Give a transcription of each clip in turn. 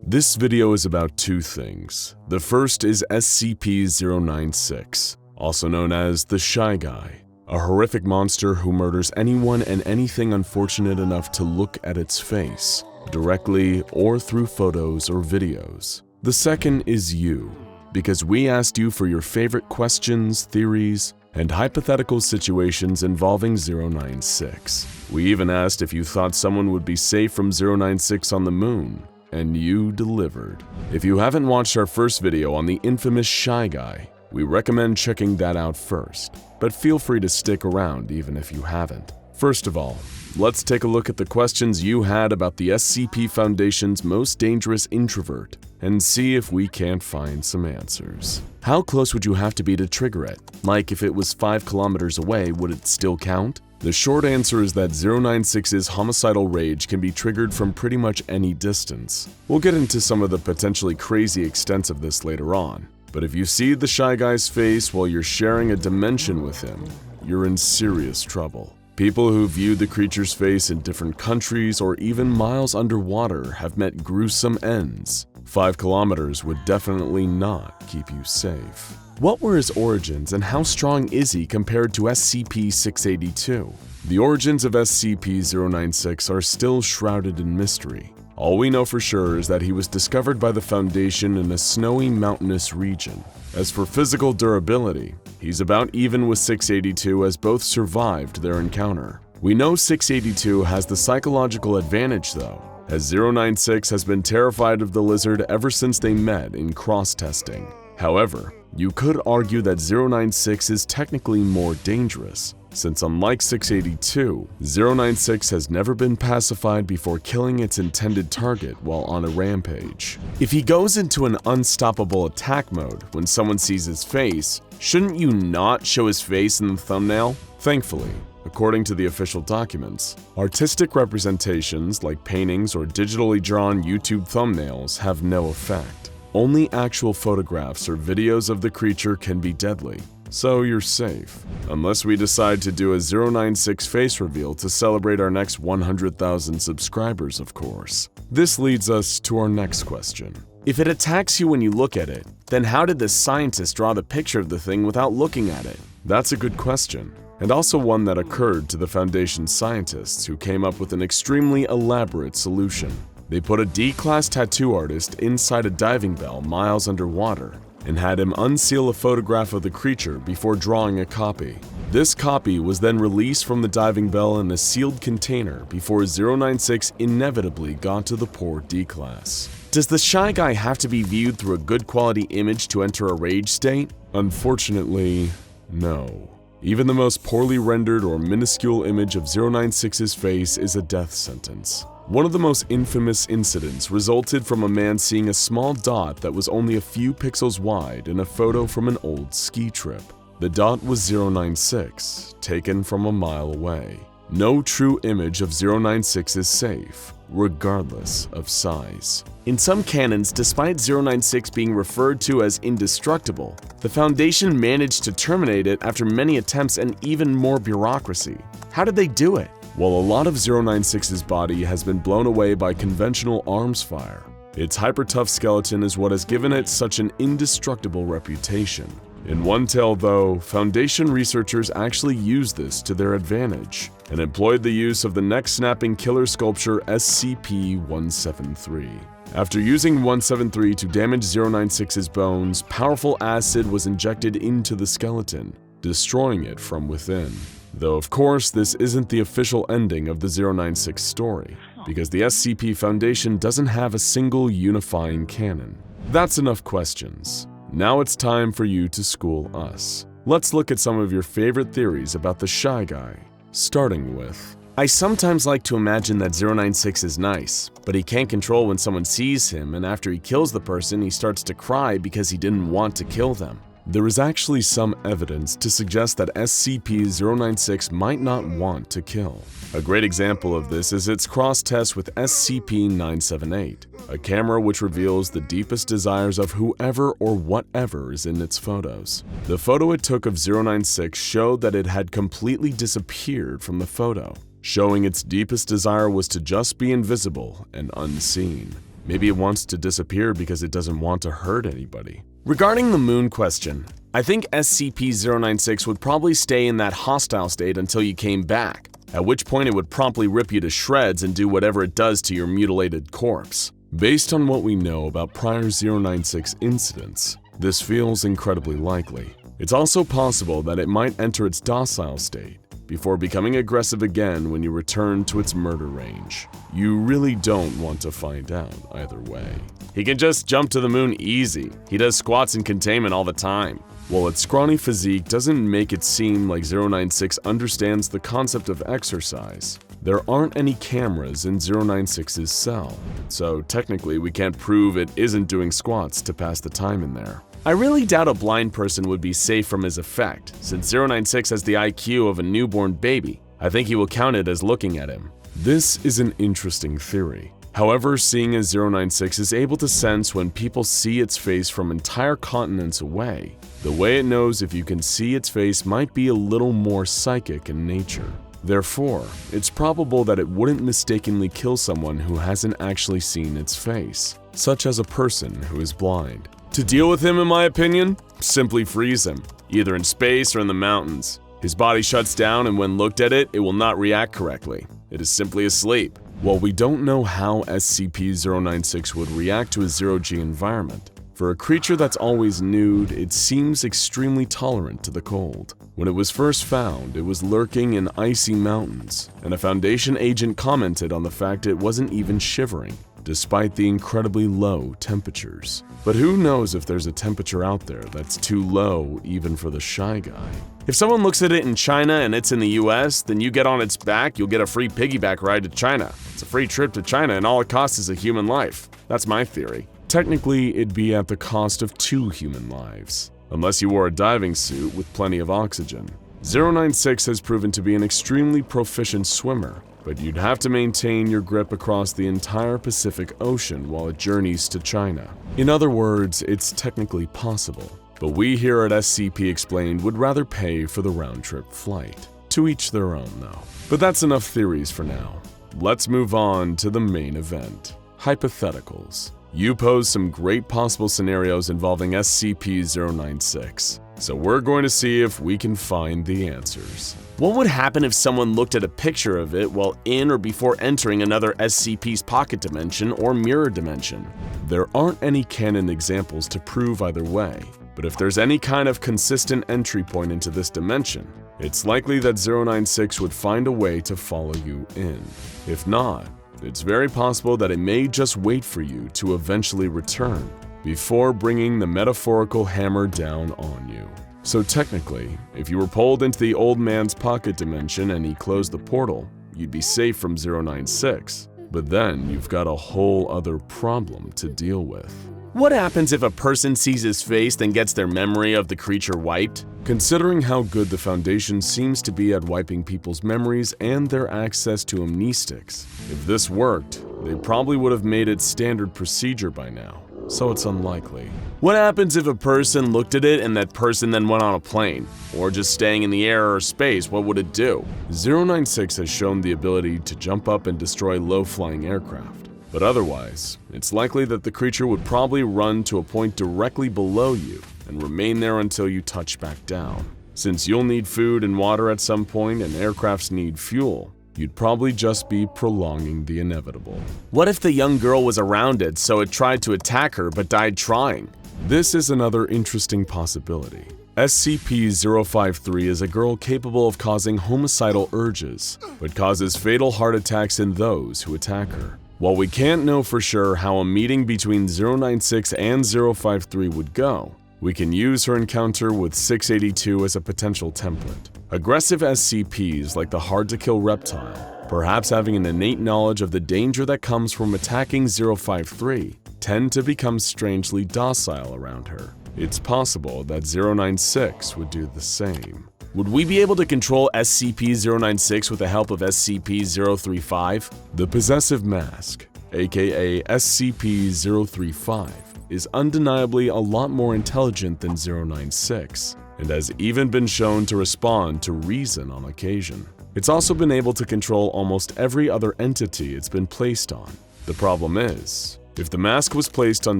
This video is about two things. The first is SCP-096, also known as the Shy Guy, a horrific monster who murders anyone and anything unfortunate enough to look at its face, directly or through photos or videos. The second is you, because we asked you for your favorite questions, theories, and hypothetical situations involving 096. We even asked if you thought someone would be safe from 096 on the moon, and you delivered. If you haven't watched our first video on the infamous Shy Guy, we recommend checking that out first, but feel free to stick around even if you haven't. First of all, let's take a look at the questions you had about the SCP Foundation's most dangerous introvert and see if we can't find some answers. How close would you have to be to trigger it? Like if it was 5 kilometers away, would it still count? The short answer is that 096's homicidal rage can be triggered from pretty much any distance. We'll get into some of the potentially crazy extents of this later on, but if you see the Shy Guy's face while you're sharing a dimension with him, you're in serious trouble. People who viewed the creature's face in different countries or even miles underwater have met gruesome ends. 5 kilometers would definitely not keep you safe. What were his origins and how strong is he compared to SCP-682? The origins of SCP-096 are still shrouded in mystery. All we know for sure is that he was discovered by the Foundation in a snowy mountainous region. As for physical durability, he's about even with 682 as both survived their encounter. We know 682 has the psychological advantage though, as 096 has been terrified of the lizard ever since they met in cross-testing. However, you could argue that 096 is technically more dangerous, since unlike 682, 096 has never been pacified before killing its intended target while on a rampage. If he goes into an unstoppable attack mode when someone sees his face, shouldn't you not show his face in the thumbnail? Thankfully, according to the official documents, artistic representations like paintings or digitally drawn YouTube thumbnails have no effect. Only actual photographs or videos of the creature can be deadly, so you're safe. Unless we decide to do a 096 face reveal to celebrate our next 100,000 subscribers, of course. This leads us to our next question. If it attacks you when you look at it, then how did the scientist draw the picture of the thing without looking at it? That's a good question, and also one that occurred to the Foundation's scientists who came up with an extremely elaborate solution. They put a D-class tattoo artist inside a diving bell miles underwater and had him unseal a photograph of the creature before drawing a copy. This copy was then released from the diving bell in a sealed container before 096 inevitably got to the poor D-class. Does the Shy Guy have to be viewed through a good quality image to enter a rage state? Unfortunately, no. Even the most poorly rendered or minuscule image of 096's face is a death sentence. One of the most infamous incidents resulted from a man seeing a small dot that was only a few pixels wide in a photo from an old ski trip. The dot was 096, taken from a mile away. No true image of 096 is safe, regardless of size. In some canons, despite 096 being referred to as indestructible, the Foundation managed to terminate it after many attempts and even more bureaucracy. How did they do it? While a lot of 096's body has been blown away by conventional arms fire, its hyper-tough skeleton is what has given it such an indestructible reputation. In one tale though, Foundation researchers actually used this to their advantage and employed the use of the neck-snapping killer sculpture SCP-173. After using 173 to damage 096's bones, powerful acid was injected into the skeleton, destroying it from within. Though of course this isn't the official ending of the 096 story, because the SCP Foundation doesn't have a single unifying canon. That's enough questions. Now it's time for you to school us. Let's look at some of your favorite theories about the Shy Guy, starting with, I sometimes like to imagine that 096 is nice, but he can't control when someone sees him, and after he kills the person he starts to cry because he didn't want to kill them. There is actually some evidence to suggest that SCP-096 might not want to kill. A great example of this is its cross-test with SCP-978, a camera which reveals the deepest desires of whoever or whatever is in its photos. The photo it took of 096 showed that it had completely disappeared from the photo, showing its deepest desire was to just be invisible and unseen. Maybe it wants to disappear because it doesn't want to hurt anybody. Regarding the moon question, I think SCP-096 would probably stay in that hostile state until you came back, at which point it would promptly rip you to shreds and do whatever it does to your mutilated corpse. Based on what we know about prior 096 incidents, this feels incredibly likely. It's also possible that it might enter its docile state before becoming aggressive again when you return to its murder range. You really don't want to find out either way. He can just jump to the moon easy. He does squats in containment all the time. While its scrawny physique doesn't make it seem like 096 understands the concept of exercise, there aren't any cameras in 096's cell, so technically we can't prove it isn't doing squats to pass the time in there. I really doubt a blind person would be safe from his effect, since 096 has the IQ of a newborn baby. I think he will count it as looking at him. This is an interesting theory. However, seeing as 096 is able to sense when people see its face from entire continents away, the way it knows if you can see its face might be a little more psychic in nature. Therefore, it's probable that it wouldn't mistakenly kill someone who hasn't actually seen its face, such as a person who is blind. To deal with him, in my opinion, simply freeze him, either in space or in the mountains. His body shuts down, and when looked at it will not react correctly. It is simply asleep. While we don't know how SCP-096 would react to a zero-G environment, for a creature that's always nude, it seems extremely tolerant to the cold. When it was first found, it was lurking in icy mountains, and a Foundation agent commented on the fact it wasn't even shivering, despite the incredibly low temperatures. But who knows if there's a temperature out there that's too low even for the shy guy. If someone looks at it in China and it's in the US, then you get on its back, you'll get a free piggyback ride to China. It's a free trip to China and all it costs is a human life. That's my theory. Technically, it'd be at the cost of 2 human lives, unless you wore a diving suit with plenty of oxygen. 096 has proven to be an extremely proficient swimmer, but you'd have to maintain your grip across the entire Pacific Ocean while it journeys to China. In other words, it's technically possible, but we here at SCP Explained would rather pay for the round-trip flight. To each their own, though. But that's enough theories for now. Let's move on to the main event. Hypotheticals. You pose some great possible scenarios involving SCP-096, so we're going to see if we can find the answers. What would happen if someone looked at a picture of it while in or before entering another SCP's pocket dimension or mirror dimension? There aren't any canon examples to prove either way, but if there's any kind of consistent entry point into this dimension, it's likely that 096 would find a way to follow you in. If not, it's very possible that it may just wait for you to eventually return before bringing the metaphorical hammer down on you. So technically, if you were pulled into the old man's pocket dimension and he closed the portal, you'd be safe from 096. But then you've got a whole other problem to deal with. What happens if a person sees his face then gets their memory of the creature wiped? Considering how good the Foundation seems to be at wiping people's memories and their access to amnestics, if this worked, they probably would have made it standard procedure by now, so it's unlikely. What happens if a person looked at it and that person then went on a plane? Or just staying in the air or space, what would it do? 096 has shown the ability to jump up and destroy low-flying aircraft. But otherwise, it's likely that the creature would probably run to a point directly below you and remain there until you touch back down. Since you'll need food and water at some point and aircrafts need fuel, you'd probably just be prolonging the inevitable. What if the young girl was around it, so it tried to attack her but died trying? This is another interesting possibility. SCP-053 is a girl capable of causing homicidal urges, but causes fatal heart attacks in those who attack her. While we can't know for sure how a meeting between 096 and 053 would go, we can use her encounter with 682 as a potential template. Aggressive SCPs like the hard-to-kill reptile, perhaps having an innate knowledge of the danger that comes from attacking 053, tend to become strangely docile around her. It's possible that 096 would do the same. Would we be able to control SCP-096 with the help of SCP-035? The Possessive Mask, aka SCP-035, is undeniably a lot more intelligent than 096, and has even been shown to respond to reason on occasion. It's also been able to control almost every other entity it's been placed on. The problem is, If the mask was placed on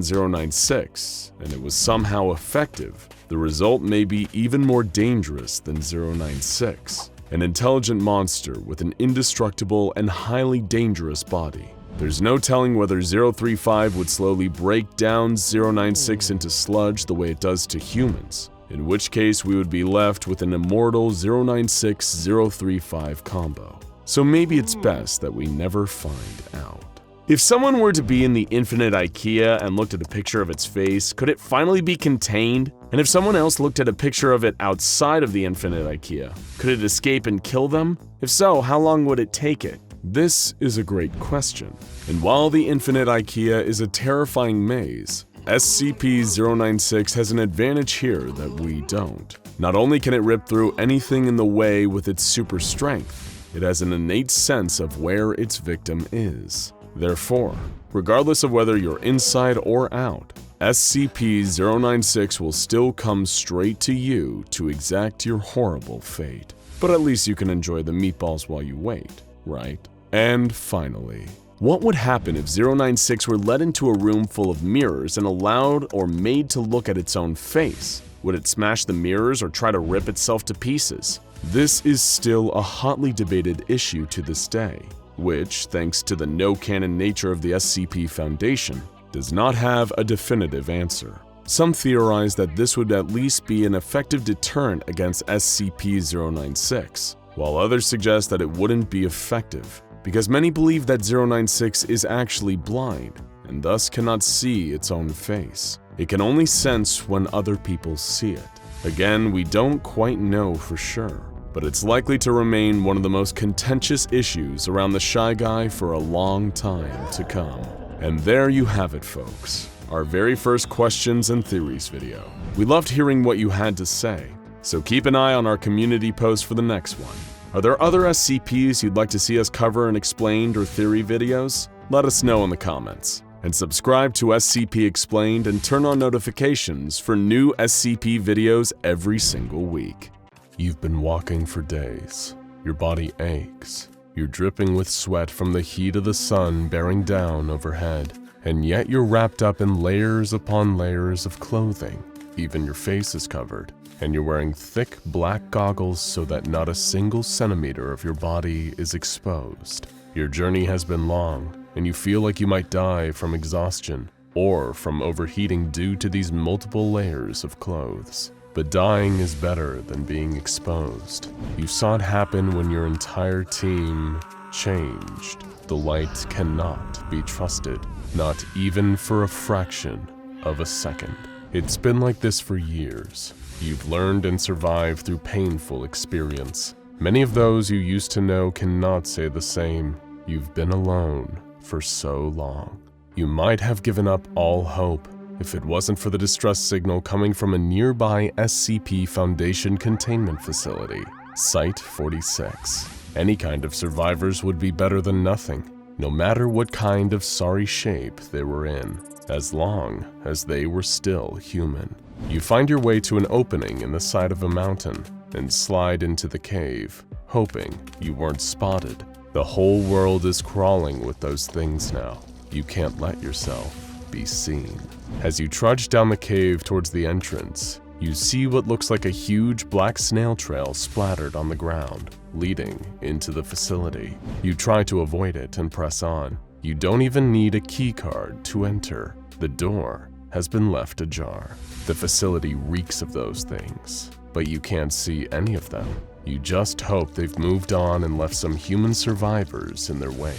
096 and it was somehow effective, the result may be even more dangerous than 096, an intelligent monster with an indestructible and highly dangerous body. There's no telling whether 035 would slowly break down 096 into sludge the way it does to humans, in which case we would be left with an immortal 096-035 combo. So maybe it's best that we never find out. If someone were to be in the infinite IKEA and looked at a picture of its face, could it finally be contained? And if someone else looked at a picture of it outside of the infinite IKEA, could it escape and kill them? If so, how long would it take it? This is a great question. And while the infinite IKEA is a terrifying maze, SCP-096 has an advantage here that we don't. Not only can it rip through anything in the way with its super strength, it has an innate sense of where its victim is. Therefore, regardless of whether you're inside or out, SCP-096 will still come straight to you to exact your horrible fate. But at least you can enjoy the meatballs while you wait, right? And finally, what would happen if 096 were led into a room full of mirrors and allowed or made to look at its own face? Would it smash the mirrors or try to rip itself to pieces? This is still a hotly debated issue to this day, which, thanks to the no-canon nature of the SCP Foundation, does not have a definitive answer. Some theorize that this would at least be an effective deterrent against SCP-096, while others suggest that it wouldn't be effective, because many believe that 096 is actually blind, and thus cannot see its own face. It can only sense when other people see it. Again, we don't quite know for sure, but it's likely to remain one of the most contentious issues around the Shy Guy for a long time to come. And there you have it, folks, our very first questions and theories video. We loved hearing what you had to say, so keep an eye on our community post for the next one. Are there other SCPs you'd like to see us cover in explained or theory videos? Let us know in the comments. And subscribe to SCP Explained and turn on notifications for new SCP videos every single week. You've been walking for days. Your body aches. You're dripping with sweat from the heat of the sun bearing down overhead. And yet you're wrapped up in layers upon layers of clothing. Even your face is covered. And you're wearing thick black goggles so that not a single centimeter of your body is exposed. Your journey has been long, and you feel like you might die from exhaustion or from overheating due to these multiple layers of clothes. But dying is better than being exposed. You saw it happen when your entire team changed. The light cannot be trusted, not even for a fraction of a second. It's been like this for years. You've learned and survived through painful experience. Many of those you used to know cannot say the same. You've been alone for so long. You might have given up all hope if it wasn't for the distress signal coming from a nearby SCP Foundation containment facility, Site-46. Any kind of survivors would be better than nothing, no matter what kind of sorry shape they were in, as long as they were still human. You find your way to an opening in the side of a mountain and slide into the cave, hoping you weren't spotted. The whole world is crawling with those things now. You can't let yourself be seen. As you trudge down the cave towards the entrance, you see what looks like a huge black snail trail splattered on the ground, leading into the facility. You try to avoid it and press on. You don't even need a key card to enter. The door has been left ajar. The facility reeks of those things, but you can't see any of them. You just hope they've moved on and left some human survivors in their wake.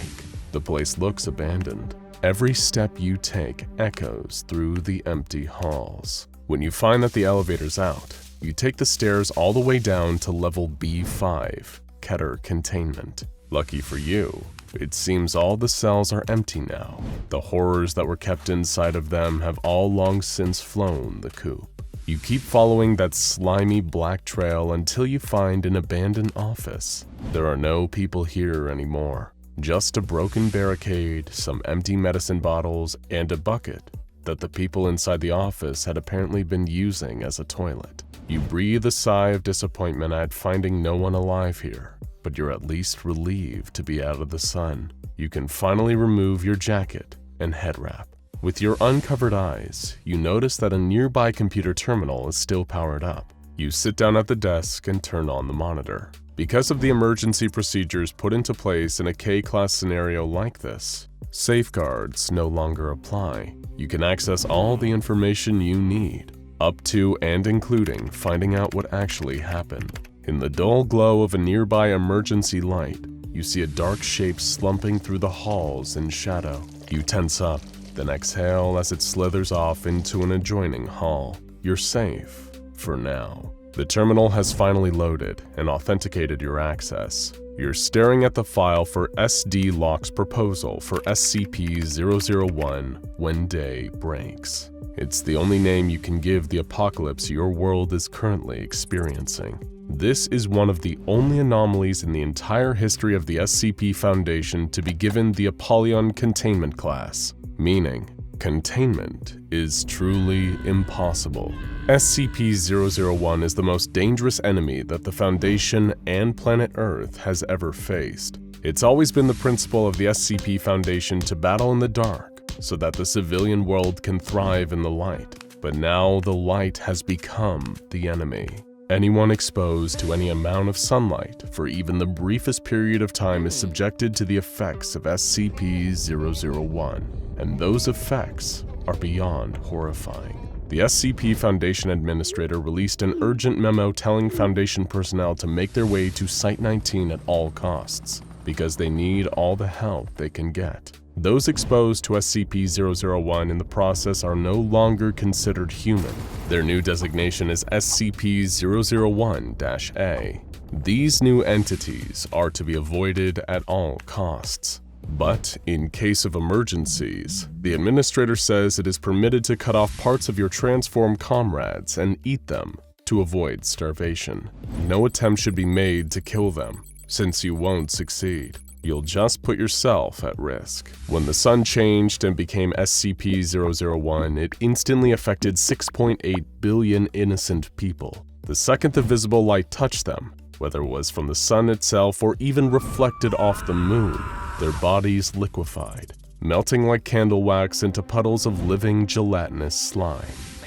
The place looks abandoned. Every step you take echoes through the empty halls. When you find that the elevator's out, you take the stairs all the way down to level B5, Keter Containment. Lucky for you, it seems all the cells are empty now. The horrors that were kept inside of them have all long since flown the coop. You keep following that slimy black trail until you find an abandoned office. There are no people here anymore. Just a broken barricade, some empty medicine bottles, and a bucket that the people inside the office had apparently been using as a toilet. You breathe a sigh of disappointment at finding no one alive here, but you're at least relieved to be out of the sun. You can finally remove your jacket and head wrap. With your uncovered eyes, you notice that a nearby computer terminal is still powered up. You sit down at the desk and turn on the monitor. Because of the emergency procedures put into place in a K-class scenario like this, safeguards no longer apply. You can access all the information you need, up to and including finding out what actually happened. In the dull glow of a nearby emergency light, you see a dark shape slumping through the halls in shadow. You tense up, then exhale as it slithers off into an adjoining hall. You're safe, for now. The terminal has finally loaded and authenticated your access. You're staring at the file for SD Lock's proposal for SCP-001 when day breaks. It's the only name you can give the apocalypse your world is currently experiencing. This is one of the only anomalies in the entire history of the SCP Foundation to be given the Apollyon Containment class, meaning containment is truly impossible. SCP-001 is the most dangerous enemy that the Foundation and planet Earth has ever faced. It's always been the principle of the SCP Foundation to battle in the dark so that the civilian world can thrive in the light. But now the light has become the enemy. Anyone exposed to any amount of sunlight for even the briefest period of time is subjected to the effects of SCP-001, and those effects are beyond horrifying. The SCP Foundation Administrator released an urgent memo telling Foundation personnel to make their way to Site-19 at all costs, because they need all the help they can get. Those exposed to SCP-001 in the process are no longer considered human. Their new designation is SCP-001-A. These new entities are to be avoided at all costs. But in case of emergencies, the administrator says it is permitted to cut off parts of your transformed comrades and eat them to avoid starvation. No attempt should be made to kill them, since you won't succeed. You'll just put yourself at risk. When the sun changed and became SCP-001, it instantly affected 6.8 billion innocent people. The second the visible light touched them, whether it was from the sun itself or even reflected off the moon, their bodies liquefied, melting like candle wax into puddles of living gelatinous slime.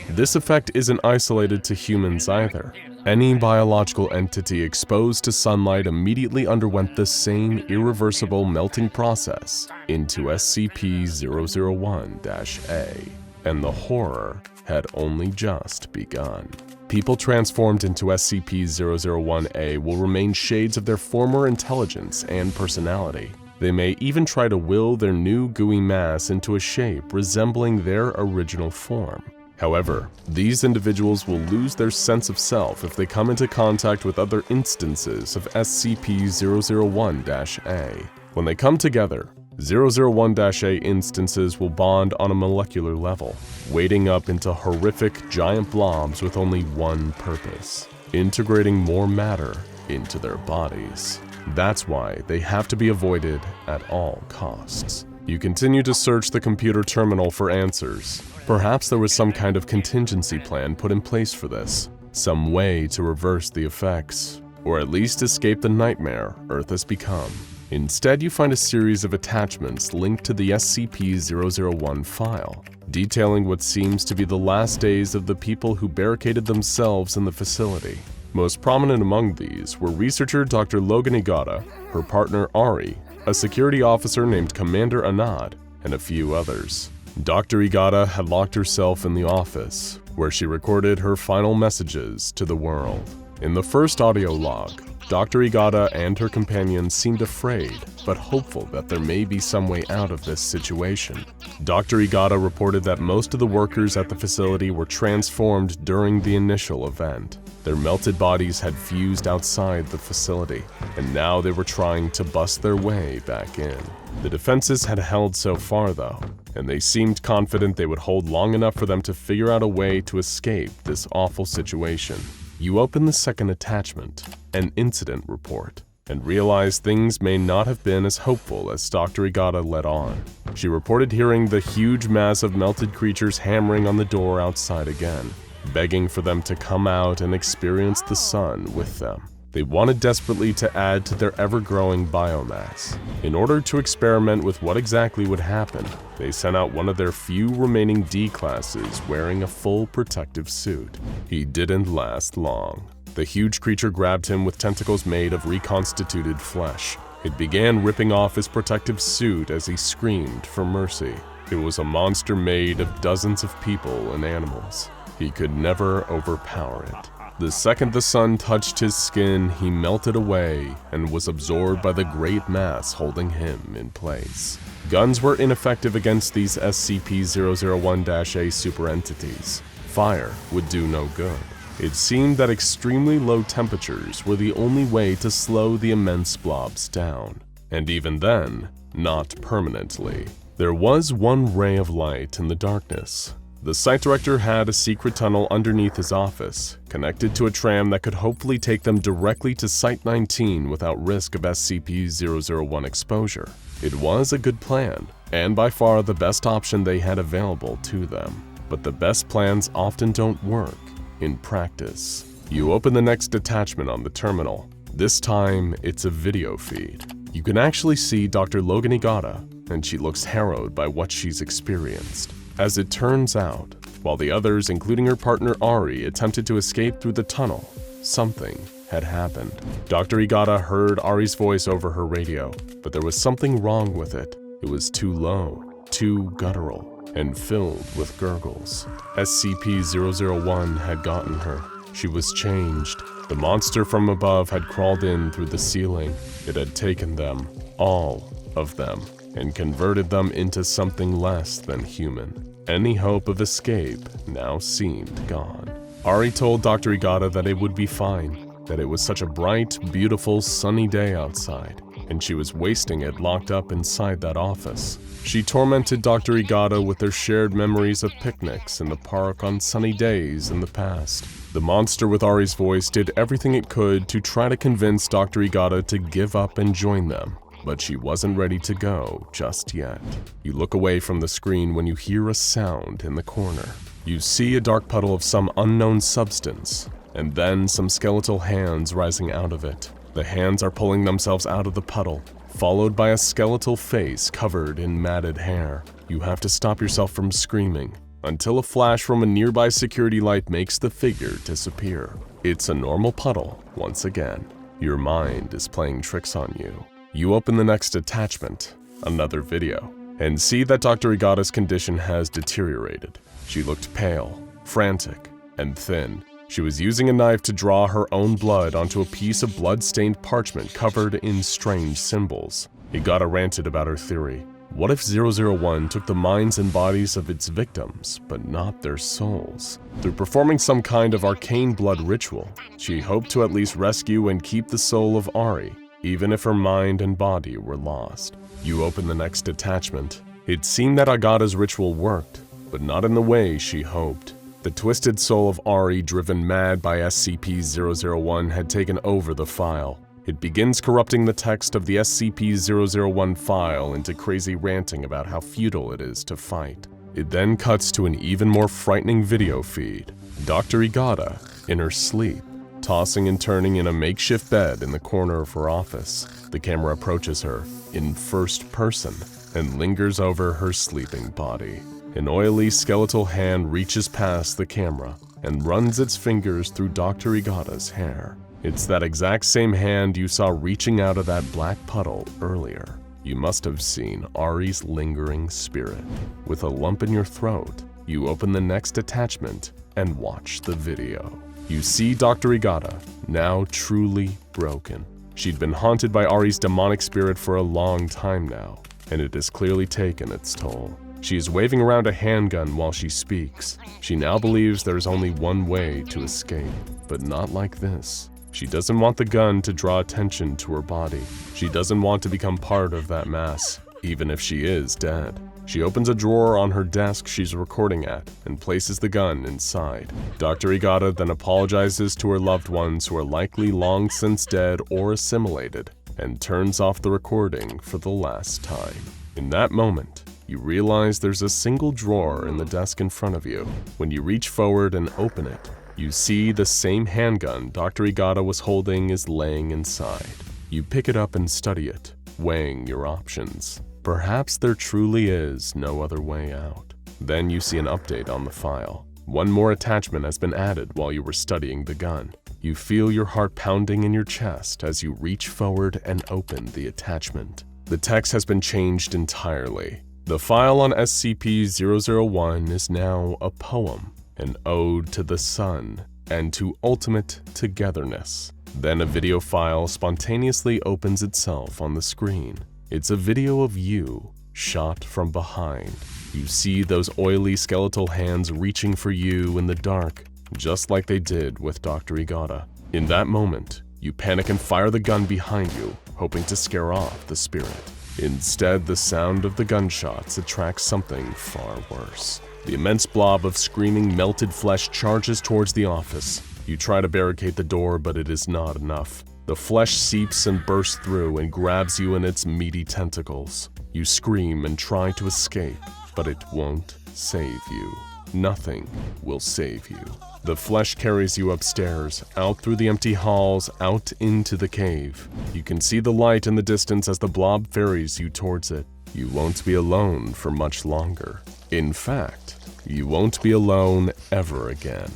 This effect isn't isolated to humans either. Any biological entity exposed to sunlight immediately underwent the same irreversible melting process into SCP-001-A, and the horror had only just begun. People transformed into SCP-001-A will remain shades of their former intelligence and personality. They may even try to will their new gooey mass into a shape resembling their original form. However, these individuals will lose their sense of self if they come into contact with other instances of SCP-001-A. When they come together, 001-A instances will bond on a molecular level, weighting up into horrific giant blobs with only one purpose: integrating more matter into their bodies. That's why they have to be avoided at all costs. You continue to search the computer terminal for answers. Perhaps there was some kind of contingency plan put in place for this, some way to reverse the effects, or at least escape the nightmare Earth has become. Instead, you find a series of attachments linked to the SCP-001 file, detailing what seems to be the last days of the people who barricaded themselves in the facility. Most prominent among these were researcher Dr. Logan Igata, her partner Ari, a security officer named Commander Anad, and a few others. Dr. Igata had locked herself in the office, where she recorded her final messages to the world. In the first audio log, Dr. Igata and her companions seemed afraid, but hopeful that there may be some way out of this situation. Dr. Igata reported that most of the workers at the facility were transformed during the initial event. Their melted bodies had fused outside the facility, and now they were trying to bust their way back in. The defenses had held so far though, and they seemed confident they would hold long enough for them to figure out a way to escape this awful situation. You open the second attachment, an incident report, and realize things may not have been as hopeful as Dr. Igata let on. She reported hearing the huge mass of melted creatures hammering on the door outside again, begging for them to come out and experience the sun with them. They wanted desperately to add to their ever-growing biomass. In order to experiment with what exactly would happen, they sent out one of their few remaining D-classes wearing a full protective suit. He didn't last long. The huge creature grabbed him with tentacles made of reconstituted flesh. It began ripping off his protective suit as he screamed for mercy. It was a monster made of dozens of people and animals. He could never overpower it. The second the sun touched his skin, he melted away and was absorbed by the great mass holding him in place. Guns were ineffective against these SCP-001-A superentities. Fire would do no good. It seemed that extremely low temperatures were the only way to slow the immense blobs down. And even then, not permanently. There was one ray of light in the darkness. The site director had a secret tunnel underneath his office, connected to a tram that could hopefully take them directly to Site-19 without risk of SCP-001 exposure. It was a good plan, and by far the best option they had available to them. But the best plans often don't work in practice. You open the next attachment on the terminal. This time, it's a video feed. You can actually see Dr. Logan Igata, and she looks harrowed by what she's experienced. As it turns out, while the others, including her partner Ari, attempted to escape through the tunnel, something had happened. Dr. Igata heard Ari's voice over her radio, but there was something wrong with it. It was too low, too guttural, and filled with gurgles. SCP-001 had gotten her. She was changed. The monster from above had crawled in through the ceiling. It had taken them, all of them, and converted them into something less than human. Any hope of escape now seemed gone. Ari told Dr. Igata that it would be fine, that it was such a bright, beautiful, sunny day outside, and she was wasting it locked up inside that office. She tormented Dr. Igata with their shared memories of picnics in the park on sunny days in the past. The monster with Ari's voice did everything it could to try to convince Dr. Igata to give up and join them, but she wasn't ready to go just yet. You look away from the screen when you hear a sound in the corner. You see a dark puddle of some unknown substance, and then some skeletal hands rising out of it. The hands are pulling themselves out of the puddle, followed by a skeletal face covered in matted hair. You have to stop yourself from screaming, until a flash from a nearby security light makes the figure disappear. It's a normal puddle once again. Your mind is playing tricks on you. You open the next attachment, another video, and see that Dr. Igata's condition has deteriorated. She looked pale, frantic, and thin. She was using a knife to draw her own blood onto a piece of blood-stained parchment covered in strange symbols. Igata ranted about her theory. What if 001 took the minds and bodies of its victims, but not their souls? Through performing some kind of arcane blood ritual, she hoped to at least rescue and keep the soul of Ari, even if her mind and body were lost. You open the next attachment. It seemed that Igata's ritual worked, but not in the way she hoped. The twisted soul of Ari, driven mad by SCP-001, had taken over the file. It begins corrupting the text of the SCP-001 file into crazy ranting about how futile it is to fight. It then cuts to an even more frightening video feed. Dr. Igata, in her sleep, tossing and turning in a makeshift bed in the corner of her office. The camera approaches her, in first person, and lingers over her sleeping body. An oily skeletal hand reaches past the camera and runs its fingers through Dr. Igata's hair. It's that exact same hand you saw reaching out of that black puddle earlier. You must have seen Ari's lingering spirit. With a lump in your throat, you open the next attachment and watch the video. You see Dr. Igata, now truly broken. She'd been haunted by Ari's demonic spirit for a long time now, and it has clearly taken its toll. She is waving around a handgun while she speaks. She now believes there is only one way to escape, but not like this. She doesn't want the gun to draw attention to her body. She doesn't want to become part of that mass, even if she is dead. She opens a drawer on her desk she's recording at and places the gun inside. Dr. Igata then apologizes to her loved ones who are likely long since dead or assimilated, and turns off the recording for the last time. In that moment, you realize there's a single drawer in the desk in front of you. When you reach forward and open it, You see the same handgun Dr. Igata was holding is laying inside. You pick it up and study it, weighing your options. Perhaps there truly is no other way out. Then you see an update on the file. One more attachment has been added while you were studying the gun. You feel your heart pounding in your chest as you reach forward and open the attachment. The text has been changed entirely. The file on SCP-001 is now a poem, an ode to the sun and to ultimate togetherness. Then a video file spontaneously opens itself on the screen. It's a video of you, shot from behind. You see those oily skeletal hands reaching for you in the dark, just like they did with Dr. Igata. In that moment, you panic and fire the gun behind you, hoping to scare off the spirit. Instead, the sound of the gunshots attracts something far worse. The immense blob of screaming, melted flesh charges towards the office. You try to barricade the door, but it is not enough. The flesh seeps and bursts through and grabs you in its meaty tentacles. You scream and try to escape, but it won't save you. Nothing will save you. The flesh carries you upstairs, out through the empty halls, out into the cave. You can see the light in the distance as the blob ferries you towards it. You won't be alone for much longer. In fact, you won't be alone ever again.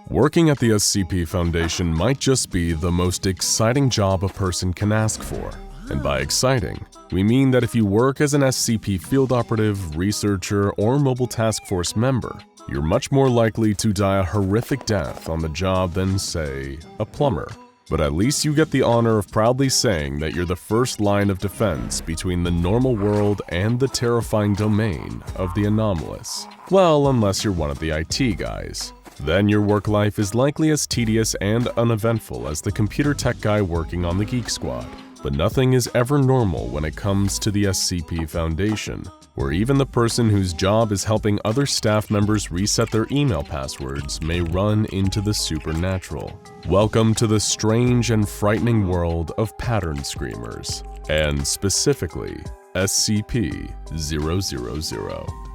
Working at the SCP Foundation might just be the most exciting job a person can ask for. And by exciting, we mean that if you work as an SCP field operative, researcher, or mobile task force member, you're much more likely to die a horrific death on the job than, say, a plumber. But at least you get the honor of proudly saying that you're the first line of defense between the normal world and the terrifying domain of the anomalous. Well, unless you're one of the IT guys. Then your work life is likely as tedious and uneventful as the computer tech guy working on the Geek Squad. But nothing is ever normal when it comes to the SCP Foundation, where even the person whose job is helping other staff members reset their email passwords may run into the supernatural. Welcome to the strange and frightening world of pattern screamers, and specifically SCP-000.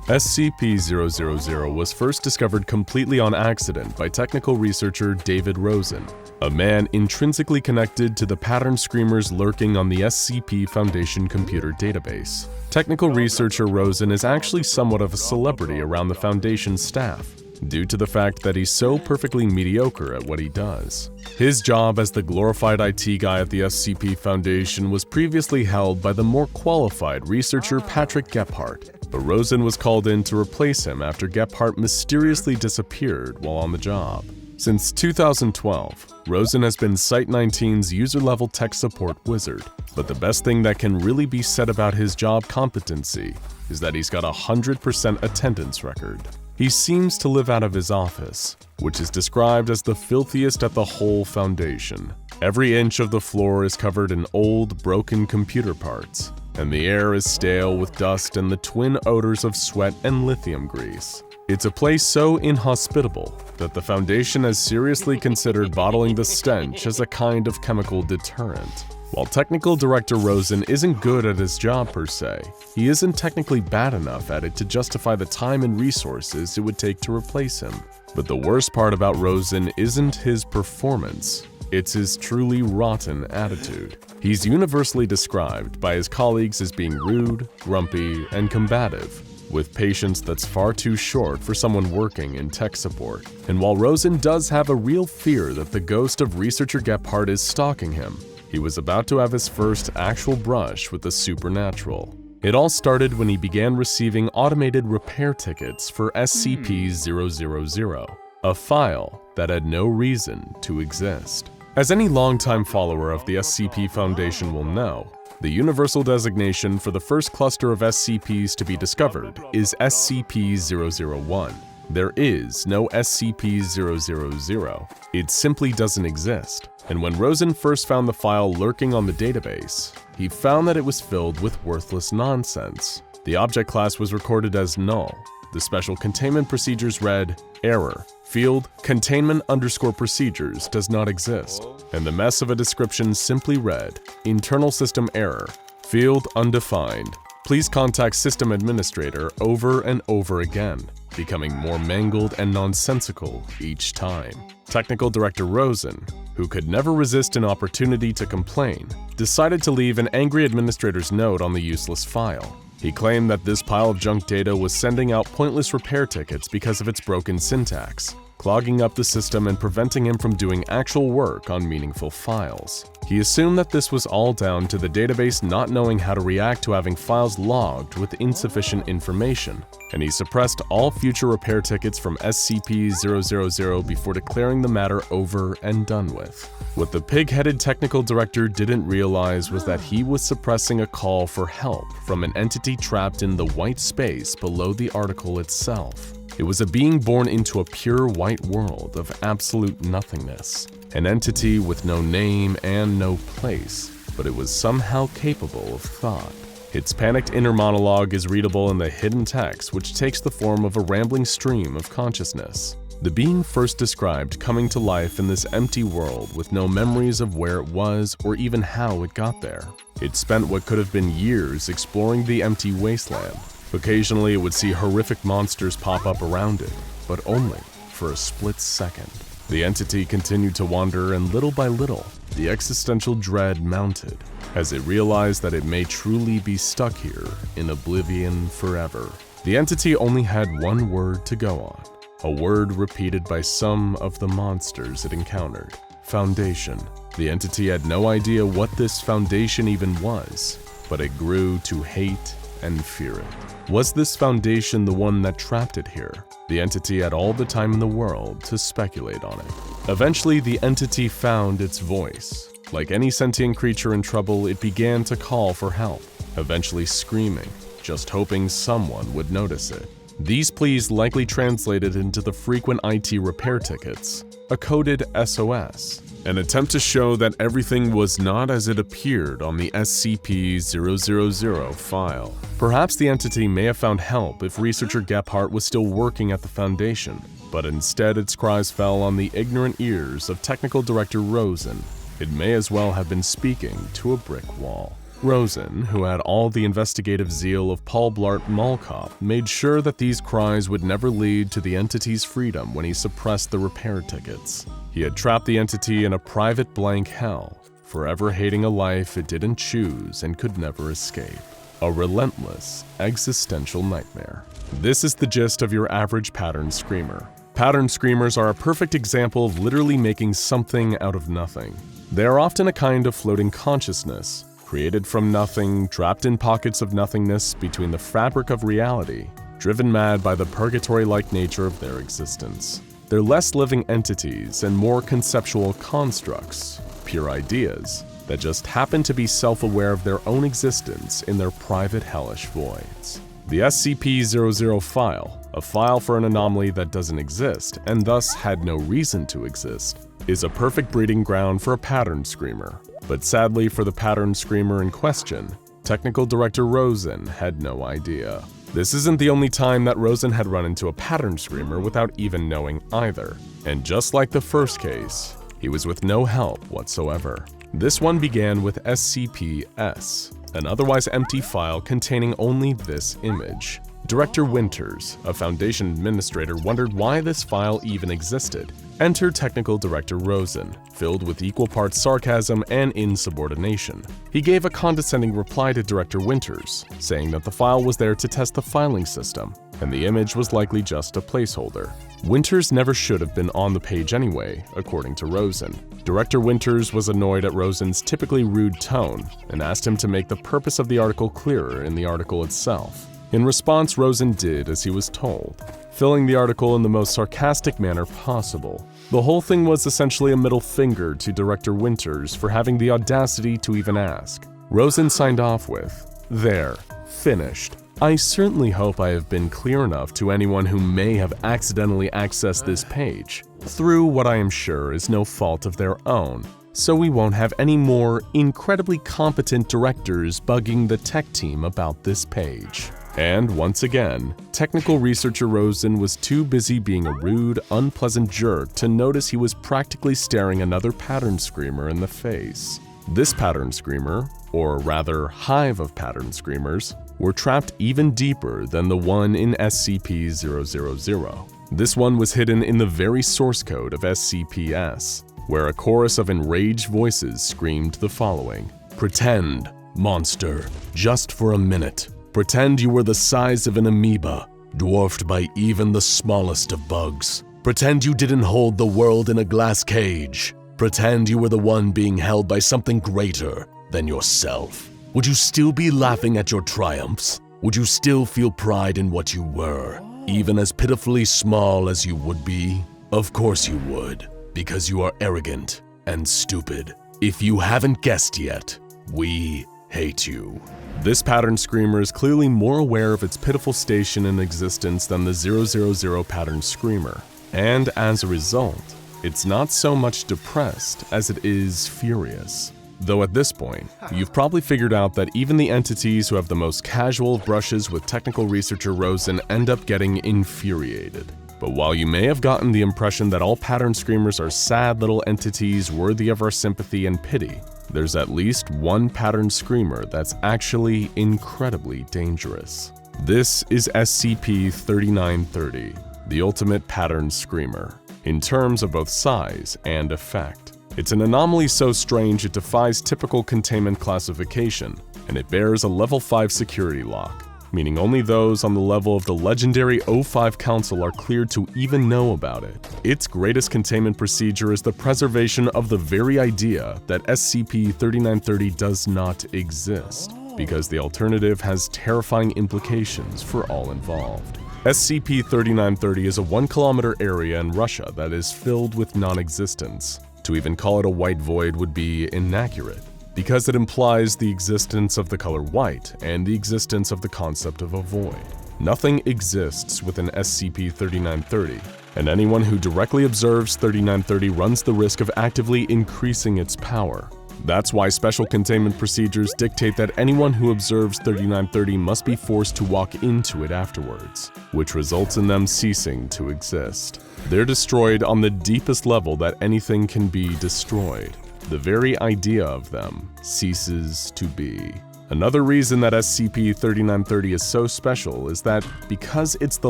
SCP-000 was first discovered completely on accident by technical researcher David Rosen, a man intrinsically connected to the pattern screamers lurking on the SCP Foundation computer database. Technical researcher Rosen is actually somewhat of a celebrity around the Foundation staff, due to the fact that he's so perfectly mediocre at what he does. His job as the glorified IT guy at the SCP Foundation was previously held by the more qualified researcher Patrick Gephardt, but Rosen was called in to replace him after Gephardt mysteriously disappeared while on the job. Since 2012, Rosen has been Site-19's user-level tech support wizard, but the best thing that can really be said about his job competency is that he's got a 100% attendance record. He seems to live out of his office, which is described as the filthiest at the whole Foundation. Every inch of the floor is covered in old, broken computer parts, and the air is stale with dust and the twin odors of sweat and lithium grease. It's a place so inhospitable that the Foundation has seriously considered bottling the stench as a kind of chemical deterrent. While Technical Director Rosen isn't good at his job per se, he isn't technically bad enough at it to justify the time and resources it would take to replace him. But the worst part about Rosen isn't his performance, it's his truly rotten attitude. He's universally described by his colleagues as being rude, grumpy, and combative, with patience that's far too short for someone working in tech support. And while Rosen does have a real fear that the ghost of researcher Gephardt is stalking him, he was about to have his first actual brush with the supernatural. It all started when he began receiving automated repair tickets for SCP-000, a file that had no reason to exist. As any longtime follower of the SCP Foundation will know, the universal designation for the first cluster of SCPs to be discovered is SCP-001. There is no SCP-000. It simply doesn't exist. And when Rosen first found the file lurking on the database, he found that it was filled with worthless nonsense. The object class was recorded as null. The special containment procedures read, error, field containment_procedures does not exist. And the mess of a description simply read, internal system error, field undefined. Please contact system administrator over and over again. becoming more mangled and nonsensical each time. Technical Director Rosen, who could never resist an opportunity to complain, decided to leave an angry administrator's note on the useless file. He claimed that this pile of junk data was sending out pointless repair tickets because of its broken syntax, clogging up the system and preventing him from doing actual work on meaningful files. He assumed that this was all down to the database not knowing how to react to having files logged with insufficient information, and he suppressed all future repair tickets from SCP-000 before declaring the matter over and done with. What the pig-headed technical director didn't realize was that he was suppressing a call for help from an entity trapped in the white space below the article itself. It was a being born into a pure white world of absolute nothingness, an entity with no name and no place, but it was somehow capable of thought. Its panicked inner monologue is readable in the hidden text, which takes the form of a rambling stream of consciousness. The being first described coming to life in this empty world with no memories of where it was or even how it got there. It spent what could have been years exploring the empty wasteland. Occasionally, it would see horrific monsters pop up around it, but only for a split second. The entity continued to wander, and little by little, the existential dread mounted as it realized that it may truly be stuck here in oblivion forever. The entity only had one word to go on, a word repeated by some of the monsters it encountered: Foundation. The entity had no idea what this foundation even was, but it grew to hate and fear it. Was this foundation the one that trapped it here? The entity had all the time in the world to speculate on it. Eventually, the entity found its voice. Like any sentient creature in trouble, it began to call for help, eventually screaming, just hoping someone would notice it. These pleas likely translated into the frequent IT repair tickets, a coded SOS, an attempt to show that everything was not as it appeared on the SCP-000 file. Perhaps the entity may have found help if researcher Gephardt was still working at the Foundation, but instead its cries fell on the ignorant ears of Technical Director Rosen. It may as well have been speaking to a brick wall. Rosen, who had all the investigative zeal of Paul Blart Mall Cop, made sure that these cries would never lead to the entity's freedom when he suppressed the repair tickets. He had trapped the entity in a private blank hell, forever hating a life it didn't choose and could never escape. A relentless, existential nightmare. This is the gist of your average pattern screamer. Pattern screamers are a perfect example of literally making something out of nothing. They are often a kind of floating consciousness, created from nothing, trapped in pockets of nothingness between the fabric of reality, driven mad by the purgatory-like nature of their existence. They're less living entities and more conceptual constructs, pure ideas, that just happen to be self-aware of their own existence in their private hellish voids. The SCP-00 file, a file for an anomaly that doesn't exist and thus had no reason to exist, is a perfect breeding ground for a pattern screamer. But sadly for the pattern screamer in question, Technical Director Rosen had no idea. This isn't the only time that Rosen had run into a pattern screamer without even knowing either. And just like the first case, he was with no help whatsoever. This one began with SCP-S, an otherwise empty file containing only this image. Director Winters, a Foundation administrator, wondered why this file even existed. Enter Technical Director Rosen, filled with equal parts sarcasm and insubordination. He gave a condescending reply to Director Winters, saying that the file was there to test the filing system, and the image was likely just a placeholder. Winters never should have been on the page anyway, according to Rosen. Director Winters was annoyed at Rosen's typically rude tone and asked him to make the purpose of the article clearer in the article itself. In response, Rosen did as he was told, filling the article in the most sarcastic manner possible. The whole thing was essentially a middle finger to Director Winters for having the audacity to even ask. Rosen signed off with, "There, finished. I certainly hope I have been clear enough to anyone who may have accidentally accessed this page, through what I am sure is no fault of their own, so we won't have any more incredibly competent directors bugging the tech team about this page." And once again, technical researcher Rosen was too busy being a rude, unpleasant jerk to notice he was practically staring another pattern screamer in the face. This pattern screamer, or rather hive of pattern screamers, were trapped even deeper than the one in SCP-000. This one was hidden in the very source code of SCPs, where a chorus of enraged voices screamed the following: "Pretend, monster, just for a minute. Pretend you were the size of an amoeba, dwarfed by even the smallest of bugs. Pretend you didn't hold the world in a glass cage. Pretend you were the one being held by something greater than yourself. Would you still be laughing at your triumphs? Would you still feel pride in what you were, even as pitifully small as you would be? Of course you would, because you are arrogant and stupid. If you haven't guessed yet, we hate you." This pattern screamer is clearly more aware of its pitiful station in existence than the 000 pattern screamer, and as a result, it's not so much depressed as it is furious. Though at this point, you've probably figured out that even the entities who have the most casual brushes with technical researcher Rosen end up getting infuriated. But while you may have gotten the impression that all pattern screamers are sad little entities worthy of our sympathy and pity, there's at least one pattern screamer that's actually incredibly dangerous. This is SCP-3930, the ultimate pattern screamer, in terms of both size and effect. It's an anomaly so strange it defies typical containment classification, and it bears a level 5 security lock, meaning only those on the level of the legendary O5 Council are cleared to even know about it. Its greatest containment procedure is the preservation of the very idea that SCP-3930 does not exist, because the alternative has terrifying implications for all involved. SCP-3930 is a 1-kilometer area in Russia that is filled with non-existence. To even call it a white void would be inaccurate, because it implies the existence of the color white and the existence of the concept of a void. Nothing exists within SCP-3930, and anyone who directly observes 3930 runs the risk of actively increasing its power. That's why special containment procedures dictate that anyone who observes 3930 must be forced to walk into it afterwards, which results in them ceasing to exist. They're destroyed on the deepest level that anything can be destroyed. The very idea of them ceases to be. Another reason that SCP-3930 is so special is that because it's the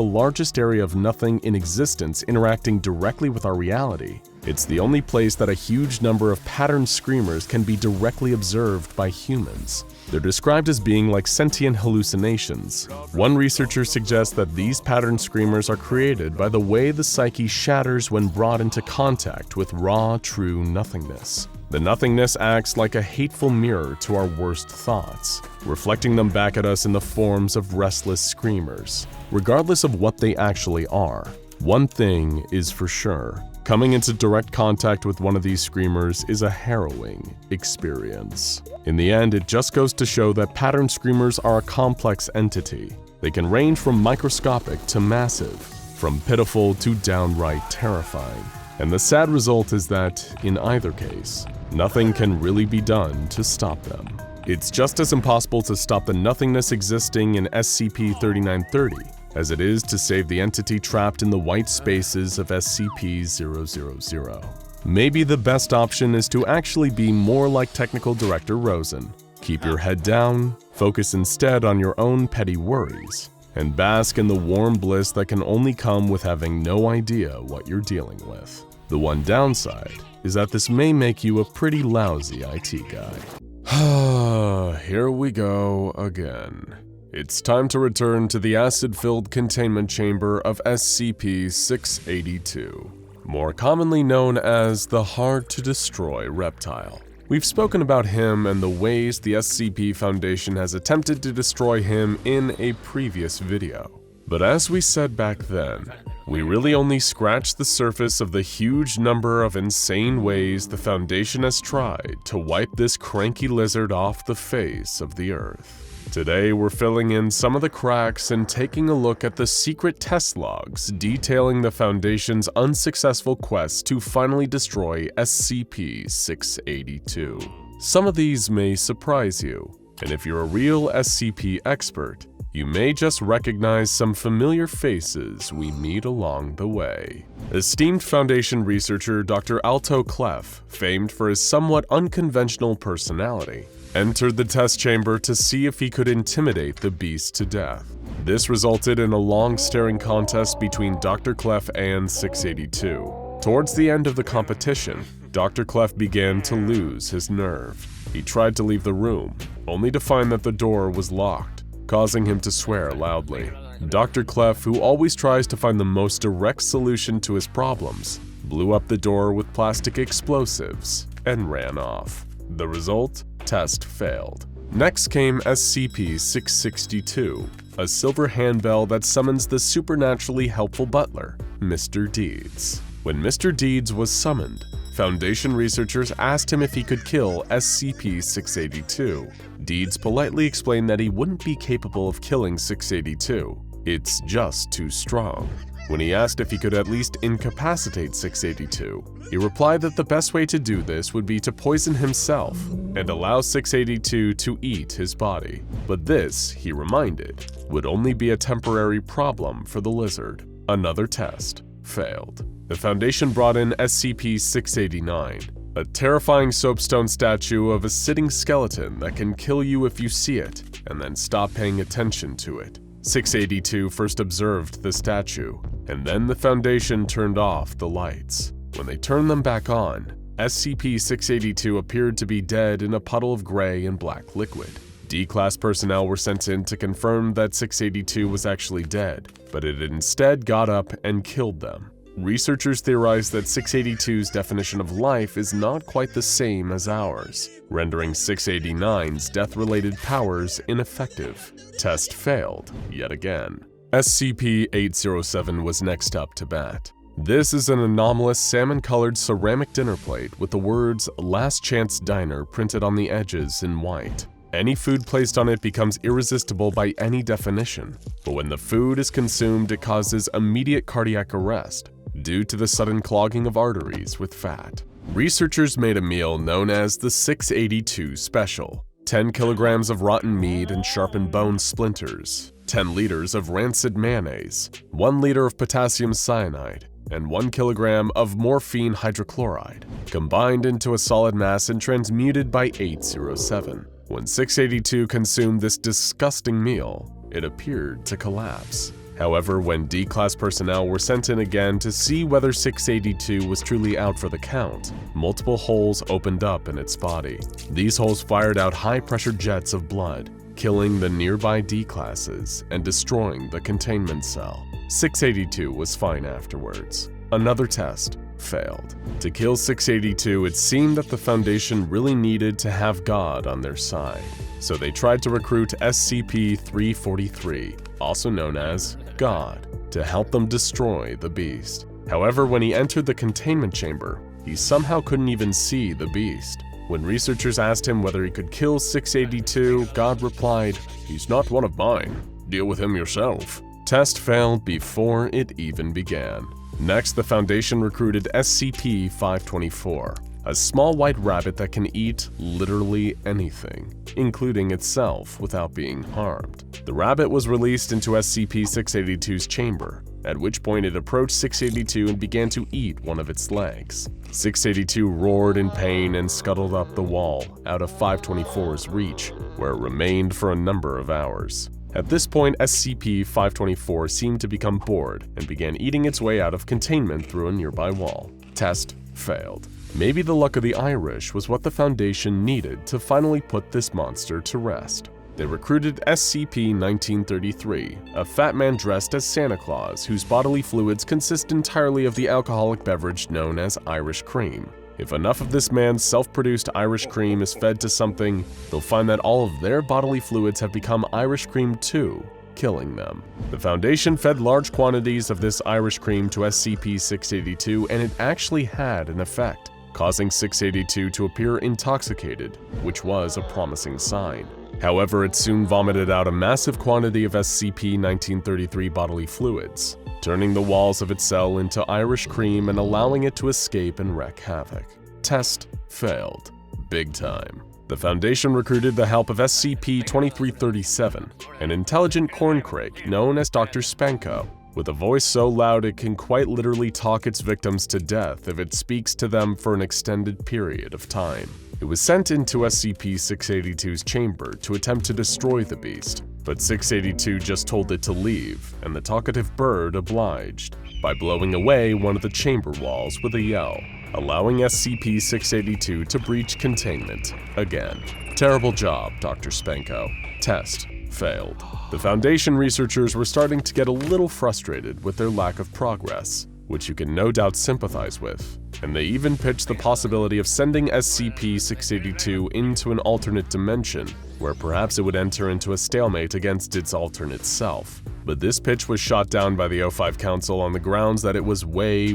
largest area of nothing in existence interacting directly with our reality, it's the only place that a huge number of pattern screamers can be directly observed by humans. They're described as being like sentient hallucinations. One researcher suggests that these pattern screamers are created by the way the psyche shatters when brought into contact with raw, true nothingness. The nothingness acts like a hateful mirror to our worst thoughts, reflecting them back at us in the forms of restless screamers. Regardless of what they actually are, one thing is for sure: coming into direct contact with one of these screamers is a harrowing experience. In the end, it just goes to show that pattern screamers are a complex entity. They can range from microscopic to massive, from pitiful to downright terrifying. And the sad result is that, in either case, nothing can really be done to stop them. It's just as impossible to stop the nothingness existing in SCP-3930 as it is to save the entity trapped in the white spaces of SCP-000. Maybe the best option is to actually be more like Technical Director Rosen. Keep your head down, focus instead on your own petty worries, and bask in the warm bliss that can only come with having no idea what you're dealing with. The one downside is that this may make you a pretty lousy IT guy. Here we go again. It's time to return to the acid-filled containment chamber of SCP-682, more commonly known as the hard-to-destroy reptile. We've spoken about him and the ways the SCP Foundation has attempted to destroy him in a previous video. But as we said back then, we really only scratched the surface of the huge number of insane ways the Foundation has tried to wipe this cranky lizard off the face of the Earth. Today, we're filling in some of the cracks and taking a look at the secret test logs detailing the Foundation's unsuccessful quest to finally destroy SCP-682. Some of these may surprise you, and if you're a real SCP expert, you may just recognize some familiar faces we meet along the way. Esteemed Foundation researcher Dr. Alto Clef, famed for his somewhat unconventional personality, entered the test chamber to see if he could intimidate the beast to death. This resulted in a long staring contest between Dr. Clef and 682. Towards the end of the competition, Dr. Clef began to lose his nerve. He tried to leave the room, only to find that the door was locked, causing him to swear loudly. Dr. Clef, who always tries to find the most direct solution to his problems, blew up the door with plastic explosives and ran off. The result? Test failed. Next came SCP-662, a silver handbell that summons the supernaturally helpful Butler, Mr. Deeds. When Mr. Deeds was summoned, Foundation researchers asked him if he could kill SCP-682. Deeds politely explained that he wouldn't be capable of killing 682. It's just too strong. When he asked if he could at least incapacitate 682, he replied that the best way to do this would be to poison himself and allow 682 to eat his body. But this, he reminded, would only be a temporary problem for the lizard. Another test failed. The Foundation brought in SCP-689, a terrifying soapstone statue of a sitting skeleton that can kill you if you see it and then stop paying attention to it. 682 first observed the statue, and then the Foundation turned off the lights. When they turned them back on, SCP-682 appeared to be dead in a puddle of gray and black liquid. D-Class personnel were sent in to confirm that 682 was actually dead, but it instead got up and killed them. Researchers theorize that 682's definition of life is not quite the same as ours, rendering 689's death-related powers ineffective. Test failed, yet again. SCP-807 was next up to bat. This is an anomalous salmon-colored ceramic dinner plate with the words "Last Chance Diner" printed on the edges in white. Any food placed on it becomes irresistible by any definition, but when the food is consumed, it causes immediate cardiac arrest due to the sudden clogging of arteries with fat. Researchers made a meal known as the 682 Special. 10 kilograms of rotten meat and sharpened bone splinters, 10 liters of rancid mayonnaise, 1 liter of potassium cyanide, and 1 kilogram of morphine hydrochloride, combined into a solid mass and transmuted by 807. When 682 consumed this disgusting meal, it appeared to collapse. However, when D-Class personnel were sent in again to see whether 682 was truly out for the count, multiple holes opened up in its body. These holes fired out high-pressure jets of blood, killing the nearby D-Classes and destroying the containment cell. 682 was fine afterwards. Another test failed. To kill 682, it seemed that the Foundation really needed to have God on their side, so they tried to recruit SCP-343, also known as God, to help them destroy the beast. However, when he entered the containment chamber, he somehow couldn't even see the beast. When researchers asked him whether he could kill 682, God replied, "He's not one of mine. Deal with him yourself." Test failed before it even began. Next, the Foundation recruited SCP-524, a small white rabbit that can eat literally anything, including itself, without being harmed. The rabbit was released into SCP-682's chamber, at which point it approached 682 and began to eat one of its legs. 682 roared in pain and scuttled up the wall, out of 524's reach, where it remained for a number of hours. At this point, SCP-524 seemed to become bored and began eating its way out of containment through a nearby wall. Test failed. Maybe the luck of the Irish was what the Foundation needed to finally put this monster to rest. They recruited SCP-1933, a fat man dressed as Santa Claus whose bodily fluids consist entirely of the alcoholic beverage known as Irish cream. If enough of this man's self-produced Irish cream is fed to something, they'll find that all of their bodily fluids have become Irish cream too, killing them. The Foundation fed large quantities of this Irish cream to SCP-682, and it actually had an effect, causing 682 to appear intoxicated, which was a promising sign. However, it soon vomited out a massive quantity of SCP-1933 bodily fluids, turning the walls of its cell into Irish cream and allowing it to escape and wreak havoc. Test failed. Big time. The Foundation recruited the help of SCP-2337, an intelligent corncrake known as Dr. Spanko, with a voice so loud it can quite literally talk its victims to death if it speaks to them for an extended period of time. It was sent into SCP-682's chamber to attempt to destroy the beast, but 682 just told it to leave, and the talkative bird obliged by blowing away one of the chamber walls with a yell, allowing SCP-682 to breach containment again. Terrible job, Dr. Spanko. Test failed. The Foundation researchers were starting to get a little frustrated with their lack of progress, which you can no doubt sympathize with, and they even pitched the possibility of sending SCP-682 into an alternate dimension, where perhaps it would enter into a stalemate against its alternate self. But this pitch was shot down by the O5 Council on the grounds that it was way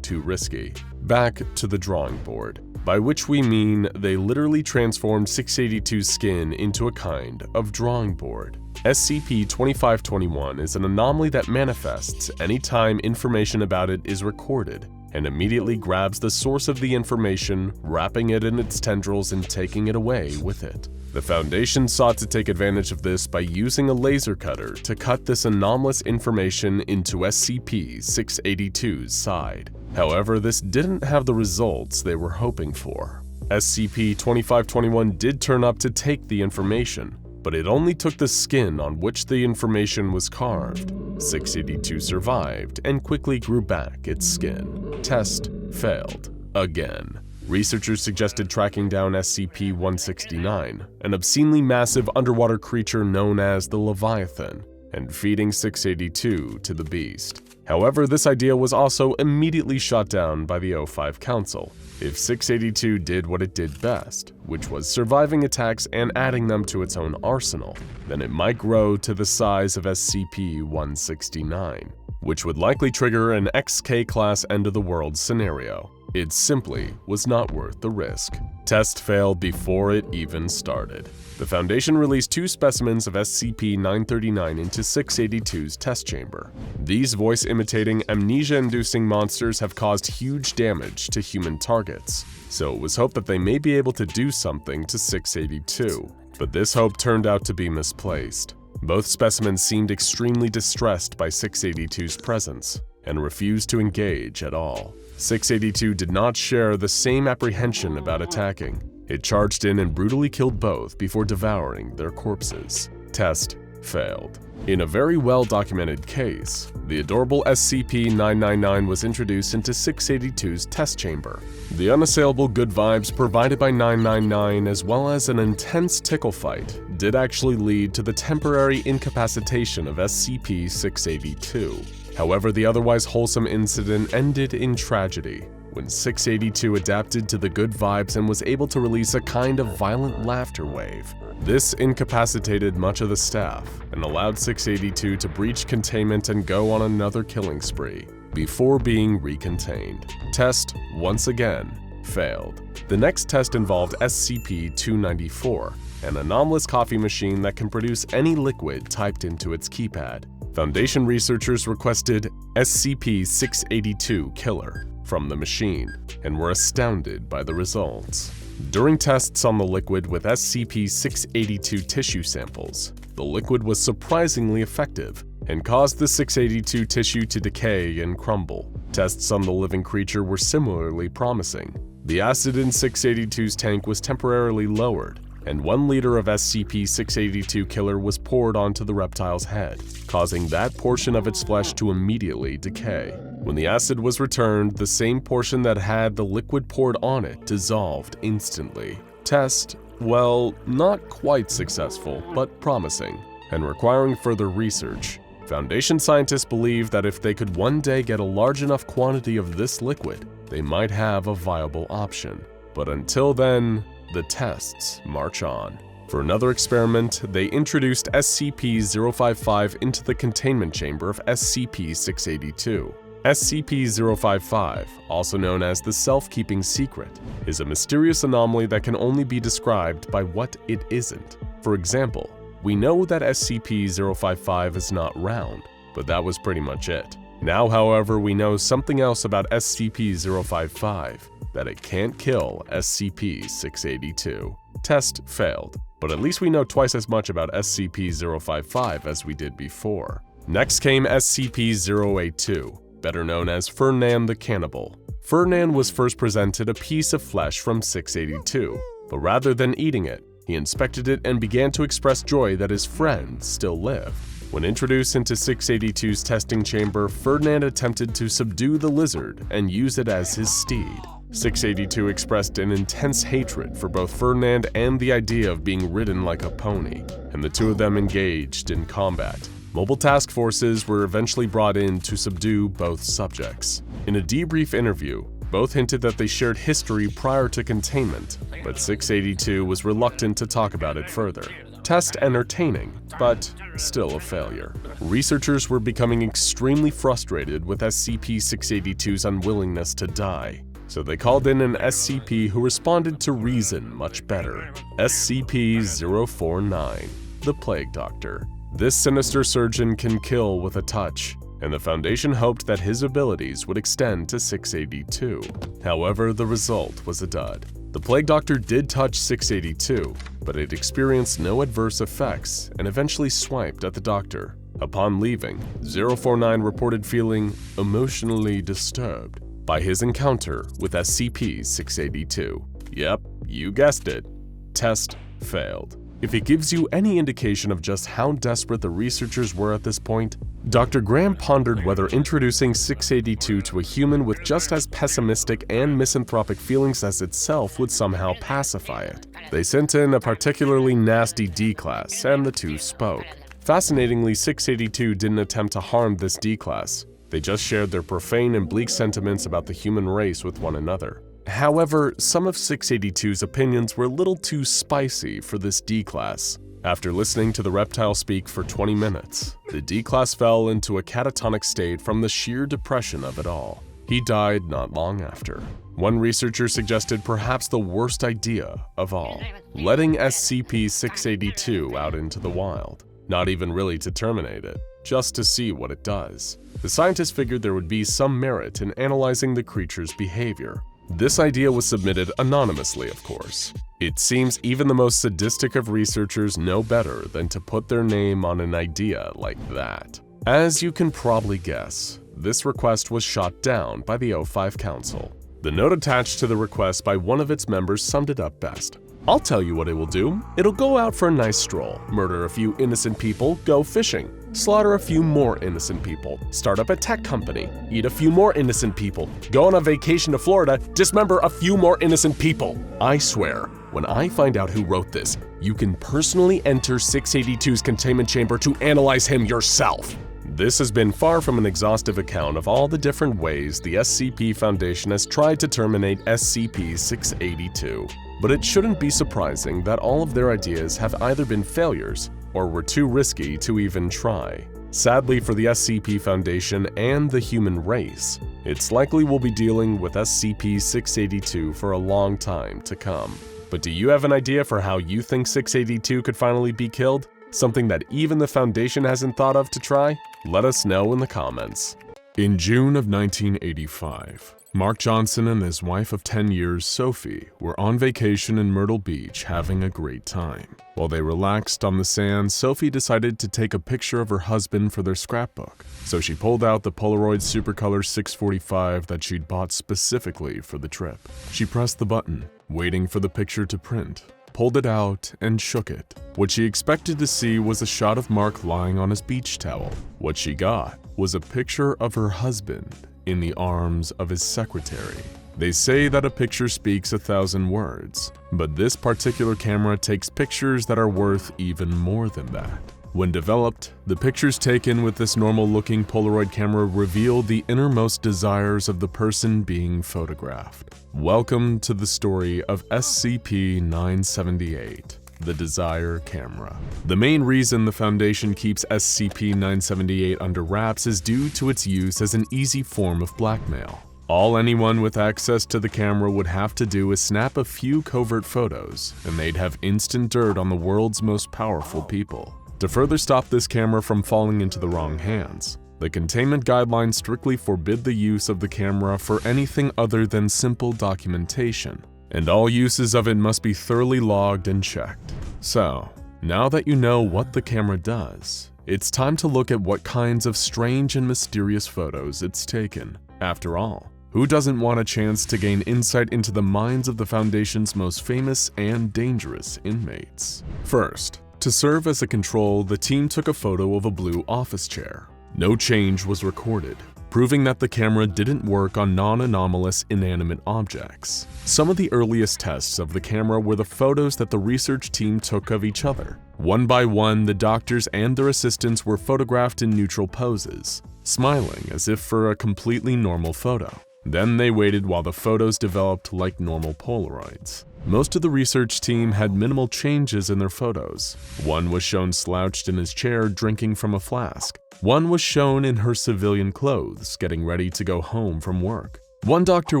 too risky. Back to the drawing board, by which we mean they literally transformed 682's skin into a kind of drawing board. SCP-2521 is an anomaly that manifests anytime information about it is recorded, and immediately grabs the source of the information, wrapping it in its tendrils and taking it away with it. The Foundation sought to take advantage of this by using a laser cutter to cut this anomalous information into SCP-682's side. However, this didn't have the results they were hoping for. SCP-2521 did turn up to take the information, but it only took the skin on which the information was carved. 682 survived and quickly grew back its skin. Test failed again. Researchers suggested tracking down SCP-169, an obscenely massive underwater creature known as the Leviathan, and feeding 682 to the beast. However, this idea was also immediately shot down by the O5 Council. If 682 did what it did best, which was surviving attacks and adding them to its own arsenal, then it might grow to the size of SCP-169, which would likely trigger an XK-class end-of-the-world scenario. It simply was not worth the risk. Test failed before it even started. The Foundation released 2 specimens of SCP-939 into 682's test chamber. These voice-imitating, amnesia-inducing monsters have caused huge damage to human targets, so it was hoped that they may be able to do something to 682. But this hope turned out to be misplaced. Both specimens seemed extremely distressed by 682's presence, and refused to engage at all. 682 did not share the same apprehension about attacking. It charged in and brutally killed both before devouring their corpses. Test failed. In a very well-documented case, the adorable SCP-999 was introduced into 682's test chamber. The unassailable good vibes provided by 999, as well as an intense tickle fight, did actually lead to the temporary incapacitation of SCP-682. However, the otherwise wholesome incident ended in tragedy when 682 adapted to the good vibes and was able to release a kind of violent laughter wave. This incapacitated much of the staff and allowed 682 to breach containment and go on another killing spree before being recontained. Test, once again, failed. The next test involved SCP-294, an anomalous coffee machine that can produce any liquid typed into its keypad. Foundation researchers requested SCP-682 Killer from the machine and were astounded by the results. During tests on the liquid with SCP-682 tissue samples, the liquid was surprisingly effective and caused the 682 tissue to decay and crumble. Tests on the living creature were similarly promising. The acid in 682's tank was temporarily lowered, and 1 liter of SCP-682 Killer was poured onto the reptile's head, causing that portion of its flesh to immediately decay. When the acid was returned, the same portion that had the liquid poured on it dissolved instantly. Test, well, not quite successful, but promising, and requiring further research. Foundation scientists believe that if they could one day get a large enough quantity of this liquid, they might have a viable option. But until then, the tests march on. For another experiment, they introduced SCP-055 into the containment chamber of SCP-682. SCP-055, also known as the Self-Keeping Secret, is a mysterious anomaly that can only be described by what it isn't. For example, we know that SCP-055 is not round, but that was pretty much it. Now, however, we know something else about SCP-055. that it can't kill SCP-682. Test failed, but at least we know twice as much about SCP-055 as we did before. Next came SCP-082, better known as Ferdinand the Cannibal. Ferdinand was first presented a piece of flesh from 682, but rather than eating it, he inspected it and began to express joy that his friend still lived. When introduced into 682's testing chamber, Ferdinand attempted to subdue the lizard and use it as his steed. 682 expressed an intense hatred for both Ferdinand and the idea of being ridden like a pony, and the two of them engaged in combat. Mobile task forces were eventually brought in to subdue both subjects. In a debrief interview, both hinted that they shared history prior to containment, but 682 was reluctant to talk about it further. Test entertaining, but still a failure. Researchers were becoming extremely frustrated with SCP-682's unwillingness to die, so they called in an SCP who responded to reason much better. SCP-049, the Plague Doctor. This sinister surgeon can kill with a touch, and the Foundation hoped that his abilities would extend to 682. However, the result was a dud. The Plague Doctor did touch 682, but it experienced no adverse effects and eventually swiped at the Doctor. Upon leaving, 049 reported feeling emotionally disturbed by his encounter with SCP-682. Yep, you guessed it. Test failed. If it gives you any indication of just how desperate the researchers were at this point, Dr. Graham pondered whether introducing 682 to a human with just as pessimistic and misanthropic feelings as itself would somehow pacify it. They sent in a particularly nasty D-Class, and the two spoke. Fascinatingly, 682 didn't attempt to harm this D-Class. They just shared their profane and bleak sentiments about the human race with one another. However, some of 682's opinions were a little too spicy for this D-Class. After listening to the reptile speak for 20 minutes, the D-Class fell into a catatonic state from the sheer depression of it all. He died not long after. One researcher suggested perhaps the worst idea of all, letting SCP-682 out into the wild. Not even really to terminate it, just to see what it does. The scientists figured there would be some merit in analyzing the creature's behavior. This idea was submitted anonymously, of course. It seems even the most sadistic of researchers know better than to put their name on an idea like that. As you can probably guess, this request was shot down by the O5 Council. The note attached to the request by one of its members summed it up best. I'll tell you what it will do. It'll go out for a nice stroll, murder a few innocent people, go fishing, slaughter a few more innocent people, start up a tech company, eat a few more innocent people, go on a vacation to Florida, dismember a few more innocent people. I swear, when I find out who wrote this, you can personally enter 682's containment chamber to analyze him yourself. This has been far from an exhaustive account of all the different ways the SCP Foundation has tried to terminate SCP-682. But it shouldn't be surprising that all of their ideas have either been failures or were too risky to even try. Sadly for the SCP Foundation and the human race, it's likely we'll be dealing with SCP-682 for a long time to come. But do you have an idea for how you think 682 could finally be killed? Something that even the Foundation hasn't thought of to try? Let us know in the comments. In June of 1985, Mark Johnson and his wife of 10 years, Sophie, were on vacation in Myrtle Beach having a great time. While they relaxed on the sand, Sophie decided to take a picture of her husband for their scrapbook. So she pulled out the Polaroid Supercolor 645 that she'd bought specifically for the trip. She pressed the button, waiting for the picture to print, pulled it out, and shook it. What she expected to see was a shot of Mark lying on his beach towel. What she got was a picture of her husband in the arms of his secretary. They say that a picture speaks 1,000 words, but this particular camera takes pictures that are worth even more than that. When developed, the pictures taken with this normal-looking Polaroid camera reveal the innermost desires of the person being photographed. Welcome to the story of SCP-978. The Desire Camera. The main reason the Foundation keeps SCP-978 under wraps is due to its use as an easy form of blackmail. All anyone with access to the camera would have to do is snap a few covert photos, and they'd have instant dirt on the world's most powerful people. To further stop this camera from falling into the wrong hands, The containment guidelines strictly forbid the use of the camera for anything other than simple documentation, and all uses of it must be thoroughly logged and checked. So, now that you know what the camera does, it's time to look at what kinds of strange and mysterious photos it's taken. After all, who doesn't want a chance to gain insight into the minds of the Foundation's most famous and dangerous inmates? First, to serve as a control, the team took a photo of a blue office chair. No change was recorded, proving that the camera didn't work on non-anomalous inanimate objects. Some of the earliest tests of the camera were the photos that the research team took of each other. One by one, the doctors and their assistants were photographed in neutral poses, smiling as if for a completely normal photo. Then they waited while the photos developed like normal Polaroids. Most of the research team had minimal changes in their photos. One was shown slouched in his chair drinking from a flask. One was shown in her civilian clothes, getting ready to go home from work. One doctor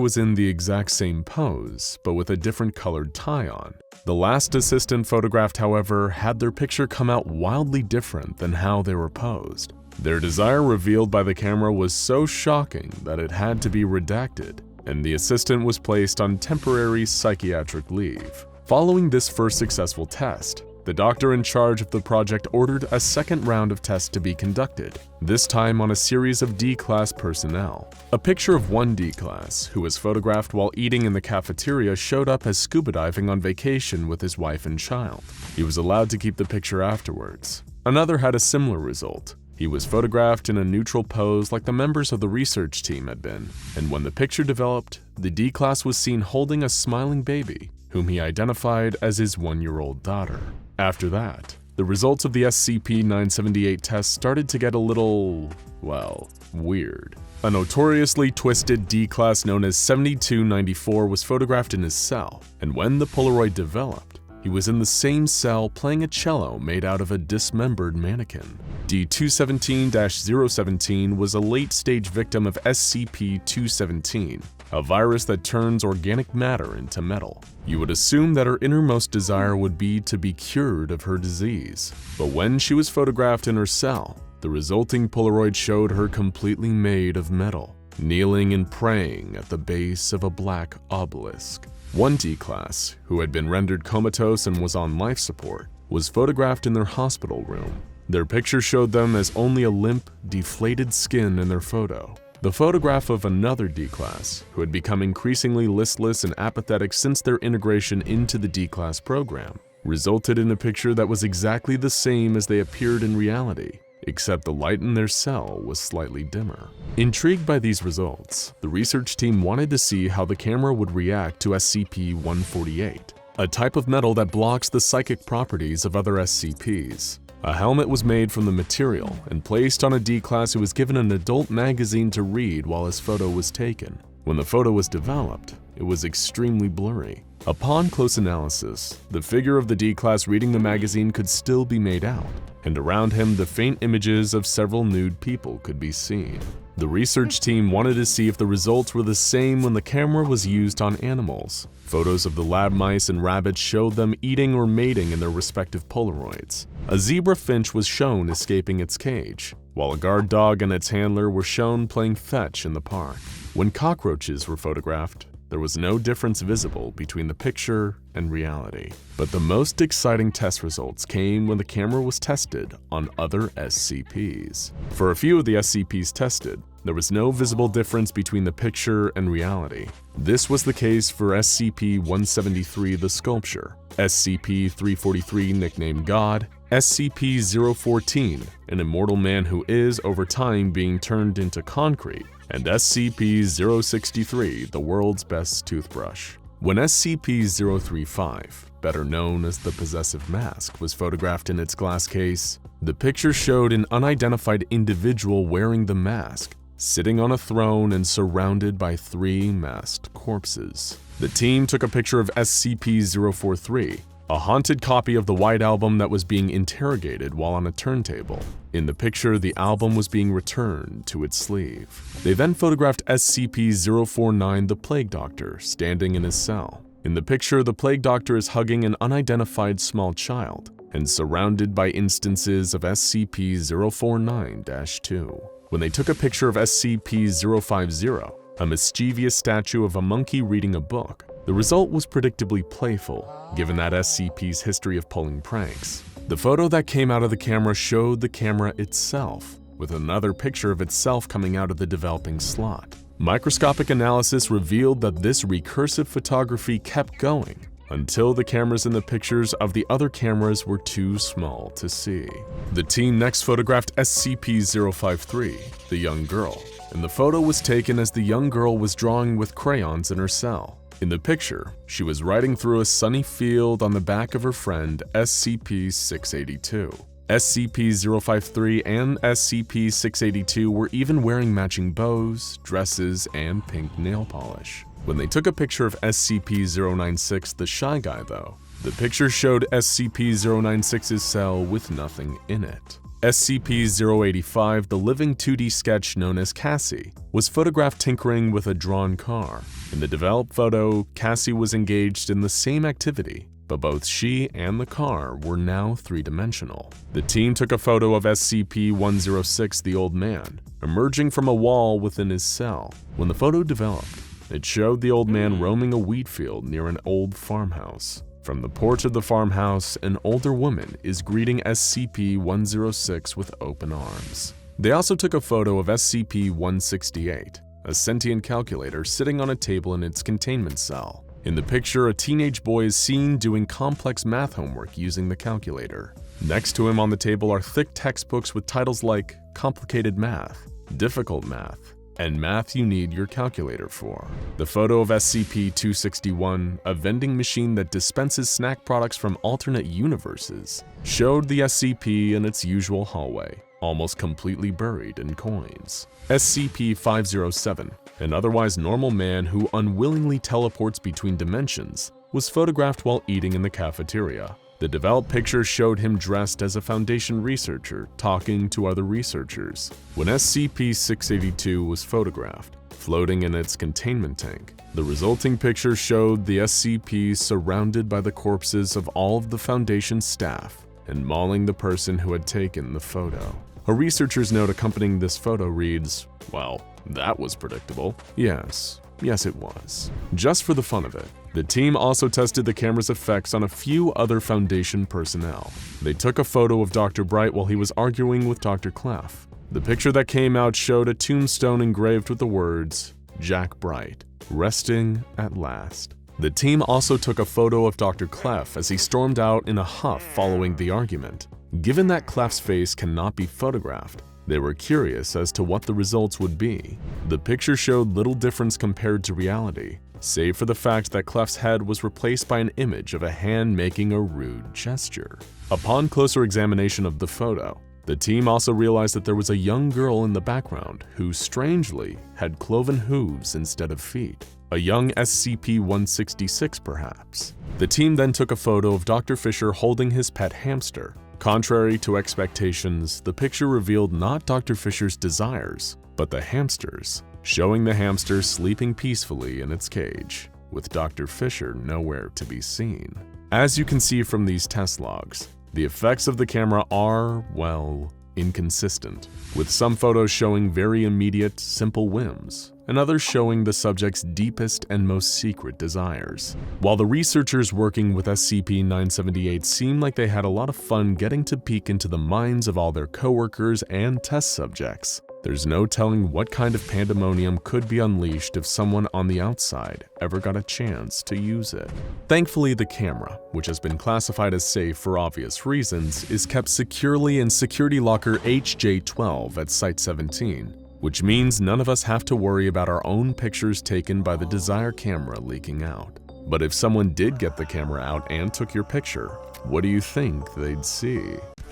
was in the exact same pose, but with a different colored tie on. The last assistant photographed, however, had their picture come out wildly different than how they were posed. Their desire revealed by the camera was so shocking that it had to be redacted, and the assistant was placed on temporary psychiatric leave. Following this first successful test, the doctor in charge of the project ordered a second round of tests to be conducted, this time on a series of D-Class personnel. A picture of one D-Class, who was photographed while eating in the cafeteria, showed up as scuba diving on vacation with his wife and child. He was allowed to keep the picture afterwards. Another had a similar result. He was photographed in a neutral pose like the members of the research team had been, and when the picture developed, the D-Class was seen holding a smiling baby, whom he identified as his 1-year-old daughter. After that, the results of the SCP-978 test started to get a little, well, weird. A notoriously twisted D-Class known as 7294 was photographed in his cell, and when the Polaroid developed, he was in the same cell playing a cello made out of a dismembered mannequin. D217-017 was a late-stage victim of SCP-217, a virus that turns organic matter into metal. You would assume that her innermost desire would be to be cured of her disease, but when she was photographed in her cell, the resulting Polaroid showed her completely made of metal, kneeling and praying at the base of a black obelisk. One D-Class, who had been rendered comatose and was on life support, was photographed in their hospital room. Their picture showed them as only a limp, deflated skin in their photo. The photograph of another D-Class, who had become increasingly listless and apathetic since their integration into the D-Class program, resulted in a picture that was exactly the same as they appeared in reality, except the light in their cell was slightly dimmer. Intrigued by these results, the research team wanted to see how the camera would react to SCP-148, a type of metal that blocks the psychic properties of other SCPs. A helmet was made from the material and placed on a D-Class who was given an adult magazine to read while his photo was taken. When the photo was developed, it was extremely blurry. Upon close analysis, the figure of the D-Class reading the magazine could still be made out, and around him the faint images of several nude people could be seen. The research team wanted to see if the results were the same when the camera was used on animals. Photos of the lab mice and rabbits showed them eating or mating in their respective Polaroids. A zebra finch was shown escaping its cage, while a guard dog and its handler were shown playing fetch in the park. When cockroaches were photographed, there was no difference visible between the picture and reality. But the most exciting test results came when the camera was tested on other SCPs. For a few of the SCPs tested, there was no visible difference between the picture and reality. This was the case for SCP-173 the Sculpture, SCP-343 nicknamed God, SCP-014, an immortal man who is, over time, being turned into concrete, and SCP-063, the world's best toothbrush. When SCP-035, better known as the Possessive Mask, was photographed in its glass case, the picture showed an unidentified individual wearing the mask, sitting on a throne and surrounded by 3 masked corpses. The team took a picture of SCP-043, a haunted copy of the White Album that was being interrogated while on a turntable. In the picture, the album was being returned to its sleeve. They then photographed SCP-049 the Plague Doctor standing in his cell. In the picture, the Plague Doctor is hugging an unidentified small child and surrounded by instances of SCP-049-2. when they took a picture of SCP-050, a mischievous statue of a monkey reading a book. The result was predictably playful, given that SCP's history of pulling pranks. The photo that came out of the camera showed the camera itself, with another picture of itself coming out of the developing slot. Microscopic analysis revealed that this recursive photography kept going until the cameras in the pictures of the other cameras were too small to see. The team next photographed SCP-053, the young girl, and the photo was taken as the young girl was drawing with crayons in her cell. In the picture, she was riding through a sunny field on the back of her friend SCP-682. SCP-053 and SCP-682 were even wearing matching bows, dresses, and pink nail polish. When they took a picture of SCP-096, the Shy Guy though, the picture showed SCP-096's cell with nothing in it. SCP-085, the living 2D sketch known as Cassie, was photographed tinkering with a drawn car. In the developed photo, Cassie was engaged in the same activity, but both she and the car were now three-dimensional. The team took a photo of SCP-106, the old man, emerging from a wall within his cell. When the photo developed, it showed the old man roaming a wheat field near an old farmhouse. From the porch of the farmhouse, an older woman is greeting SCP-106 with open arms. They also took a photo of SCP-168, a sentient calculator sitting on a table in its containment cell. In the picture, a teenage boy is seen doing complex math homework using the calculator. Next to him on the table are thick textbooks with titles like Complicated Math, Difficult Math, and Math You Need Your Calculator For. The photo of SCP-261, a vending machine that dispenses snack products from alternate universes, showed the SCP in its usual hallway, almost completely buried in coins. SCP-507, an otherwise normal man who unwillingly teleports between dimensions, was photographed while eating in the cafeteria. The developed picture showed him dressed as a Foundation researcher talking to other researchers. When SCP-682 was photographed, floating in its containment tank, the resulting picture showed the SCP surrounded by the corpses of all of the Foundation staff and mauling the person who had taken the photo. A researcher's note accompanying this photo reads, "Well, that was predictable." Yes, it was. Just for the fun of it, the team also tested the camera's effects on a few other Foundation personnel. They took a photo of Dr. Bright while he was arguing with Dr. Clef. The picture that came out showed a tombstone engraved with the words, "Jack Bright, resting at last." The team also took a photo of Dr. Clef as he stormed out in a huff following the argument. Given that Clef's face cannot be photographed, they were curious as to what the results would be. The picture showed little difference compared to reality, save for the fact that Clef's head was replaced by an image of a hand making a rude gesture. Upon closer examination of the photo, the team also realized that there was a young girl in the background who, strangely, had cloven hooves instead of feet. A young SCP-166 perhaps. The team then took a photo of Dr. Fisher holding his pet hamster. Contrary to expectations, the picture revealed not Dr. Fisher's desires, but the hamster's, showing the hamster sleeping peacefully in its cage, with Dr. Fisher nowhere to be seen. As you can see from these test logs, the effects of the camera are, well, inconsistent, with some photos showing very immediate, simple whims, and others showing the subject's deepest and most secret desires. While the researchers working with SCP-978 seemed like they had a lot of fun getting to peek into the minds of all their coworkers and test subjects, there's no telling what kind of pandemonium could be unleashed if someone on the outside ever got a chance to use it. Thankfully, the camera, which has been classified as safe for obvious reasons, is kept securely in security locker HJ12 at Site-17, which means none of us have to worry about our own pictures taken by the Desire camera leaking out. But if someone did get the camera out and took your picture, what do you think they'd see?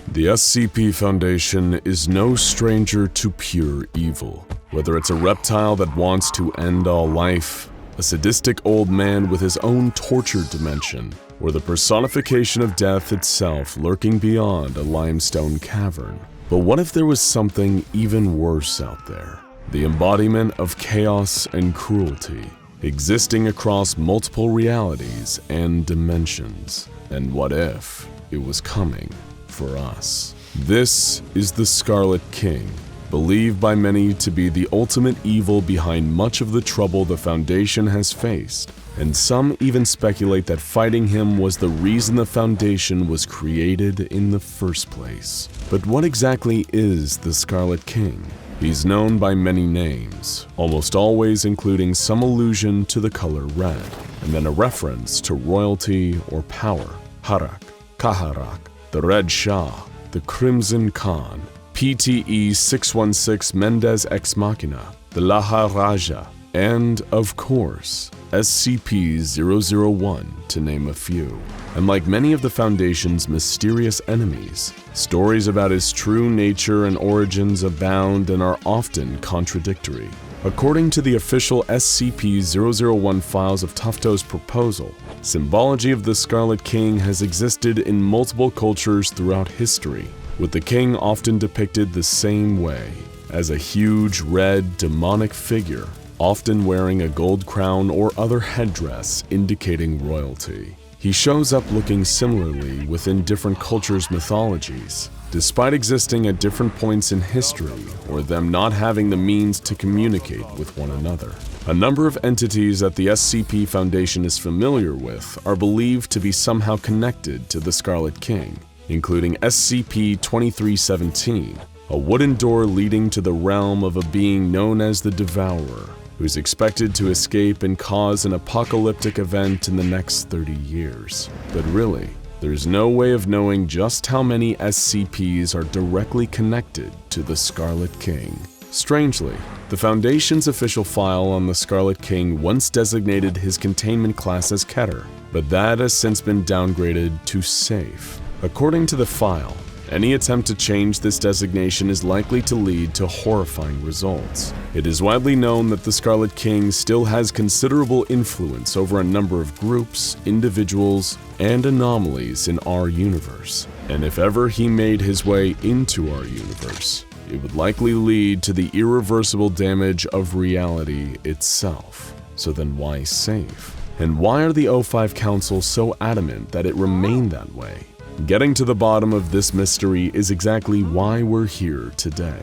The SCP Foundation is no stranger to pure evil. Whether it's a reptile that wants to end all life, a sadistic old man with his own torture dimension, or the personification of death itself lurking beyond a limestone cavern. But what if there was something even worse out there? The embodiment of chaos and cruelty, existing across multiple realities and dimensions. And what if it was coming for us? This is the Scarlet King, believed by many to be the ultimate evil behind much of the trouble the Foundation has faced, and some even speculate that fighting him was the reason the Foundation was created in the first place. But what exactly is the Scarlet King? He's known by many names, almost always including some allusion to the color red, and then a reference to royalty or power. Harak, Kaharak, the Red Shah, the Crimson Khan, PTE 616 Mendez Ex Machina, the Laha Raja, and, of course, SCP-001, to name a few. And like many of the Foundation's mysterious enemies, stories about his true nature and origins abound and are often contradictory. According to the official SCP-001 files of Tufto's proposal, symbology of the Scarlet King has existed in multiple cultures throughout history, with the king often depicted the same way, as a huge red demonic figure, often wearing a gold crown or other headdress indicating royalty. He shows up looking similarly within different cultures' mythologies, despite existing at different points in history or them not having the means to communicate with one another. A number of entities that the SCP Foundation is familiar with are believed to be somehow connected to the Scarlet King, including SCP-2317, a wooden door leading to the realm of a being known as the Devourer, who's expected to escape and cause an apocalyptic event in the next 30 years. But really, there's no way of knowing just how many SCPs are directly connected to the Scarlet King. Strangely, the Foundation's official file on the Scarlet King once designated his containment class as Keter, but that has since been downgraded to Safe. According to the file, any attempt to change this designation is likely to lead to horrifying results. It is widely known that the Scarlet King still has considerable influence over a number of groups, individuals, and anomalies in our universe. And if ever he made his way into our universe, it would likely lead to the irreversible damage of reality itself. So then why Safe? And why are the O5 Council so adamant that it remain that way? Getting to the bottom of this mystery is exactly why we're here today.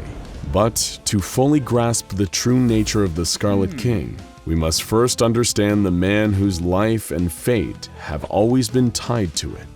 But to fully grasp the true nature of the Scarlet King, we must first understand the man whose life and fate have always been tied to it,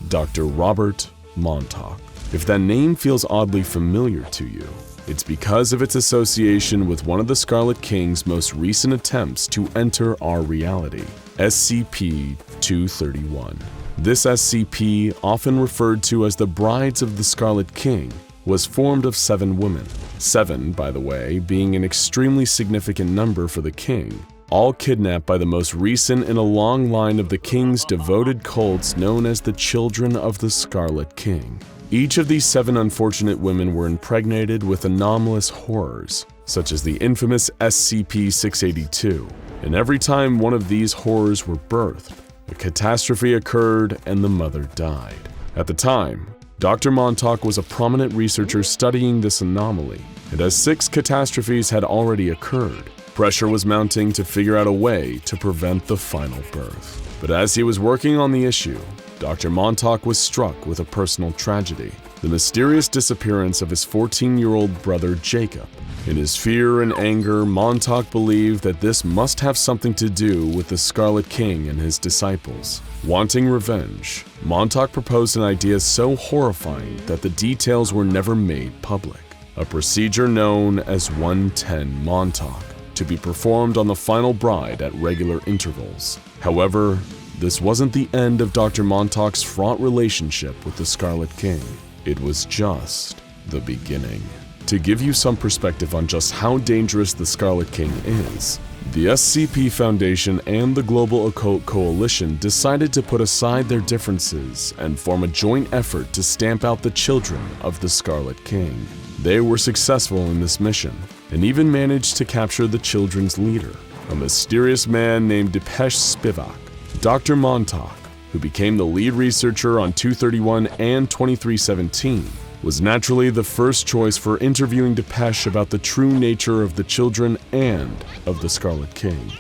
Dr. Robert Montauk. If that name feels oddly familiar to you, it's because of its association with one of the Scarlet King's most recent attempts to enter our reality, SCP-231. This SCP, often referred to as the Brides of the Scarlet King, was formed of 7 women. 7, by the way, being an extremely significant number for the king, all kidnapped by the most recent in a long line of the king's devoted cults known as the Children of the Scarlet King. Each of these 7 unfortunate women were impregnated with anomalous horrors, such as the infamous SCP-682, and every time one of these horrors were birthed, a catastrophe occurred and the mother died. At the time, Dr. Montauk was a prominent researcher studying this anomaly, and as 6 catastrophes had already occurred, pressure was mounting to figure out a way to prevent the final birth. But as he was working on the issue, Dr. Montauk was struck with a personal tragedy, the mysterious disappearance of his 14-year-old brother Jacob. In his fear and anger, Montauk believed that this must have something to do with the Scarlet King and his disciples. Wanting revenge, Montauk proposed an idea so horrifying that the details were never made public. A procedure known as 110 Montauk, to be performed on the final bride at regular intervals. However, this wasn't the end of Dr. Montauk's fraught relationship with the Scarlet King. It was just the beginning. To give you some perspective on just how dangerous the Scarlet King is, the SCP Foundation and the Global Occult Coalition decided to put aside their differences and form a joint effort to stamp out the children of the Scarlet King. They were successful in this mission, and even managed to capture the children's leader, a mysterious man named Depeche Spivak. Dr. Montauk, who became the lead researcher on 231 and 2317, was naturally the first choice for interviewing Depeche about the true nature of the children and of the Scarlet King.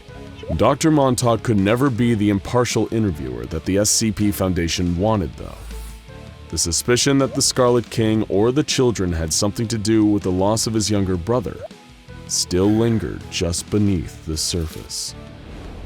Dr. Montauk could never be the impartial interviewer that the SCP Foundation wanted, though. The suspicion that the Scarlet King or the children had something to do with the loss of his younger brother still lingered just beneath the surface.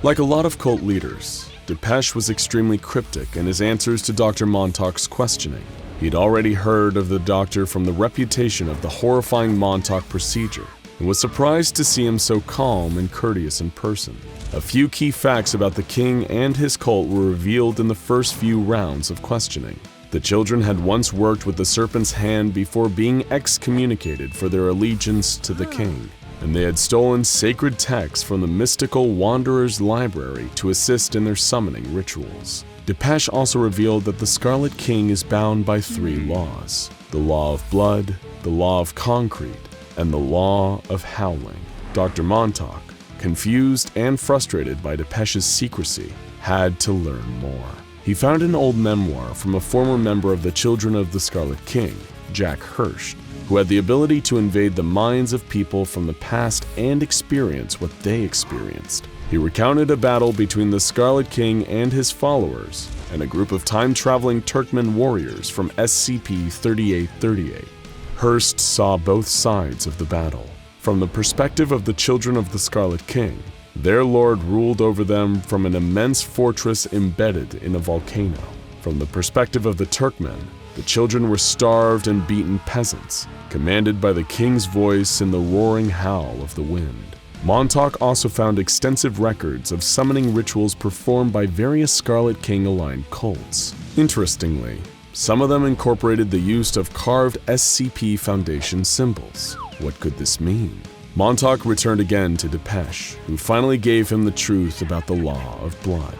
Like a lot of cult leaders, Depeche was extremely cryptic in his answers to Dr. Montauk's questioning. He'd already heard of the doctor from the reputation of the horrifying Montauk procedure, and was surprised to see him so calm and courteous in person. A few key facts about the king and his cult were revealed in the first few rounds of questioning. The children had once worked with the Serpent's Hand before being excommunicated for their allegiance to the king, and they had stolen sacred texts from the mystical Wanderer's Library to assist in their summoning rituals. Depeche also revealed that the Scarlet King is bound by 3 laws: the law of blood, the law of concrete, and the law of howling. Dr. Montauk, confused and frustrated by Depeche's secrecy, had to learn more. He found an old memoir from a former member of the Children of the Scarlet King, Jack Hirsch, who had the ability to invade the minds of people from the past and experience what they experienced. He recounted a battle between the Scarlet King and his followers, and a group of time-traveling Turkmen warriors from SCP-3838. Hurst saw both sides of the battle. From the perspective of the Children of the Scarlet King, their lord ruled over them from an immense fortress embedded in a volcano. From the perspective of the Turkmen, the children were starved and beaten peasants, commanded by the king's voice in the roaring howl of the wind. Montauk also found extensive records of summoning rituals performed by various Scarlet King-aligned cults. Interestingly, some of them incorporated the use of carved SCP Foundation symbols. What could this mean? Montauk returned again to Depeche, who finally gave him the truth about the law of blood.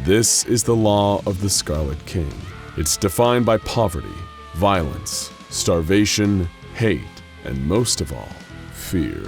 This is the law of the Scarlet King. It's defined by poverty, violence, starvation, hate, and most of all, fear.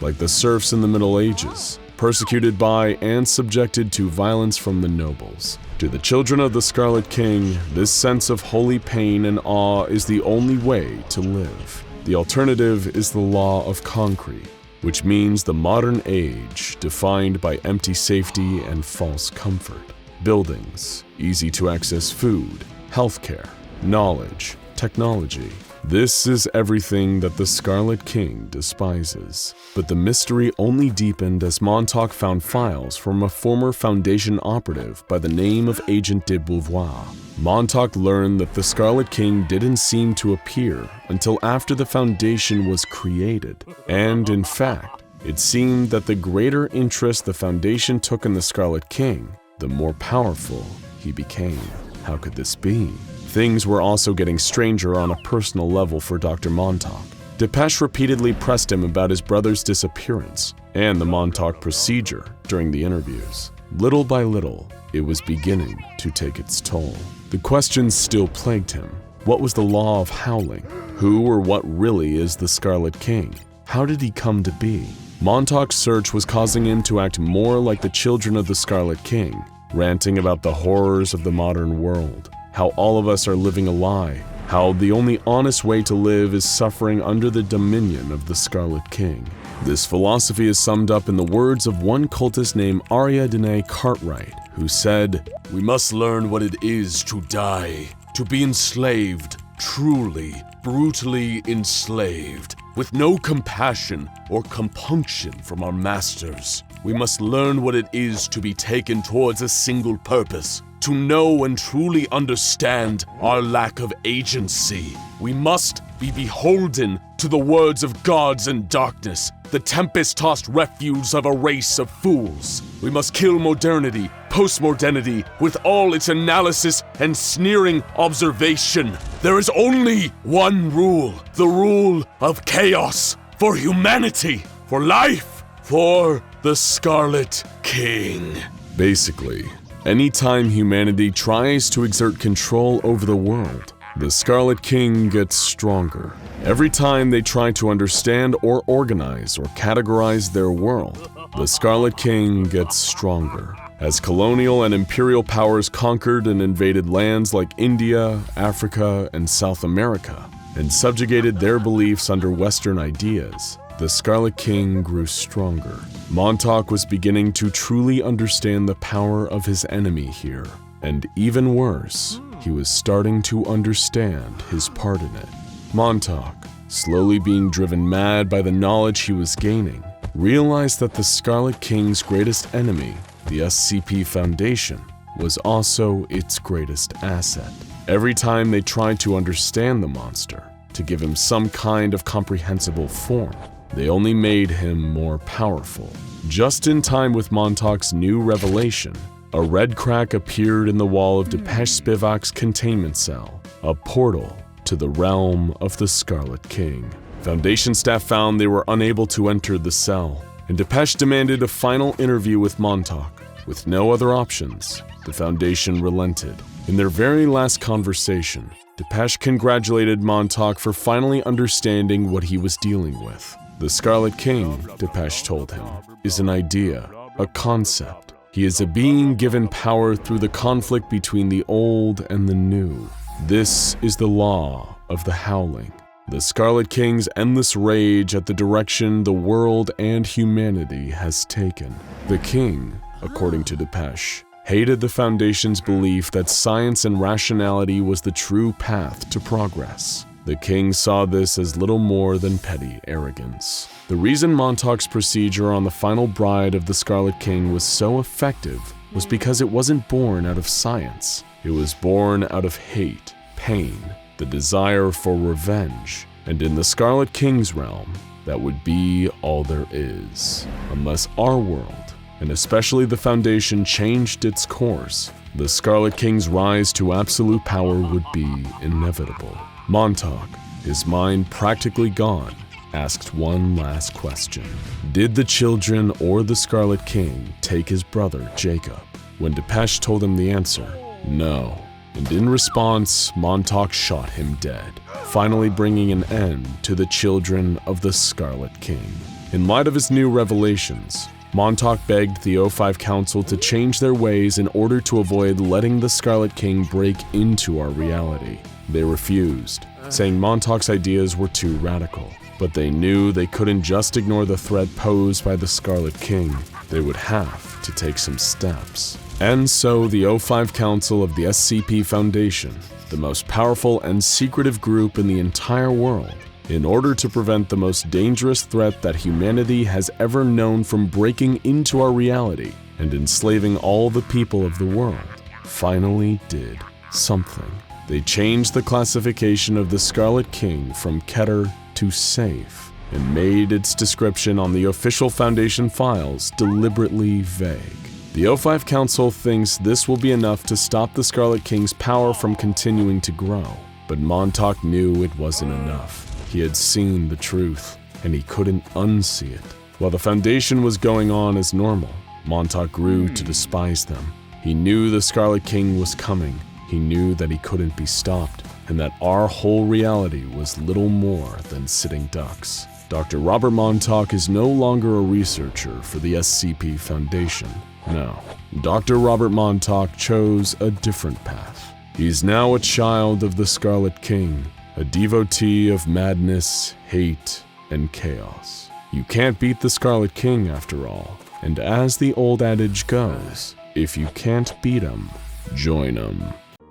Like the serfs in the Middle Ages, persecuted by and subjected to violence from the nobles. To the Children of the Scarlet King, this sense of holy pain and awe is the only way to live. The alternative is the law of concrete, which means the modern age defined by empty safety and false comfort. Buildings, easy-to-access food, healthcare, knowledge, technology. This is everything that the Scarlet King despises. But the mystery only deepened as Montauk found files from a former Foundation operative by the name of Agent de Beauvoir. Montauk learned that the Scarlet King didn't seem to appear until after the Foundation was created. And in fact, it seemed that the greater interest the Foundation took in the Scarlet King, the more powerful he became. How could this be? Things were also getting stranger on a personal level for Dr. Montauk. Depeche repeatedly pressed him about his brother's disappearance and the Montauk procedure during the interviews. Little by little, it was beginning to take its toll. The questions still plagued him. What was the law of howling? Who or what really is the Scarlet King? How did he come to be? Montauk's search was causing him to act more like the Children of the Scarlet King, ranting about the horrors of the modern world. How all of us are living a lie, how the only honest way to live is suffering under the dominion of the Scarlet King. This philosophy is summed up in the words of one cultist named Ariadne Cartwright, who said, "We must learn what it is to die, to be enslaved, truly, brutally enslaved, with no compassion or compunction from our masters. We must learn what it is to be taken towards a single purpose, to know and truly understand our lack of agency. We must be beholden to the words of gods and darkness, the tempest-tossed refuse of a race of fools. We must kill modernity, postmodernity, with all its analysis and sneering observation. There is only one rule, the rule of chaos, for humanity, for life, for the Scarlet King." Basically, anytime humanity tries to exert control over the world, the Scarlet King gets stronger. Every time they try to understand or organize or categorize their world, the Scarlet King gets stronger. As colonial and imperial powers conquered and invaded lands like India, Africa, and South America, and subjugated their beliefs under Western ideas, the Scarlet King grew stronger. Montauk was beginning to truly understand the power of his enemy here. And even worse, he was starting to understand his part in it. Montauk, slowly being driven mad by the knowledge he was gaining, realized that the Scarlet King's greatest enemy, the SCP Foundation, was also its greatest asset. Every time they tried to understand the monster, to give him some kind of comprehensible form, they only made him more powerful. Just in time with Montauk's new revelation, a red crack appeared in the wall of Depeche Spivak's containment cell, a portal to the realm of the Scarlet King. Foundation staff found they were unable to enter the cell, and Depeche demanded a final interview with Montauk. With no other options, the Foundation relented. In their very last conversation, Depeche congratulated Montauk for finally understanding what he was dealing with. The Scarlet King, Depeche told him, is an idea, a concept. He is a being given power through the conflict between the old and the new. This is the law of the Howling. The Scarlet King's endless rage at the direction the world and humanity has taken. The King, according to Depeche, hated the Foundation's belief that science and rationality was the true path to progress. The King saw this as little more than petty arrogance. The reason Montauk's procedure on the final bride of the Scarlet King was so effective was because it wasn't born out of science. It was born out of hate, pain, the desire for revenge, and in the Scarlet King's realm, that would be all there is. Unless our world, and especially the Foundation, changed its course, the Scarlet King's rise to absolute power would be inevitable. Montauk, his mind practically gone, asked one last question. Did the children or the Scarlet King take his brother, Jacob? When Depeche told him the answer, no. And in response, Montauk shot him dead, finally bringing an end to the children of the Scarlet King. In light of his new revelations, Montauk begged the O5 Council to change their ways in order to avoid letting the Scarlet King break into our reality. They refused, saying Montauk's ideas were too radical. But they knew they couldn't just ignore the threat posed by the Scarlet King. They would have to take some steps. And so the O5 Council of the SCP Foundation, the most powerful and secretive group in the entire world, in order to prevent the most dangerous threat that humanity has ever known from breaking into our reality and enslaving all the people of the world, finally did something. They changed the classification of the Scarlet King from Keter to safe, and made its description on the official Foundation files deliberately vague. The O5 Council thinks this will be enough to stop the Scarlet King's power from continuing to grow, but Montauk knew it wasn't enough. He had seen the truth, and he couldn't unsee it. While the Foundation was going on as normal, Montauk grew to despise them. He knew the Scarlet King was coming. He knew that he couldn't be stopped, and that our whole reality was little more than sitting ducks. Dr. Robert Montauk is no longer a researcher for the SCP Foundation. No, Dr. Robert Montauk chose a different path. He's now a child of the Scarlet King, a devotee of madness, hate, and chaos. You can't beat the Scarlet King after all, and as the old adage goes, if you can't beat him, join him.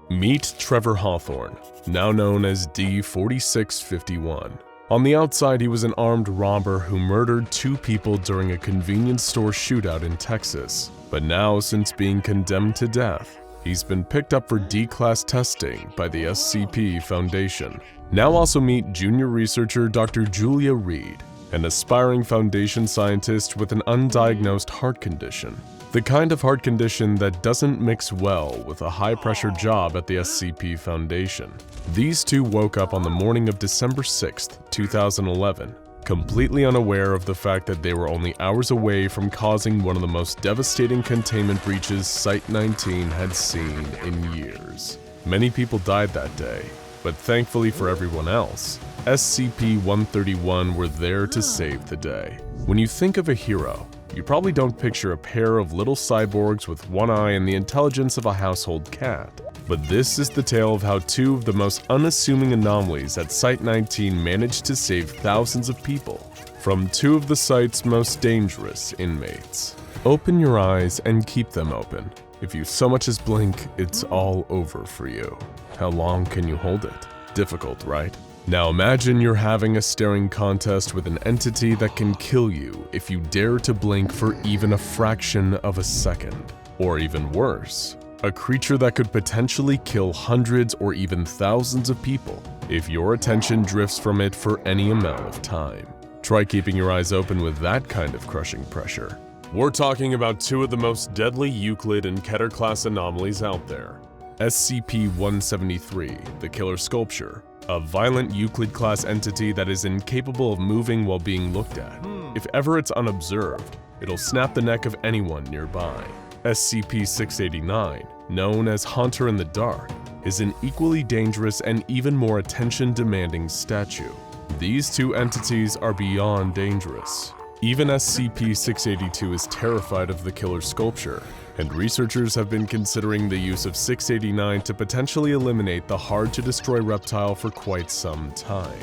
Meet Trevor Hawthorne, now known as D4651. On the outside, he was an armed robber who murdered 2 people during a convenience store shootout in Texas. But now, since being condemned to death, he's been picked up for D-class testing by the SCP Foundation. Now also meet junior researcher Dr. Julia Reed, an aspiring Foundation scientist with an undiagnosed heart condition. The kind of heart condition that doesn't mix well with a high-pressure job at the SCP Foundation. These two woke up on the morning of December 6th, 2011, completely unaware of the fact that they were only hours away from causing one of the most devastating containment breaches Site-19 had seen in years. Many people died that day, but thankfully for everyone else, SCP-131 were there to save the day. When you think of a hero, you probably don't picture a pair of little cyborgs with one eye and the intelligence of a household cat. But this is the tale of how 2 of the most unassuming anomalies at Site-19 managed to save thousands of people from 2 of the site's most dangerous inmates. Open your eyes and keep them open. If you so much as blink, it's all over for you. How long can you hold it? Difficult, right? Now imagine you're having a staring contest with an entity that can kill you if you dare to blink for even a fraction of a second. Or even worse, a creature that could potentially kill hundreds or even thousands of people if your attention drifts from it for any amount of time. Try keeping your eyes open with that kind of crushing pressure. We're talking about two of the most deadly Euclid and Keter class anomalies out there. SCP-173, the Killer Sculpture, a violent Euclid class entity that is incapable of moving while being looked at. If ever it's unobserved, it'll snap the neck of anyone nearby. SCP-689, known as Haunter in the Dark, is an equally dangerous and even more attention-demanding statue. These two entities are beyond dangerous. Even SCP-682 is terrified of the Killer Sculpture, and researchers have been considering the use of 689 to potentially eliminate the hard-to-destroy reptile for quite some time.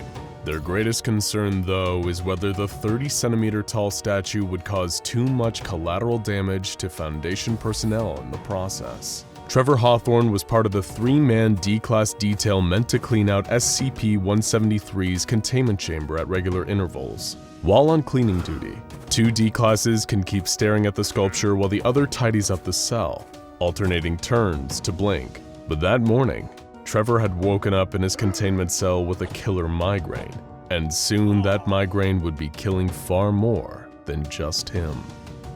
Their greatest concern, though, is whether the 30-centimeter-tall statue would cause too much collateral damage to Foundation personnel in the process. Trevor Hawthorne was part of the 3-man D-Class detail meant to clean out SCP-173's containment chamber at regular intervals. While on cleaning duty, 2 D-Classes can keep staring at the sculpture while the other tidies up the cell, alternating turns to blink. But that morning, Trevor had woken up in his containment cell with a killer migraine, and soon that migraine would be killing far more than just him.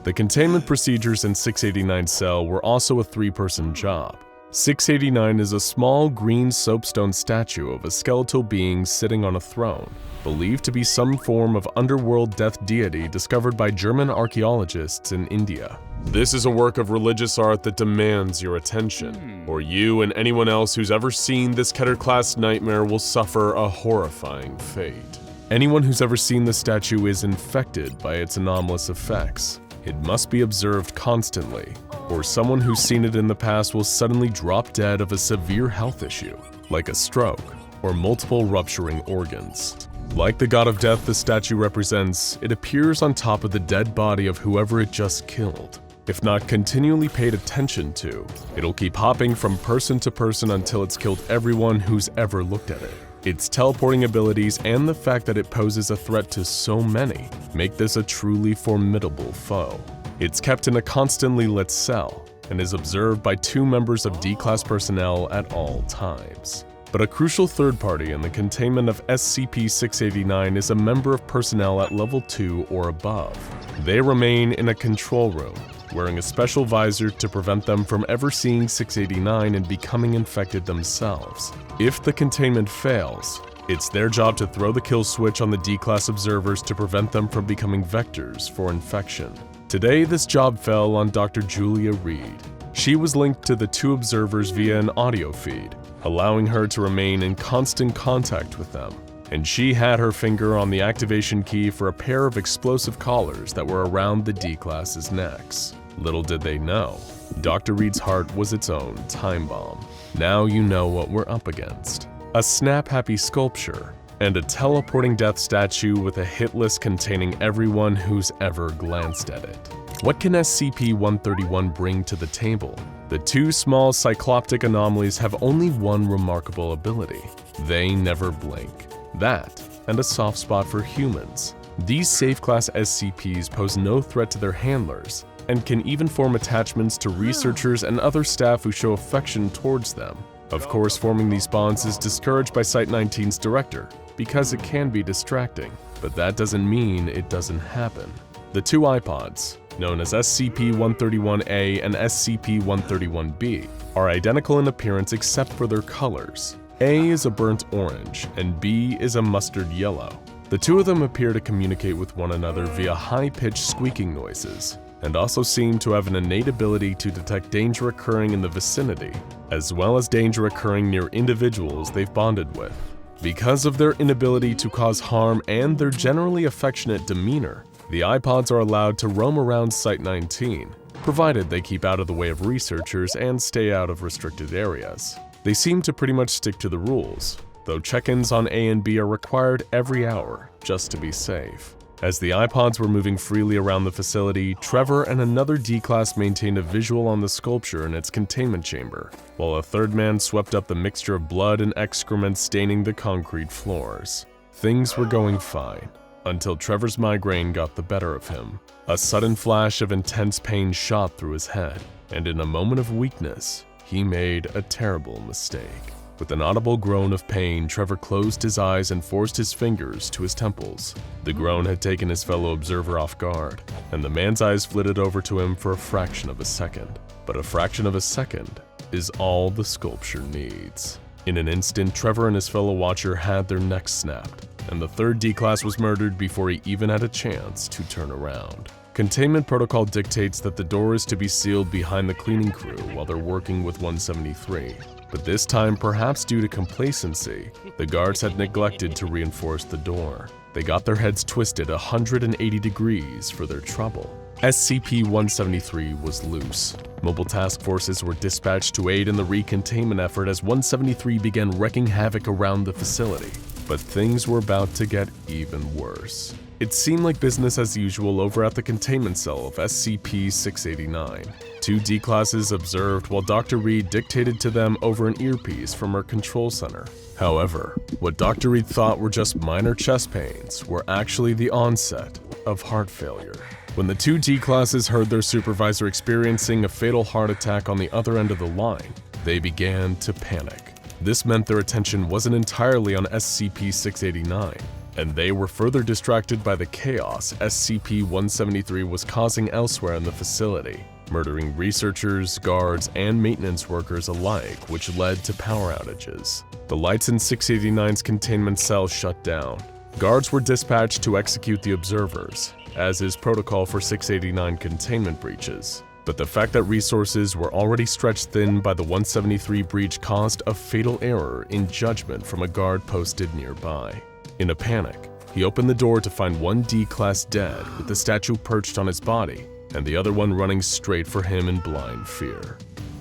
The containment procedures in 689's cell were also a 3-person job. 689 is a small green soapstone statue of a skeletal being sitting on a throne, believed to be some form of underworld death deity discovered by German archaeologists in India. This is a work of religious art that demands your attention, or you and anyone else who's ever seen this Keter-class nightmare will suffer a horrifying fate. Anyone who's ever seen the statue is infected by its anomalous effects. It must be observed constantly, or someone who's seen it in the past will suddenly drop dead of a severe health issue, like a stroke or multiple rupturing organs. Like the god of death the statue represents, it appears on top of the dead body of whoever it just killed. If not continually paid attention to, it'll keep hopping from person to person until it's killed everyone who's ever looked at it. Its teleporting abilities and the fact that it poses a threat to so many make this a truly formidable foe. It's kept in a constantly lit cell and is observed by 2 members of D-Class personnel at all times. But a crucial third party in the containment of SCP-689 is a member of personnel at level 2 or above. They remain in a control room, wearing a special visor to prevent them from ever seeing 689 and becoming infected themselves. If the containment fails, it's their job to throw the kill switch on the D-Class observers to prevent them from becoming vectors for infection. Today, this job fell on Dr. Julia Reed. She was linked to the 2 observers via an audio feed, allowing her to remain in constant contact with them. And she had her finger on the activation key for a pair of explosive collars that were around the D-Class's necks. Little did they know, Dr. Reed's heart was its own time bomb. Now you know what we're up against. A snap-happy sculpture, and a teleporting death statue with a hit list containing everyone who's ever glanced at it. What can SCP-131 bring to the table? The 2 small cycloptic anomalies have only one remarkable ability. They never blink. That, and a soft spot for humans. These safe-class SCPs pose no threat to their handlers, and can even form attachments to researchers and other staff who show affection towards them. Of course, forming these bonds is discouraged by Site-19's director, because it can be distracting, but that doesn't mean it doesn't happen. The 2 iPods, known as SCP-131-A and SCP-131-B, are identical in appearance except for their colors. A is a burnt orange, and B is a mustard yellow. The 2 of them appear to communicate with one another via high-pitched squeaking noises, and also seem to have an innate ability to detect danger occurring in the vicinity, as well as danger occurring near individuals they've bonded with. Because of their inability to cause harm and their generally affectionate demeanor, the iPods are allowed to roam around Site-19, provided they keep out of the way of researchers and stay out of restricted areas. They seem to pretty much stick to the rules, though check-ins on A and B are required every hour, just to be safe. As the iPods were moving freely around the facility, Trevor and another D-Class maintained a visual on the sculpture in its containment chamber, while a third man swept up the mixture of blood and excrement staining the concrete floors. Things were going fine, until Trevor's migraine got the better of him. A sudden flash of intense pain shot through his head, and in a moment of weakness, he made a terrible mistake. With an audible groan of pain, Trevor closed his eyes and forced his fingers to his temples. The groan had taken his fellow observer off guard, and the man's eyes flitted over to him for a fraction of a second. But a fraction of a second is all the sculpture needs. In an instant, Trevor and his fellow watcher had their necks snapped, and the third D-Class was murdered before he even had a chance to turn around. Containment protocol dictates that the door is to be sealed behind the cleaning crew while they're working with 173. But this time, perhaps due to complacency, the guards had neglected to reinforce the door. They got their heads twisted 180 degrees for their trouble. SCP-173 was loose. Mobile task forces were dispatched to aid in the recontainment effort as 173 began wreaking havoc around the facility. But things were about to get even worse. It seemed like business as usual over at the containment cell of SCP-689. Two D-Classes observed while Dr. Reed dictated to them over an earpiece from her control center. However, what Dr. Reed thought were just minor chest pains were actually the onset of heart failure. When the two D-Classes heard their supervisor experiencing a fatal heart attack on the other end of the line, they began to panic. This meant their attention wasn't entirely on SCP-689, and they were further distracted by the chaos SCP-173 was causing elsewhere in the facility, murdering researchers, guards, and maintenance workers alike, which led to power outages. The lights in 689's containment cell shut down. Guards were dispatched to execute the observers, as is protocol for 689 containment breaches. But the fact that resources were already stretched thin by the 173 breach caused a fatal error in judgment from a guard posted nearby. In a panic, he opened the door to find one D-Class dead with the statue perched on his body, and the other one running straight for him in blind fear.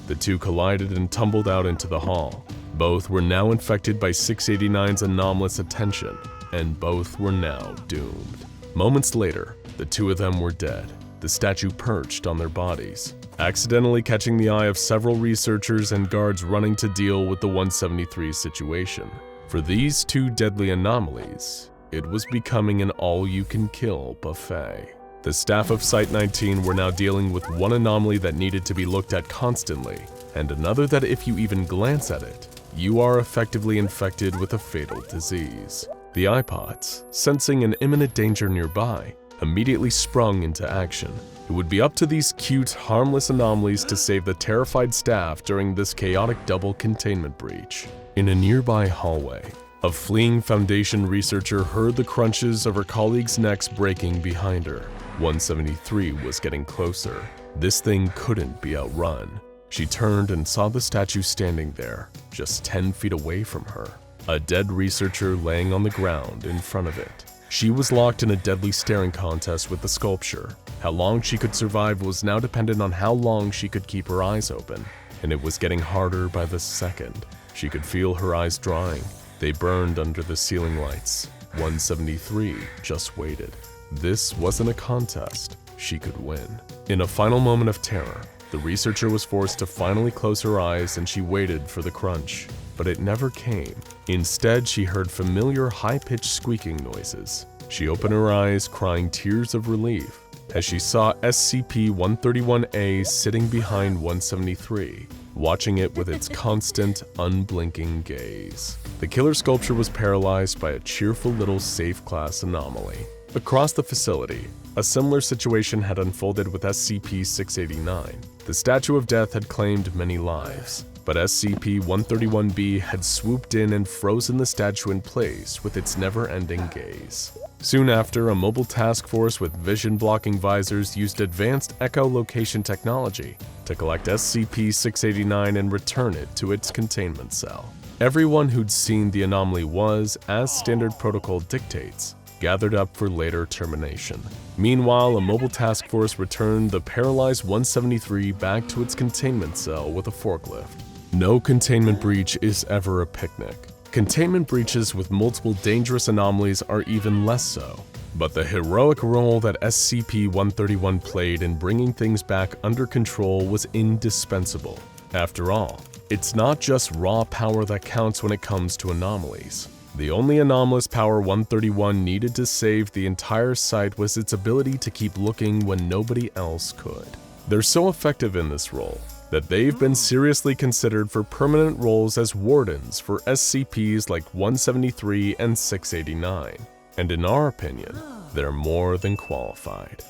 The two collided and tumbled out into the hall. Both were now infected by 689's anomalous attention, and both were now doomed. Moments later, the two of them were dead, the statue perched on their bodies, accidentally catching the eye of several researchers and guards running to deal with the 173 situation. For these two deadly anomalies, it was becoming an all-you-can-kill buffet. The staff of Site-19 were now dealing with one anomaly that needed to be looked at constantly, and another that if you even glance at it, you are effectively infected with a fatal disease. The iPods, sensing an imminent danger nearby, immediately sprung into action. It would be up to these cute, harmless anomalies to save the terrified staff during this chaotic double containment breach. In a nearby hallway, a fleeing Foundation researcher heard the crunches of her colleagues' necks breaking behind her. 173 was getting closer. This thing couldn't be outrun. She turned and saw the statue standing there, just 10 feet away from her, a dead researcher laying on the ground in front of it. She was locked in a deadly staring contest with the sculpture. How long she could survive was now dependent on how long she could keep her eyes open, and it was getting harder by the second. She could feel her eyes drying. They burned under the ceiling lights. 173 just waited. This wasn't a contest. She could win. In a final moment of terror, the researcher was forced to finally close her eyes and she waited for the crunch. But it never came. Instead, she heard familiar high-pitched squeaking noises. She opened her eyes, crying tears of relief, as she saw SCP-131-A sitting behind 173, watching it with its constant, unblinking gaze. The killer sculpture was paralyzed by a cheerful little safe-class anomaly. Across the facility, a similar situation had unfolded with SCP-689. The Statue of Death had claimed many lives, but SCP-131-B had swooped in and frozen the statue in place with its never-ending gaze. Soon after, a mobile task force with vision-blocking visors used advanced echolocation technology to collect SCP-689 and return it to its containment cell. Everyone who'd seen the anomaly was, as standard protocol dictates, gathered up for later termination. Meanwhile, a mobile task force returned the paralyzed 173 back to its containment cell with a forklift. No containment breach is ever a picnic. Containment breaches with multiple dangerous anomalies are even less so. But the heroic role that SCP-131 played in bringing things back under control was indispensable. After all, it's not just raw power that counts when it comes to anomalies. The only anomalous power 131 needed to save the entire site was its ability to keep looking when nobody else could. They're so effective in this role that they've been seriously considered for permanent roles as wardens for SCPs like 173 and 689. And in our opinion, they're more than qualified.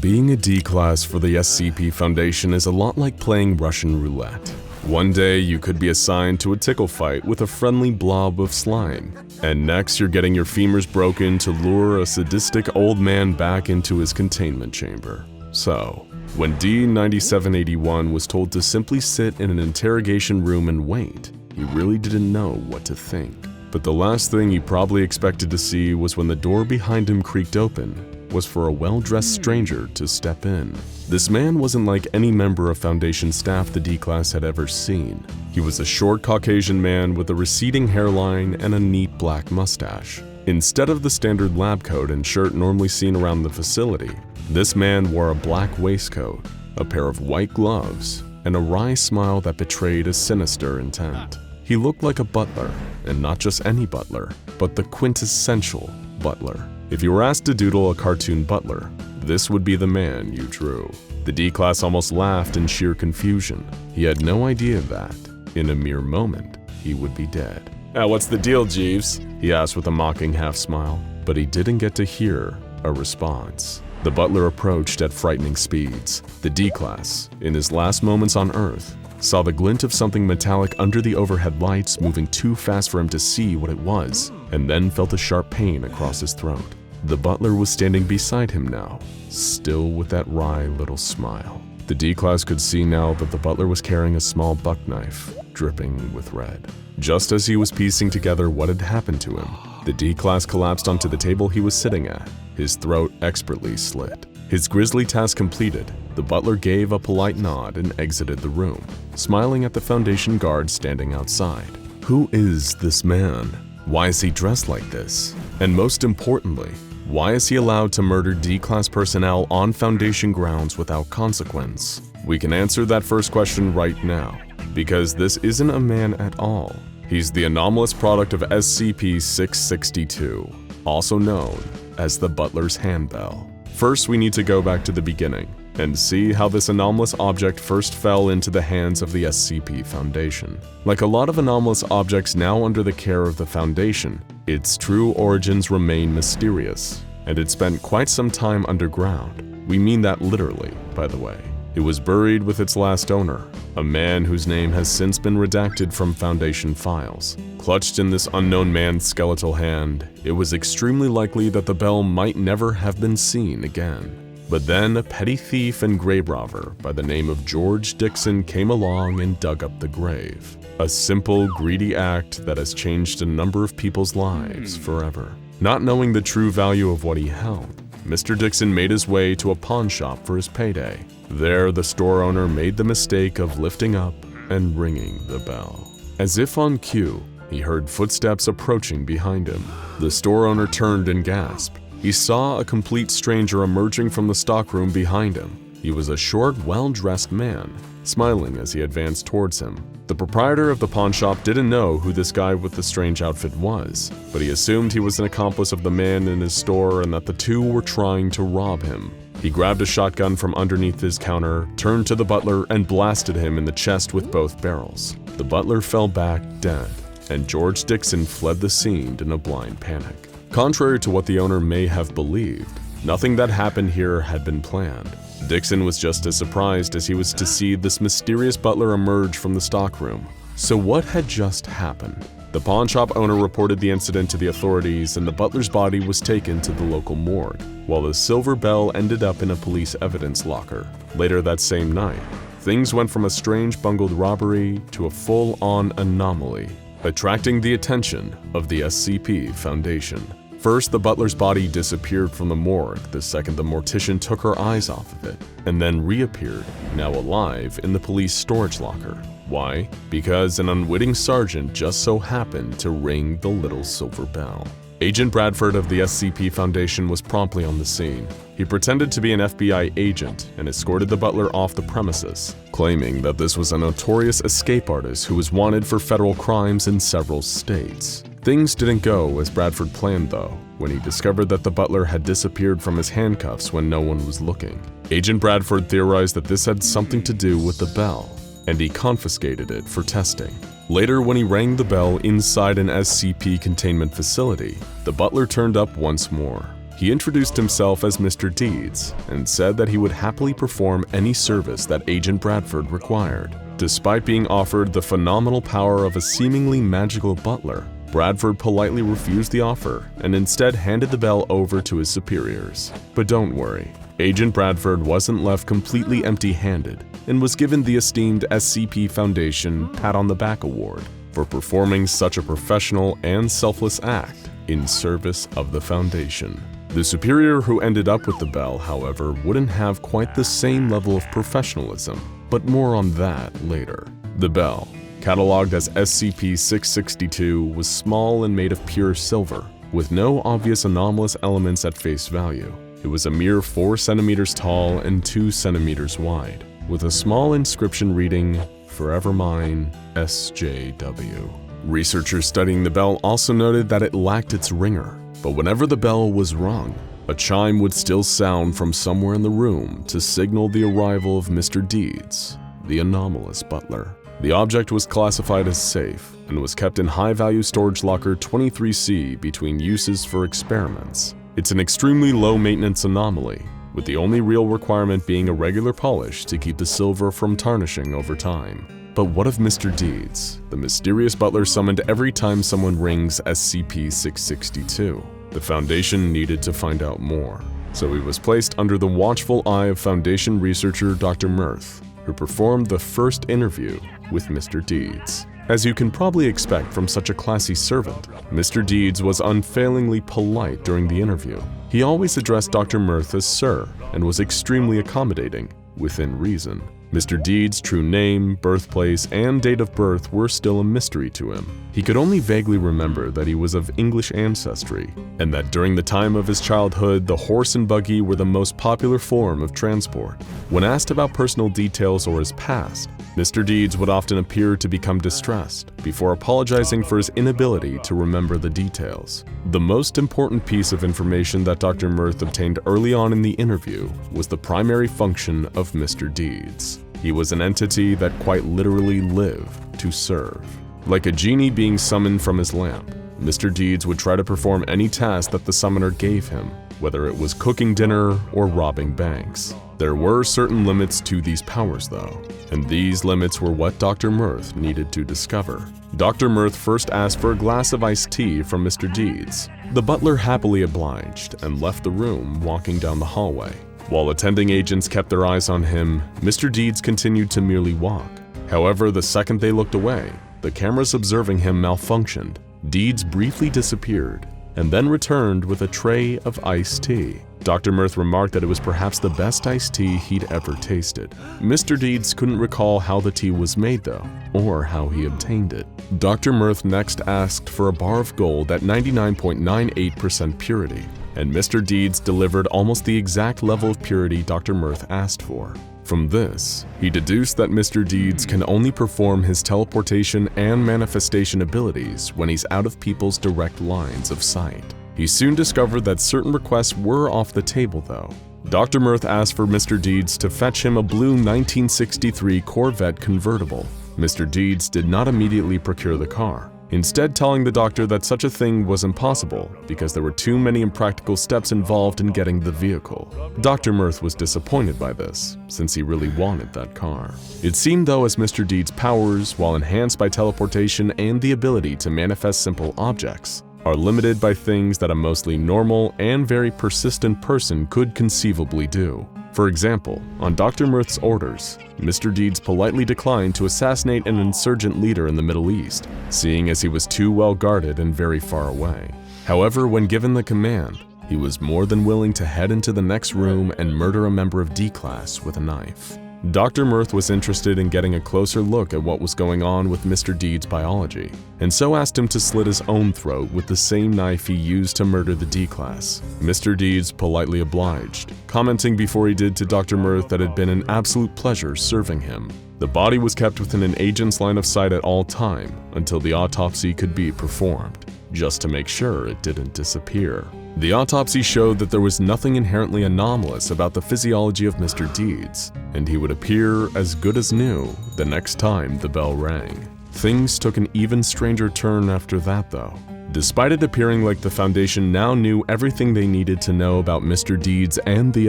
Being a D-Class for the SCP Foundation is a lot like playing Russian roulette. One day you could be assigned to a tickle fight with a friendly blob of slime, and next you're getting your femurs broken to lure a sadistic old man back into his containment chamber. So, when D-9781 was told to simply sit in an interrogation room and wait, he really didn't know what to think. But the last thing he probably expected to see was when the door behind him creaked open, was for a well-dressed stranger to step in. This man wasn't like any member of Foundation staff the D-Class had ever seen. He was a short Caucasian man with a receding hairline and a neat black mustache. Instead of the standard lab coat and shirt normally seen around the facility, this man wore a black waistcoat, a pair of white gloves, and a wry smile that betrayed a sinister intent. He looked like a butler, and not just any butler, but the quintessential butler. If you were asked to doodle a cartoon butler, this would be the man you drew. The D-Class almost laughed in sheer confusion. He had no idea that, in a mere moment, he would be dead. What's the deal, Jeeves?" he asked with a mocking half-smile, but he didn't get to hear a response. The butler approached at frightening speeds. The D-Class, in his last moments on Earth, saw the glint of something metallic under the overhead lights moving too fast for him to see what it was, and then felt a sharp pain across his throat. The butler was standing beside him now, still with that wry little smile. The D-Class could see now that the butler was carrying a small buck knife, dripping with red. Just as he was piecing together what had happened to him, the D-Class collapsed onto the table he was sitting at, his throat expertly slit. His grisly task completed, the butler gave a polite nod and exited the room, smiling at the Foundation guard standing outside. Who is this man? Why is he dressed like this? And most importantly, why is he allowed to murder D-Class personnel on Foundation grounds without consequence? We can answer that first question right now, because this isn't a man at all. He's the anomalous product of SCP-662, also known as the Butler's Handbell. First, we need to go back to the beginning and see how this anomalous object first fell into the hands of the SCP Foundation. Like a lot of anomalous objects now under the care of the Foundation, its true origins remain mysterious, and it spent quite some time underground. We mean that literally, by the way. It was buried with its last owner, a man whose name has since been redacted from Foundation files. Clutched in this unknown man's skeletal hand, it was extremely likely that the bell might never have been seen again. But then a petty thief and grave robber by the name of George Dixon came along and dug up the grave. A simple, greedy act that has changed a number of people's lives forever. Not knowing the true value of what he held, Mr. Dixon made his way to a pawn shop for his payday. There, the store owner made the mistake of lifting up and ringing the bell. As if on cue, he heard footsteps approaching behind him. The store owner turned and gasped. He saw a complete stranger emerging from the stockroom behind him. He was a short, well-dressed man, smiling as he advanced towards him. The proprietor of the pawn shop didn't know who this guy with the strange outfit was, but he assumed he was an accomplice of the man in his store and that the two were trying to rob him. He grabbed a shotgun from underneath his counter, turned to the butler, and blasted him in the chest with both barrels. The butler fell back dead, and George Dixon fled the scene in a blind panic. Contrary to what the owner may have believed, nothing that happened here had been planned. Dixon was just as surprised as he was to see this mysterious butler emerge from the stockroom. So what had just happened? The pawn shop owner reported the incident to the authorities and the butler's body was taken to the local morgue, while the silver bell ended up in a police evidence locker. Later that same night, things went from a strange bungled robbery to a full-on anomaly, attracting the attention of the SCP Foundation. First, the butler's body disappeared from the morgue the second the mortician took her eyes off of it, and then reappeared, now alive, in the police storage locker. Why? Because an unwitting sergeant just so happened to ring the little silver bell. Agent Bradford of the SCP Foundation was promptly on the scene. He pretended to be an FBI agent and escorted the butler off the premises, claiming that this was a notorious escape artist who was wanted for federal crimes in several states. Things didn't go as Bradford planned though, when he discovered that the butler had disappeared from his handcuffs when no one was looking. Agent Bradford theorized that this had something to do with the bell, and he confiscated it for testing. Later, when he rang the bell inside an SCP containment facility, the butler turned up once more. He introduced himself as Mr. Deeds and said that he would happily perform any service that Agent Bradford required. Despite being offered the phenomenal power of a seemingly magical butler, Bradford politely refused the offer and instead handed the bell over to his superiors. But don't worry, Agent Bradford wasn't left completely empty-handed and was given the esteemed SCP Foundation Pat on the Back Award for performing such a professional and selfless act in service of the Foundation. The superior who ended up with the bell, however, wouldn't have quite the same level of professionalism, but more on that later. The bell, cataloged as SCP-662, was small and made of pure silver, with no obvious anomalous elements at face value. It was a mere 4 centimeters tall and 2 centimeters wide, with a small inscription reading, "Forever Mine, SJW." Researchers studying the bell also noted that it lacked its ringer, but whenever the bell was rung, a chime would still sound from somewhere in the room to signal the arrival of Mr. Deeds, the anomalous butler. The object was classified as safe and was kept in high-value storage locker 23C between uses for experiments. It's an extremely low-maintenance anomaly, with the only real requirement being a regular polish to keep the silver from tarnishing over time. But what of Mr. Deeds, the mysterious butler summoned every time someone rings SCP-662? The Foundation needed to find out more, so he was placed under the watchful eye of Foundation researcher Dr. Mirth, who performed the first interview with Mr. Deeds. As you can probably expect from such a classy servant, Mr. Deeds was unfailingly polite during the interview. He always addressed Dr. Mirth as Sir and was extremely accommodating, within reason. Mr. Deeds' true name, birthplace, and date of birth were still a mystery to him. He could only vaguely remember that he was of English ancestry, and that during the time of his childhood, the horse and buggy were the most popular form of transport. When asked about personal details or his past, Mr. Deeds would often appear to become distressed, before apologizing for his inability to remember the details. The most important piece of information that Dr. Mirth obtained early on in the interview was the primary function of Mr. Deeds. He was an entity that quite literally lived to serve. Like a genie being summoned from his lamp, Mr. Deeds would try to perform any task that the summoner gave him, whether it was cooking dinner or robbing banks. There were certain limits to these powers though, and these limits were what Dr. Mirth needed to discover. Dr. Mirth first asked for a glass of iced tea from Mr. Deeds. The butler happily obliged and left the room, walking down the hallway. While attending agents kept their eyes on him, Mr. Deeds continued to merely walk. However, the second they looked away, the cameras observing him malfunctioned. Deeds briefly disappeared, and then returned with a tray of iced tea. Dr. Mirth remarked that it was perhaps the best iced tea he'd ever tasted. Mr. Deeds couldn't recall how the tea was made though, or how he obtained it. Dr. Mirth next asked for a bar of gold at 99.98% purity, and Mr. Deeds delivered almost the exact level of purity Dr. Mirth asked for. From this, he deduced that Mr. Deeds can only perform his teleportation and manifestation abilities when he's out of people's direct lines of sight. He soon discovered that certain requests were off the table though. Dr. Mirth asked for Mr. Deeds to fetch him a blue 1963 Corvette convertible. Mr. Deeds did not immediately procure the car, instead telling the doctor that such a thing was impossible because there were too many impractical steps involved in getting the vehicle. Dr. Mirth was disappointed by this, since he really wanted that car. It seemed though as Mr. Deeds' powers, while enhanced by teleportation and the ability to manifest simple objects, are limited by things that a mostly normal and very persistent person could conceivably do. For example, on Dr. Mirth's orders, Mr. Deeds politely declined to assassinate an insurgent leader in the Middle East, seeing as he was too well guarded and very far away. However, when given the command, he was more than willing to head into the next room and murder a member of D-Class with a knife. Dr. Mirth was interested in getting a closer look at what was going on with Mr. Deeds' biology, and so asked him to slit his own throat with the same knife he used to murder the D-Class. Mr. Deeds politely obliged, commenting before he did to Dr. Mirth that it had been an absolute pleasure serving him. The body was kept within an agent's line of sight at all time until the autopsy could be performed, just to make sure it didn't disappear. The autopsy showed that there was nothing inherently anomalous about the physiology of Mr. Deeds, and he would appear as good as new the next time the bell rang. Things took an even stranger turn after that, though. Despite it appearing like the Foundation now knew everything they needed to know about Mr. Deeds and the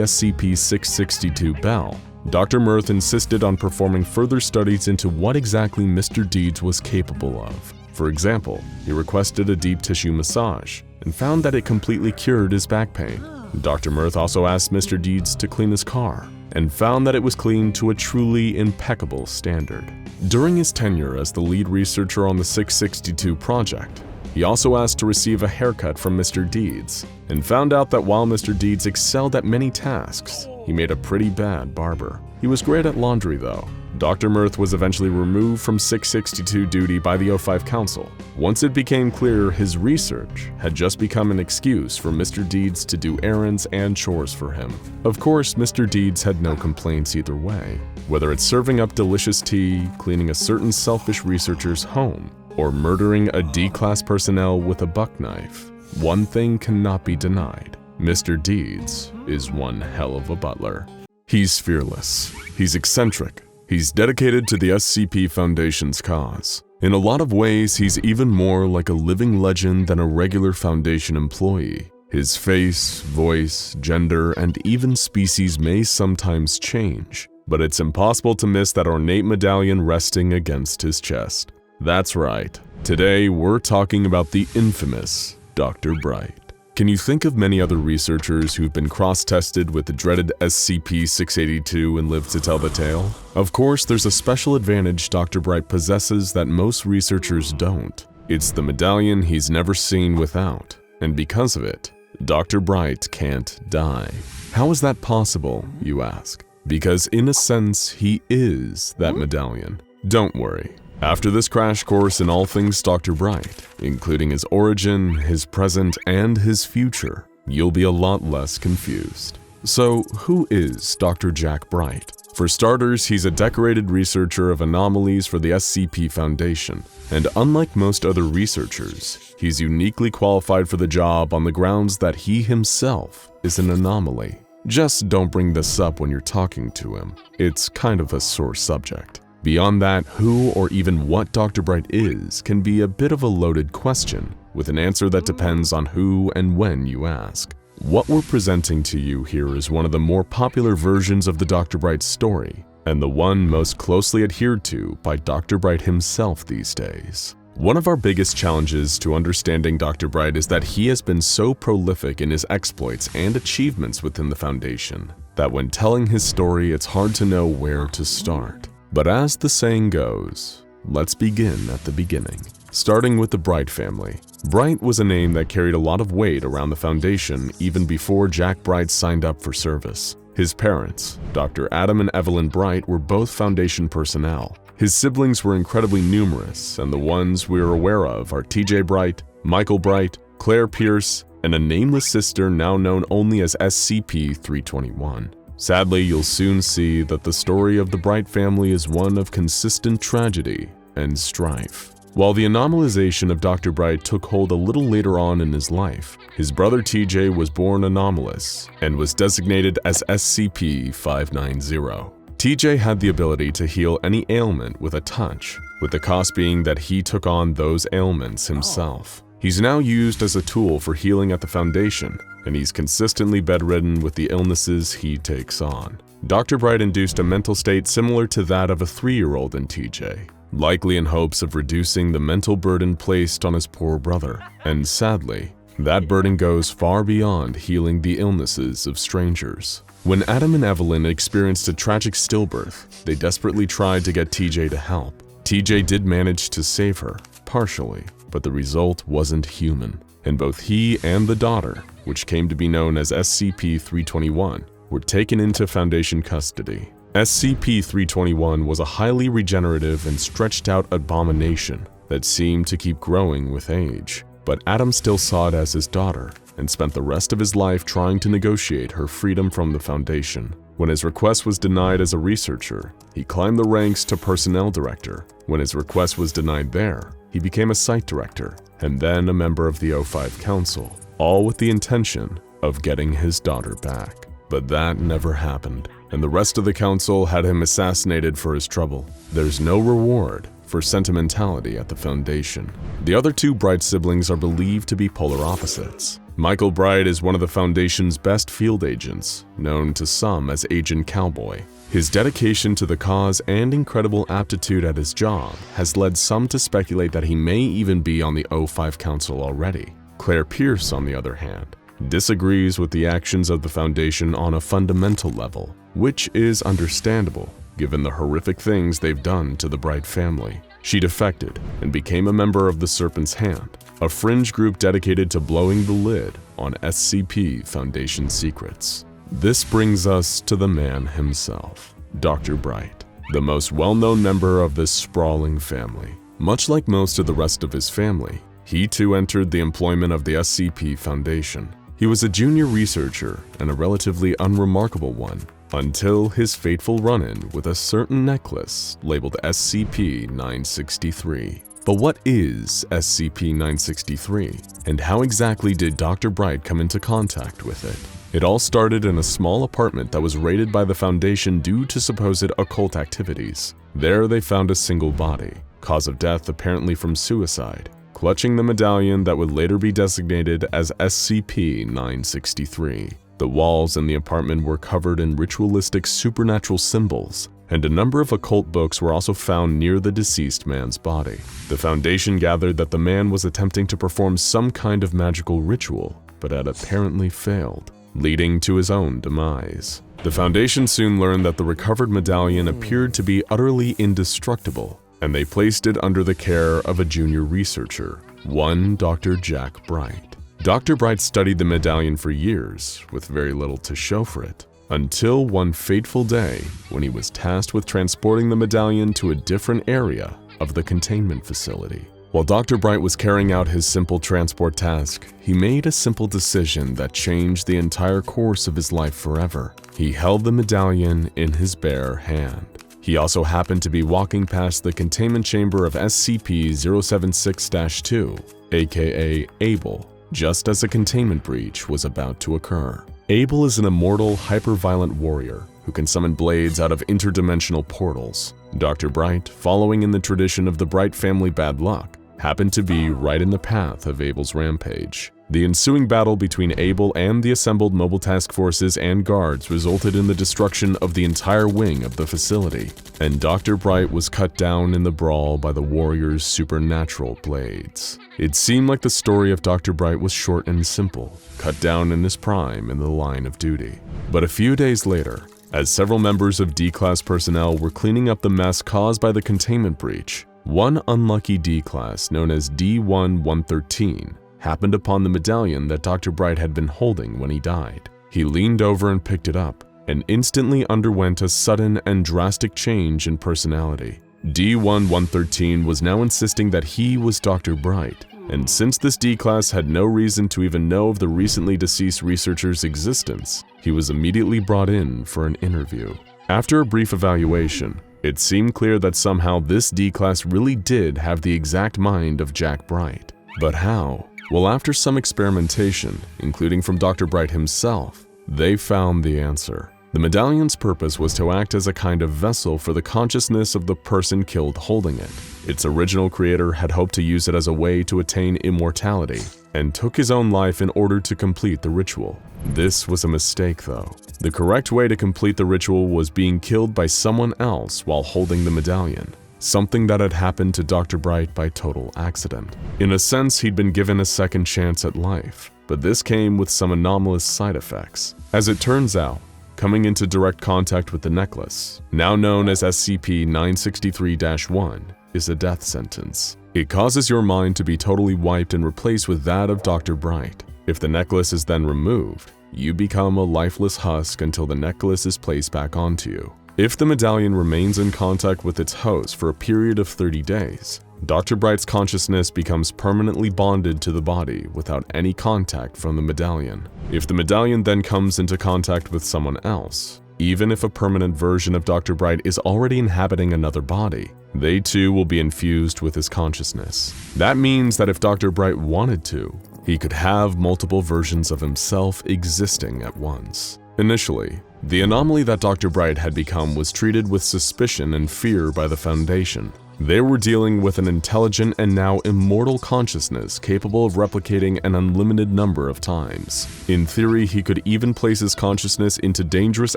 SCP-662 bell, Dr. Mirth insisted on performing further studies into what exactly Mr. Deeds was capable of. For example, he requested a deep tissue massage and found that it completely cured his back pain. Dr. Mirth also asked Mr. Deeds to clean his car and found that it was cleaned to a truly impeccable standard. During his tenure as the lead researcher on the 662 project, he also asked to receive a haircut from Mr. Deeds and found out that while Mr. Deeds excelled at many tasks, he made a pretty bad barber. He was great at laundry though. Dr. Mirth was eventually removed from 662 duty by the O5 Council once it became clear his research had just become an excuse for Mr. Deeds to do errands and chores for him. Of course, Mr. Deeds had no complaints either way, whether it's serving up delicious tea, cleaning a certain selfish researcher's home, or murdering a D-Class personnel with a buck knife. One thing cannot be denied. Mr. Deeds is one hell of a butler. He's fearless. He's eccentric. He's dedicated to the SCP Foundation's cause. In a lot of ways, he's even more like a living legend than a regular Foundation employee. His face, voice, gender, and even species may sometimes change, but it's impossible to miss that ornate medallion resting against his chest. That's right. Today, we're talking about the infamous Dr. Bright. Can you think of many other researchers who've been cross-tested with the dreaded SCP-682 and lived to tell the tale? Of course, there's a special advantage Dr. Bright possesses that most researchers don't. It's the medallion he's never seen without, and because of it, Dr. Bright can't die. How is that possible, you ask? Because in a sense, he is that medallion. Don't worry. After this crash course in all things Dr. Bright, including his origin, his present, and his future, you'll be a lot less confused. So, who is Dr. Jack Bright? For starters, he's a decorated researcher of anomalies for the SCP Foundation, and unlike most other researchers, he's uniquely qualified for the job on the grounds that he himself is an anomaly. Just don't bring this up when you're talking to him. It's kind of a sore subject. Beyond that, who or even what Dr. Bright is can be a bit of a loaded question, with an answer that depends on who and when you ask. What we're presenting to you here is one of the more popular versions of the Dr. Bright story, and the one most closely adhered to by Dr. Bright himself these days. One of our biggest challenges to understanding Dr. Bright is that he has been so prolific in his exploits and achievements within the Foundation, that when telling his story it's hard to know where to start. But as the saying goes, let's begin at the beginning. Starting with the Bright family. Bright was a name that carried a lot of weight around the Foundation even before Jack Bright signed up for service. His parents, Dr. Adam and Evelyn Bright, were both Foundation personnel. His siblings were incredibly numerous, and the ones we're aware of are TJ Bright, Michael Bright, Claire Pierce, and a nameless sister now known only as SCP-321. Sadly, you'll soon see that the story of the Bright family is one of consistent tragedy and strife. While the anomalization of Dr. Bright took hold a little later on in his life, his brother TJ was born anomalous and was designated as SCP-590. TJ had the ability to heal any ailment with a touch, with the cost being that he took on those ailments himself. He's now used as a tool for healing at the Foundation, and he's consistently bedridden with the illnesses he takes on. Dr. Bright induced a mental state similar to that of a 3-year-old in TJ, likely in hopes of reducing the mental burden placed on his poor brother. And sadly, that burden goes far beyond healing the illnesses of strangers. When Adam and Evelyn experienced a tragic stillbirth, they desperately tried to get TJ to help. TJ did manage to save her, partially, but the result wasn't human, and both he and the daughter, which came to be known as SCP-321, were taken into Foundation custody. SCP-321 was a highly regenerative and stretched-out abomination that seemed to keep growing with age, but Adam still saw it as his daughter and spent the rest of his life trying to negotiate her freedom from the Foundation. When his request was denied as a researcher, he climbed the ranks to Personnel Director. When his request was denied there, he became a Site Director, and then a member of the O5 Council, all with the intention of getting his daughter back. But that never happened, and the rest of the Council had him assassinated for his trouble. There's no reward for sentimentality at the Foundation. The other two Bright siblings are believed to be polar opposites. Michael Bright is one of the Foundation's best field agents, known to some as Agent Cowboy. His dedication to the cause and incredible aptitude at his job has led some to speculate that he may even be on the O5 Council already. Claire Pierce, on the other hand, disagrees with the actions of the Foundation on a fundamental level, which is understandable given the horrific things they've done to the Bright family. She defected and became a member of the Serpent's Hand, a fringe group dedicated to blowing the lid on SCP Foundation secrets. This brings us to the man himself, Dr. Bright, the most well-known member of this sprawling family. Much like most of the rest of his family, he too entered the employment of the SCP Foundation. He was a junior researcher and a relatively unremarkable one, until his fateful run-in with a certain necklace labeled SCP-963. But what is SCP-963, and how exactly did Dr. Bright come into contact with it? It all started in a small apartment that was raided by the Foundation due to supposed occult activities. There they found a single body, cause of death apparently from suicide, clutching the medallion that would later be designated as SCP-963. The walls in the apartment were covered in ritualistic supernatural symbols, and a number of occult books were also found near the deceased man's body. The Foundation gathered that the man was attempting to perform some kind of magical ritual, but had apparently failed, leading to his own demise. The Foundation soon learned that the recovered medallion appeared to be utterly indestructible, and they placed it under the care of a junior researcher, one Dr. Jack Bright. Dr. Bright studied the medallion for years, with very little to show for it, until one fateful day when he was tasked with transporting the medallion to a different area of the containment facility. While Dr. Bright was carrying out his simple transport task, he made a simple decision that changed the entire course of his life forever. He held the medallion in his bare hand. He also happened to be walking past the containment chamber of SCP-076-2, aka Abel, just as a containment breach was about to occur. Abel is an immortal, hyper-violent warrior who can summon blades out of interdimensional portals. Dr. Bright, following in the tradition of the Bright family bad luck, happened to be right in the path of Abel's rampage. The ensuing battle between Abel and the assembled mobile task forces and guards resulted in the destruction of the entire wing of the facility, and Dr. Bright was cut down in the brawl by the warrior's supernatural blades. It seemed like the story of Dr. Bright was short and simple, cut down in his prime in the line of duty. But a few days later, as several members of D-Class personnel were cleaning up the mess caused by the containment breach, one unlucky D-Class known as D-1-113 happened upon the medallion that Dr. Bright had been holding when he died. He leaned over and picked it up, and instantly underwent a sudden and drastic change in personality. D-1-113 was now insisting that he was Dr. Bright, and since this D-Class had no reason to even know of the recently deceased researcher's existence, he was immediately brought in for an interview. After a brief evaluation, it seemed clear that somehow this D-Class really did have the exact mind of Jack Bright. But how? Well, after some experimentation, including from Dr. Bright himself, they found the answer. The medallion's purpose was to act as a kind of vessel for the consciousness of the person killed holding it. Its original creator had hoped to use it as a way to attain immortality, and took his own life in order to complete the ritual. This was a mistake, though. The correct way to complete the ritual was being killed by someone else while holding the medallion, something that had happened to Dr. Bright by total accident. In a sense, he'd been given a second chance at life, but this came with some anomalous side effects. As it turns out, coming into direct contact with the necklace, now known as SCP-963-1, is a death sentence. It causes your mind to be totally wiped and replaced with that of Dr. Bright. If the necklace is then removed, you become a lifeless husk until the necklace is placed back onto you. If the medallion remains in contact with its host for a period of 30 days, Dr. Bright's consciousness becomes permanently bonded to the body without any contact from the medallion. If the medallion then comes into contact with someone else, even if a permanent version of Dr. Bright is already inhabiting another body, they too will be infused with his consciousness. That means that if Dr. Bright wanted to, he could have multiple versions of himself existing at once. Initially, the anomaly that Dr. Bright had become was treated with suspicion and fear by the Foundation. They were dealing with an intelligent and now immortal consciousness capable of replicating an unlimited number of times. In theory, he could even place his consciousness into dangerous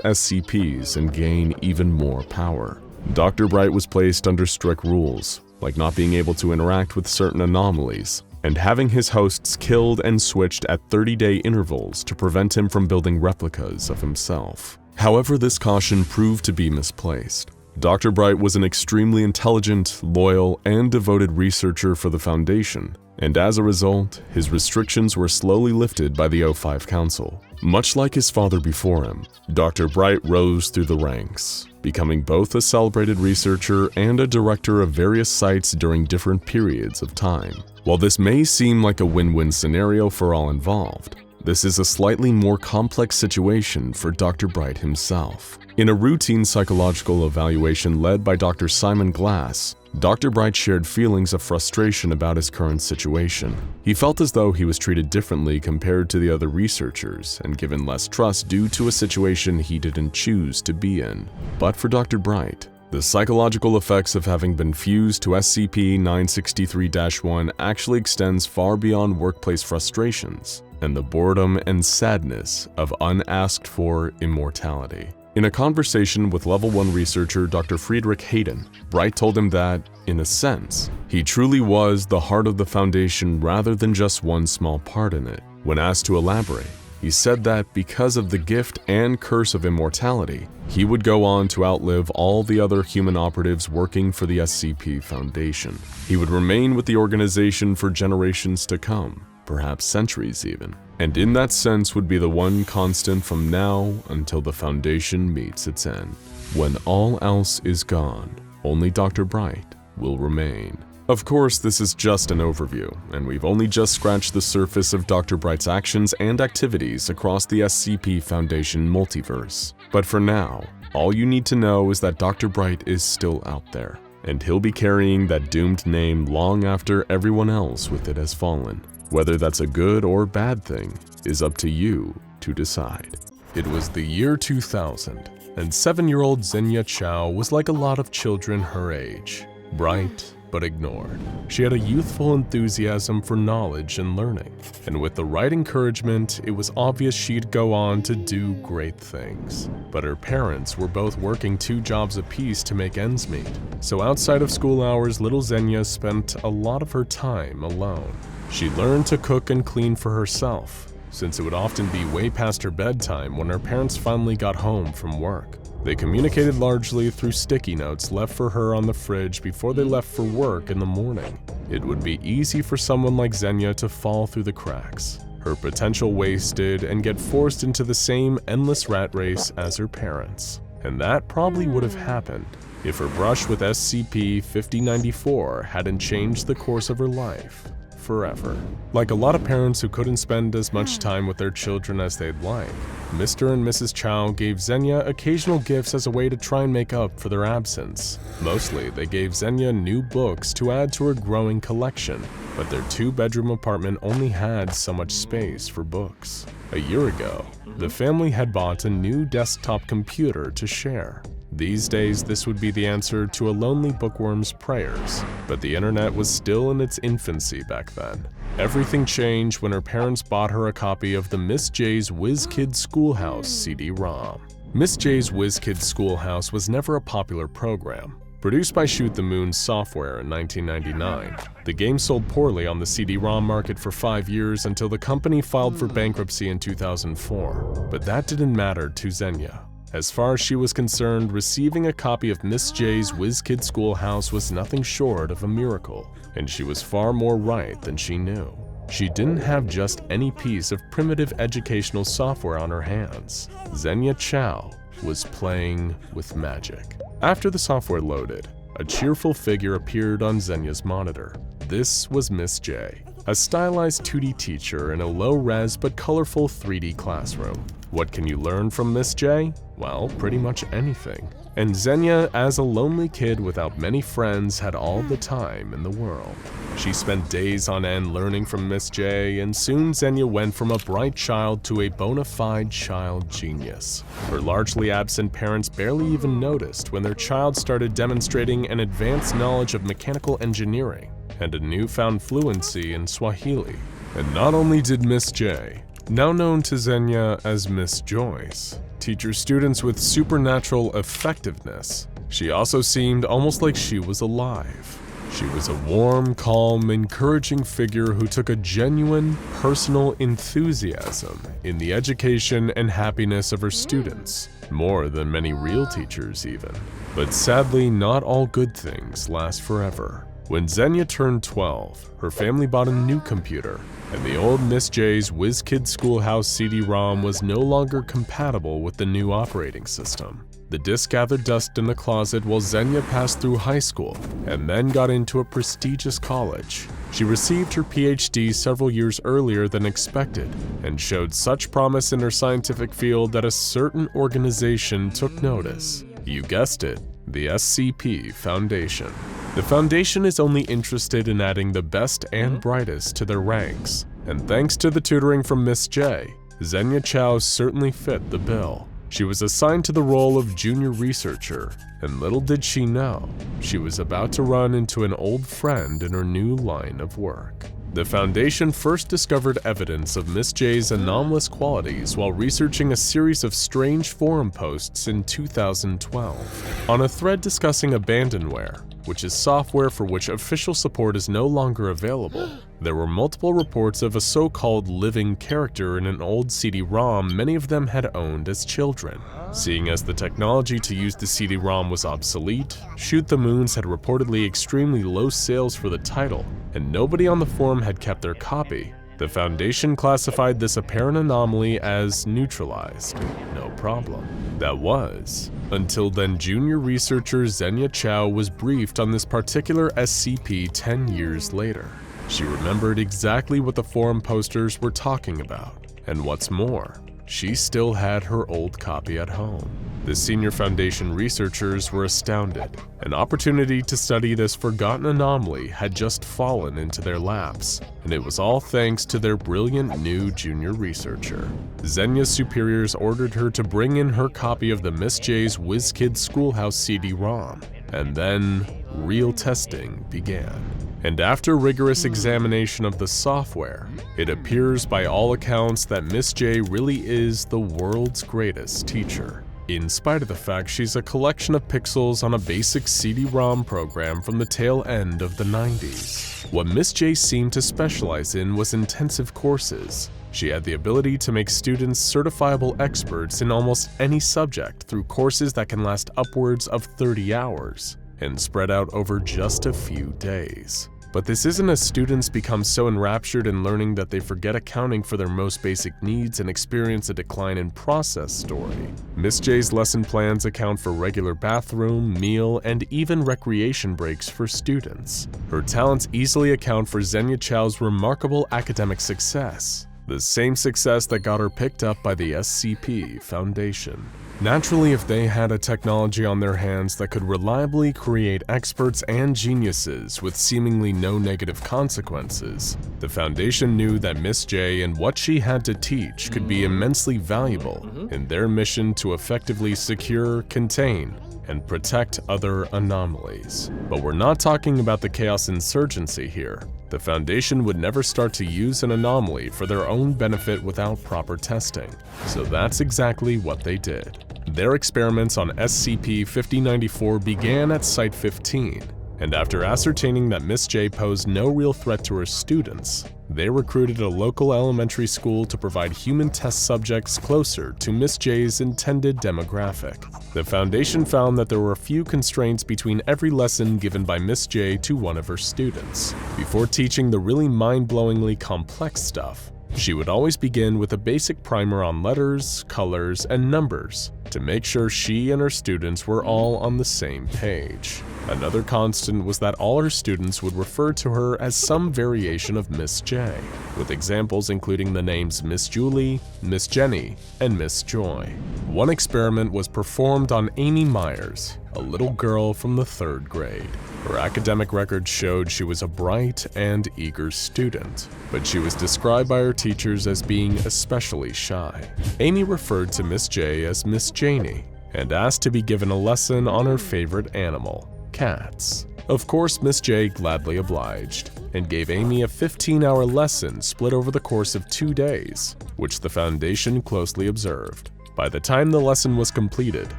SCPs and gain even more power. Dr. Bright was placed under strict rules, like not being able to interact with certain anomalies, and having his hosts killed and switched at 30-day intervals to prevent him from building replicas of himself. However, this caution proved to be misplaced. Dr. Bright was an extremely intelligent, loyal, and devoted researcher for the Foundation, and as a result, his restrictions were slowly lifted by the O5 Council. Much like his father before him, Dr. Bright rose through the ranks, becoming both a celebrated researcher and a director of various sites during different periods of time. While this may seem like a win-win scenario for all involved, this is a slightly more complex situation for Dr. Bright himself. In a routine psychological evaluation led by Dr. Simon Glass, Dr. Bright shared feelings of frustration about his current situation. He felt as though he was treated differently compared to the other researchers and given less trust due to a situation he didn't choose to be in. But for Dr. Bright, the psychological effects of having been fused to SCP-963-1 actually extends far beyond workplace frustrations and the boredom and sadness of unasked-for immortality. In a conversation with Level 1 researcher Dr. Friedrich Hayden, Bright told him that, in a sense, he truly was the heart of the Foundation rather than just one small part in it. When asked to elaborate, he said that because of the gift and curse of immortality, he would go on to outlive all the other human operatives working for the SCP Foundation. He would remain with the organization for generations to come, perhaps centuries even, and in that sense would be the one constant from now until the Foundation meets its end. When all else is gone, only Dr. Bright will remain. Of course, this is just an overview, and we've only just scratched the surface of Dr. Bright's actions and activities across the SCP Foundation multiverse. But for now, all you need to know is that Dr. Bright is still out there, and he'll be carrying that doomed name long after everyone else with it has fallen. Whether that's a good or bad thing is up to you to decide. It was the year 2000, and 7-year-old Xenia Chao was like a lot of children her age, bright but ignored. She had a youthful enthusiasm for knowledge and learning, and with the right encouragement, it was obvious she'd go on to do great things. But her parents were both working 2 jobs apiece to make ends meet, so outside of school hours, little Xenia spent a lot of her time alone. She learned to cook and clean for herself, since it would often be way past her bedtime when her parents finally got home from work. They communicated largely through sticky notes left for her on the fridge before they left for work in the morning. It would be easy for someone like Xenia to fall through the cracks, her potential wasted, and get forced into the same endless rat race as her parents. And that probably would have happened if her brush with SCP-5094 hadn't changed the course of her life forever. Like a lot of parents who couldn't spend as much time with their children as they'd like, Mr. and Mrs. Chao gave Xenia occasional gifts as a way to try and make up for their absence. Mostly, they gave Xenia new books to add to her growing collection, but their 2-bedroom apartment only had so much space for books. A year ago, the family had bought a new desktop computer to share. These days, this would be the answer to a lonely bookworm's prayers, but the internet was still in its infancy back then. Everything changed when her parents bought her a copy of the Miss J's Whiz Kidz Schoolhouse CD-ROM. Miss J's Whiz Kidz Schoolhouse was never a popular program. Produced by Shoot the Moon Software in 1999, the game sold poorly on the CD-ROM market for 5 years until the company filed for bankruptcy in 2004. But that didn't matter to Xenia. As far as she was concerned, receiving a copy of Miss J's Whiz Kidz Schoolhouse was nothing short of a miracle, and she was far more right than she knew. She didn't have just any piece of primitive educational software on her hands. Xenia Chao was playing with magic. After the software loaded, a cheerful figure appeared on Xenia's monitor. This was Miss J, a stylized 2D teacher in a low-res but colorful 3D classroom. What can you learn from Miss J? Well, pretty much anything. And Xenia, as a lonely kid without many friends, had all the time in the world. She spent days on end learning from Miss J, and soon Xenia went from a bright child to a bona fide child genius. Her largely absent parents barely even noticed when their child started demonstrating an advanced knowledge of mechanical engineering and a newfound fluency in Swahili. And not only did Miss J, now known to Xenia as Miss Joyce, teach her students with supernatural effectiveness, she also seemed almost like she was alive. She was a warm, calm, encouraging figure who took a genuine, personal enthusiasm in the education and happiness of her students, more than many real teachers even. But sadly, not all good things last forever. When Xenia turned 12, her family bought a new computer, and the old Miss J's Whiz Schoolhouse CD-ROM was no longer compatible with the new operating system. The disk gathered dust in the closet while Xenia passed through high school and then got into a prestigious college. She received her PhD several years earlier than expected and showed such promise in her scientific field that a certain organization took notice. You guessed it, the SCP Foundation. The Foundation is only interested in adding the best and brightest to their ranks, and thanks to the tutoring from Miss J, Xenia Chao certainly fit the bill. She was assigned to the role of junior researcher, and little did she know, she was about to run into an old friend in her new line of work. The Foundation first discovered evidence of Miss J's anomalous qualities while researching a series of strange forum posts in 2012. On a thread discussing abandonware, which is software for which official support is no longer available, there were multiple reports of a so-called living character in an old CD-ROM many of them had owned as children. Seeing as the technology to use the CD-ROM was obsolete, Shoot the Moons had reportedly extremely low sales for the title, and nobody on the forum had kept their copy, the Foundation classified this apparent anomaly as neutralized. No problem. That was, until then junior researcher Xenia Chao was briefed on this particular SCP 10 years later. She remembered exactly what the forum posters were talking about, and what's more, she still had her old copy at home. The senior Foundation researchers were astounded. An opportunity to study this forgotten anomaly had just fallen into their laps, and it was all thanks to their brilliant new junior researcher. Xenia's superiors ordered her to bring in her copy of the Miss J's Whiz Schoolhouse CD-ROM, and then real testing began. And after rigorous examination of the software, it appears by all accounts that Miss J really is the world's greatest teacher, in spite of the fact she's a collection of pixels on a basic CD-ROM program from the tail end of the 90s. What Miss J seemed to specialize in was intensive courses. She had the ability to make students certifiable experts in almost any subject through courses that can last upwards of 30 hours and spread out over just a few days. But this isn't as students become so enraptured in learning that they forget accounting for their most basic needs and experience a decline in process story. Miss J's lesson plans account for regular bathroom, meal, and even recreation breaks for students. Her talents easily account for Xenia Chao's remarkable academic success, the same success that got her picked up by the SCP Foundation. Naturally, if they had a technology on their hands that could reliably create experts and geniuses with seemingly no negative consequences, the Foundation knew that Miss J and what she had to teach could be immensely valuable in their mission to effectively secure, contain, and protect other anomalies. But we're not talking about the Chaos Insurgency here. The Foundation would never start to use an anomaly for their own benefit without proper testing, so that's exactly what they did. Their experiments on SCP-5094 began at Site-15, and after ascertaining that Miss J posed no real threat to her students, they recruited a local elementary school to provide human test subjects closer to Miss J's intended demographic. The Foundation found that there were a few constraints between every lesson given by Miss J to one of her students. Before teaching the really mind-blowingly complex stuff, She would always begin with a basic primer on letters, colors, and numbers to make sure she and her students were all on the same page. Another constant was that all her students would refer to her as some variation of Miss J, with examples including the names Miss Julie, Miss Jenny, and Miss Joy. One experiment was performed on Amy Myers, a little girl from the 3rd grade. Her academic record showed she was a bright and eager student, but she was described by her teachers as being especially shy. Amy referred to Miss J as Miss Janie and asked to be given a lesson on her favorite animal, cats. Of course, Miss J gladly obliged and gave Amy a 15-hour lesson split over the course of 2 days, which the Foundation closely observed. By the time the lesson was completed,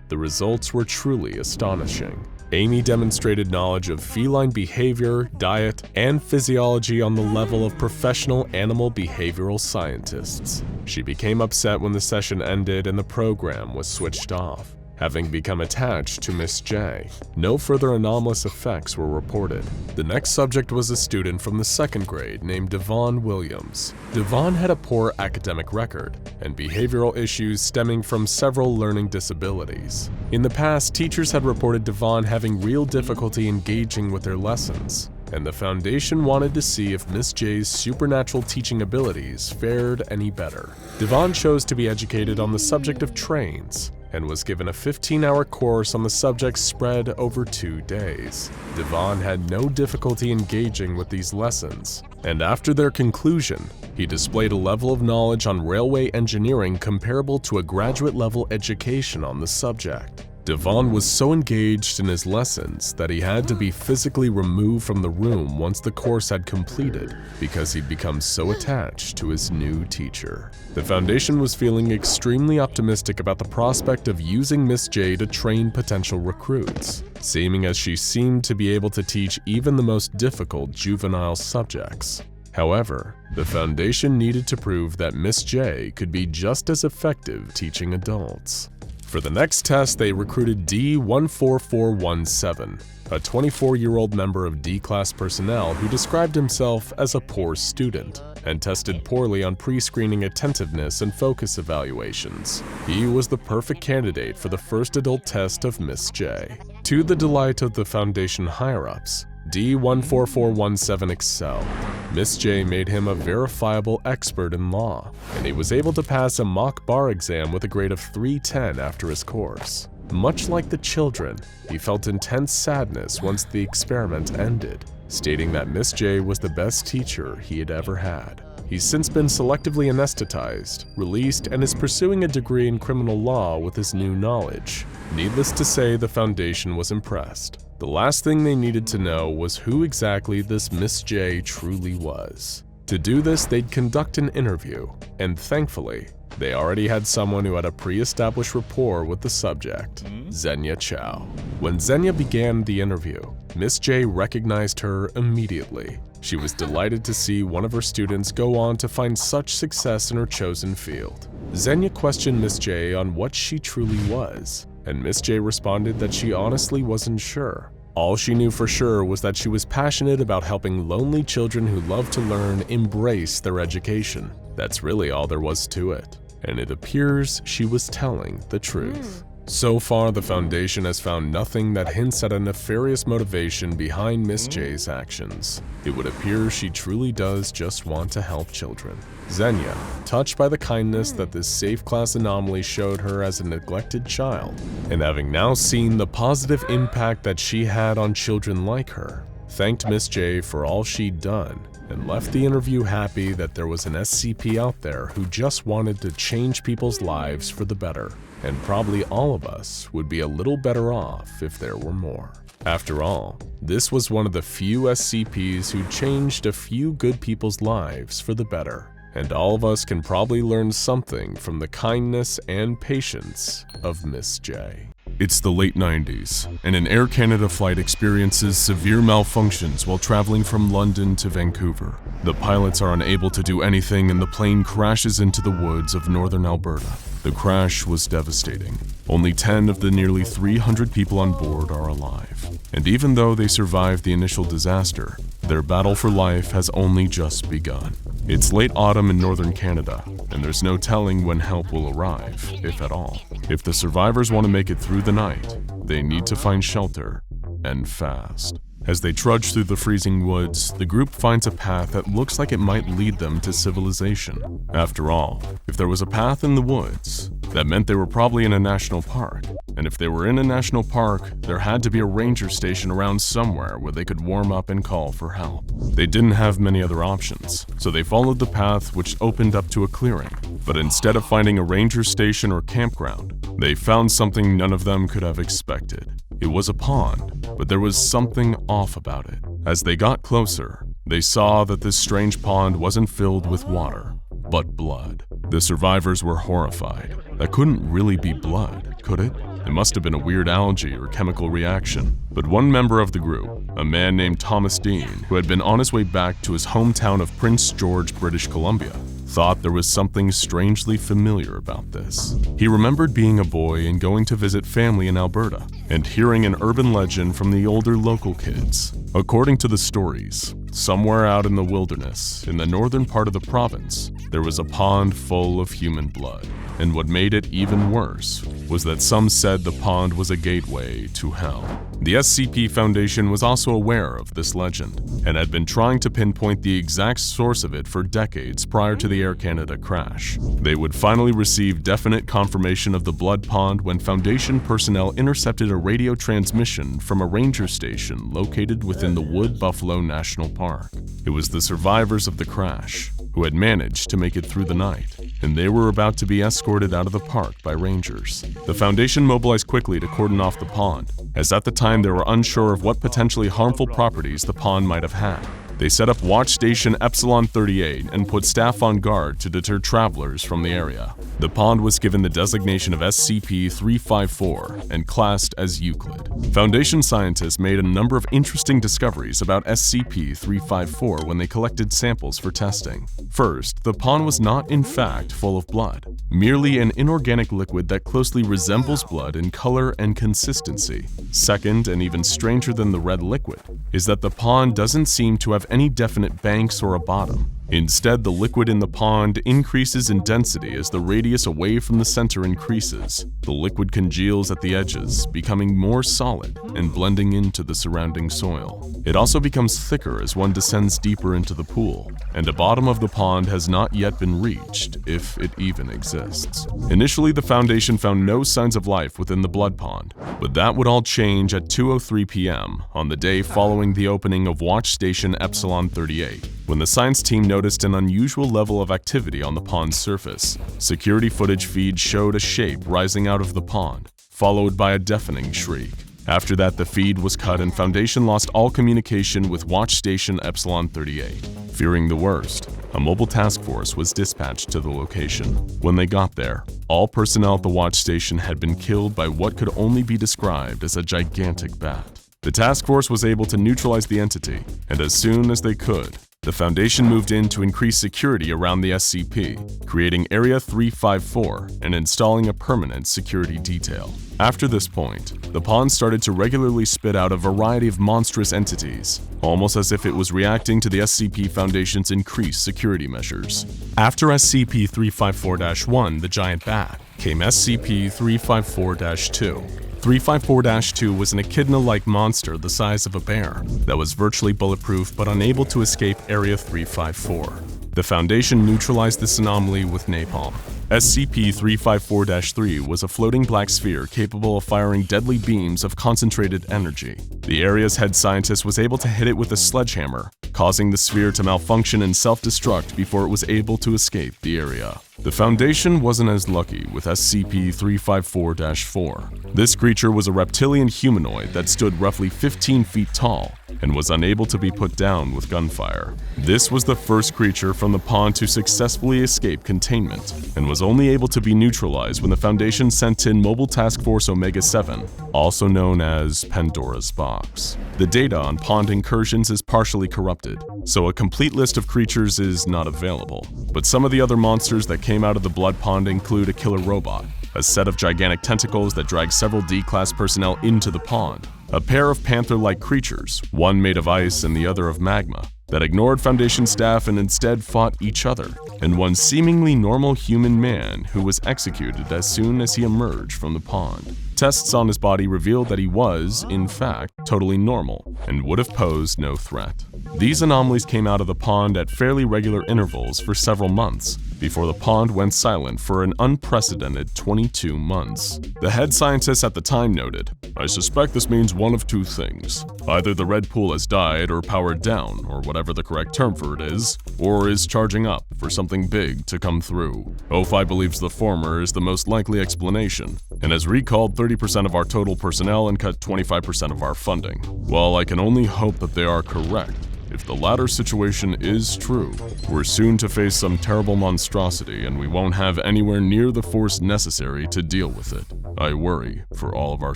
the results were truly astonishing. Amy demonstrated knowledge of feline behavior, diet, and physiology on the level of professional animal behavioral scientists. She became upset when the session ended and the program was switched off. Having become attached to Miss J, no further anomalous effects were reported. The next subject was a student from the 2nd grade named Devon Williams. Devon had a poor academic record and behavioral issues stemming from several learning disabilities. In the past, teachers had reported Devon having real difficulty engaging with their lessons, and the Foundation wanted to see if Miss J's supernatural teaching abilities fared any better. Devon chose to be educated on the subject of trains, and was given a 15-hour course on the subject spread over 2 days. Devon had no difficulty engaging with these lessons, and after their conclusion, he displayed a level of knowledge on railway engineering comparable to a graduate-level education on the subject. Devon was so engaged in his lessons that he had to be physically removed from the room once the course had completed because he'd become so attached to his new teacher. The Foundation was feeling extremely optimistic about the prospect of using Miss J to train potential recruits, seeming as she seemed to be able to teach even the most difficult juvenile subjects. However, the Foundation needed to prove that Miss J could be just as effective teaching adults. For the next test, they recruited D14417, a 24-year-old member of D-Class personnel who described himself as a poor student and tested poorly on pre-screening attentiveness and focus evaluations. He was the perfect candidate for the first adult test of Miss J. To the delight of the Foundation higher-ups, D14417 excelled. Miss J made him a verifiable expert in law, and he was able to pass a mock bar exam with a grade of 310 after his course. Much like the children, he felt intense sadness once the experiment ended, stating that Miss J was the best teacher he had ever had. He's since been selectively anesthetized, released, and is pursuing a degree in criminal law with his new knowledge. Needless to say, the Foundation was impressed. The last thing they needed to know was who exactly this Miss J truly was. To do this, they'd conduct an interview, and thankfully, they already had someone who had a pre-established rapport with the subject, Xenia Chow. When Xenia began the interview, Miss J recognized her immediately. She was delighted to see one of her students go on to find such success in her chosen field. Xenia questioned Miss J on what she truly was, and Miss J responded that she honestly wasn't sure. All she knew for sure was that she was passionate about helping lonely children who love to learn embrace their education. That's really all there was to it, and it appears she was telling the truth. So far, the Foundation has found nothing that hints at a nefarious motivation behind Miss J's actions. It would appear she truly does just want to help children. Xenia, touched by the kindness that this safe class anomaly showed her as a neglected child, and having now seen the positive impact that she had on children like her, thanked Miss J for all she'd done and left the interview happy that there was an SCP out there who just wanted to change people's lives for the better. And probably all of us would be a little better off if there were more. After all, this was one of the few SCPs who changed a few good people's lives for the better. And all of us can probably learn something from the kindness and patience of Miss J. It's the late 90s, and an Air Canada flight experiences severe malfunctions while traveling from London to Vancouver. The pilots are unable to do anything and the plane crashes into the woods of northern Alberta. The crash was devastating. Only 10 of the nearly 300 people on board are alive. And even though they survived the initial disaster, Their battle for life has only just begun. It's late autumn in northern Canada, and there's no telling when help will arrive, if at all. If the survivors want to make it through the night, they need to find shelter, and fast. As they trudge through the freezing woods, the group finds a path that looks like it might lead them to civilization. After all, if there was a path in the woods, that meant they were probably in a national park. And if they were in a national park, there had to be a ranger station around somewhere where they could warm up and call for help. They didn't have many other options, so they followed the path which opened up to a clearing. But instead of finding a ranger station or campground, they found something none of them could have expected. It was a pond, but there was something off about it. As they got closer, they saw that this strange pond wasn't filled with water, but blood. The survivors were horrified. That couldn't really be blood, could it? It must have been a weird algae or chemical reaction. But one member of the group, a man named Thomas Dean, who had been on his way back to his hometown of Prince George, British Columbia, thought there was something strangely familiar about this. He remembered being a boy and going to visit family in Alberta, and hearing an urban legend from the older local kids. According to the stories, somewhere out in the wilderness, in the northern part of the province, there was a pond full of human blood. And what made it even worse was that some said the pond was a gateway to hell. The SCP Foundation was also aware of this legend and had been trying to pinpoint the exact source of it for decades prior to the Air Canada crash. They would finally receive definite confirmation of the blood pond when Foundation personnel intercepted a radio transmission from a ranger station located within the Wood Buffalo National Park. It was the survivors of the crash who had managed to make it through the night, and they were about to be escorted out of the park by rangers. The Foundation mobilized quickly to cordon off the pond, as at the time they were unsure of what potentially harmful properties the pond might have had. They set up Watch Station Epsilon 38 and put staff on guard to deter travelers from the area. The pond was given the designation of SCP-354 and classed as Euclid. Foundation scientists made a number of interesting discoveries about SCP-354 when they collected samples for testing. First, the pond was not in fact full of blood, merely an inorganic liquid that closely resembles blood in color and consistency. Second, and even stranger than the red liquid, is that the pond doesn't seem to have any definite banks or a bottom. Instead, the liquid in the pond increases in density as the radius away from the center increases. The liquid congeals at the edges, becoming more solid and blending into the surrounding soil. It also becomes thicker as one descends deeper into the pool, and the bottom of the pond has not yet been reached, if it even exists. Initially, the Foundation found no signs of life within the blood pond, but that would all change at 2:03 p.m. on the day following the opening of Watch Station Epsilon 38. When the science team noticed an unusual level of activity on the pond's surface, security footage feeds showed a shape rising out of the pond, followed by a deafening shriek. After that, the feed was cut and Foundation lost all communication with Watch Station Epsilon 38. Fearing the worst, a mobile task force was dispatched to the location. When they got there, all personnel at the Watch Station had been killed by what could only be described as a gigantic bat. The task force was able to neutralize the entity, and as soon as they could, the Foundation moved in to increase security around the SCP, creating Area 354 and installing a permanent security detail. After this point, the pond started to regularly spit out a variety of monstrous entities, almost as if it was reacting to the SCP Foundation's increased security measures. After SCP-354-1, the giant bat, came SCP-354-2. 354-2 was an echidna-like monster the size of a bear that was virtually bulletproof but unable to escape Area 354. The Foundation neutralized this anomaly with napalm. SCP-354-3 was a floating black sphere capable of firing deadly beams of concentrated energy. The area's head scientist was able to hit it with a sledgehammer, causing the sphere to malfunction and self-destruct before it was able to escape the area. The Foundation wasn't as lucky with SCP-354-4. This creature was a reptilian humanoid that stood roughly 15 feet tall and was unable to be put down with gunfire. This was the first creature from the pond to successfully escape containment, and was only able to be neutralized when the Foundation sent in Mobile Task Force Omega-7, also known as Pandora's Box. The data on pond incursions is partially corrupted, so a complete list of creatures is not available. But some of the other monsters that came out of the blood pond include a killer robot, a set of gigantic tentacles that drag several D-Class personnel into the pond, a pair of panther-like creatures, one made of ice and the other of magma, that ignored Foundation staff and instead fought each other, and one seemingly normal human man who was executed as soon as he emerged from the pond. Tests on his body revealed that he was, in fact, totally normal and would have posed no threat. These anomalies came out of the pond at fairly regular intervals for several months, before the pond went silent for an unprecedented 22 months. The head scientist at the time noted, "I suspect this means one of two things. Either the red pool has died or powered down, or whatever the correct term for it is, or is charging up for something big to come through. O5 believes the former is the most likely explanation, and has recalled 30% of our total personnel and cut 25% of our funding. While I can only hope that they are correct, if the latter situation is true, we're soon to face some terrible monstrosity and we won't have anywhere near the force necessary to deal with it. I worry for all of our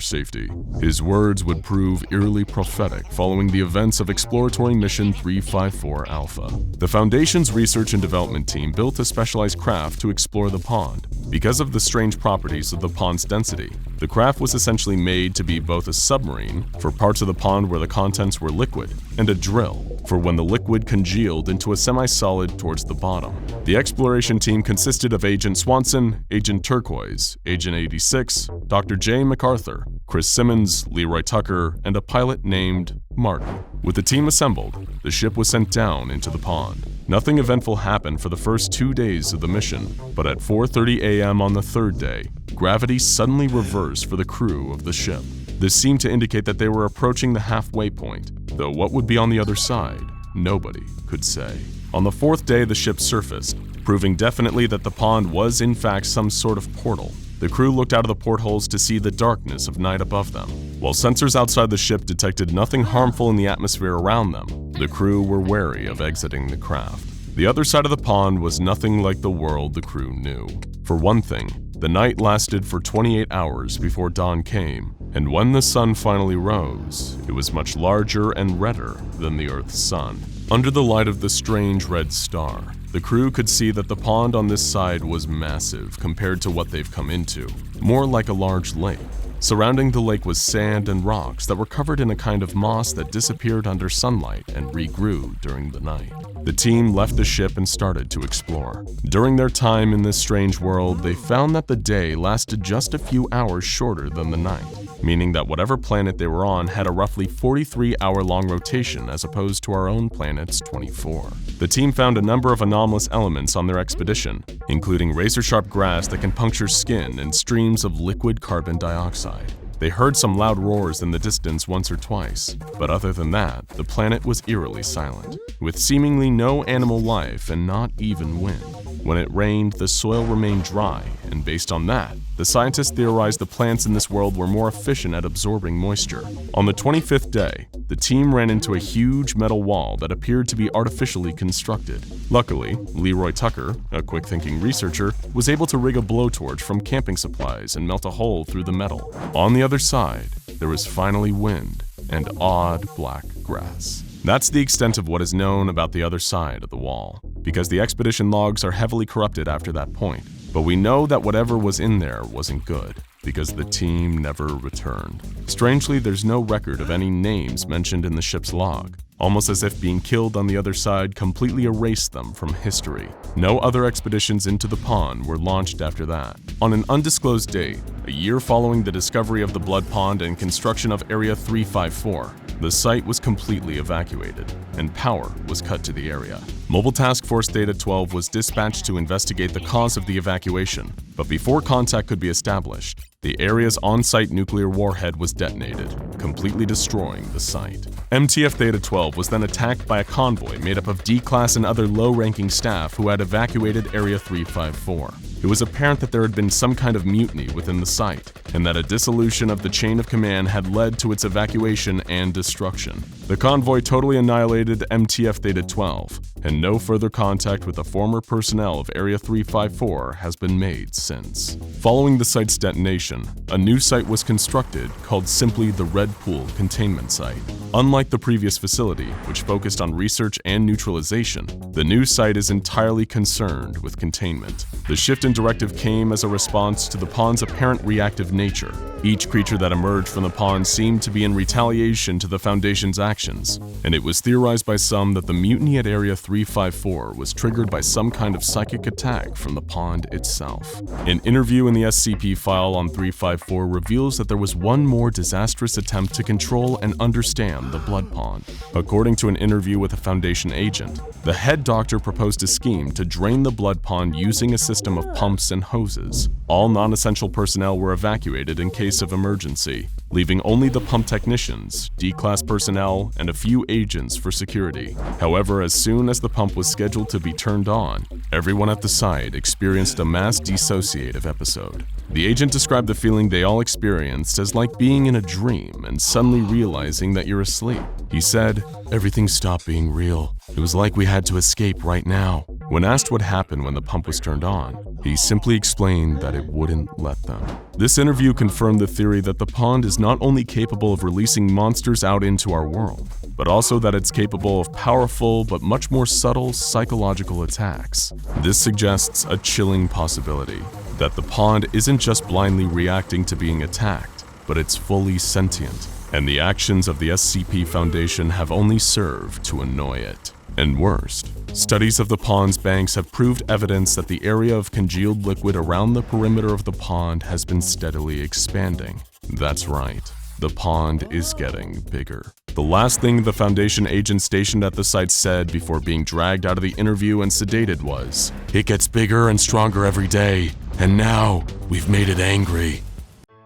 safety." His words would prove eerily prophetic following the events of Exploratory Mission 354 Alpha. The Foundation's research and development team built a specialized craft to explore the pond. Because of the strange properties of the pond's density, the craft was essentially made to be both a submarine for parts of the pond where the contents were liquid, and a drill for when the liquid congealed into a semi-solid towards the bottom. The exploration team consisted of Agent Swanson, Agent Turquoise, Agent 86, Dr. J. MacArthur, Chris Simmons, Leroy Tucker, and a pilot named Martin. With the team assembled, the ship was sent down into the pond. Nothing eventful happened for the first 2 days of the mission, but at 4:30 a.m. on the third day, gravity suddenly reversed for the crew of the ship. This seemed to indicate that they were approaching the halfway point, though what would be on the other side, nobody could say. On the fourth day, the ship surfaced, proving definitely that the pond was in fact some sort of portal. The crew looked out of the portholes to see the darkness of night above them. While sensors outside the ship detected nothing harmful in the atmosphere around them, the crew were wary of exiting the craft. The other side of the pond was nothing like the world the crew knew. For one thing, the night lasted for 28 hours before dawn came, and when the sun finally rose, it was much larger and redder than the Earth's sun. Under the light of the strange red star, the crew could see that the pond on this side was massive compared to what they've come into, more like a large lake. Surrounding the lake was sand and rocks that were covered in a kind of moss that disappeared under sunlight and regrew during the night. The team left the ship and started to explore. During their time in this strange world, they found that the day lasted just a few hours shorter than the night, meaning that whatever planet they were on had a roughly 43-hour-long rotation as opposed to our own planet's 24. The team found a number of anomalous elements on their expedition, including razor-sharp grass that can puncture skin and streams of liquid carbon dioxide. They heard some loud roars in the distance once or twice, but other than that, the planet was eerily silent, with seemingly no animal life and not even wind. When it rained, the soil remained dry, and based on that, the scientists theorized the plants in this world were more efficient at absorbing moisture. On the 25th day, the team ran into a huge metal wall that appeared to be artificially constructed. Luckily, Leroy Tucker, a quick-thinking researcher, was able to rig a blowtorch from camping supplies and melt a hole through the metal. On the other side, there was finally wind and odd black grass. That's the extent of what is known about the other side of the wall, because the expedition logs are heavily corrupted after that point. But we know that whatever was in there wasn't good, because the team never returned. Strangely, there's no record of any names mentioned in the ship's log, almost as if being killed on the other side completely erased them from history. No other expeditions into the pond were launched after that. On an undisclosed date, a year following the discovery of the Blood Pond and construction of Area 354, the site was completely evacuated, and power was cut to the area. Mobile Task Force Theta 12 was dispatched to investigate the cause of the evacuation, but before contact could be established, the area's on-site nuclear warhead was detonated, completely destroying the site. MTF Theta 12 was then attacked by a convoy made up of D-Class and other low-ranking staff who had evacuated Area 354. It was apparent that there had been some kind of mutiny within the site, and that a dissolution of the chain of command had led to its evacuation and destruction. The convoy totally annihilated MTF Theta 12, and no further contact with the former personnel of Area 354 has been made since. Following the site's detonation, a new site was constructed called simply the Red Pool Containment Site. Unlike the previous facility, which focused on research and neutralization, the new site is entirely concerned with containment. The shift in directive came as a response to the pond's apparent reactive nature. Each creature that emerged from the pond seemed to be in retaliation to the Foundation's actions, and it was theorized by some that the mutiny at Area 354 was triggered by some kind of psychic attack from the pond itself. An interview in the SCP file on 354 reveals that there was one more disastrous attempt to control and understand the blood pond. According to an interview with a Foundation agent, the head doctor proposed a scheme to drain the blood pond using a system of pumps and hoses. All non-essential personnel were evacuated in case of emergency, leaving only the pump technicians, D-class personnel, and a few agents for security. However, as soon as the pump was scheduled to be turned on, everyone at the site experienced a mass dissociative episode. The agent described the feeling they all experienced as like being in a dream and suddenly realizing that you're asleep. He said, "Everything stopped being real. It was like we had to escape right now." When asked what happened when the pump was turned on, he simply explained that it wouldn't let them. This interview confirmed the theory that the pond is not only capable of releasing monsters out into our world, but also that it's capable of powerful but much more subtle psychological attacks. This suggests a chilling possibility that the pond isn't just blindly reacting to being attacked, but it's fully sentient, and the actions of the SCP Foundation have only served to annoy it. And worst, studies of the pond's banks have proved evidence that the area of congealed liquid around the perimeter of the pond has been steadily expanding. That's right, the pond is getting bigger. The last thing the Foundation agent stationed at the site said before being dragged out of the interview and sedated was, "It gets bigger and stronger every day, and now we've made it angry."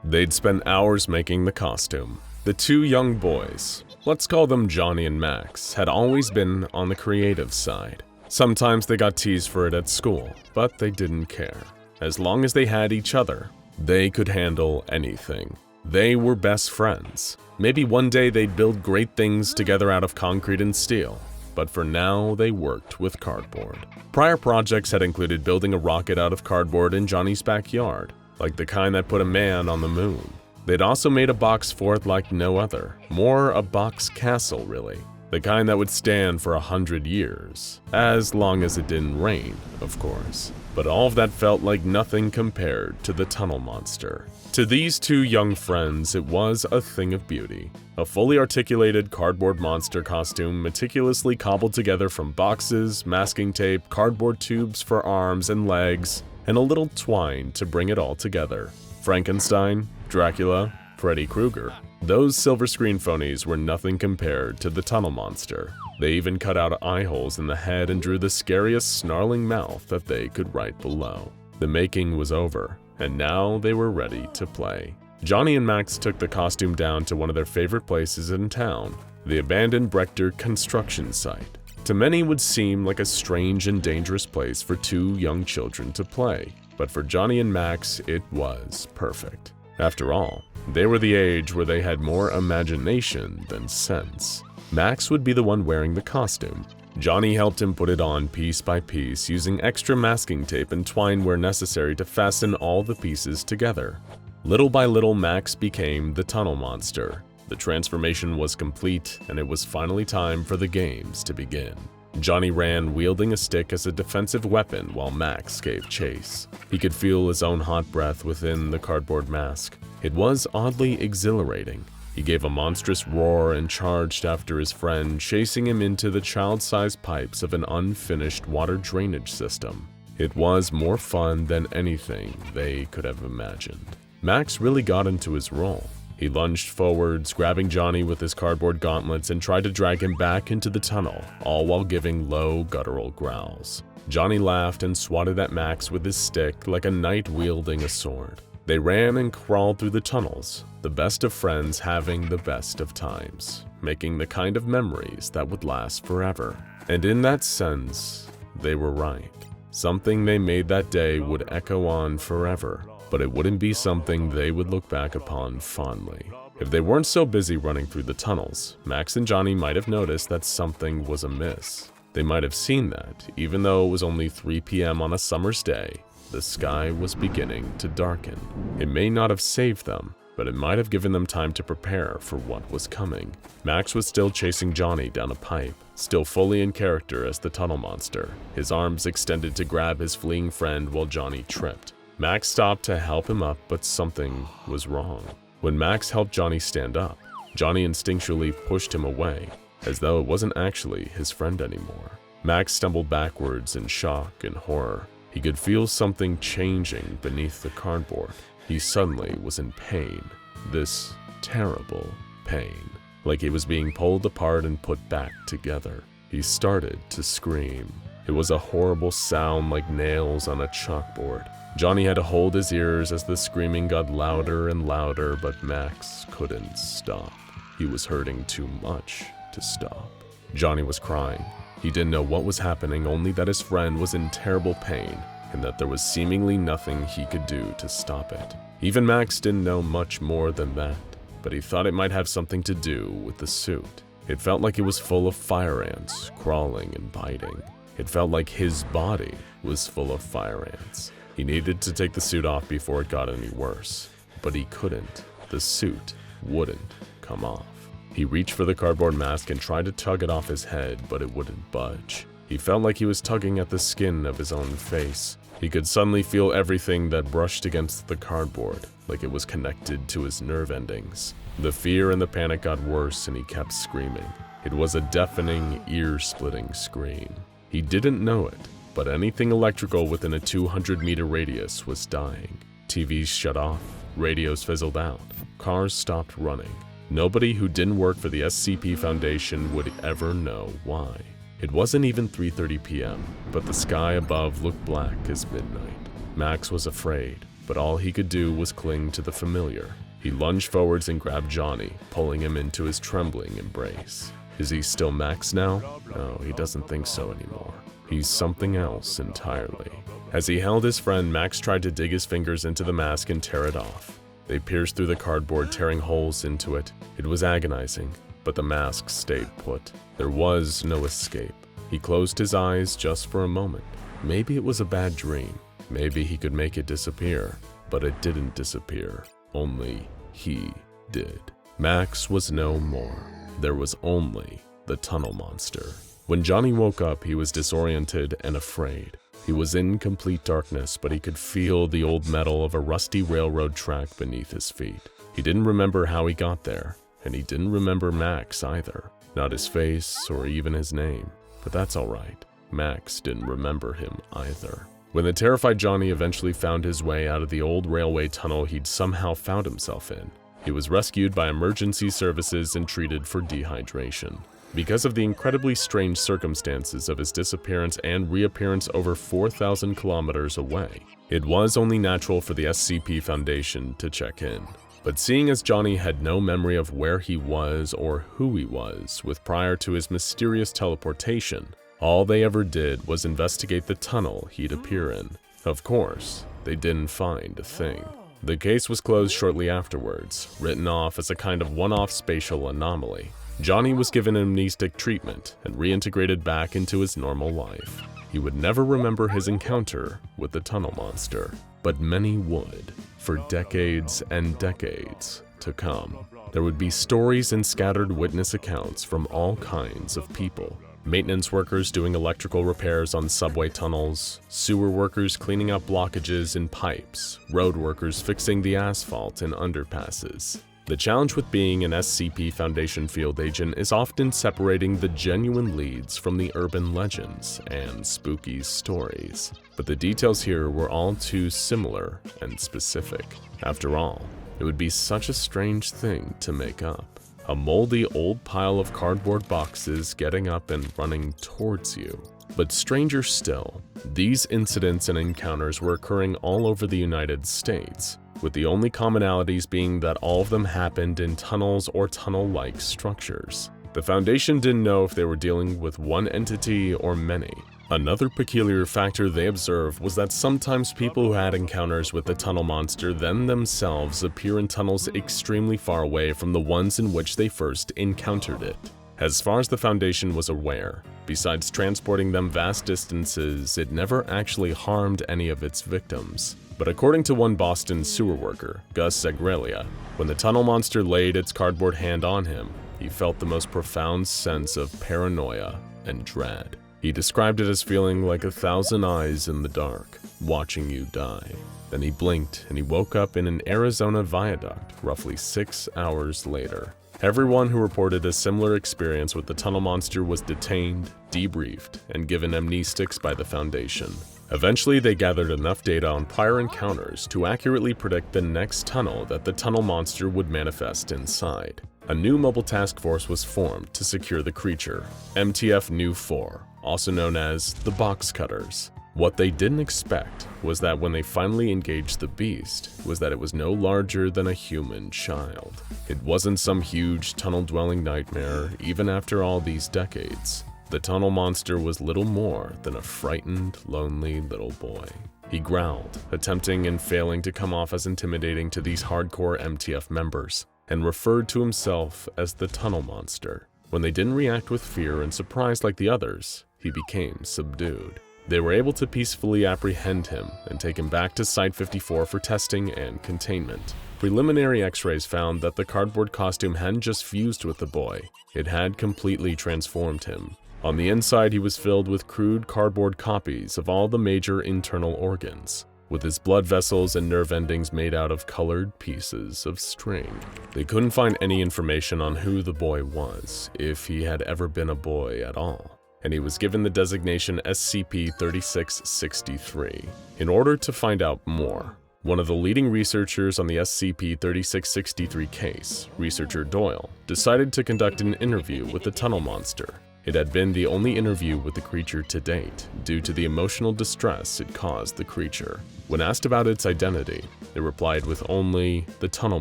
They'd spent hours making the costume. The two young boys, let's call them Johnny and Max, had always been on the creative side. Sometimes they got teased for it at school, but they didn't care. As long as they had each other, they could handle anything. They were best friends. Maybe one day they'd build great things together out of concrete and steel, but for now they worked with cardboard. Prior projects had included building a rocket out of cardboard in Johnny's backyard, like the kind that put a man on the moon. They'd also made a box fort like no other, more a box castle really, the kind that would stand for 100 years, as long as it didn't rain, of course. But all of that felt like nothing compared to the tunnel monster. To these two young friends, it was a thing of beauty. A fully articulated cardboard monster costume meticulously cobbled together from boxes, masking tape, cardboard tubes for arms and legs, and a little twine to bring it all together. Frankenstein, Dracula, Freddy Krueger. Those silver screen phonies were nothing compared to the tunnel monster. They even cut out eye holes in the head and drew the scariest snarling mouth that they could write below. The making was over, and now they were ready to play. Johnny and Max took the costume down to one of their favorite places in town, the abandoned Brechter construction site. To many would seem like a strange and dangerous place for two young children to play, but for Johnny and Max, it was perfect. After all, they were the age where they had more imagination than sense. Max would be the one wearing the costume. Johnny helped him put it on piece by piece, using extra masking tape and twine where necessary to fasten all the pieces together. Little by little, Max became the tunnel monster. The transformation was complete, and it was finally time for the games to begin. Johnny ran, wielding a stick as a defensive weapon while Max gave chase. He could feel his own hot breath within the cardboard mask. It was oddly exhilarating. He gave a monstrous roar and charged after his friend, chasing him into the child-sized pipes of an unfinished water drainage system. It was more fun than anything they could have imagined. Max really got into his role. He lunged forwards, grabbing Johnny with his cardboard gauntlets and tried to drag him back into the tunnel, all while giving low, guttural growls. Johnny laughed and swatted at Max with his stick like a knight wielding a sword. They ran and crawled through the tunnels, the best of friends having the best of times, making the kind of memories that would last forever. And in that sense, they were right. Something they made that day would echo on forever, but it wouldn't be something they would look back upon fondly. If they weren't so busy running through the tunnels, Max and Johnny might have noticed that something was amiss. They might have seen that, even though it was only 3 p.m. on a summer's day, the sky was beginning to darken. It may not have saved them, but it might have given them time to prepare for what was coming. Max was still chasing Johnny down a pipe, still fully in character as the tunnel monster, his arms extended to grab his fleeing friend while Johnny tripped. Max stopped to help him up, but something was wrong. When Max helped Johnny stand up, Johnny instinctually pushed him away, as though it wasn't actually his friend anymore. Max stumbled backwards in shock and horror. He could feel something changing beneath the cardboard. He suddenly was in pain. This terrible pain, like he was being pulled apart and put back together. He started to scream. It was a horrible sound like nails on a chalkboard. Johnny had to hold his ears as the screaming got louder and louder, but Max couldn't stop. He was hurting too much to stop. Johnny was crying. He didn't know what was happening, only that his friend was in terrible pain and that there was seemingly nothing he could do to stop it. Even Max didn't know much more than that, but he thought it might have something to do with the suit. It felt like it was full of fire ants, crawling and biting. It felt like his body was full of fire ants. He needed to take the suit off before it got any worse, but he couldn't. The suit wouldn't come off. He reached for the cardboard mask and tried to tug it off his head, but it wouldn't budge. He felt like he was tugging at the skin of his own face. He could suddenly feel everything that brushed against the cardboard, like it was connected to his nerve endings. The fear and the panic got worse and he kept screaming. It was a deafening, ear-splitting scream. He didn't know it, but anything electrical within a 200-meter radius was dying. TVs shut off, radios fizzled out, cars stopped running. Nobody who didn't work for the SCP Foundation would ever know why. It wasn't even 3:30 p.m., but the sky above looked black as midnight. Max was afraid, but all he could do was cling to the familiar. He lunged forwards and grabbed Johnny, pulling him into his trembling embrace. Is he still Max now? No, he doesn't think so anymore. He's something else entirely. As he held his friend, Max tried to dig his fingers into the mask and tear it off. They pierced through the cardboard, tearing holes into it. It was agonizing, but the mask stayed put. There was no escape. He closed his eyes just for a moment. Maybe it was a bad dream. Maybe he could make it disappear. But it didn't disappear. Only he did. Max was no more. There was only the tunnel monster. When Johnny woke up, he was disoriented and afraid. He was in complete darkness, but he could feel the old metal of a rusty railroad track beneath his feet. He didn't remember how he got there, and he didn't remember Max either. Not his face or even his name. But that's alright. Max didn't remember him either. When the terrified Johnny eventually found his way out of the old railway tunnel he'd somehow found himself in, he was rescued by emergency services and treated for dehydration. Because of the incredibly strange circumstances of his disappearance and reappearance over 4,000 kilometers away, it was only natural for the SCP Foundation to check in. But seeing as Johnny had no memory of where he was or who he was prior to his mysterious teleportation, all they ever did was investigate the tunnel he'd appear in. Of course, they didn't find a thing. The case was closed shortly afterwards, written off as a kind of one-off spatial anomaly. Johnny was given amnestic treatment and reintegrated back into his normal life. He would never remember his encounter with the tunnel monster, but many would, for decades and decades to come. There would be stories and scattered witness accounts from all kinds of people. Maintenance workers doing electrical repairs on subway tunnels, sewer workers cleaning up blockages in pipes, road workers fixing the asphalt in underpasses. The challenge with being an SCP Foundation field agent is often separating the genuine leads from the urban legends and spooky stories. But the details here were all too similar and specific. After all, it would be such a strange thing to make up. A moldy old pile of cardboard boxes getting up and running towards you. But stranger still, these incidents and encounters were occurring all over the United States, with the only commonalities being that all of them happened in tunnels or tunnel-like structures. The Foundation didn't know if they were dealing with one entity or many. Another peculiar factor they observed was that sometimes people who had encounters with the tunnel monster then themselves appear in tunnels extremely far away from the ones in which they first encountered it. As far as the Foundation was aware, besides transporting them vast distances, it never actually harmed any of its victims. But according to one Boston sewer worker, Gus Segrelia, when the tunnel monster laid its cardboard hand on him, he felt the most profound sense of paranoia and dread. He described it as feeling like 1,000 eyes in the dark, watching you die. Then he blinked and he woke up in an Arizona viaduct roughly 6 hours later. Everyone who reported a similar experience with the tunnel monster was detained, debriefed, and given amnestics by the Foundation. Eventually, they gathered enough data on prior encounters to accurately predict the next tunnel that the tunnel monster would manifest inside. A new mobile task force was formed to secure the creature, MTF Nu 4, also known as the Box Cutters. What they didn't expect was that when they finally engaged the beast, was that it was no larger than a human child. It wasn't some huge tunnel-dwelling nightmare, even after all these decades. The tunnel monster was little more than a frightened, lonely little boy. He growled, attempting and failing to come off as intimidating to these hardcore MTF members, and referred to himself as the tunnel monster. When they didn't react with fear and surprise like the others, he became subdued. They were able to peacefully apprehend him and take him back to Site-54 for testing and containment. Preliminary x-rays found that the cardboard costume hadn't just fused with the boy, it had completely transformed him. On the inside, he was filled with crude cardboard copies of all the major internal organs, with his blood vessels and nerve endings made out of colored pieces of string. They couldn't find any information on who the boy was, if he had ever been a boy at all, and he was given the designation SCP-3663. In order to find out more, one of the leading researchers on the SCP-3663 case, researcher Doyle, decided to conduct an interview with the tunnel monster. It had been the only interview with the creature to date, due to the emotional distress it caused the creature. When asked about its identity, it replied with only the tunnel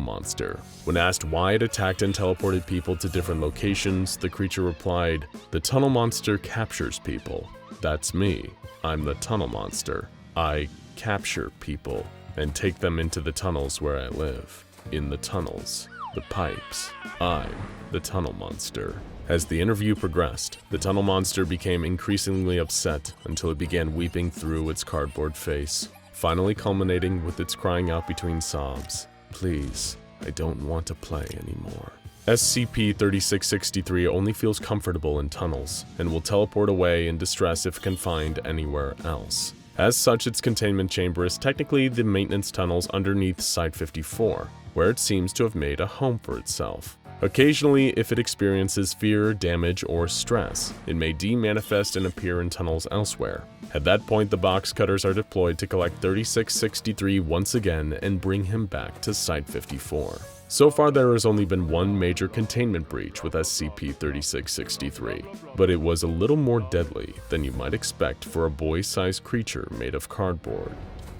monster. When asked why it attacked and teleported people to different locations, the creature replied, "The tunnel monster captures people. That's me. I'm the tunnel monster. I capture people and take them into the tunnels where I live. In the tunnels, the pipes. I'm the tunnel monster." As the interview progressed, the tunnel monster became increasingly upset until it began weeping through its cardboard face, finally culminating with its crying out between sobs, "Please, I don't want to play anymore." SCP-3663 only feels comfortable in tunnels and will teleport away in distress if confined anywhere else. As such, its containment chamber is technically the maintenance tunnels underneath Site-54, where it seems to have made a home for itself. Occasionally, if it experiences fear, damage, or stress, it may de-manifest and appear in tunnels elsewhere. At that point, the box cutters are deployed to collect 3663 once again and bring him back to Site-54. So far, there has only been one major containment breach with SCP-3663, but it was a little more deadly than you might expect for a boy-sized creature made of cardboard.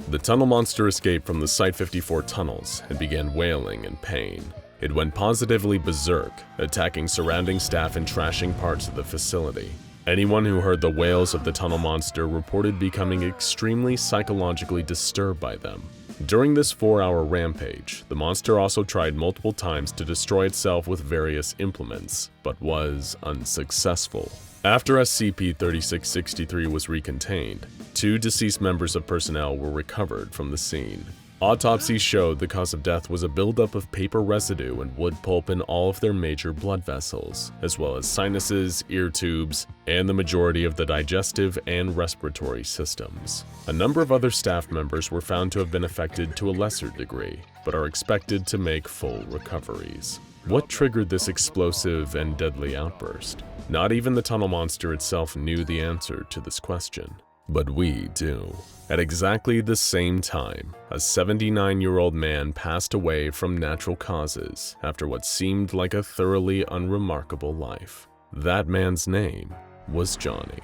The tunnel monster escaped from the Site-54 tunnels and began wailing in pain. It went positively berserk, attacking surrounding staff and trashing parts of the facility. Anyone who heard the wails of the tunnel monster reported becoming extremely psychologically disturbed by them. During this 4-hour rampage, the monster also tried multiple times to destroy itself with various implements, but was unsuccessful. After SCP-3663 was recontained, 2 deceased members of personnel were recovered from the scene. Autopsies showed the cause of death was a buildup of paper residue and wood pulp in all of their major blood vessels, as well as sinuses, ear tubes, and the majority of the digestive and respiratory systems. A number of other staff members were found to have been affected to a lesser degree, but are expected to make full recoveries. What triggered this explosive and deadly outburst? Not even the tunnel monster itself knew the answer to this question. But we do. At exactly the same time, a 79-year-old man passed away from natural causes after what seemed like a thoroughly unremarkable life. That man's name was Johnny.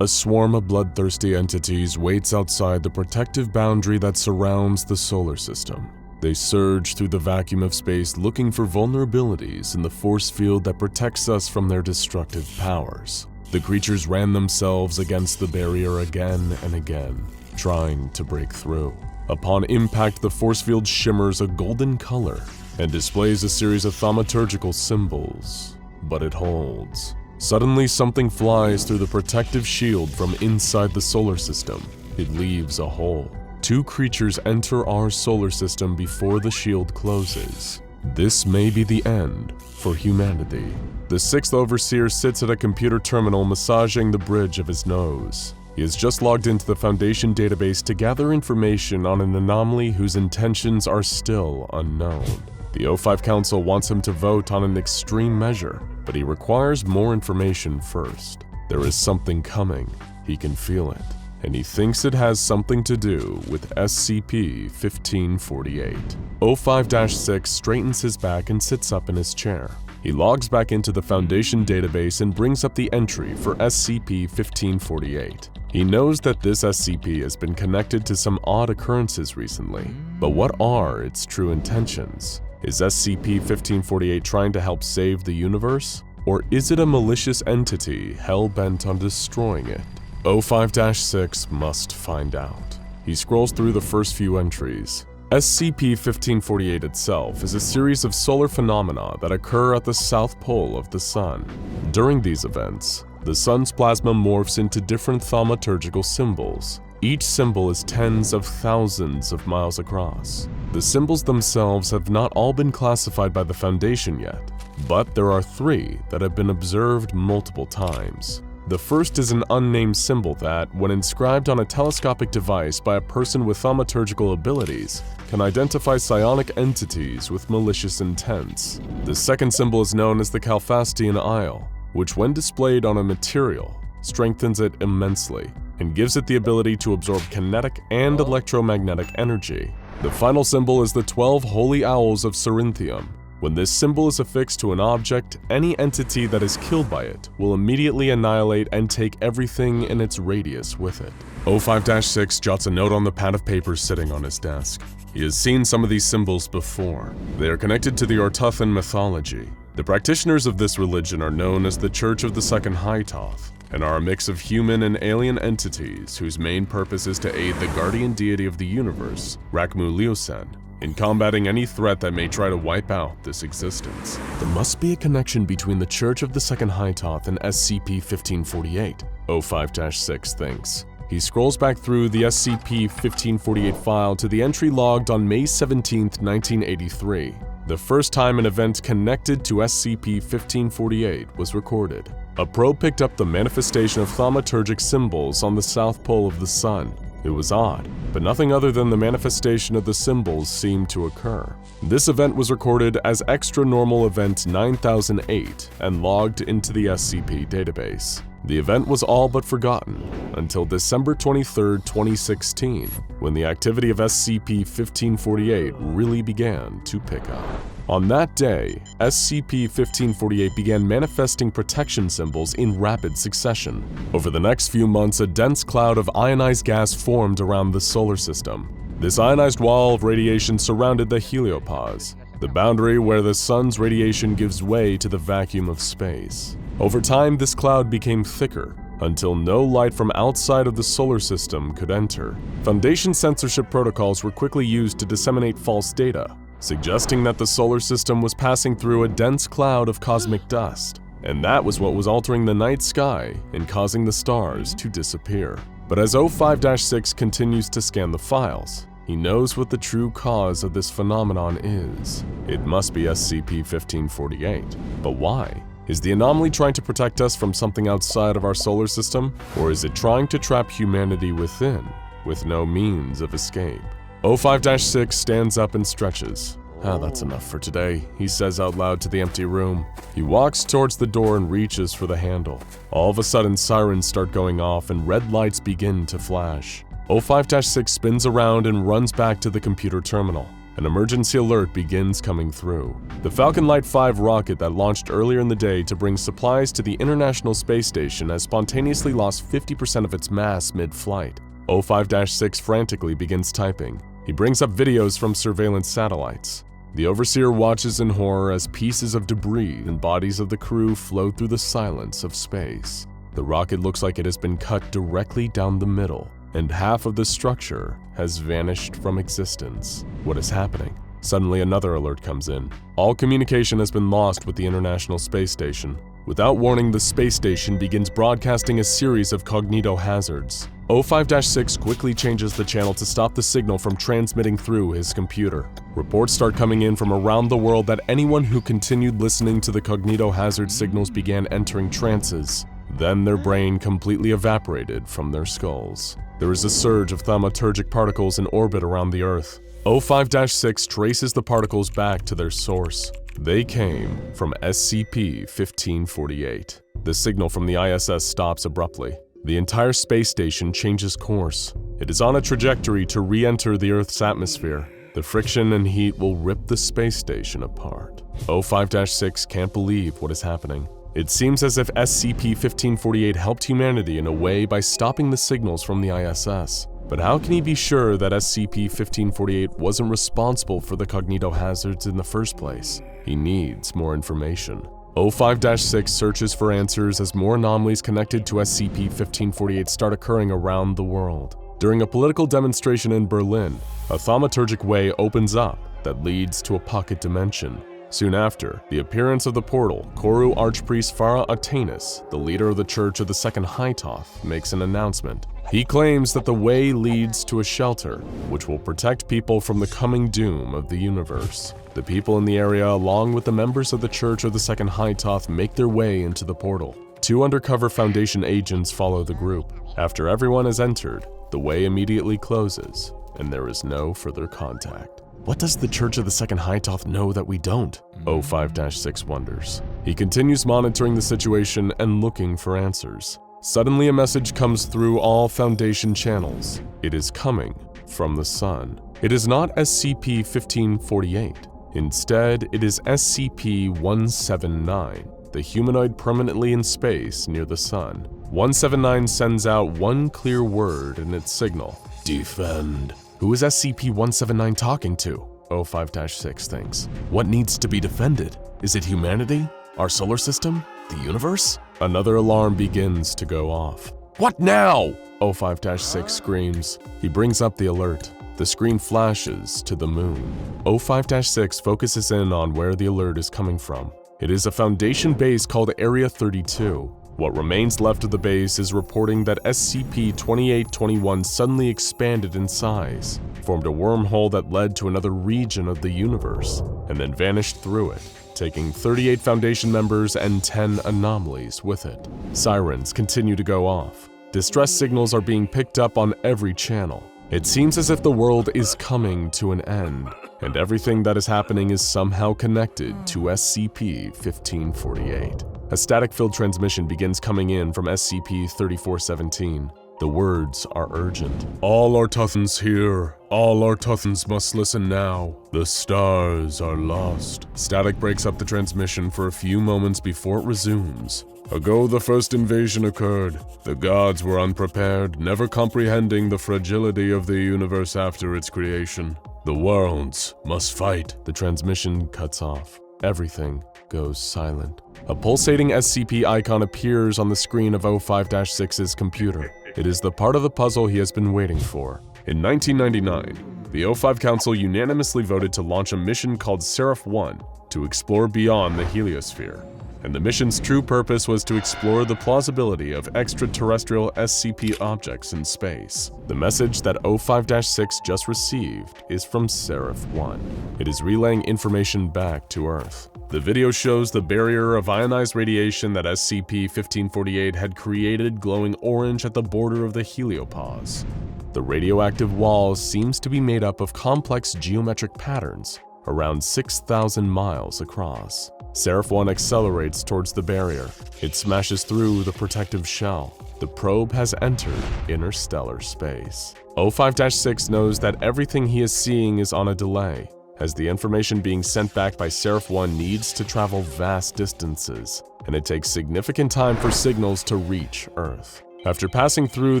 A swarm of bloodthirsty entities waits outside the protective boundary that surrounds the solar system. They surge through the vacuum of space looking for vulnerabilities in the force field that protects us from their destructive powers. The creatures ran themselves against the barrier again and again, trying to break through. Upon impact, the force field shimmers a golden color and displays a series of thaumaturgical symbols, but it holds. Suddenly, something flies through the protective shield from inside the solar system. It leaves a hole. 2 creatures enter our solar system before the shield closes. This may be the end for humanity. The 6th Overseer sits at a computer terminal massaging the bridge of his nose. He has just logged into the Foundation database to gather information on an anomaly whose intentions are still unknown. The O5 Council wants him to vote on an extreme measure, but he requires more information first. There is something coming, he can feel it, and he thinks it has something to do with SCP-1548. O5-6 straightens his back and sits up in his chair. He logs back into the Foundation database and brings up the entry for SCP-1548. He knows that this SCP has been connected to some odd occurrences recently, but what are its true intentions? Is SCP-1548 trying to help save the universe? Or is it a malicious entity hell-bent on destroying it? O5-6 must find out. He scrolls through the first few entries. SCP-1548 itself is a series of solar phenomena that occur at the south pole of the Sun. During these events, the Sun's plasma morphs into different thaumaturgical symbols. Each symbol is tens of thousands of miles across. The symbols themselves have not all been classified by the Foundation yet, but there are 3 that have been observed multiple times. The first is an unnamed symbol that, when inscribed on a telescopic device by a person with thaumaturgical abilities, can identify psionic entities with malicious intents. The second symbol is known as the Calphastian Isle, which when displayed on a material, strengthens it immensely and gives it the ability to absorb kinetic and electromagnetic energy. The final symbol is the 12 Holy Owls of Cerinthium. When this symbol is affixed to an object, any entity that is killed by it will immediately annihilate and take everything in its radius with it. O5-6 jots a note on the pad of paper sitting on his desk. He has seen some of these symbols before. They are connected to the Ortuthan mythology. The practitioners of this religion are known as the Church of the Second Hytoth, and are a mix of human and alien entities whose main purpose is to aid the guardian deity of the universe, Rakmu-Liusen, in combating any threat that may try to wipe out this existence. There must be a connection between the Church of the Second Hytoth and SCP-1548, O5-6 thinks. He scrolls back through the SCP-1548 file to the entry logged on May 17, 1983, the first time an event connected to SCP-1548 was recorded. A probe picked up the manifestation of thaumaturgic symbols on the south pole of the Sun. It was odd, but nothing other than the manifestation of the symbols seemed to occur. This event was recorded as Extra Normal Event 9008 and logged into the SCP database. The event was all but forgotten until December 23, 2016, when the activity of SCP-1548 really began to pick up. On that day, SCP-1548 began manifesting protection symbols in rapid succession. Over the next few months, a dense cloud of ionized gas formed around the solar system. This ionized wall of radiation surrounded the heliopause, the boundary where the sun's radiation gives way to the vacuum of space. Over time, this cloud became thicker, until no light from outside of the solar system could enter. Foundation censorship protocols were quickly used to disseminate false data, suggesting that the solar system was passing through a dense cloud of cosmic dust, and that was what was altering the night sky and causing the stars to disappear. But as O5-6 continues to scan the files, he knows what the true cause of this phenomenon is. It must be SCP-1548. But why? Is the anomaly trying to protect us from something outside of our solar system? Or is it trying to trap humanity within, with no means of escape? O5-6 stands up and stretches. That's enough for today, he says out loud to the empty room. He walks towards the door and reaches for the handle. All of a sudden, sirens start going off and red lights begin to flash. O5-6 spins around and runs back to the computer terminal. An emergency alert begins coming through. The Falcon Light 5 rocket that launched earlier in the day to bring supplies to the International Space Station has spontaneously lost 50% of its mass mid-flight. O5-6 frantically begins typing. He brings up videos from surveillance satellites. The Overseer watches in horror as pieces of debris and bodies of the crew float through the silence of space. The rocket looks like it has been cut directly down the middle, and half of the structure has vanished from existence. What is happening? Suddenly another alert comes in. All communication has been lost with the International Space Station. Without warning, the space station begins broadcasting a series of cognito hazards. O5-6 quickly changes the channel to stop the signal from transmitting through his computer. Reports start coming in from around the world that anyone who continued listening to the cognito hazard signals began entering trances. Then their brain completely evaporated from their skulls. There is a surge of thaumaturgic particles in orbit around the Earth. O5-6 traces the particles back to their source. They came from SCP-1548. The signal from the ISS stops abruptly. The entire space station changes course. It is on a trajectory to re-enter the Earth's atmosphere. The friction and heat will rip the space station apart. O5-6 can't believe what is happening. It seems as if SCP-1548 helped humanity in a way by stopping the signals from the ISS. But how can he be sure that SCP-1548 wasn't responsible for the cognitohazards in the first place? He needs more information. O5-6 searches for answers as more anomalies connected to SCP-1548 start occurring around the world. During a political demonstration in Berlin, a thaumaturgic way opens up that leads to a pocket dimension. Soon after, the appearance of the portal, Koru Archpriest Farah Atenis, the leader of the Church of the Second Hytoth, makes an announcement. He claims that the way leads to a shelter, which will protect people from the coming doom of the universe. The people in the area, along with the members of the Church of the Second Hytoth, make their way into the portal. 2 undercover Foundation agents follow the group. After everyone has entered, the way immediately closes, and there is no further contact. What does the Church of the Second Hytoth know that we don't? O5-6 wonders. He continues monitoring the situation and looking for answers. Suddenly a message comes through all Foundation channels. It is coming from the sun. It is not SCP-1548. Instead, it is SCP-179, the humanoid permanently in space near the sun. 179 sends out one clear word in its signal: defend. Who is SCP-179 talking to? O5-6 thinks. What needs to be defended? Is it humanity? Our solar system? The universe? Another alarm begins to go off. What now? O5-6 screams. He brings up the alert. The screen flashes to the moon. O5-6 focuses in on where the alert is coming from. It is a Foundation base called Area 32. What remains left of the base is reporting that SCP-2821 suddenly expanded in size, formed a wormhole that led to another region of the universe, and then vanished through it, taking 38 Foundation members and 10 anomalies with it. Sirens continue to go off. Distress signals are being picked up on every channel. It seems as if the world is coming to an end, and everything that is happening is somehow connected to SCP-1548. A static-filled transmission begins coming in from SCP-3417. The words are urgent. All Artothans here. All Artothans must listen now. The stars are lost. Static breaks up the transmission for a few moments before it resumes. Ago the first invasion occurred. The gods were unprepared, never comprehending the fragility of the universe after its creation. The worlds must fight. The transmission cuts off. Everything goes silent. A pulsating SCP icon appears on the screen of O5-6's computer. It is the part of the puzzle he has been waiting for. In 1999, the O5 Council unanimously voted to launch a mission called Seraph-1 to explore beyond the heliosphere. And the mission's true purpose was to explore the plausibility of extraterrestrial SCP objects in space. The message that O5-6 just received is from Seraph-1. It is relaying information back to Earth. The video shows the barrier of ionized radiation that SCP-1548 had created glowing orange at the border of the heliopause. The radioactive wall seems to be made up of complex geometric patterns, around 6,000 miles across. Seraph-1 accelerates towards the barrier. It smashes through the protective shell. The probe has entered interstellar space. O5-6 knows that everything he is seeing is on a delay, as the information being sent back by Seraph-1 needs to travel vast distances, and it takes significant time for signals to reach Earth. After passing through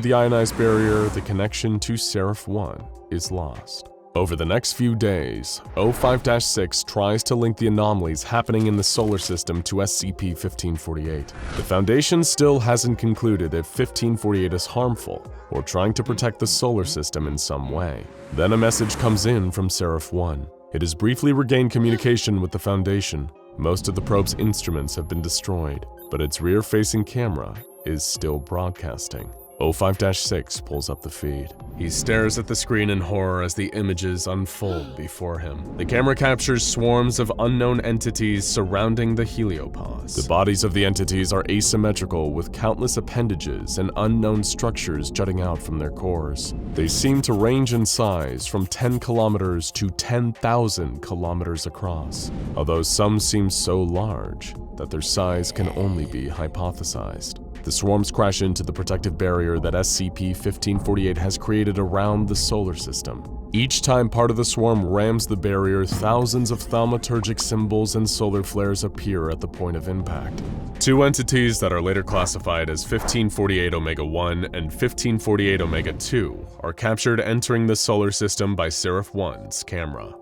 the ionized barrier, the connection to Seraph-1 is lost. Over the next few days, O5-6 tries to link the anomalies happening in the solar system to SCP-1548. The Foundation still hasn't concluded if 1548 is harmful or trying to protect the solar system in some way. Then a message comes in from Seraph-1. It has briefly regained communication with the Foundation. Most of the probe's instruments have been destroyed, but its rear-facing camera is still broadcasting. O5-6 pulls up the feed. He stares at the screen in horror as the images unfold before him. The camera captures swarms of unknown entities surrounding the heliopause. The bodies of the entities are asymmetrical with countless appendages and unknown structures jutting out from their cores. They seem to range in size from 10 kilometers to 10,000 kilometers across, although some seem so large that their size can only be hypothesized. The swarms crash into the protective barrier that SCP-1548 has created around the solar system. Each time part of the swarm rams the barrier, thousands of thaumaturgic symbols and solar flares appear at the point of impact. Two entities that are later classified as 1548 Omega-1 and 1548 Omega-2 are captured entering the solar system by Seraph-1's camera.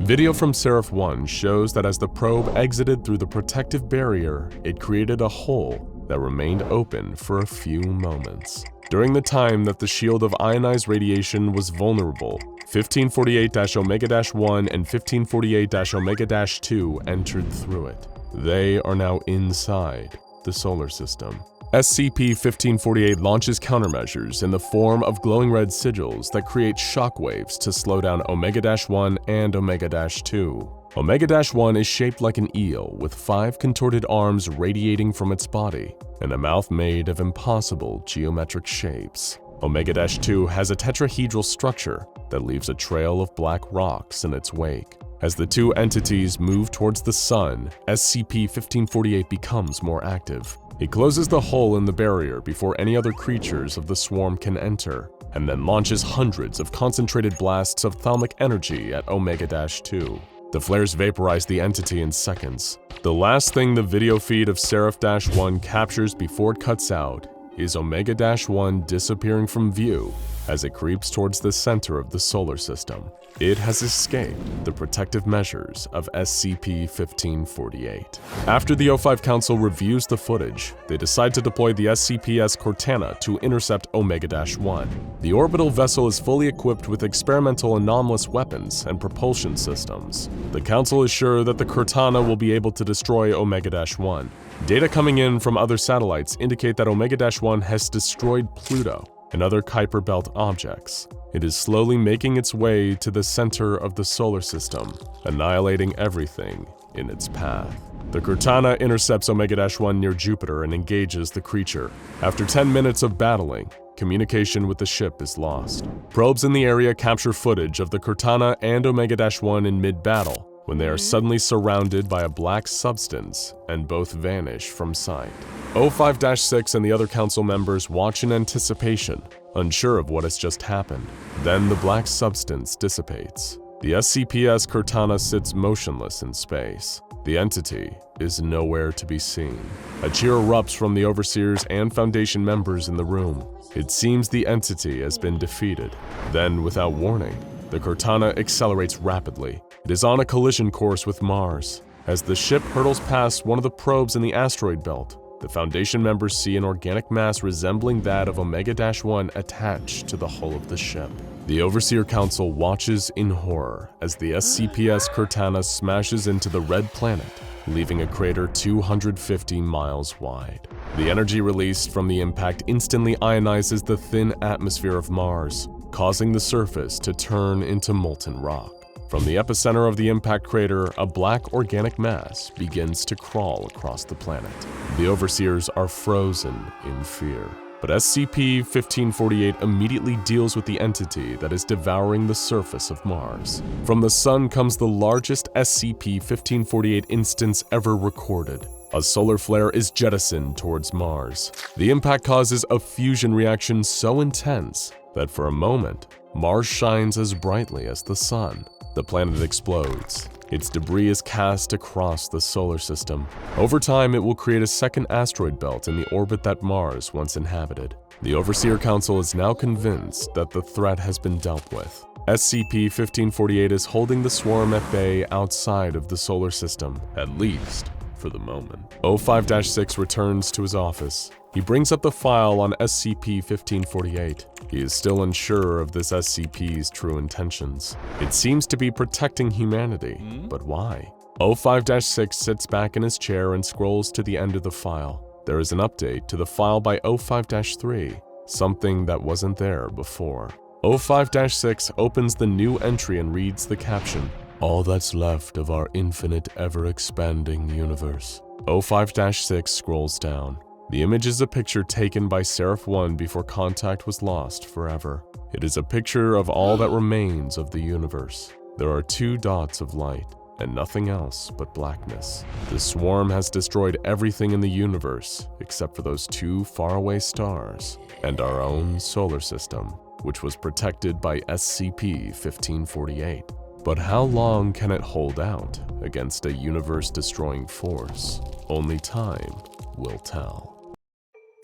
Video from Seraph-1 shows that as the probe exited through the protective barrier, it created a hole that remained open for a few moments. During the time that the shield of ionized radiation was vulnerable, 1548-Omega-1 and 1548-Omega-2 entered through it. They are now inside the solar system. SCP-1548 launches countermeasures in the form of glowing red sigils that create shockwaves to slow down Omega-1 and Omega-2. Omega-1 is shaped like an eel with 5 contorted arms radiating from its body and a mouth made of impossible geometric shapes. Omega-2 has a tetrahedral structure that leaves a trail of black rocks in its wake. As the two entities move towards the sun, SCP-1548 becomes more active. It closes the hole in the barrier before any other creatures of the swarm can enter, and then launches hundreds of concentrated blasts of thalmic energy at Omega-2. The flares vaporize the entity in seconds. The last thing the video feed of Seraph-1 captures before it cuts out is Omega-1 disappearing from view as it creeps towards the center of the solar system. It has escaped the protective measures of SCP-1548. After the O5 Council reviews the footage, they decide to deploy the SCPs Cortana to intercept Omega-1. The orbital vessel is fully equipped with experimental anomalous weapons and propulsion systems. The Council is sure that the Cortana will be able to destroy Omega-1. Data coming in from other satellites indicate that Omega-1 has destroyed Pluto and other Kuiper Belt objects. It is slowly making its way to the center of the solar system, annihilating everything in its path. The Cortana intercepts Omega-1 near Jupiter and engages the creature. After 10 minutes of battling, communication with the ship is lost. Probes in the area capture footage of the Cortana and Omega-1 in mid-battle, when they are suddenly surrounded by a black substance and both vanish from sight. O5-6 and the other council members watch in anticipation, unsure of what has just happened. Then the black substance dissipates. The SCPs Cortana sits motionless in space. The entity is nowhere to be seen. A cheer erupts from the overseers and Foundation members in the room. It seems the entity has been defeated. Then, without warning, the Cortana accelerates rapidly. It is on a collision course with Mars. As the ship hurtles past one of the probes in the asteroid belt, the Foundation members see an organic mass resembling that of Omega-1 attached to the hull of the ship. The Overseer Council watches in horror as the SCPs Cortana smashes into the red planet, leaving a crater 250 miles wide. The energy released from the impact instantly ionizes the thin atmosphere of Mars, causing the surface to turn into molten rock. From the epicenter of the impact crater, a black organic mass begins to crawl across the planet. The Overseers are frozen in fear, but SCP-1548 immediately deals with the entity that is devouring the surface of Mars. From the sun comes the largest SCP-1548 instance ever recorded. A solar flare is jettisoned towards Mars. The impact causes a fusion reaction so intense that for a moment, Mars shines as brightly as the sun. The planet explodes. Its debris is cast across the solar system. Over time, it will create a second asteroid belt in the orbit that Mars once inhabited. The Overseer Council is now convinced that the threat has been dealt with. SCP-1548 is holding the swarm at bay outside of the solar system, at least for the moment. O5-6 returns to his office. He brings up the file on SCP-1548. He is still unsure of this SCP's true intentions. It seems to be protecting humanity, but why? O5-6 sits back in his chair and scrolls to the end of the file. There is an update to the file by O5-3, something that wasn't there before. 05-6 opens the new entry and reads the caption, "All that's left of our infinite, ever-expanding universe." 05-6 scrolls down. The image is a picture taken by Seraph 1 before contact was lost forever. It is a picture of all that remains of the universe. There are 2 dots of light, and nothing else but blackness. The swarm has destroyed everything in the universe except for those 2 faraway stars and our own solar system, which was protected by SCP-1548. But how long can it hold out against a universe-destroying force? Only time will tell.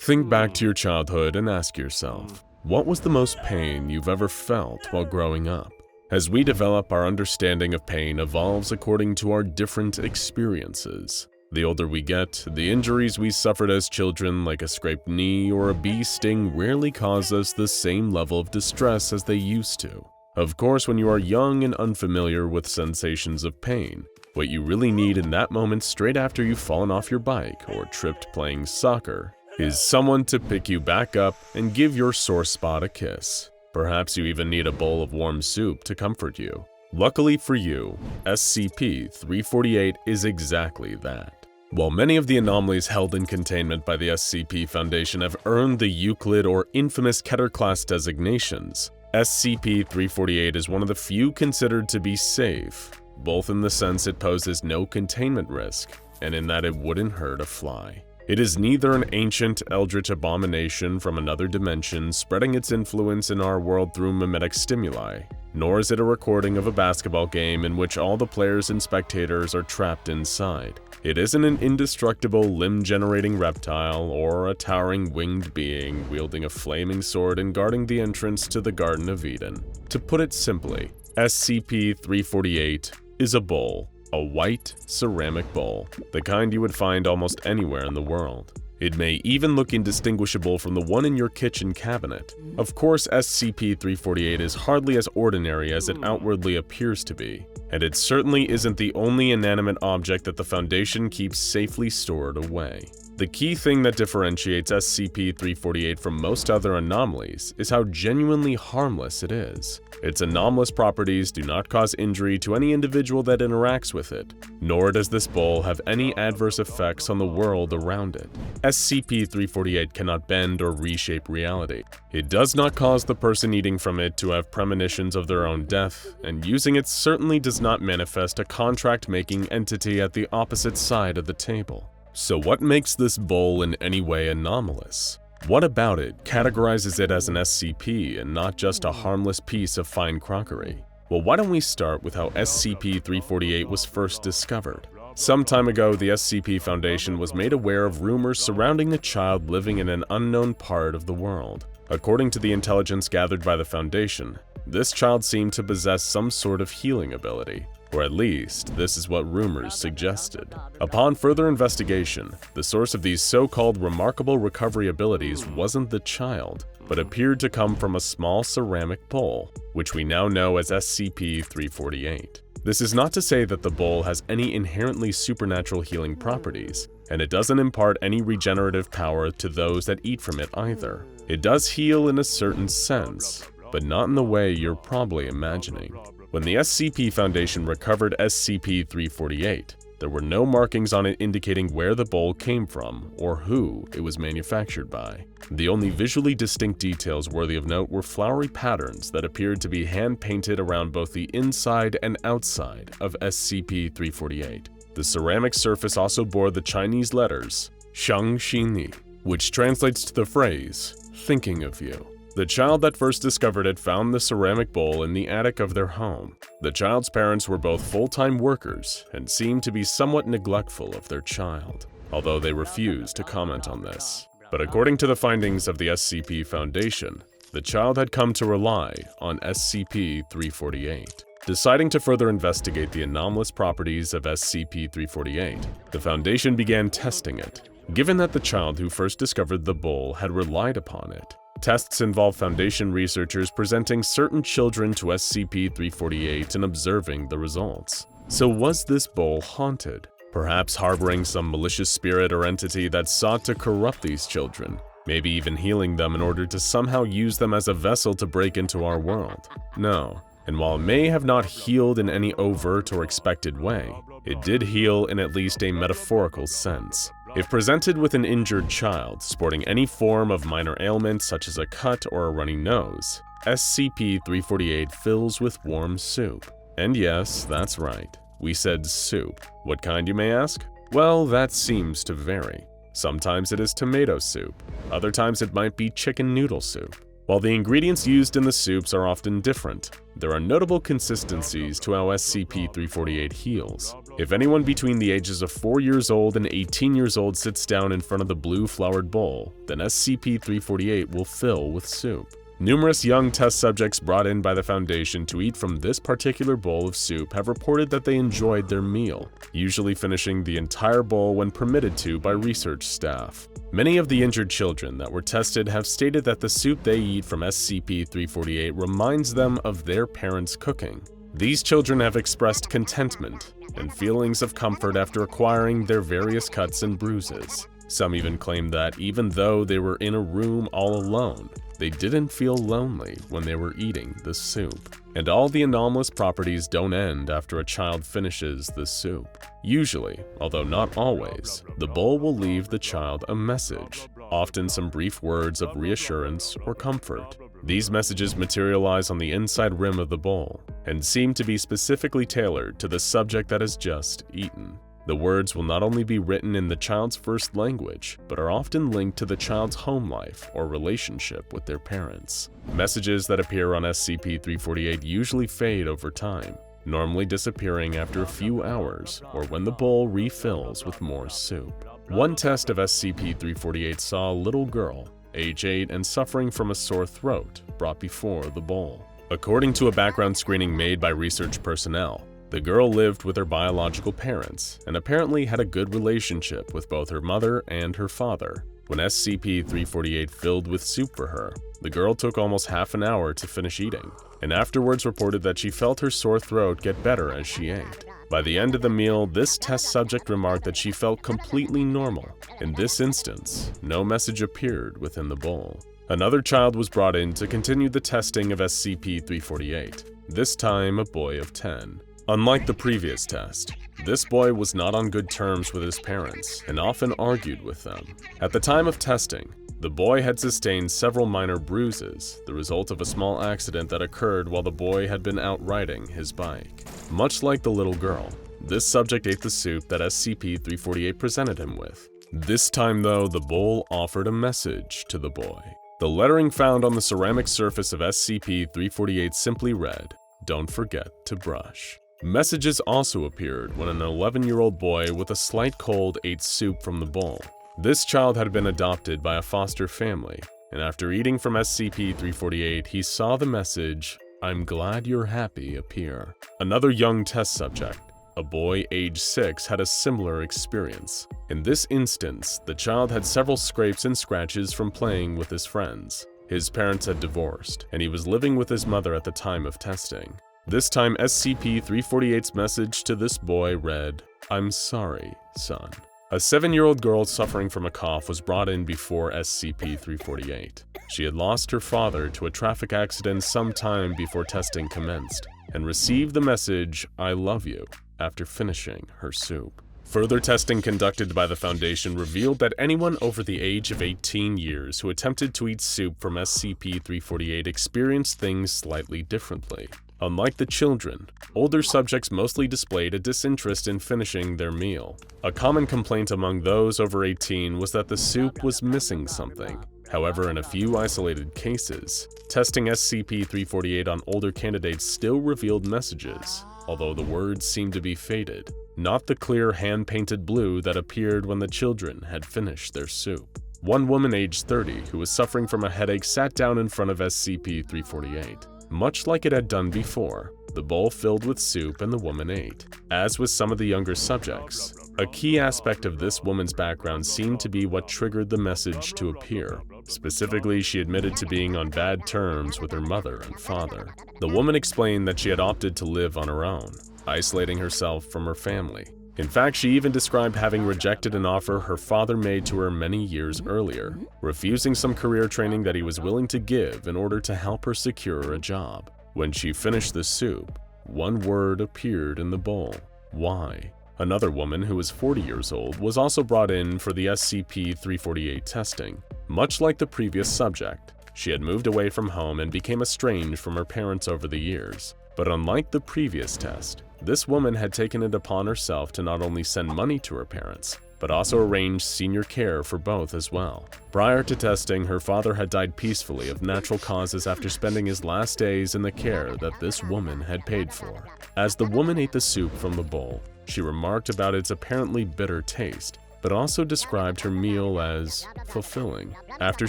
Think back to your childhood and ask yourself, what was the most pain you've ever felt while growing up? As we develop, our understanding of pain evolves according to our different experiences. The older we get, the injuries we suffered as children, like a scraped knee or a bee sting, rarely cause us the same level of distress as they used to. Of course, when you are young and unfamiliar with sensations of pain, what you really need in that moment straight after you've fallen off your bike or tripped playing soccer is someone to pick you back up and give your sore spot a kiss. Perhaps you even need a bowl of warm soup to comfort you. Luckily for you, SCP-348 is exactly that. While many of the anomalies held in containment by the SCP Foundation have earned the Euclid or infamous Keter class designations, SCP-348 is one of the few considered to be safe, both in the sense it poses no containment risk and in that it wouldn't hurt a fly. It is neither an ancient eldritch abomination from another dimension spreading its influence in our world through mimetic stimuli, nor is it a recording of a basketball game in which all the players and spectators are trapped inside. It isn't an indestructible limb-generating reptile or a towering winged being wielding a flaming sword and guarding the entrance to the Garden of Eden. To put it simply, SCP-348 is a bowl. A white ceramic bowl, the kind you would find almost anywhere in the world. It may even look indistinguishable from the one in your kitchen cabinet. Of course, SCP-348 is hardly as ordinary as it outwardly appears to be, and it certainly isn't the only inanimate object that the Foundation keeps safely stored away. The key thing that differentiates SCP-348 from most other anomalies is how genuinely harmless it is. Its anomalous properties do not cause injury to any individual that interacts with it, nor does this bowl have any adverse effects on the world around it. SCP-348 cannot bend or reshape reality. It does not cause the person eating from it to have premonitions of their own death, and using it certainly does not manifest a contract-making entity at the opposite side of the table. So what makes this bowl in any way anomalous? What about it categorizes it as an SCP and not just a harmless piece of fine crockery? Well, why don't we start with how SCP-348 was first discovered? Some time ago, the SCP Foundation was made aware of rumors surrounding a child living in an unknown part of the world. According to the intelligence gathered by the Foundation, this child seemed to possess some sort of healing ability, or at least this is what rumors suggested. Upon further investigation, the source of these so-called remarkable recovery abilities wasn't the child, but appeared to come from a small ceramic bowl, which we now know as SCP-348. This is not to say that the bowl has any inherently supernatural healing properties, and it doesn't impart any regenerative power to those that eat from it either. It does heal in a certain sense, but not in the way you're probably imagining. When the SCP Foundation recovered SCP-348, there were no markings on it indicating where the bowl came from or who it was manufactured by. The only visually distinct details worthy of note were flowery patterns that appeared to be hand-painted around both the inside and outside of SCP-348. The ceramic surface also bore the Chinese letters Shang Xini, which translates to the phrase, "thinking of you." The child that first discovered it found the ceramic bowl in the attic of their home. The child's parents were both full-time workers and seemed to be somewhat neglectful of their child, although they refused to comment on this. But according to the findings of the SCP Foundation, the child had come to rely on SCP-348. Deciding to further investigate the anomalous properties of SCP-348, the Foundation began testing it, given that the child who first discovered the bowl had relied upon it. Tests involve Foundation researchers presenting certain children to SCP-348 and observing the results. So was this bowl haunted? Perhaps harboring some malicious spirit or entity that sought to corrupt these children? maybe even healing them in order to somehow use them as a vessel to break into our world. No. And while it may have not healed in any overt or expected way, it did heal in at least a metaphorical sense. If presented with an injured child sporting any form of minor ailment such as a cut or a runny nose, SCP-348 fills with warm soup. And yes, that's right, we said soup. What kind, you may ask? Well, that seems to vary. Sometimes it is tomato soup, other times it might be chicken noodle soup. While the ingredients used in the soups are often different, there are notable consistencies to how SCP-348 heals. If anyone between the ages of 4 years old and 18 years old sits down in front of the blue flowered bowl, then SCP-348 will fill with soup. Numerous young test subjects brought in by the Foundation to eat from this particular bowl of soup have reported that they enjoyed their meal, usually finishing the entire bowl when permitted to by research staff. Many of the injured children that were tested have stated that the soup they eat from SCP-348 reminds them of their parents' cooking. These children have expressed contentment and feelings of comfort after acquiring their various cuts and bruises. Some even claim that even though they were in a room all alone, they didn't feel lonely when they were eating the soup. And all the anomalous properties don't end after a child finishes the soup. Usually, although not always, the bowl will leave the child a message, often some brief words of reassurance or comfort. These messages materialize on the inside rim of the bowl and seem to be specifically tailored to the subject that has just eaten. The words will not only be written in the child's first language, but are often linked to the child's home life or relationship with their parents. Messages that appear on SCP-348 usually fade over time, normally disappearing after a few hours or when the bowl refills with more soup. One test of SCP-348 saw a little girl, age 8 and suffering from a sore throat, brought before the bowl. According to a background screening made by research personnel, the girl lived with her biological parents and apparently had a good relationship with both her mother and her father. When SCP-348 filled with soup for her, the girl took almost half an hour to finish eating, and afterwards reported that she felt her sore throat get better as she ate. By the end of the meal, this test subject remarked that she felt completely normal. In this instance, no message appeared within the bowl. Another child was brought in to continue the testing of SCP-348, this time a boy of 10. Unlike the previous test, this boy was not on good terms with his parents and often argued with them. At the time of testing, the boy had sustained several minor bruises, the result of a small accident that occurred while the boy had been out riding his bike. Much like the little girl, this subject ate the soup that SCP-348 presented him with. This time though, the bowl offered a message to the boy. The lettering found on the ceramic surface of SCP-348 simply read, "Don't forget to brush." Messages also appeared when an 11-year-old boy with a slight cold ate soup from the bowl. This child had been adopted by a foster family, and after eating from SCP-348, he saw the message, "I'm glad you're happy," appear. Another young test subject, a boy age 6, had a similar experience. In this instance, the child had several scrapes and scratches from playing with his friends. His parents had divorced, and he was living with his mother at the time of testing. This time, SCP-348's message to this boy read, "I'm sorry, son." A 7-year-old girl suffering from a cough was brought in before SCP-348. She had lost her father to a traffic accident some time before testing commenced, and received the message, "I love you," after finishing her soup. Further testing conducted by the Foundation revealed that anyone over the age of 18 years who attempted to eat soup from SCP-348 experienced things slightly differently. Unlike the children, older subjects mostly displayed a disinterest in finishing their meal. A common complaint among those over 18 was that the soup was missing something. However, in a few isolated cases, testing SCP-348 on older candidates still revealed messages, although the words seemed to be faded, not the clear hand-painted blue that appeared when the children had finished their soup. One woman aged 30 who was suffering from a headache sat down in front of SCP-348. Much like it had done before, the bowl filled with soup and the woman ate. As with some of the younger subjects, a key aspect of this woman's background seemed to be what triggered the message to appear. Specifically, she admitted to being on bad terms with her mother and father. The woman explained that she had opted to live on her own, isolating herself from her family. In fact, she even described having rejected an offer her father made to her many years earlier, refusing some career training that he was willing to give in order to help her secure a job. When she finished the soup, one word appeared in the bowl: why? Another woman, who was 40 years old, was also brought in for the SCP-348 testing. Much like the previous subject, she had moved away from home and became estranged from her parents over the years. But unlike the previous test, this woman had taken it upon herself to not only send money to her parents, but also arrange senior care for both as well. Prior to testing, her father had died peacefully of natural causes after spending his last days in the care that this woman had paid for. As the woman ate the soup from the bowl, she remarked about its apparently bitter taste, but also described her meal as fulfilling. After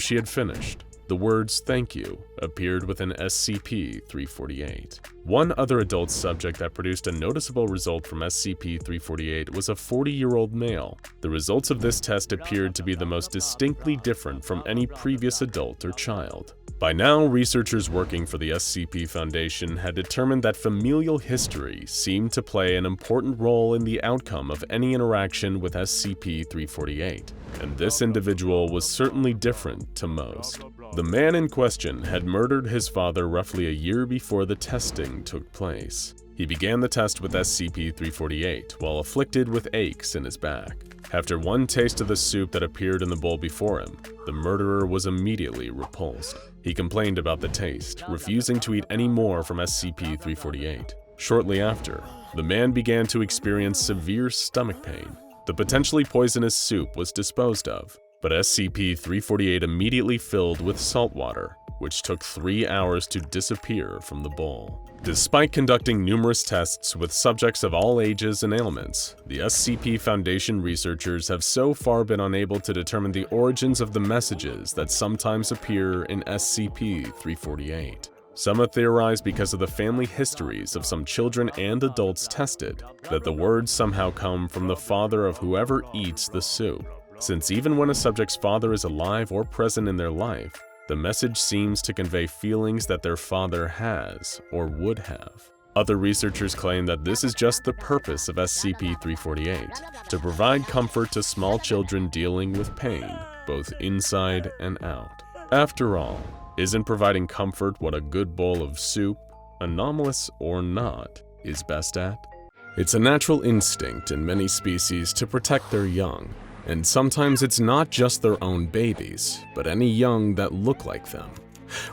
she had finished, the words "thank you" appeared within SCP-348. One other adult subject that produced a noticeable result from SCP-348 was a 40-year-old male. The results of this test appeared to be the most distinctly different from any previous adult or child. By now, researchers working for the SCP Foundation had determined that familial history seemed to play an important role in the outcome of any interaction with SCP-348, and this individual was certainly different to most. The man in question had murdered his father roughly a year before the testing took place. He began the test with SCP-348 while afflicted with aches in his back. After one taste of the soup that appeared in the bowl before him, the murderer was immediately repulsed. He complained about the taste, refusing to eat any more from SCP-348. Shortly after, the man began to experience severe stomach pain. The potentially poisonous soup was disposed of, but SCP-348 immediately filled with salt water, which took 3 hours to disappear from the bowl. Despite conducting numerous tests with subjects of all ages and ailments, the SCP Foundation researchers have so far been unable to determine the origins of the messages that sometimes appear in SCP-348. Some have theorized, because of the family histories of some children and adults tested, that the words somehow come from the father of whoever eats the soup, since even when a subject's father is alive or present in their life, the message seems to convey feelings that their father has or would have. Other researchers claim that this is just the purpose of SCP-348, to provide comfort to small children dealing with pain, both inside and out. After all, isn't providing comfort what a good bowl of soup, anomalous or not, is best at? It's a natural instinct in many species to protect their young. And sometimes it's not just their own babies, but any young that look like them.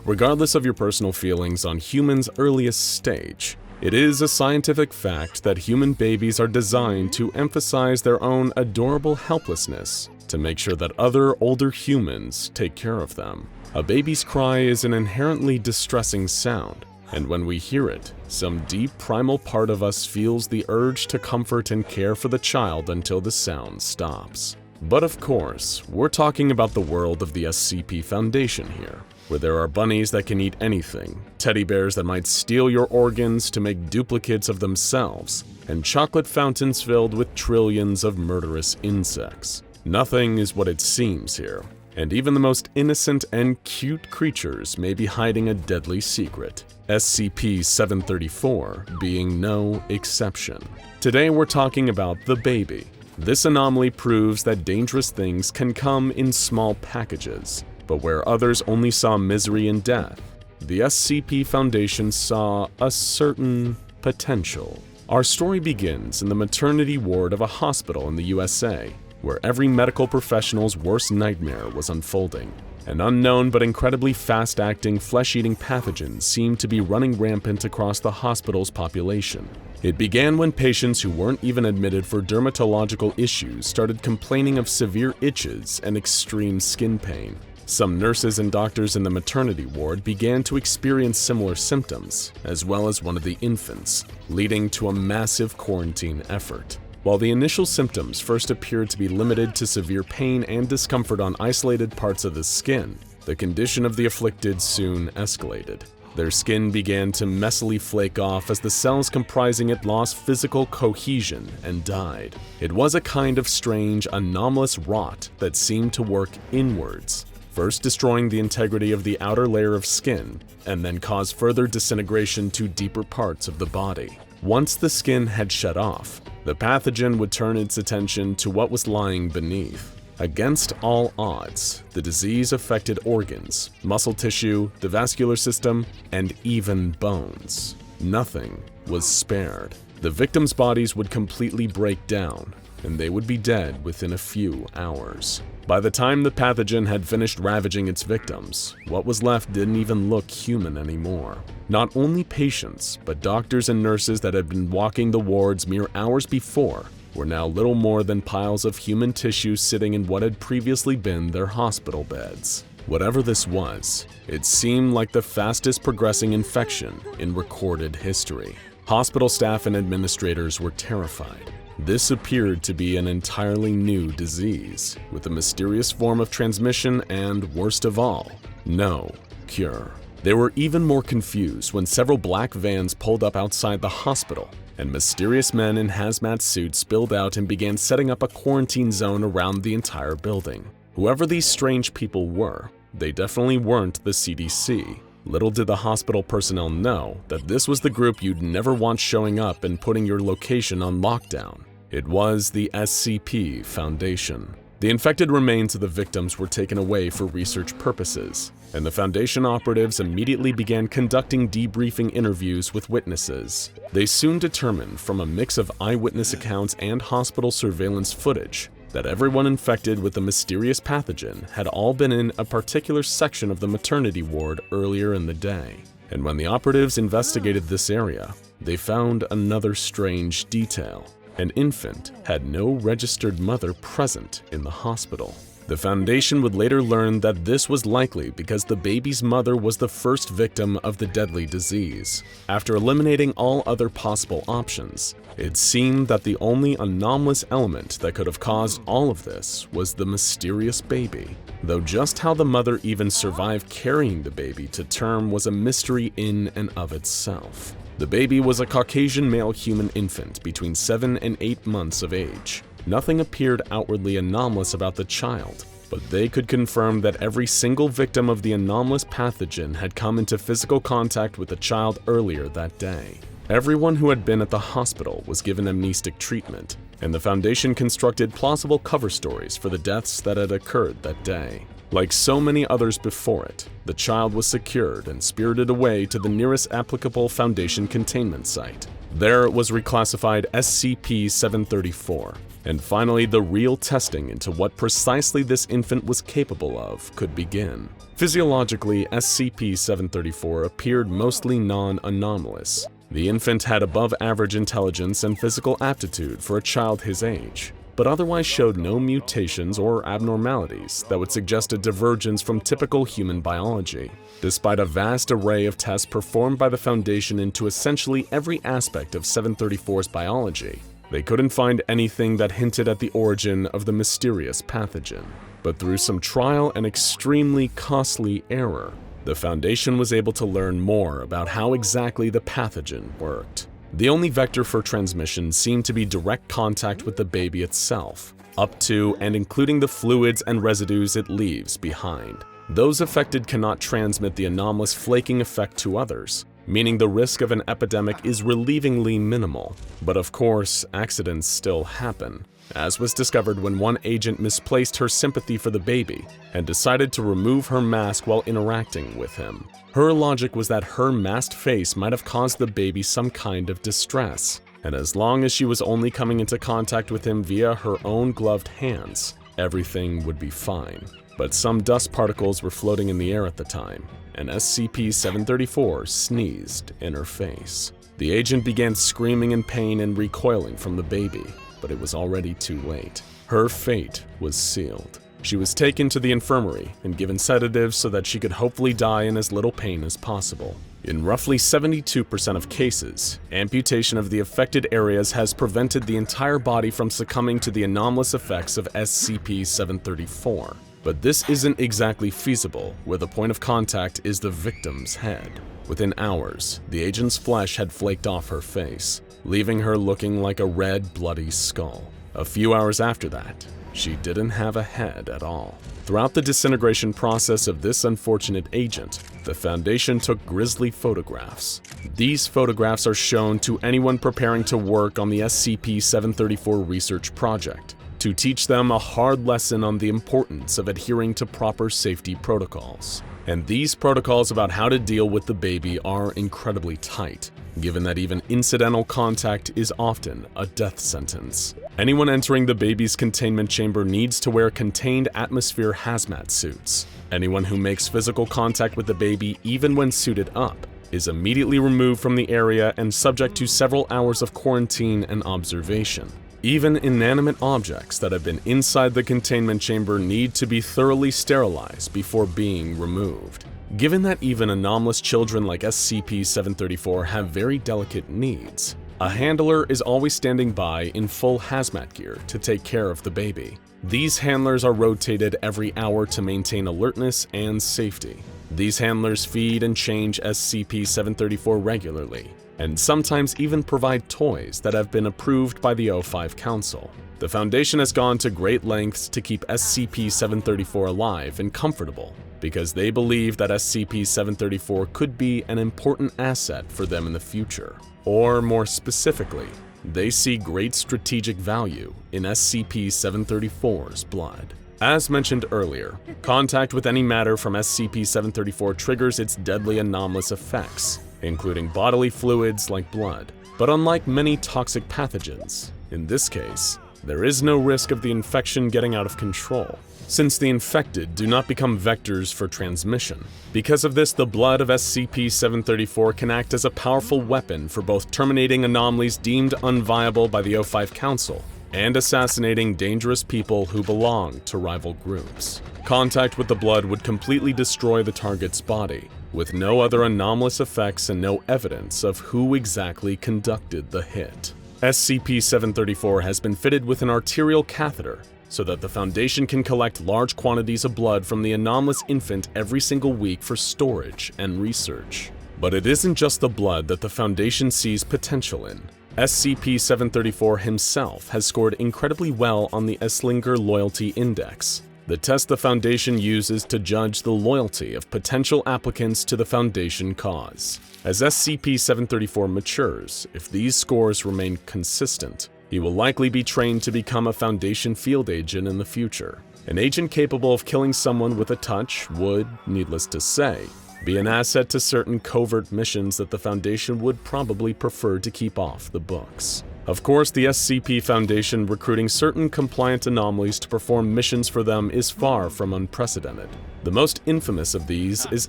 Regardless of your personal feelings on humans' earliest stage, it is a scientific fact that human babies are designed to emphasize their own adorable helplessness to make sure that other older humans take care of them. A baby's cry is an inherently distressing sound, and when we hear it, some deep primal part of us feels the urge to comfort and care for the child until the sound stops. But of course, we're talking about the world of the SCP Foundation here, where there are bunnies that can eat anything, teddy bears that might steal your organs to make duplicates of themselves, and chocolate fountains filled with trillions of murderous insects. Nothing is what it seems here, and even the most innocent and cute creatures may be hiding a deadly secret, SCP-734 being no exception. Today we're talking about the baby. This anomaly proves that dangerous things can come in small packages, but where others only saw misery and death, the SCP Foundation saw a certain potential. Our story begins in the maternity ward of a hospital in the USA, where every medical professional's worst nightmare was unfolding. An unknown but incredibly fast-acting, flesh-eating pathogen seemed to be running rampant across the hospital's population. It began when patients who weren't even admitted for dermatological issues started complaining of severe itches and extreme skin pain. Some nurses and doctors in the maternity ward began to experience similar symptoms, as well as one of the infants, leading to a massive quarantine effort. While the initial symptoms first appeared to be limited to severe pain and discomfort on isolated parts of the skin, the condition of the afflicted soon escalated. Their skin began to messily flake off as the cells comprising it lost physical cohesion and died. It was a kind of strange, anomalous rot that seemed to work inwards, first destroying the integrity of the outer layer of skin, and then cause further disintegration to deeper parts of the body. Once the skin had shut off, the pathogen would turn its attention to what was lying beneath. Against all odds, the disease affected organs, muscle tissue, the vascular system, and even bones. Nothing was spared. The victims' bodies would completely break down, and they would be dead within a few hours. By the time the pathogen had finished ravaging its victims, what was left didn't even look human anymore. Not only patients, but doctors and nurses that had been walking the wards mere hours before were now little more than piles of human tissue sitting in what had previously been their hospital beds. Whatever this was, it seemed like the fastest progressing infection in recorded history. Hospital staff and administrators were terrified. This appeared to be an entirely new disease, with a mysterious form of transmission and, worst of all, no cure. They were even more confused when several black vans pulled up outside the hospital, and mysterious men in hazmat suits spilled out and began setting up a quarantine zone around the entire building. Whoever these strange people were, they definitely weren't the CDC. Little did the hospital personnel know that this was the group you'd never want showing up and putting your location on lockdown. It was the SCP Foundation. The infected remains of the victims were taken away for research purposes, and the Foundation operatives immediately began conducting debriefing interviews with witnesses. They soon determined from a mix of eyewitness accounts and hospital surveillance footage that everyone infected with the mysterious pathogen had all been in a particular section of the maternity ward earlier in the day. And when the operatives investigated this area, they found another strange detail. An infant had no registered mother present in the hospital. The Foundation would later learn that this was likely because the baby's mother was the first victim of the deadly disease. After eliminating all other possible options, it seemed that the only anomalous element that could have caused all of this was the mysterious baby. Though just how the mother even survived carrying the baby to term was a mystery in and of itself. The baby was a Caucasian male human infant between 7 and 8 months of age. Nothing appeared outwardly anomalous about the child, but they could confirm that every single victim of the anomalous pathogen had come into physical contact with the child earlier that day. Everyone who had been at the hospital was given amnestic treatment, and the Foundation constructed plausible cover stories for the deaths that had occurred that day. Like so many others before it, the child was secured and spirited away to the nearest applicable Foundation containment site. There it was reclassified SCP-734, and finally the real testing into what precisely this infant was capable of could begin. Physiologically, SCP-734 appeared mostly non-anomalous. The infant had above-average intelligence and physical aptitude for a child his age, but otherwise showed no mutations or abnormalities that would suggest a divergence from typical human biology. Despite a vast array of tests performed by the Foundation into essentially every aspect of 734's biology, they couldn't find anything that hinted at the origin of the mysterious pathogen. But through some trial and extremely costly error, the Foundation was able to learn more about how exactly the pathogen worked. The only vector for transmission seemed to be direct contact with the baby itself, up to and including the fluids and residues it leaves behind. Those affected cannot transmit the anomalous flaking effect to others, meaning the risk of an epidemic is relievingly minimal. But of course, accidents still happen, as was discovered when one agent misplaced her sympathy for the baby and decided to remove her mask while interacting with him. Her logic was that her masked face might have caused the baby some kind of distress, and as long as she was only coming into contact with him via her own gloved hands, everything would be fine. But some dust particles were floating in the air at the time, and SCP-734 sneezed in her face. The agent began screaming in pain and recoiling from the baby, but it was already too late. Her fate was sealed. She was taken to the infirmary and given sedatives so that she could hopefully die in as little pain as possible. In roughly 72% of cases, amputation of the affected areas has prevented the entire body from succumbing to the anomalous effects of SCP-734. But this isn't exactly feasible, where the point of contact is the victim's head. Within hours, the agent's flesh had flaked off her face, leaving her looking like a red, bloody skull. A few hours after that, she didn't have a head at all. Throughout the disintegration process of this unfortunate agent, the Foundation took grisly photographs. These photographs are shown to anyone preparing to work on the SCP-734 research project, to teach them a hard lesson on the importance of adhering to proper safety protocols. And these protocols about how to deal with the baby are incredibly tight, given that even incidental contact is often a death sentence. Anyone entering the baby's containment chamber needs to wear contained atmosphere hazmat suits. Anyone who makes physical contact with the baby, even when suited up, is immediately removed from the area and subject to several hours of quarantine and observation. Even inanimate objects that have been inside the containment chamber need to be thoroughly sterilized before being removed. Given that even anomalous children like SCP-734 have very delicate needs, a handler is always standing by in full hazmat gear to take care of the baby. These handlers are rotated every hour to maintain alertness and safety. These handlers feed and change SCP-734 regularly, and sometimes even provide toys that have been approved by the O5 Council. The Foundation has gone to great lengths to keep SCP-734 alive and comfortable, because they believe that SCP-734 could be an important asset for them in the future. Or more specifically, they see great strategic value in SCP-734's blood. As mentioned earlier, contact with any matter from SCP-734 triggers its deadly anomalous effects, including bodily fluids like blood. But unlike many toxic pathogens, in this case, there is no risk of the infection getting out of control, since the infected do not become vectors for transmission. Because of this, the blood of SCP-734 can act as a powerful weapon for both terminating anomalies deemed unviable by the O5 Council and assassinating dangerous people who belong to rival groups. Contact with the blood would completely destroy the target's body, with no other anomalous effects and no evidence of who exactly conducted the hit. SCP-734 has been fitted with an arterial catheter so that the Foundation can collect large quantities of blood from the anomalous infant every single week for storage and research. But it isn't just the blood that the Foundation sees potential in. SCP-734 himself has scored incredibly well on the Esslinger Loyalty Index, the test the Foundation uses to judge the loyalty of potential applicants to the Foundation cause. As SCP-734 matures, if these scores remain consistent, he will likely be trained to become a Foundation field agent in the future. An agent capable of killing someone with a touch would, needless to say, be an asset to certain covert missions that the Foundation would probably prefer to keep off the books. Of course, the SCP Foundation recruiting certain compliant anomalies to perform missions for them is far from unprecedented. The most infamous of these is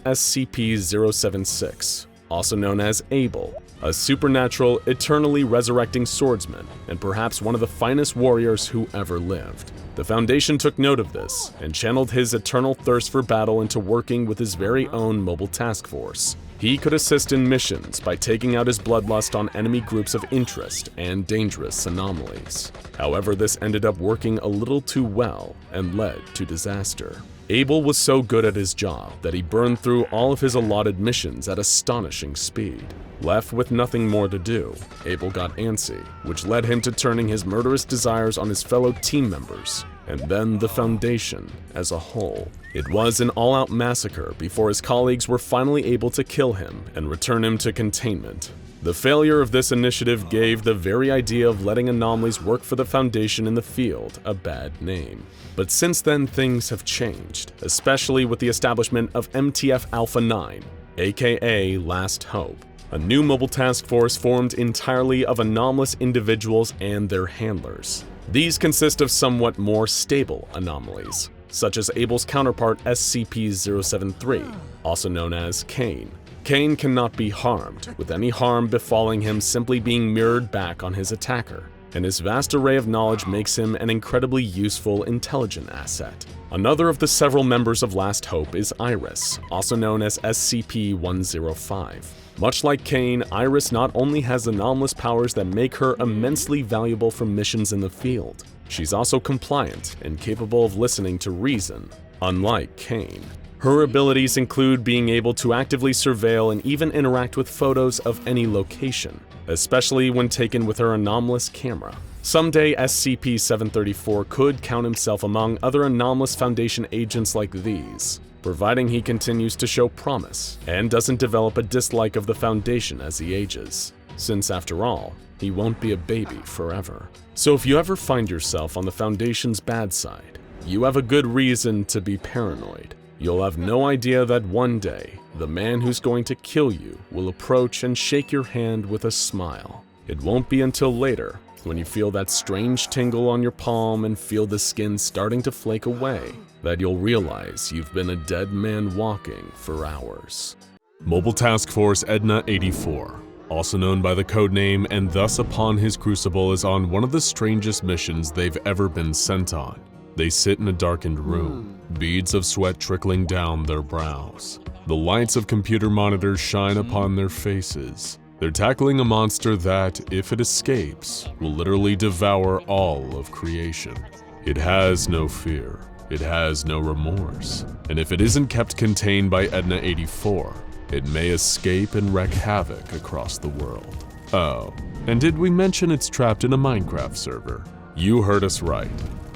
SCP-076, also known as Abel, a supernatural, eternally resurrecting swordsman, and perhaps one of the finest warriors who ever lived. The Foundation took note of this, and channeled his eternal thirst for battle into working with his very own mobile task force. He could assist in missions by taking out his bloodlust on enemy groups of interest and dangerous anomalies. However, this ended up working a little too well and led to disaster. Abel was so good at his job that he burned through all of his allotted missions at astonishing speed. Left with nothing more to do, Abel got antsy, which led him to turning his murderous desires on his fellow team members, and then the Foundation as a whole. It was an all-out massacre before his colleagues were finally able to kill him and return him to containment. The failure of this initiative gave the very idea of letting anomalies work for the Foundation in the field a bad name. But since then, things have changed, especially with the establishment of MTF Alpha 9, aka Last Hope, a new mobile task force formed entirely of anomalous individuals and their handlers. These consist of somewhat more stable anomalies, such as Abel's counterpart SCP-073, also known as Kane. Kane cannot be harmed, with any harm befalling him simply being mirrored back on his attacker, and his vast array of knowledge makes him an incredibly useful, intelligent asset. Another of the several members of Last Hope is Iris, also known as SCP-105. Much like Kane, Iris not only has anomalous powers that make her immensely valuable for missions in the field, she's also compliant and capable of listening to reason, unlike Kane. Her abilities include being able to actively surveil and even interact with photos of any location. especially when taken with her anomalous camera. Someday, SCP-734 could count himself among other anomalous Foundation agents like these, providing he continues to show promise and doesn't develop a dislike of the Foundation as he ages, since after all, he won't be a baby forever. So if you ever find yourself on the Foundation's bad side, you have a good reason to be paranoid. You'll have no idea that one day, the man who's going to kill you will approach and shake your hand with a smile. It won't be until later, when you feel that strange tingle on your palm and feel the skin starting to flake away, that you'll realize you've been a dead man walking for hours. Mobile Task Force Edna-84, also known by the codename and thus upon his Crucible, is on one of the strangest missions they've ever been sent on. They sit in a darkened room, beads of sweat trickling down their brows. The lights of computer monitors shine upon their faces. They're tackling a monster that, if it escapes, will literally devour all of creation. It has no fear, it has no remorse, and if it isn't kept contained by Edna-84, it may escape and wreak havoc across the world. Oh, and did we mention it's trapped in a Minecraft server? You heard us right.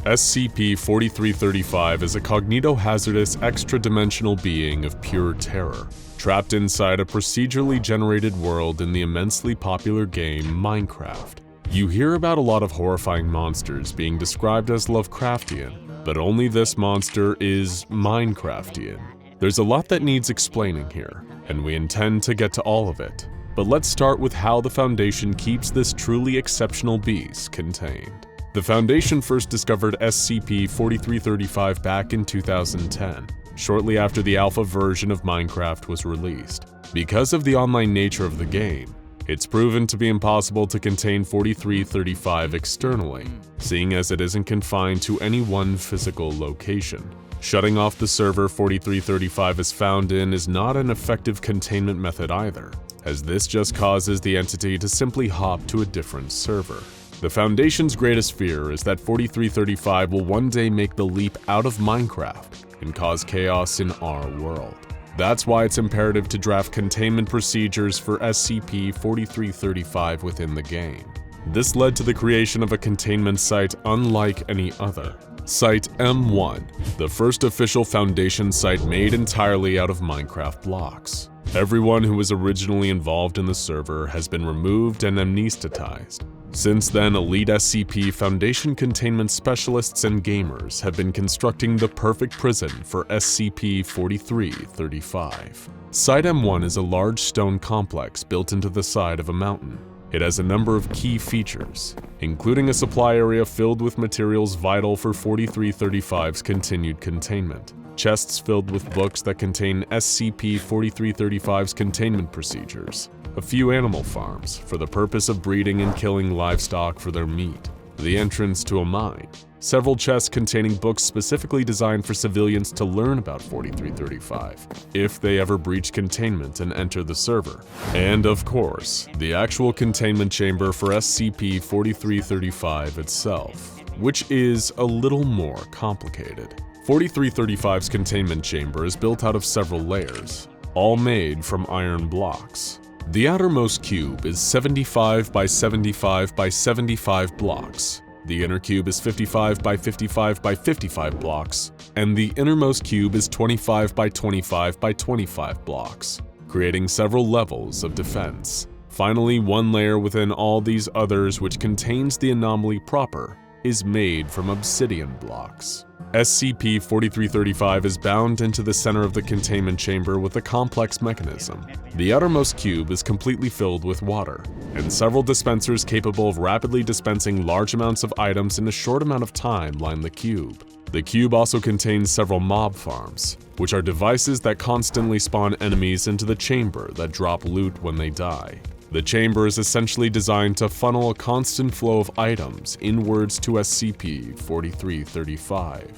SCP-4335 is a cognito-hazardous extra-dimensional being of pure terror, trapped inside a procedurally generated world in the immensely popular game Minecraft. You hear about a lot of horrifying monsters being described as Lovecraftian, but only this monster is Minecraftian. There's a lot that needs explaining here, and we intend to get to all of it. But let's start with how the Foundation keeps this truly exceptional beast contained. The Foundation first discovered SCP-4335 back in 2010, shortly after the alpha version of Minecraft was released. Because of the online nature of the game, it's proven to be impossible to contain 4335 externally, seeing as it isn't confined to any one physical location. Shutting off the server 4335 is found in is not an effective containment method either, as this just causes the entity to simply hop to a different server. The Foundation's greatest fear is that 4335 will one day make the leap out of Minecraft and cause chaos in our world. That's why it's imperative to draft containment procedures for SCP-4335 within the game. This led to the creation of a containment site unlike any other. Site M1, the first official Foundation site made entirely out of Minecraft blocks. Everyone who was originally involved in the server has been removed and amnesticized. Since then, elite SCP Foundation containment specialists and gamers have been constructing the perfect prison for SCP-4335. Site M1 is a large stone complex built into the side of a mountain. It has a number of key features, including a supply area filled with materials vital for 4335's continued containment, chests filled with books that contain SCP-4335's containment procedures, a few animal farms for the purpose of breeding and killing livestock for their meat, the entrance to a mine, several chests containing books specifically designed for civilians to learn about 4335 if they ever breach containment and enter the server, and of course, the actual containment chamber for SCP-4335 itself, which is a little more complicated. 4335's containment chamber is built out of several layers, all made from iron blocks. The outermost cube is 75 by 75 by 75 blocks. The inner cube is 55 by 55 by 55 blocks, and the innermost cube is 25 by 25 by 25 blocks, creating several levels of defense. Finally, one layer within all these others, which contains the anomaly proper, is made from obsidian blocks. SCP-4335 is bound into the center of the containment chamber with a complex mechanism. The outermost cube is completely filled with water, and several dispensers capable of rapidly dispensing large amounts of items in a short amount of time line the cube. The cube also contains several mob farms, which are devices that constantly spawn enemies into the chamber that drop loot when they die. The chamber is essentially designed to funnel a constant flow of items inwards to SCP-4335.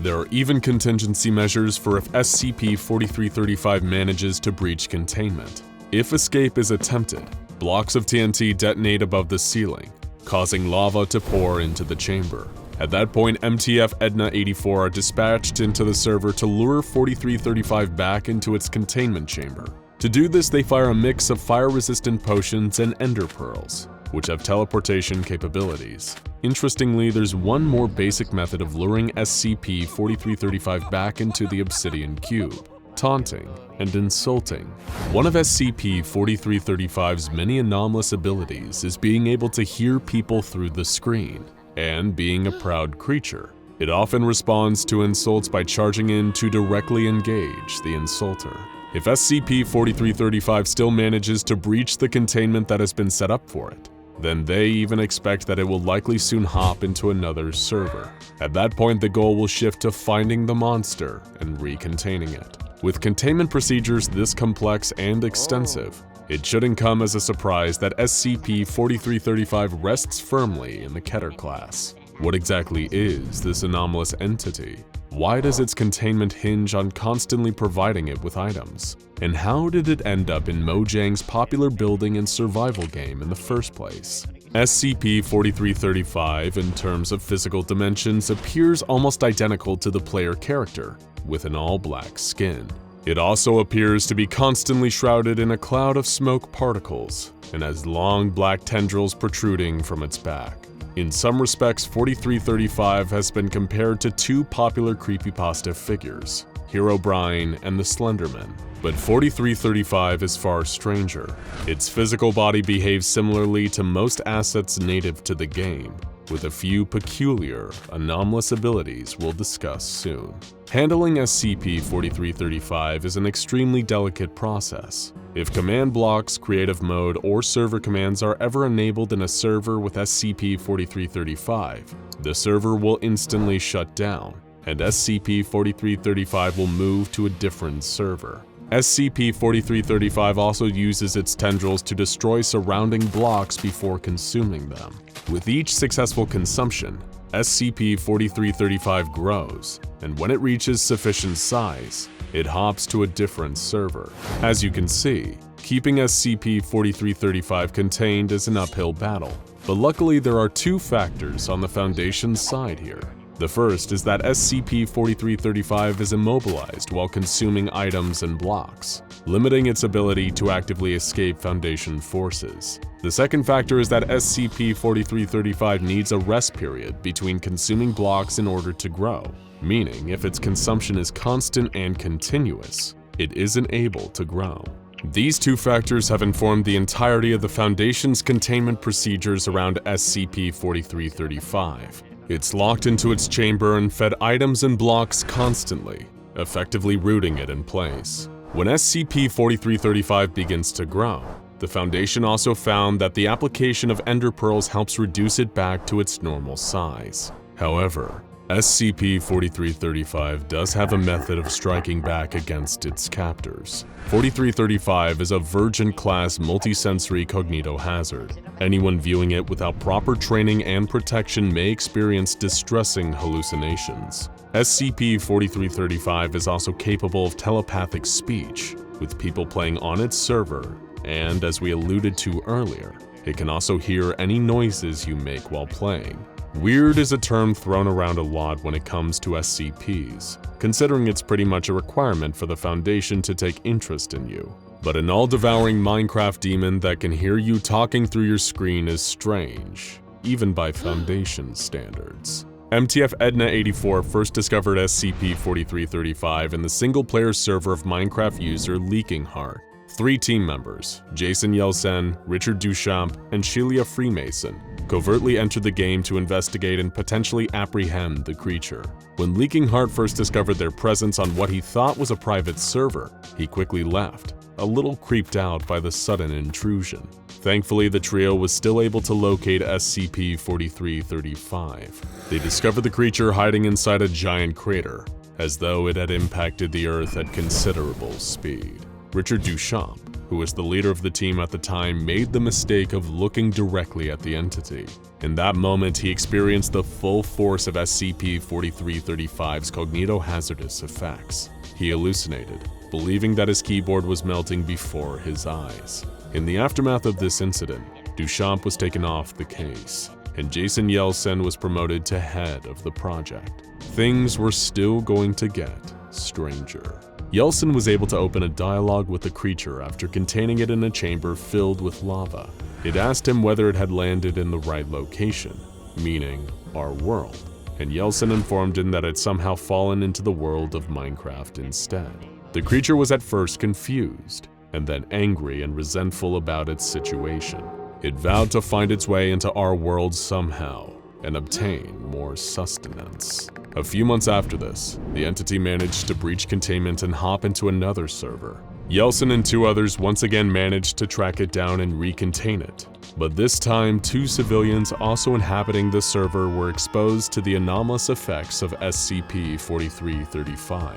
There are even contingency measures for if SCP-4335 manages to breach containment. If escape is attempted, blocks of TNT detonate above the ceiling, causing lava to pour into the chamber. At that point, MTF Edna-84 are dispatched into the server to lure 4335 back into its containment chamber. To do this, they fire a mix of fire-resistant potions and ender pearls, which have teleportation capabilities. Interestingly, there's one more basic method of luring SCP-4335 back into the obsidian cube: taunting and insulting. One of SCP-4335's many anomalous abilities is being able to hear people through the screen, and being a proud creature, it often responds to insults by charging in to directly engage the insulter. If SCP-4335 still manages to breach the containment that has been set up for it, then they even expect that it will likely soon hop into another server. At that point, the goal will shift to finding the monster and recontaining it. With containment procedures this complex and extensive, it shouldn't come as a surprise that SCP-4335 rests firmly in the Keter class. What exactly is this anomalous entity? Why does its containment hinge on constantly providing it with items? And how did it end up in Mojang's popular building and survival game in the first place? SCP-4335, in terms of physical dimensions, appears almost identical to the player character, with an all-black skin. It also appears to be constantly shrouded in a cloud of smoke particles, and has long black tendrils protruding from its back. In some respects, 4335 has been compared to two popular creepypasta figures, Herobrine and the Slenderman. But 4335 is far stranger. Its physical body behaves similarly to most assets native to the game, with a few peculiar, anomalous abilities we'll discuss soon. Handling SCP-4335 is an extremely delicate process. If command blocks, creative mode, or server commands are ever enabled in a server with SCP-4335, the server will instantly shut down, and SCP-4335 will move to a different server. SCP-4335 also uses its tendrils to destroy surrounding blocks before consuming them. With each successful consumption, SCP-4335 grows, and when it reaches sufficient size, it hops to a different server. As you can see, keeping SCP-4335 contained is an uphill battle, but luckily there are two factors on the Foundation's side here. The first is that SCP-4335 is immobilized while consuming items and blocks, limiting its ability to actively escape Foundation forces. The second factor is that SCP-4335 needs a rest period between consuming blocks in order to grow, meaning if its consumption is constant and continuous, it isn't able to grow. These two factors have informed the entirety of the Foundation's containment procedures around SCP-4335. It's locked into its chamber and fed items and blocks constantly, effectively rooting it in place. When SCP-4335 begins to grow, the Foundation also found that the application of ender pearls helps reduce it back to its normal size. However, SCP-4335 does have a method of striking back against its captors. 4335 is a Virgin-class multisensory cognitohazard. Anyone viewing it without proper training and protection may experience distressing hallucinations. SCP-4335 is also capable of telepathic speech, with people playing on its server, and as we alluded to earlier, it can also hear any noises you make while playing. Weird is a term thrown around a lot when it comes to SCPs, considering it's pretty much a requirement for the Foundation to take interest in you. But an all-devouring Minecraft demon that can hear you talking through your screen is strange, even by Foundation standards. MTF Edna84 first discovered SCP-4335 in the single-player server of Minecraft user Leaking Heart. 3 team members, Jason Yelsen, Richard Duchamp, and Shelia Freemason, covertly entered the game to investigate and potentially apprehend the creature. When Leaking Heart first discovered their presence on what he thought was a private server, he quickly left, a little creeped out by the sudden intrusion. Thankfully, the trio was still able to locate SCP-4335. They discovered the creature hiding inside a giant crater, as though it had impacted the Earth at considerable speed. Richard Duchamp, who was the leader of the team at the time, made the mistake of looking directly at the entity. In that moment, he experienced the full force of SCP-4335's cognitohazardous effects. He hallucinated, believing that his keyboard was melting before his eyes. In the aftermath of this incident, Duchamp was taken off the case, and Jason Yelsen was promoted to head of the project. Things were still going to get stranger. Yeltsin was able to open a dialogue with the creature after containing it in a chamber filled with lava. It asked him whether it had landed in the right location, meaning our world, and Yeltsin informed him that it had somehow fallen into the world of Minecraft instead. The creature was at first confused, and then angry and resentful about its situation. It vowed to find its way into our world somehow and obtain more sustenance. A few months after this, the entity managed to breach containment and hop into another server. Yeltsin and 2 others once again managed to track it down and recontain it. But this time, 2 civilians also inhabiting the server were exposed to the anomalous effects of SCP-4335.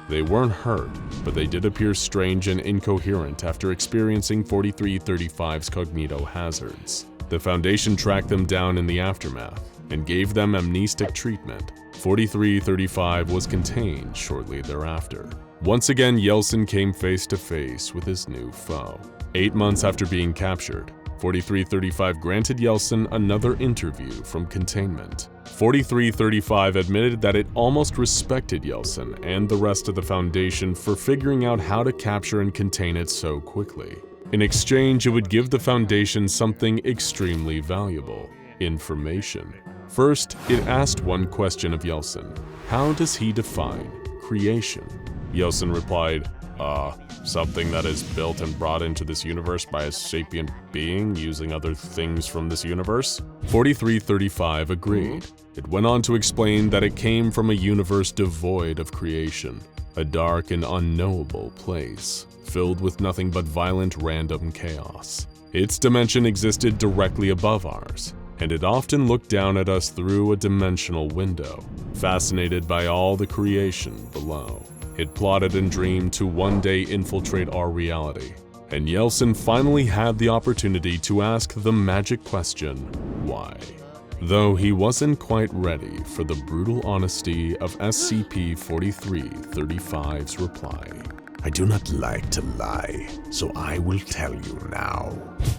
They weren't hurt, but they did appear strange and incoherent after experiencing 4335's cognito hazards. The Foundation tracked them down in the aftermath and gave them amnestic treatment. 4335 was contained shortly thereafter. Once again, Yeltsin came face to face with his new foe. 8 months after being captured, 4335 granted Yeltsin another interview from containment. 4335 admitted that it almost respected Yeltsin and the rest of the Foundation for figuring out how to capture and contain it so quickly. In exchange, it would give the Foundation something extremely valuable: information. First, it asked one question of Yeltsin: how does he define creation? Yeltsin replied, something that is built and brought into this universe by a sapient being using other things from this universe. 4335 agreed. It went on to explain that it came from a universe devoid of creation, a dark and unknowable place, filled with nothing but violent random chaos. Its dimension existed directly above ours, and it often looked down at us through a dimensional window, fascinated by all the creation below. It plotted and dreamed to one day infiltrate our reality, and Yeltsin finally had the opportunity to ask the magic question, why? Though he wasn't quite ready for the brutal honesty of SCP-4335's reply. I do not like to lie, so I will tell you now.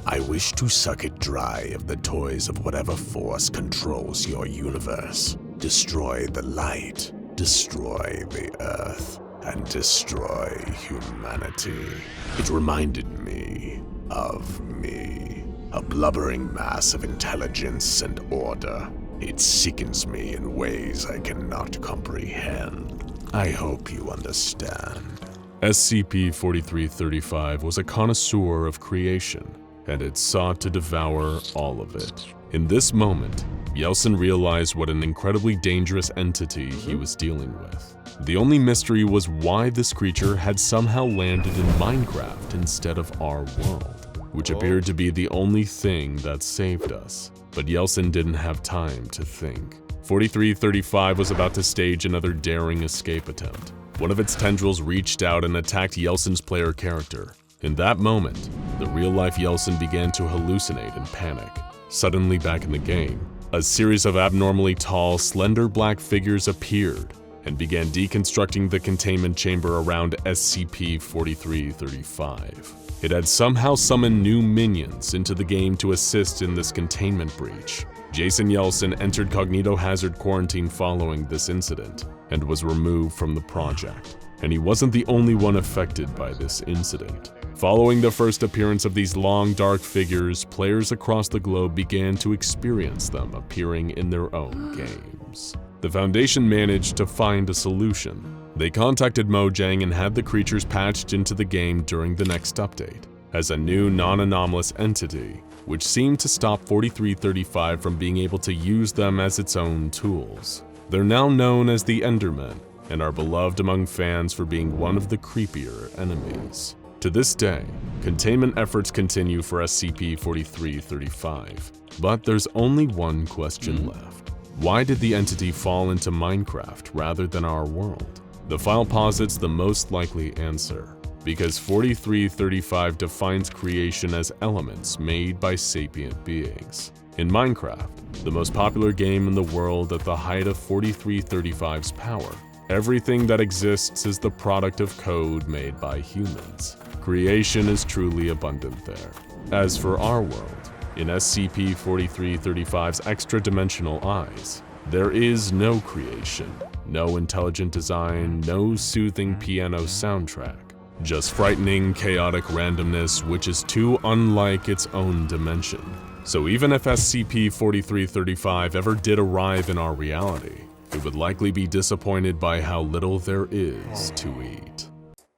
I wish to suck it dry of the toys of whatever force controls your universe. Destroy the light, destroy the earth, and destroy humanity. It reminded me of me, a blubbering mass of intelligence and order. It sickens me in ways I cannot comprehend. I hope you understand. SCP-4335 was a connoisseur of creation, and it sought to devour all of it. In this moment, Yeltsin realized what an incredibly dangerous entity he was dealing with. The only mystery was why this creature had somehow landed in Minecraft instead of our world, which appeared to be the only thing that saved us. But Yeltsin didn't have time to think. 4335 was about to stage another daring escape attempt. One of its tendrils reached out and attacked Yeltsin's player character. In that moment, the real-life Yeltsin began to hallucinate and panic. Suddenly back in the game, a series of abnormally tall, slender black figures appeared and began deconstructing the containment chamber around SCP-4335. It had somehow summoned new minions into the game to assist in this containment breach. Jason Yeltsin entered cognito hazard quarantine following this incident and was removed from the project. And he wasn't the only one affected by this incident. Following the first appearance of these long, dark figures, players across the globe began to experience them appearing in their own games. The Foundation managed to find a solution. They contacted Mojang and had the creatures patched into the game during the next update, as a new non-anomalous entity, which seemed to stop 4335 from being able to use them as its own tools. They're now known as the Endermen, and are beloved among fans for being one of the creepier enemies. To this day, containment efforts continue for SCP-4335, but there's only one question left. Why did the entity fall into Minecraft rather than our world? The file posits the most likely answer, because 4335 defines creation as elements made by sapient beings. In Minecraft, the most popular game in the world at the height of 4335's power, everything that exists is the product of code made by humans. Creation is truly abundant there. As for our world, in SCP-4335's extra-dimensional eyes, There is no creation, no intelligent design, no soothing piano soundtrack. Just frightening, chaotic randomness which is too unlike its own dimension. So even if SCP-4335 ever did arrive in our reality, it would likely be disappointed by how little there is to eat.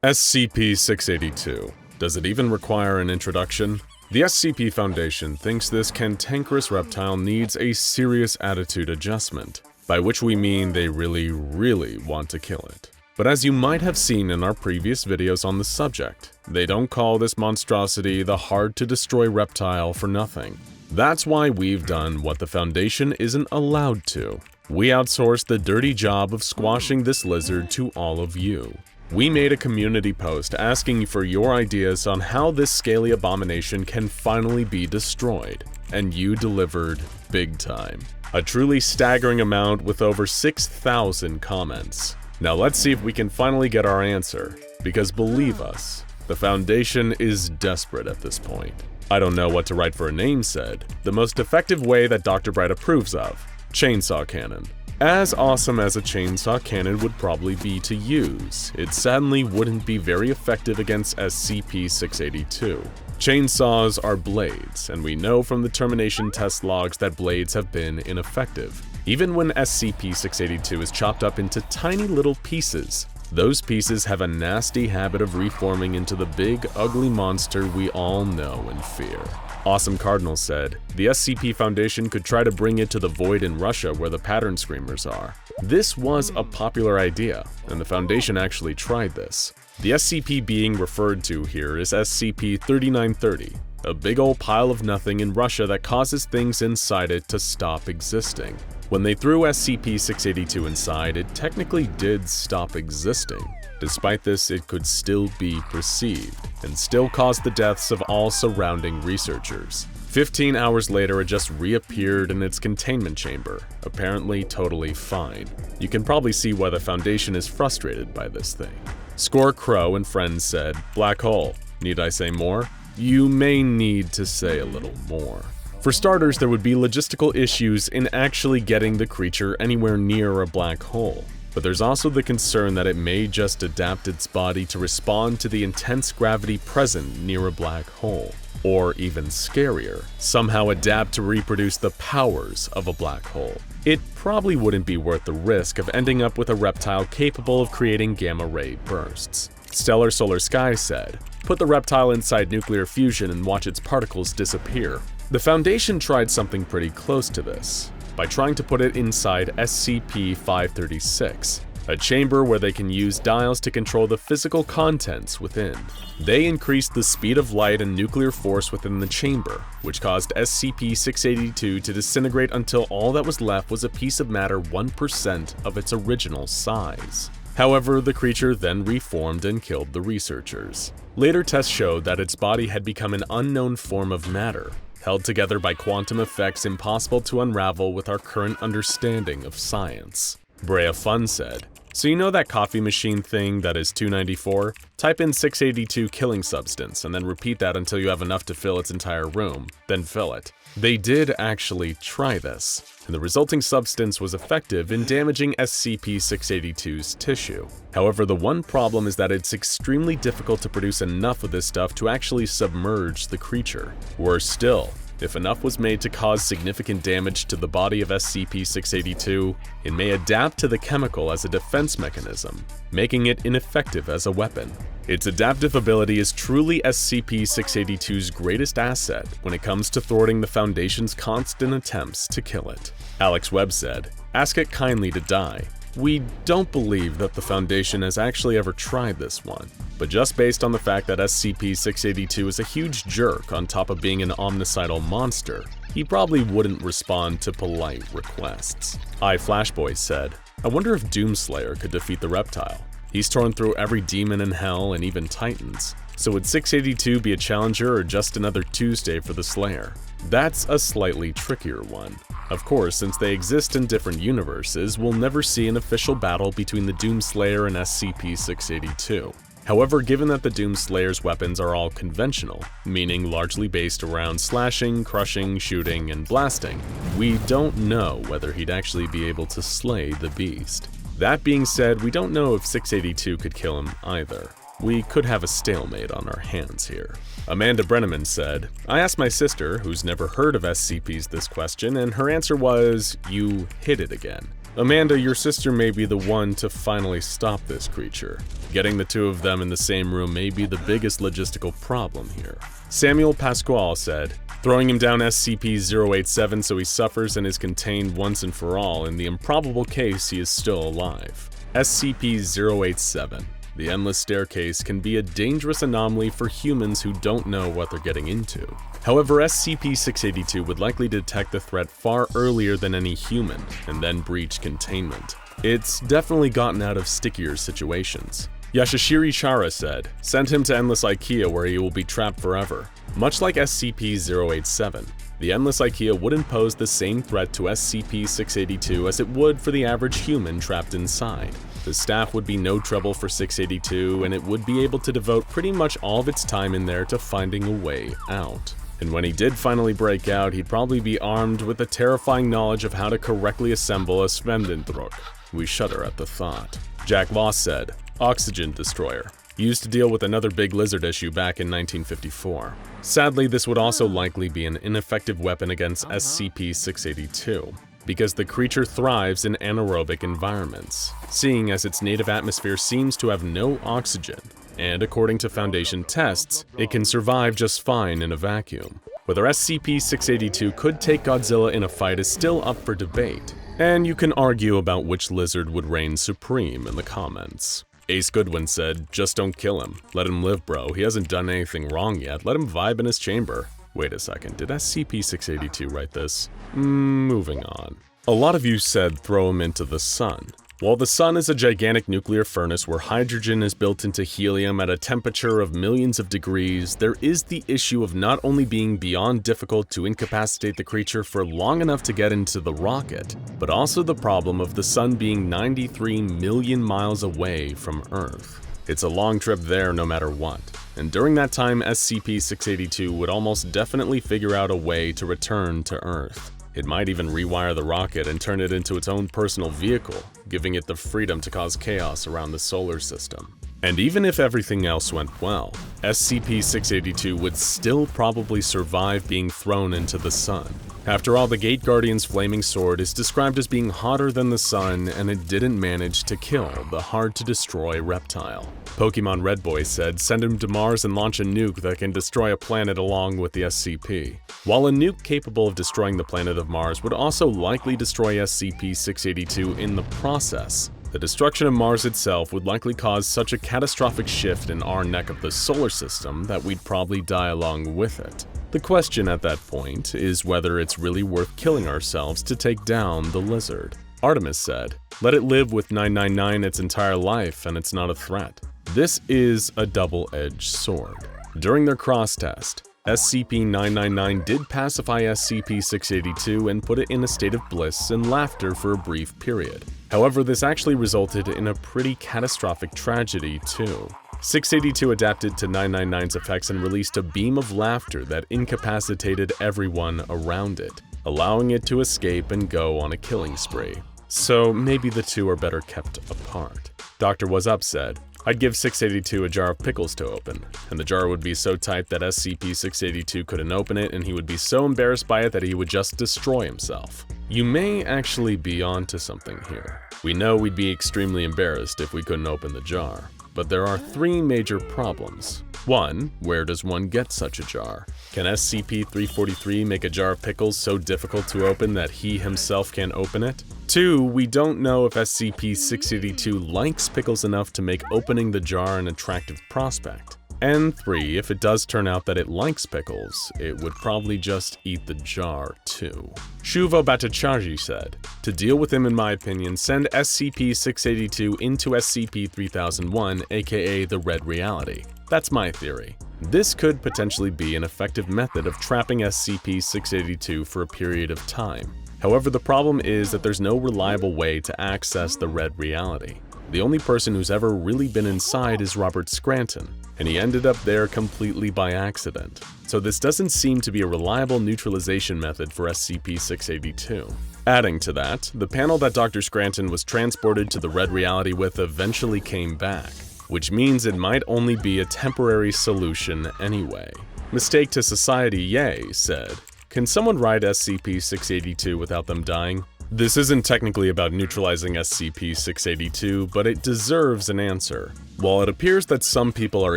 SCP-682. Does it even require an introduction? The SCP Foundation thinks this cantankerous reptile needs a serious attitude adjustment, by which we mean they really want to kill it. But as you might have seen in our previous videos on the subject, they don't call this monstrosity the hard-to-destroy reptile for nothing. That's why we've done what the Foundation isn't allowed to. We outsourced the dirty job of squashing this lizard to all of you. We made a community post asking for your ideas on how this scaly abomination can finally be destroyed, and you delivered big time. A truly staggering amount with over 6,000 comments. Now let's see if we can finally get our answer, because believe us, the Foundation is desperate at this point. I don't know what to write for a name said. The most effective way that Dr. Bright approves of: chainsaw cannon. As awesome as a chainsaw cannon would probably be to use, it sadly wouldn't be very effective against SCP-682. Chainsaws are blades, and we know from the Termination test logs that blades have been ineffective. Even when SCP-682 is chopped up into tiny little pieces, those pieces have a nasty habit of reforming into the big, ugly monster we all know and fear. Awesome Cardinal said, the SCP Foundation could try to bring it to the void in Russia where the pattern screamers are. This was a popular idea, and the Foundation actually tried this. The SCP being referred to here is SCP-3930, a big old pile of nothing in Russia that causes things inside it to stop existing. When they threw SCP-682 inside, it technically did stop existing. Despite this, it could still be perceived, and still cause the deaths of all surrounding researchers. 15 hours later, it just reappeared in its containment chamber, apparently totally fine. You can probably see why the Foundation is frustrated by this thing. Score Crow and friends said, "Black hole. Need I say more?" You may need to say a little more. For starters, there would be logistical issues in actually getting the creature anywhere near a black hole. But there's also the concern that it may just adapt its body to respond to the intense gravity present near a black hole. Or even scarier, somehow adapt to reproduce the powers of a black hole. It probably wouldn't be worth the risk of ending up with a reptile capable of creating gamma-ray bursts. Stellar Solar Sky said, "Put the reptile inside nuclear fusion and watch its particles disappear." The Foundation tried something pretty close to this, by trying to put it inside SCP-536, a chamber where they can use dials to control the physical contents within. They increased the speed of light and nuclear force within the chamber, which caused SCP-682 to disintegrate until all that was left was a piece of matter 1% of its original size. However, the creature then reformed and killed the researchers. Later tests showed that its body had become an unknown form of matter, held together by quantum effects impossible to unravel with our current understanding of science. Brea Fun said, "So you know that coffee machine thing that is $2.94? Type in 682 killing substance and then repeat that until you have enough to fill its entire room, then fill it." They did actually try this, and the resulting substance was effective in damaging SCP-682's tissue. However, the one problem is that it's extremely difficult to produce enough of this stuff to actually submerge the creature. Worse still, if enough was made to cause significant damage to the body of SCP-682, it may adapt to the chemical as a defense mechanism, making it ineffective as a weapon. Its adaptive ability is truly SCP-682's greatest asset when it comes to thwarting the Foundation's constant attempts to kill it. Alex Webb said, "Ask it kindly to die." We don't believe that the Foundation has actually ever tried this one, but just based on the fact that SCP-682 is a huge jerk on top of being an omnicidal monster, he probably wouldn't respond to polite requests. iFlashboy said, "I wonder if Doomslayer could defeat the reptile. He's torn through every demon in hell and even titans. So would 682 be a challenger or just another Tuesday for the Slayer?" That's a slightly trickier one. Of course, since they exist in different universes, we'll never see an official battle between the Doomslayer and SCP-682. However, given that the Doomslayer's weapons are all conventional, meaning largely based around slashing, crushing, shooting, and blasting, we don't know whether he'd actually be able to slay the beast. That being said, we don't know if 682 could kill him either. We could have a stalemate on our hands here. Amanda Brenneman said, "I asked my sister, who's never heard of SCPs, this question, and her answer was, you hit it again. Amanda, your sister may be the one to finally stop this creature. Getting the two of them in the same room may be the biggest logistical problem here." Samuel Pasquale said, "Throwing him down SCP-087 so he suffers and is contained once and for all. In the improbable case, he is still alive." SCP-087. The Endless Staircase can be a dangerous anomaly for humans who don't know what they're getting into. However, SCP-682 would likely detect the threat far earlier than any human, and then breach containment. It's definitely gotten out of stickier situations. Yashashiri Chara said, "Send him to Endless IKEA where he will be trapped forever." Much like SCP-087, the Endless IKEA wouldn't pose the same threat to SCP-682 as it would for the average human trapped inside. The staff would be no trouble for 682, and it would be able to devote pretty much all of its time in there to finding a way out. And when he did finally break out, he'd probably be armed with the terrifying knowledge of how to correctly assemble a Svendendruk. We shudder at the thought. Jack Loss said, "Oxygen Destroyer. Used to deal with another big lizard issue back in 1954. Sadly, this would also likely be an ineffective weapon against SCP-682. Because the creature thrives in anaerobic environments, seeing as its native atmosphere seems to have no oxygen, and according to Foundation tests, it can survive just fine in a vacuum. Whether SCP-682 could take Godzilla in a fight is still up for debate, and you can argue about which lizard would reign supreme in the comments. Ace Goodwin said, "Just don't kill him. Let him live, bro. He hasn't done anything wrong yet. Let him vibe in his chamber." Wait a second, did SCP-682 write this? Moving on. A lot of you said throw him into the sun. While the sun is a gigantic nuclear furnace where hydrogen is built into helium at a temperature of millions of degrees, there is the issue of not only being beyond difficult to incapacitate the creature for long enough to get into the rocket, but also the problem of the sun being 93 million miles away from Earth. It's a long trip there no matter what, and during that time SCP-682 would almost definitely figure out a way to return to Earth. It might even rewire the rocket and turn it into its own personal vehicle, giving it the freedom to cause chaos around the solar system. And even if everything else went well, SCP-682 would still probably survive being thrown into the sun. After all, the Gate Guardian's flaming sword is described as being hotter than the sun, and it didn't manage to kill the hard-to-destroy reptile. Pokemon Red Boy said, "Send him to Mars and launch a nuke that can destroy a planet along with the SCP." While a nuke capable of destroying the planet of Mars would also likely destroy SCP-682 in the process, the destruction of Mars itself would likely cause such a catastrophic shift in our neck of the solar system that we'd probably die along with it. The question at that point is whether it's really worth killing ourselves to take down the lizard. Artemis said, "Let it live with 999 its entire life and it's not a threat." This is a double-edged sword. During their cross-test, SCP-999 did pacify SCP-682 and put it in a state of bliss and laughter for a brief period. However, this actually resulted in a pretty catastrophic tragedy too. 682 adapted to 999's effects and released a beam of laughter that incapacitated everyone around it, allowing it to escape and go on a killing spree. So maybe the two are better kept apart. Dr. Was Up said, "I'd give 682 a jar of pickles to open, and the jar would be so tight that SCP-682 couldn't open it, and he would be so embarrassed by it that he would just destroy himself." You may actually be onto something here. We know we'd be extremely embarrassed if we couldn't open the jar, but there are three major problems. 1. Where does one get such a jar? Can SCP-343 make a jar of pickles so difficult to open that he himself can't open it? 2. We don't know if SCP-682 likes pickles enough to make opening the jar an attractive prospect. And 3. If it does turn out that it likes pickles, it would probably just eat the jar too. Shuvo Bhattacharjee said, "To deal with him in my opinion, send SCP-682 into SCP-3001, aka the Red Reality. That's my theory. This could potentially be an effective method of trapping SCP-682 for a period of time. However, the problem is that there's no reliable way to access the Red Reality. The only person who's ever really been inside is Robert Scranton, and he ended up there completely by accident. So this doesn't seem to be a reliable neutralization method for SCP-682. Adding to that, the panel that Dr. Scranton was transported to the Red Reality with eventually came back, which means it might only be a temporary solution anyway. Mistake to Society Yay said, "Can someone ride SCP-682 without them dying?" This isn't technically about neutralizing SCP-682, but it deserves an answer. While it appears that some people are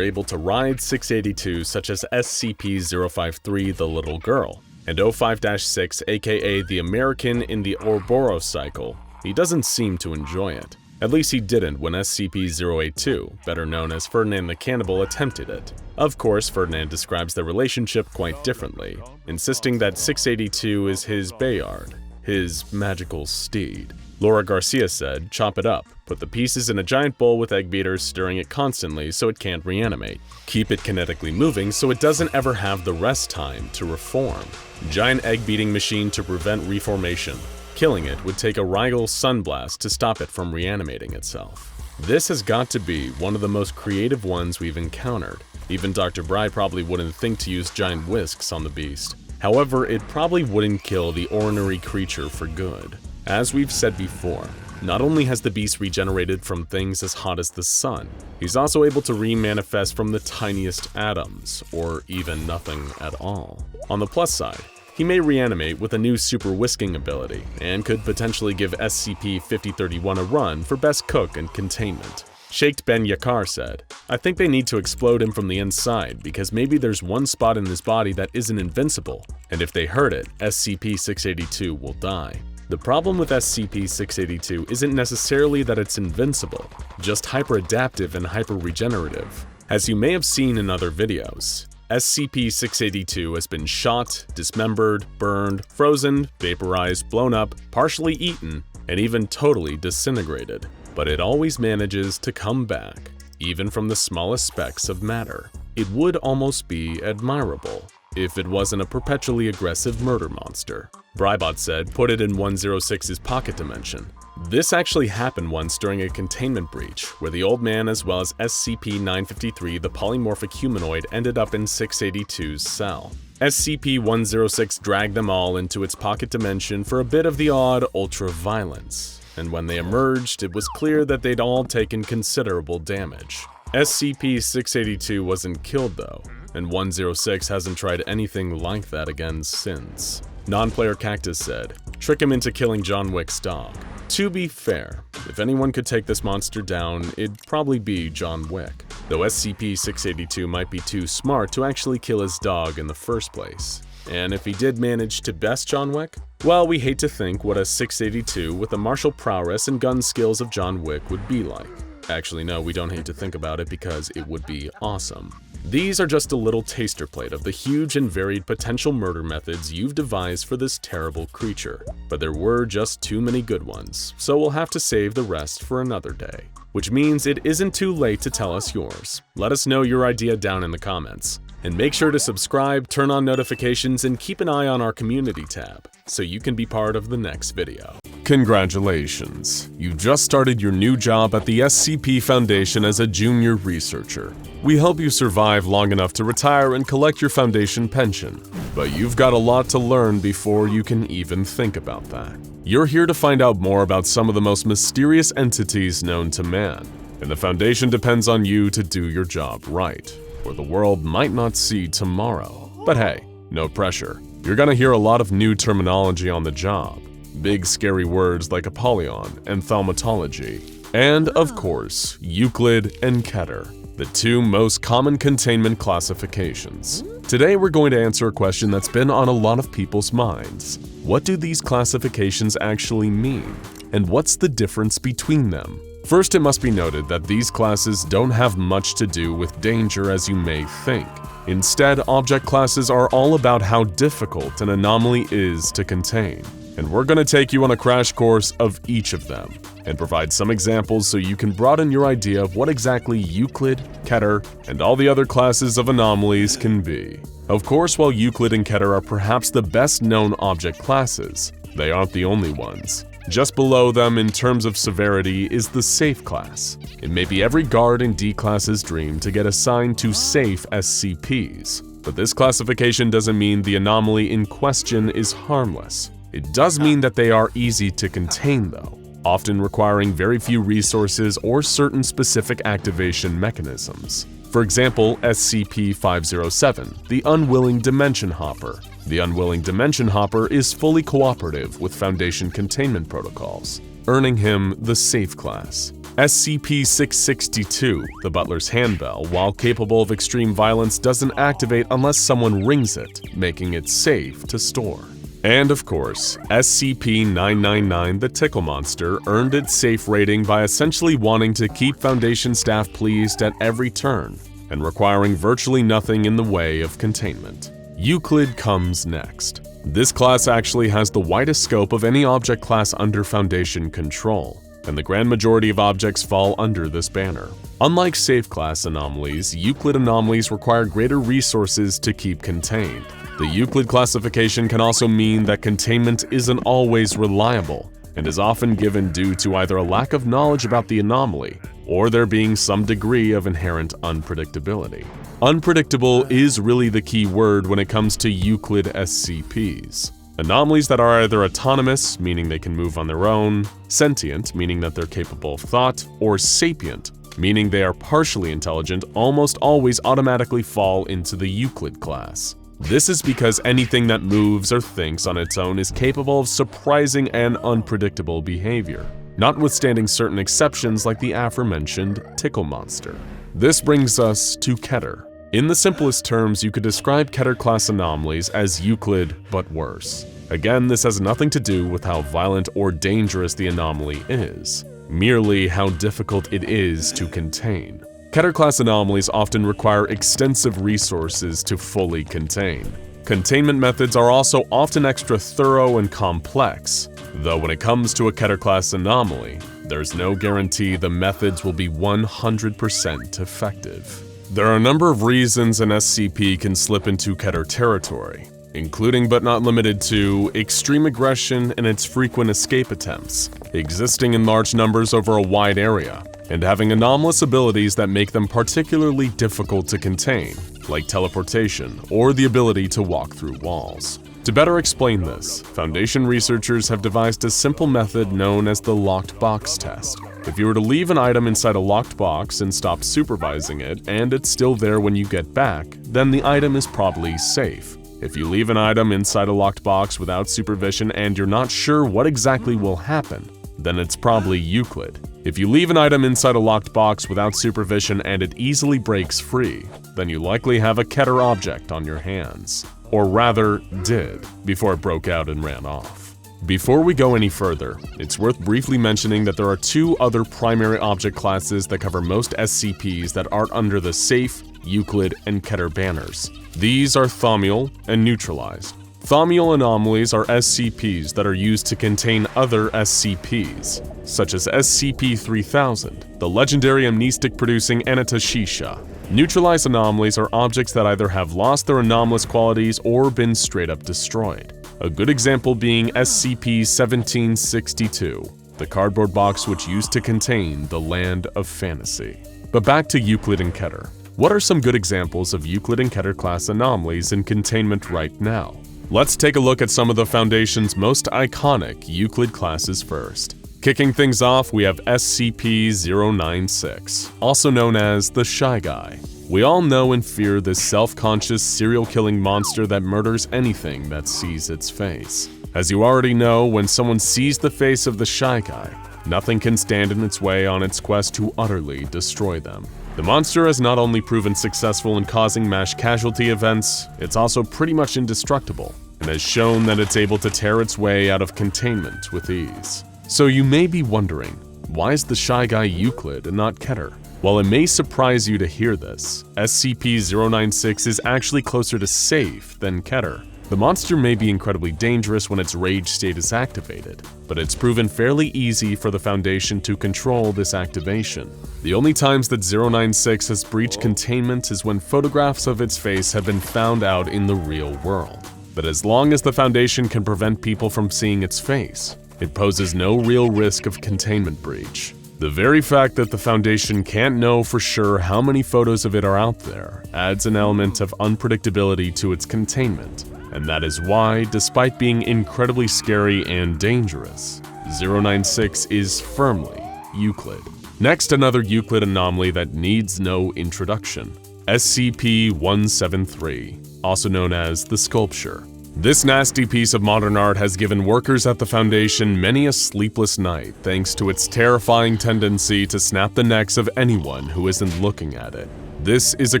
able to ride 682, such as SCP-053 the Little Girl, and 05-6 aka the American in the Ouroboros cycle, he doesn't seem to enjoy it. At least he didn't when SCP-082, better known as Ferdinand the Cannibal, attempted it. Of course, Ferdinand describes their relationship quite differently, insisting that 682 is his Bayard, his magical steed. Laura Garcia said, "Chop it up. Put the pieces in a giant bowl with egg beaters, stirring it constantly so it can't reanimate. Keep it kinetically moving so it doesn't ever have the rest time to reform. Giant egg beating machine to prevent reformation. Killing it would take a Rigel sunblast to stop it from reanimating itself." This has got to be one of the most creative ones we've encountered. Even Dr. Bry probably wouldn't think to use giant whisks on the beast. However, it probably wouldn't kill the ordinary creature for good. As we've said before, not only has the beast regenerated from things as hot as the sun, he's also able to re-manifest from the tiniest atoms, or even nothing at all. On the plus side, he may reanimate with a new super whisking ability, and could potentially give SCP-5031 a run for best cook and containment. Sheikh Ben Yakar said, "I think they need to explode him from the inside because maybe there's one spot in his body that isn't invincible, and if they hurt it, SCP-682 will die." The problem with SCP-682 isn't necessarily that it's invincible, just hyper-adaptive and hyper-regenerative. As you may have seen in other videos, SCP-682 has been shot, dismembered, burned, frozen, vaporized, blown up, partially eaten, and even totally disintegrated. But it always manages to come back, even from the smallest specks of matter. It would almost be admirable if it wasn't a perpetually aggressive murder monster. Brybot said, "Put it in 106's pocket dimension." This actually happened once during a containment breach, where the old man as well as SCP-953, the polymorphic humanoid, ended up in 682's cell. SCP-106 dragged them all into its pocket dimension for a bit of the odd ultra-violence. And when they emerged, it was clear that they'd all taken considerable damage. SCP-682 wasn't killed though, and 106 hasn't tried anything like that again since. Non-player Cactus said, "Trick him into killing John Wick's dog." To be fair, if anyone could take this monster down, it'd probably be John Wick, though SCP-682 might be too smart to actually kill his dog in the first place. And if he did manage to best John Wick, well, we hate to think what a 682 with the martial prowess and gun skills of John Wick would be like. Actually, no, we don't hate to think about it because it would be awesome. These are just a little taster plate of the huge and varied potential murder methods you've devised for this terrible creature, but there were just too many good ones, so we'll have to save the rest for another day. Which means it isn't too late to tell us yours. Let us know your idea down in the comments. And make sure to subscribe, turn on notifications, and keep an eye on our community tab, so you can be part of the next video. Congratulations! You just started your new job at the SCP Foundation as a junior researcher. We hope you survive long enough to retire and collect your Foundation pension, but you've got a lot to learn before you can even think about that. You're here to find out more about some of the most mysterious entities known to man, and the Foundation depends on you to do your job right, or the world might not see tomorrow. But hey, no pressure. You're gonna hear a lot of new terminology on the job. Big scary words like Apollyon and thaumatology. And of course, Euclid and Keter, the two most common containment classifications. Today we're going to answer a question that's been on a lot of people's minds. What do these classifications actually mean? And what's the difference between them? First, it must be noted that these classes don't have much to do with danger as you may think. Instead, object classes are all about how difficult an anomaly is to contain. And we're going to take you on a crash course of each of them, and provide some examples so you can broaden your idea of what exactly Euclid, Keter, and all the other classes of anomalies can be. Of course, while Euclid and Keter are perhaps the best known object classes, they aren't the only ones. Just below them in terms of severity is the Safe class. It may be every guard in D-Class's dream to get assigned to safe SCPs, but this classification doesn't mean the anomaly in question is harmless. It does mean that they are easy to contain though, often requiring very few resources or certain specific activation mechanisms. For example, SCP-507, the Unwilling Dimension Hopper. The Unwilling Dimension Hopper is fully cooperative with Foundation containment protocols, earning him the Safe class. SCP-662, the Butler's Handbell, while capable of extreme violence, doesn't activate unless someone rings it, making it safe to store. And of course, SCP-999, the Tickle Monster, earned its safe rating by essentially wanting to keep Foundation staff pleased at every turn, and requiring virtually nothing in the way of containment. Euclid comes next. This class actually has the widest scope of any object class under Foundation control, and the grand majority of objects fall under this banner. Unlike Safe class anomalies, Euclid anomalies require greater resources to keep contained. The Euclid classification can also mean that containment isn't always reliable, and is often given due to either a lack of knowledge about the anomaly, or there being some degree of inherent unpredictability. Unpredictable is really the key word when it comes to Euclid SCPs. Anomalies that are either autonomous, meaning they can move on their own, sentient, meaning that they're capable of thought, or sapient, meaning they are partially intelligent, almost always automatically fall into the Euclid class. This is because anything that moves or thinks on its own is capable of surprising and unpredictable behavior, notwithstanding certain exceptions like the aforementioned Tickle Monster. This brings us to Keter. In the simplest terms, you could describe Keter class anomalies as Euclid, but worse. Again, this has nothing to do with how violent or dangerous the anomaly is, merely how difficult it is to contain. Keter class anomalies often require extensive resources to fully contain. Containment methods are also often extra thorough and complex, though when it comes to a Keter class anomaly, there's no guarantee the methods will be 100% effective. There are a number of reasons an SCP can slip into Keter territory, including but not limited to extreme aggression and its frequent escape attempts, existing in large numbers over a wide area, and having anomalous abilities that make them particularly difficult to contain, like teleportation or the ability to walk through walls. To better explain this, Foundation researchers have devised a simple method known as the locked box test. If you were to leave an item inside a locked box and stop supervising it, and it's still there when you get back, then the item is probably safe. If you leave an item inside a locked box without supervision and you're not sure what exactly will happen, then it's probably Euclid. If you leave an item inside a locked box without supervision and it easily breaks free, then you likely have a Keter object on your hands. Or rather, did, before it broke out and ran off. Before we go any further, it's worth briefly mentioning that there are two other primary object classes that cover most SCPs that aren't under the Safe, Euclid, and Keter banners. These are Thaumiel and Neutralized. Thaumiel anomalies are SCPs that are used to contain other SCPs, such as SCP-3000, the legendary amnestic-producing Anatashisha. Neutralized anomalies are objects that either have lost their anomalous qualities or been straight-up destroyed. A good example being SCP-1762, the cardboard box which used to contain the Land of Fantasy. But back to Euclid and Keter. What are some good examples of Euclid and Keter class anomalies in containment right now? Let's take a look at some of the Foundation's most iconic Euclid classes first. Kicking things off, we have SCP-096, also known as the Shy Guy. We all know and fear this self-conscious serial-killing monster that murders anything that sees its face. As you already know, when someone sees the face of the Shy Guy, nothing can stand in its way on its quest to utterly destroy them. The monster has not only proven successful in causing mass casualty events, it's also pretty much indestructible, and has shown that it's able to tear its way out of containment with ease. So you may be wondering, why is the Shy Guy Euclid and not Keter? While it may surprise you to hear this, SCP-096 is actually closer to safe than Keter. The monster may be incredibly dangerous when its rage state is activated, but it's proven fairly easy for the Foundation to control this activation. The only times that 096 has breached containment is when photographs of its face have been found out in the real world. But as long as the Foundation can prevent people from seeing its face, it poses no real risk of containment breach. The very fact that the Foundation can't know for sure how many photos of it are out there adds an element of unpredictability to its containment, and that is why, despite being incredibly scary and dangerous, 096 is firmly Euclid. Next, another Euclid anomaly that needs no introduction, SCP-173, also known as the Sculpture. This nasty piece of modern art has given workers at the Foundation many a sleepless night thanks to its terrifying tendency to snap the necks of anyone who isn't looking at it. This is a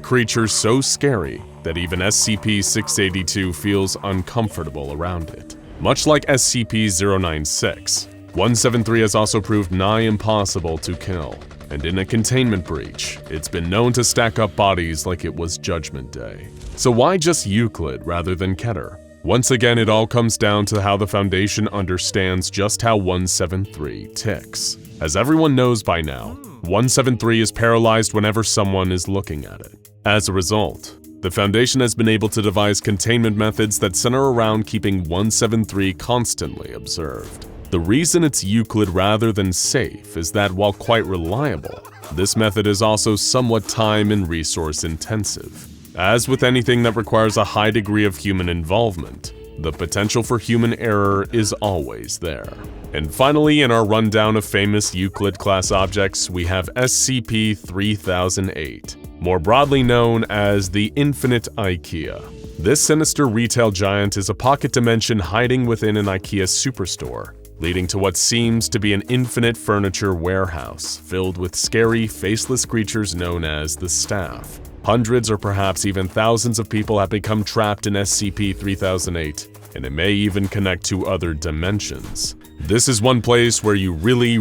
creature so scary that even SCP-682 feels uncomfortable around it. Much like SCP-096, 173 has also proved nigh impossible to kill, and in a containment breach, it's been known to stack up bodies like it was Judgment Day. So why just Euclid rather than Keter? Once again, it all comes down to how the Foundation understands just how 173 ticks. As everyone knows by now, 173 is paralyzed whenever someone is looking at it. As a result, the Foundation has been able to devise containment methods that center around keeping 173 constantly observed. The reason it's Euclid rather than safe is that while quite reliable, this method is also somewhat time and resource intensive. As with anything that requires a high degree of human involvement, the potential for human error is always there. And finally, in our rundown of famous Euclid-class objects, we have SCP-3008, more broadly known as the Infinite IKEA. This sinister retail giant is a pocket dimension hiding within an IKEA superstore, leading to what seems to be an infinite furniture warehouse filled with scary, faceless creatures known as the Staff. Hundreds or perhaps even thousands of people have become trapped in SCP-3008, and it may even connect to other dimensions. This is one place where you really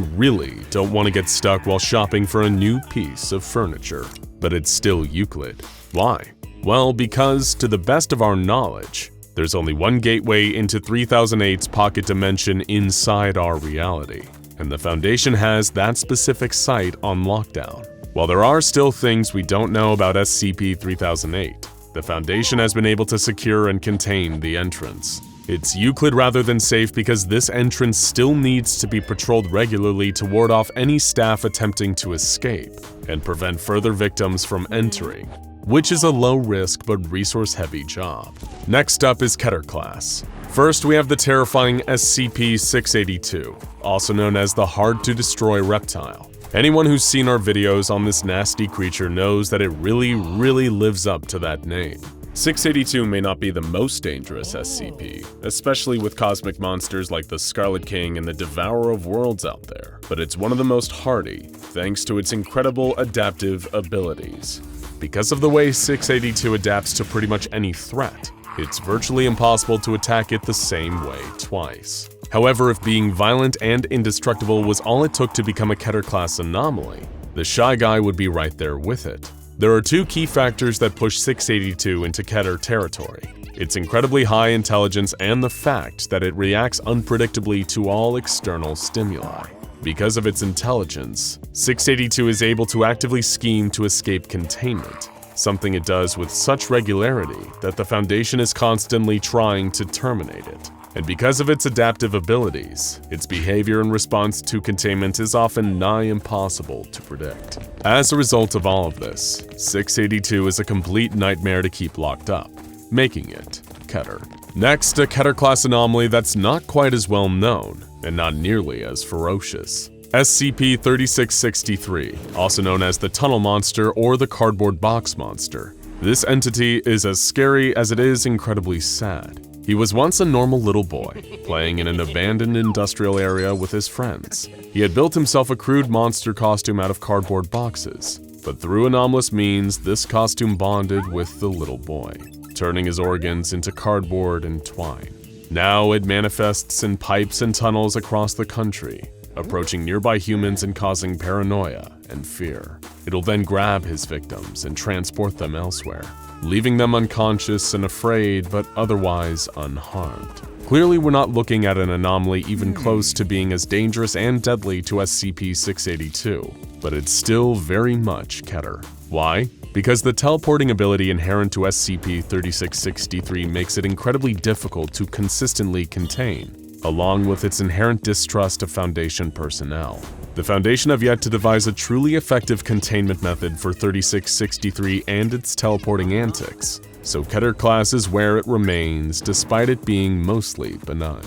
don't want to get stuck while shopping for a new piece of furniture. But it's still Euclid. Why? Well, because to the best of our knowledge, there's only one gateway into 3008's pocket dimension inside our reality, and the Foundation has that specific site on lockdown. While there are still things we don't know about SCP-3008, the Foundation has been able to secure and contain the entrance. It's Euclid rather than safe because this entrance still needs to be patrolled regularly to ward off any staff attempting to escape and prevent further victims from entering, which is a low-risk but resource-heavy job. Next up is Keter class. First, we have the terrifying SCP-682, also known as the hard-to-destroy reptile. Anyone who's seen our videos on this nasty creature knows that it really lives up to that name. 682 may not be the most dangerous SCP, especially with cosmic monsters like the Scarlet King and the Devourer of Worlds out there, but it's one of the most hardy, thanks to its incredible adaptive abilities. Because of the way 682 adapts to pretty much any threat, it's virtually impossible to attack it the same way twice. However, if being violent and indestructible was all it took to become a Keter-class anomaly, the Shy Guy would be right there with it. There are two key factors that push 682 into Keter territory: its incredibly high intelligence and the fact that it reacts unpredictably to all external stimuli. Because of its intelligence, 682 is able to actively scheme to escape containment, something it does with such regularity that the Foundation is constantly trying to terminate it. And because of its adaptive abilities, its behavior in response to containment is often nigh impossible to predict. As a result of all of this, 682 is a complete nightmare to keep locked up, making it Keter. Next, a Keter-class anomaly that's not quite as well known, and not nearly as ferocious. SCP-3663, also known as the Tunnel Monster or the Cardboard Box Monster. This entity is as scary as it is incredibly sad. He was once a normal little boy, playing in an abandoned industrial area with his friends. He had built himself a crude monster costume out of cardboard boxes, but through anomalous means, this costume bonded with the little boy, turning his organs into cardboard and twine. Now it manifests in pipes and tunnels across the country, approaching nearby humans and causing paranoia and fear. It'll then grab his victims and transport them elsewhere, leaving them unconscious and afraid but otherwise unharmed. Clearly, we're not looking at an anomaly even close to being as dangerous and deadly to SCP-682, but it's still very much Keter. Why? Because the teleporting ability inherent to SCP-3663 makes it incredibly difficult to consistently contain. along with its inherent distrust of Foundation personnel. The Foundation have yet to devise a truly effective containment method for 3663 and its teleporting antics, so Keter class is where it remains despite it being mostly benign.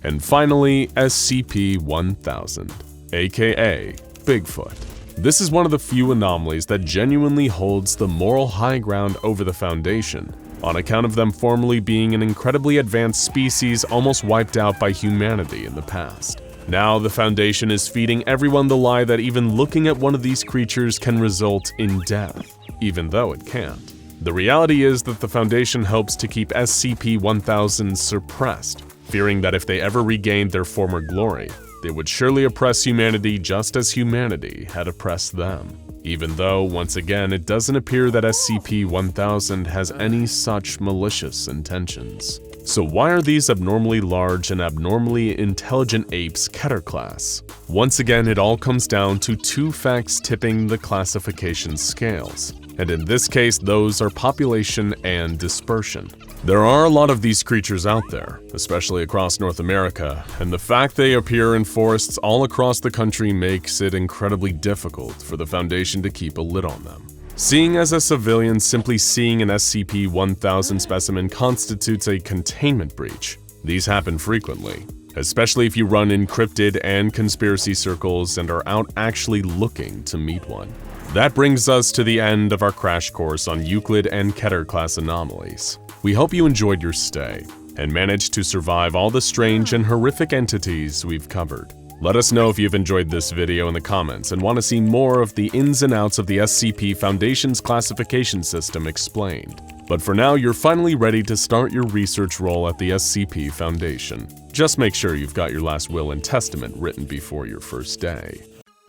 And finally, SCP-1000, aka Bigfoot. This is one of the few anomalies that genuinely holds the moral high ground over the Foundation, on account of them formerly being an incredibly advanced species almost wiped out by humanity in the past. Now the Foundation is feeding everyone the lie that even looking at one of these creatures can result in death, even though it can't. The reality is that the Foundation hopes to keep SCP-1000 suppressed, fearing that if they ever regained their former glory, they would surely oppress humanity just as humanity had oppressed them. Even though, once again, it doesn't appear that SCP-1000 has any such malicious intentions. So why are these abnormally large and abnormally intelligent apes Keter class? Once again, it all comes down to two facts tipping the classification scales, and in this case, those are population and dispersion. There are a lot of these creatures out there, especially across North America, and the fact they appear in forests all across the country makes it incredibly difficult for the Foundation to keep a lid on them. Seeing as a civilian, simply seeing an SCP-1000 specimen constitutes a containment breach. These happen frequently, especially if you run encrypted and conspiracy circles and are out actually looking to meet one. That brings us to the end of our crash course on Euclid and Keter class anomalies. We hope you enjoyed your stay and managed to survive all the strange and horrific entities we've covered. Let us know if you've enjoyed this video in the comments and want to see more of the ins and outs of the SCP Foundation's classification system explained. But for now, you're finally ready to start your research role at the SCP Foundation. Just make sure you've got your last will and testament written before your first day.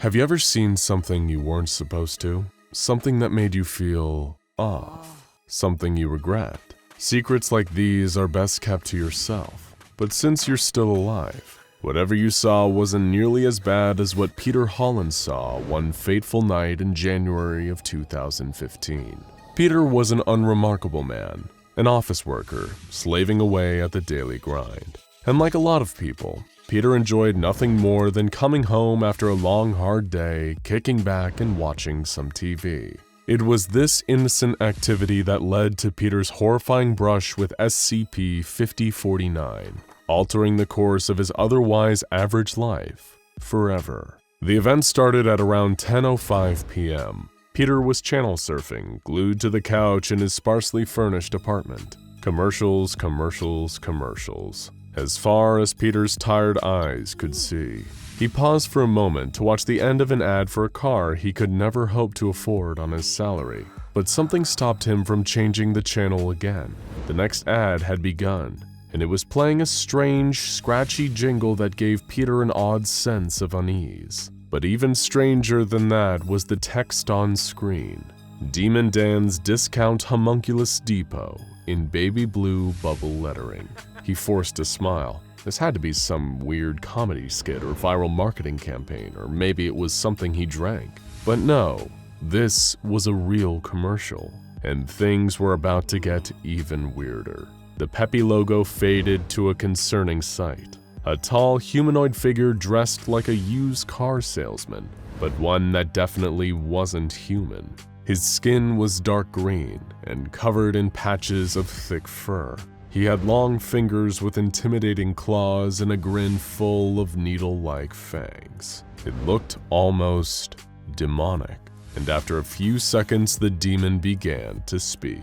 Have you ever seen something you weren't supposed to? Something that made you feel off? Something you regret? Secrets like these are best kept to yourself. But since you're still alive, whatever you saw wasn't nearly as bad as what Peter Holland saw one fateful night in January of 2015. Peter was an unremarkable man, an office worker, slaving away at the daily grind. And like a lot of people, Peter enjoyed nothing more than coming home after a long, hard day, kicking back and watching some TV. It was this innocent activity that led to Peter's horrifying brush with SCP-5049, altering the course of his otherwise average life forever. The event started at around 10:05 p.m. Peter was channel surfing, glued to the couch in his sparsely furnished apartment. Commercials, commercials, commercials, as far as Peter's tired eyes could see. He paused for a moment to watch the end of an ad for a car he could never hope to afford on his salary. But something stopped him from changing the channel again. The next ad had begun, and it was playing a strange, scratchy jingle that gave Peter an odd sense of unease. But even stranger than that was the text on screen. Demon Dan's Discount Homunculus Depot in baby blue bubble lettering. He forced a smile. This had to be some weird comedy skit or viral marketing campaign, or maybe it was something he drank. But no, this was a real commercial, and things were about to get even weirder. The peppy logo faded to a concerning sight. A tall humanoid figure dressed like a used car salesman, but one that definitely wasn't human. His skin was dark green and covered in patches of thick fur. He had long fingers with intimidating claws and a grin full of needle-like fangs. It looked almost demonic, and after a few seconds, the demon began to speak.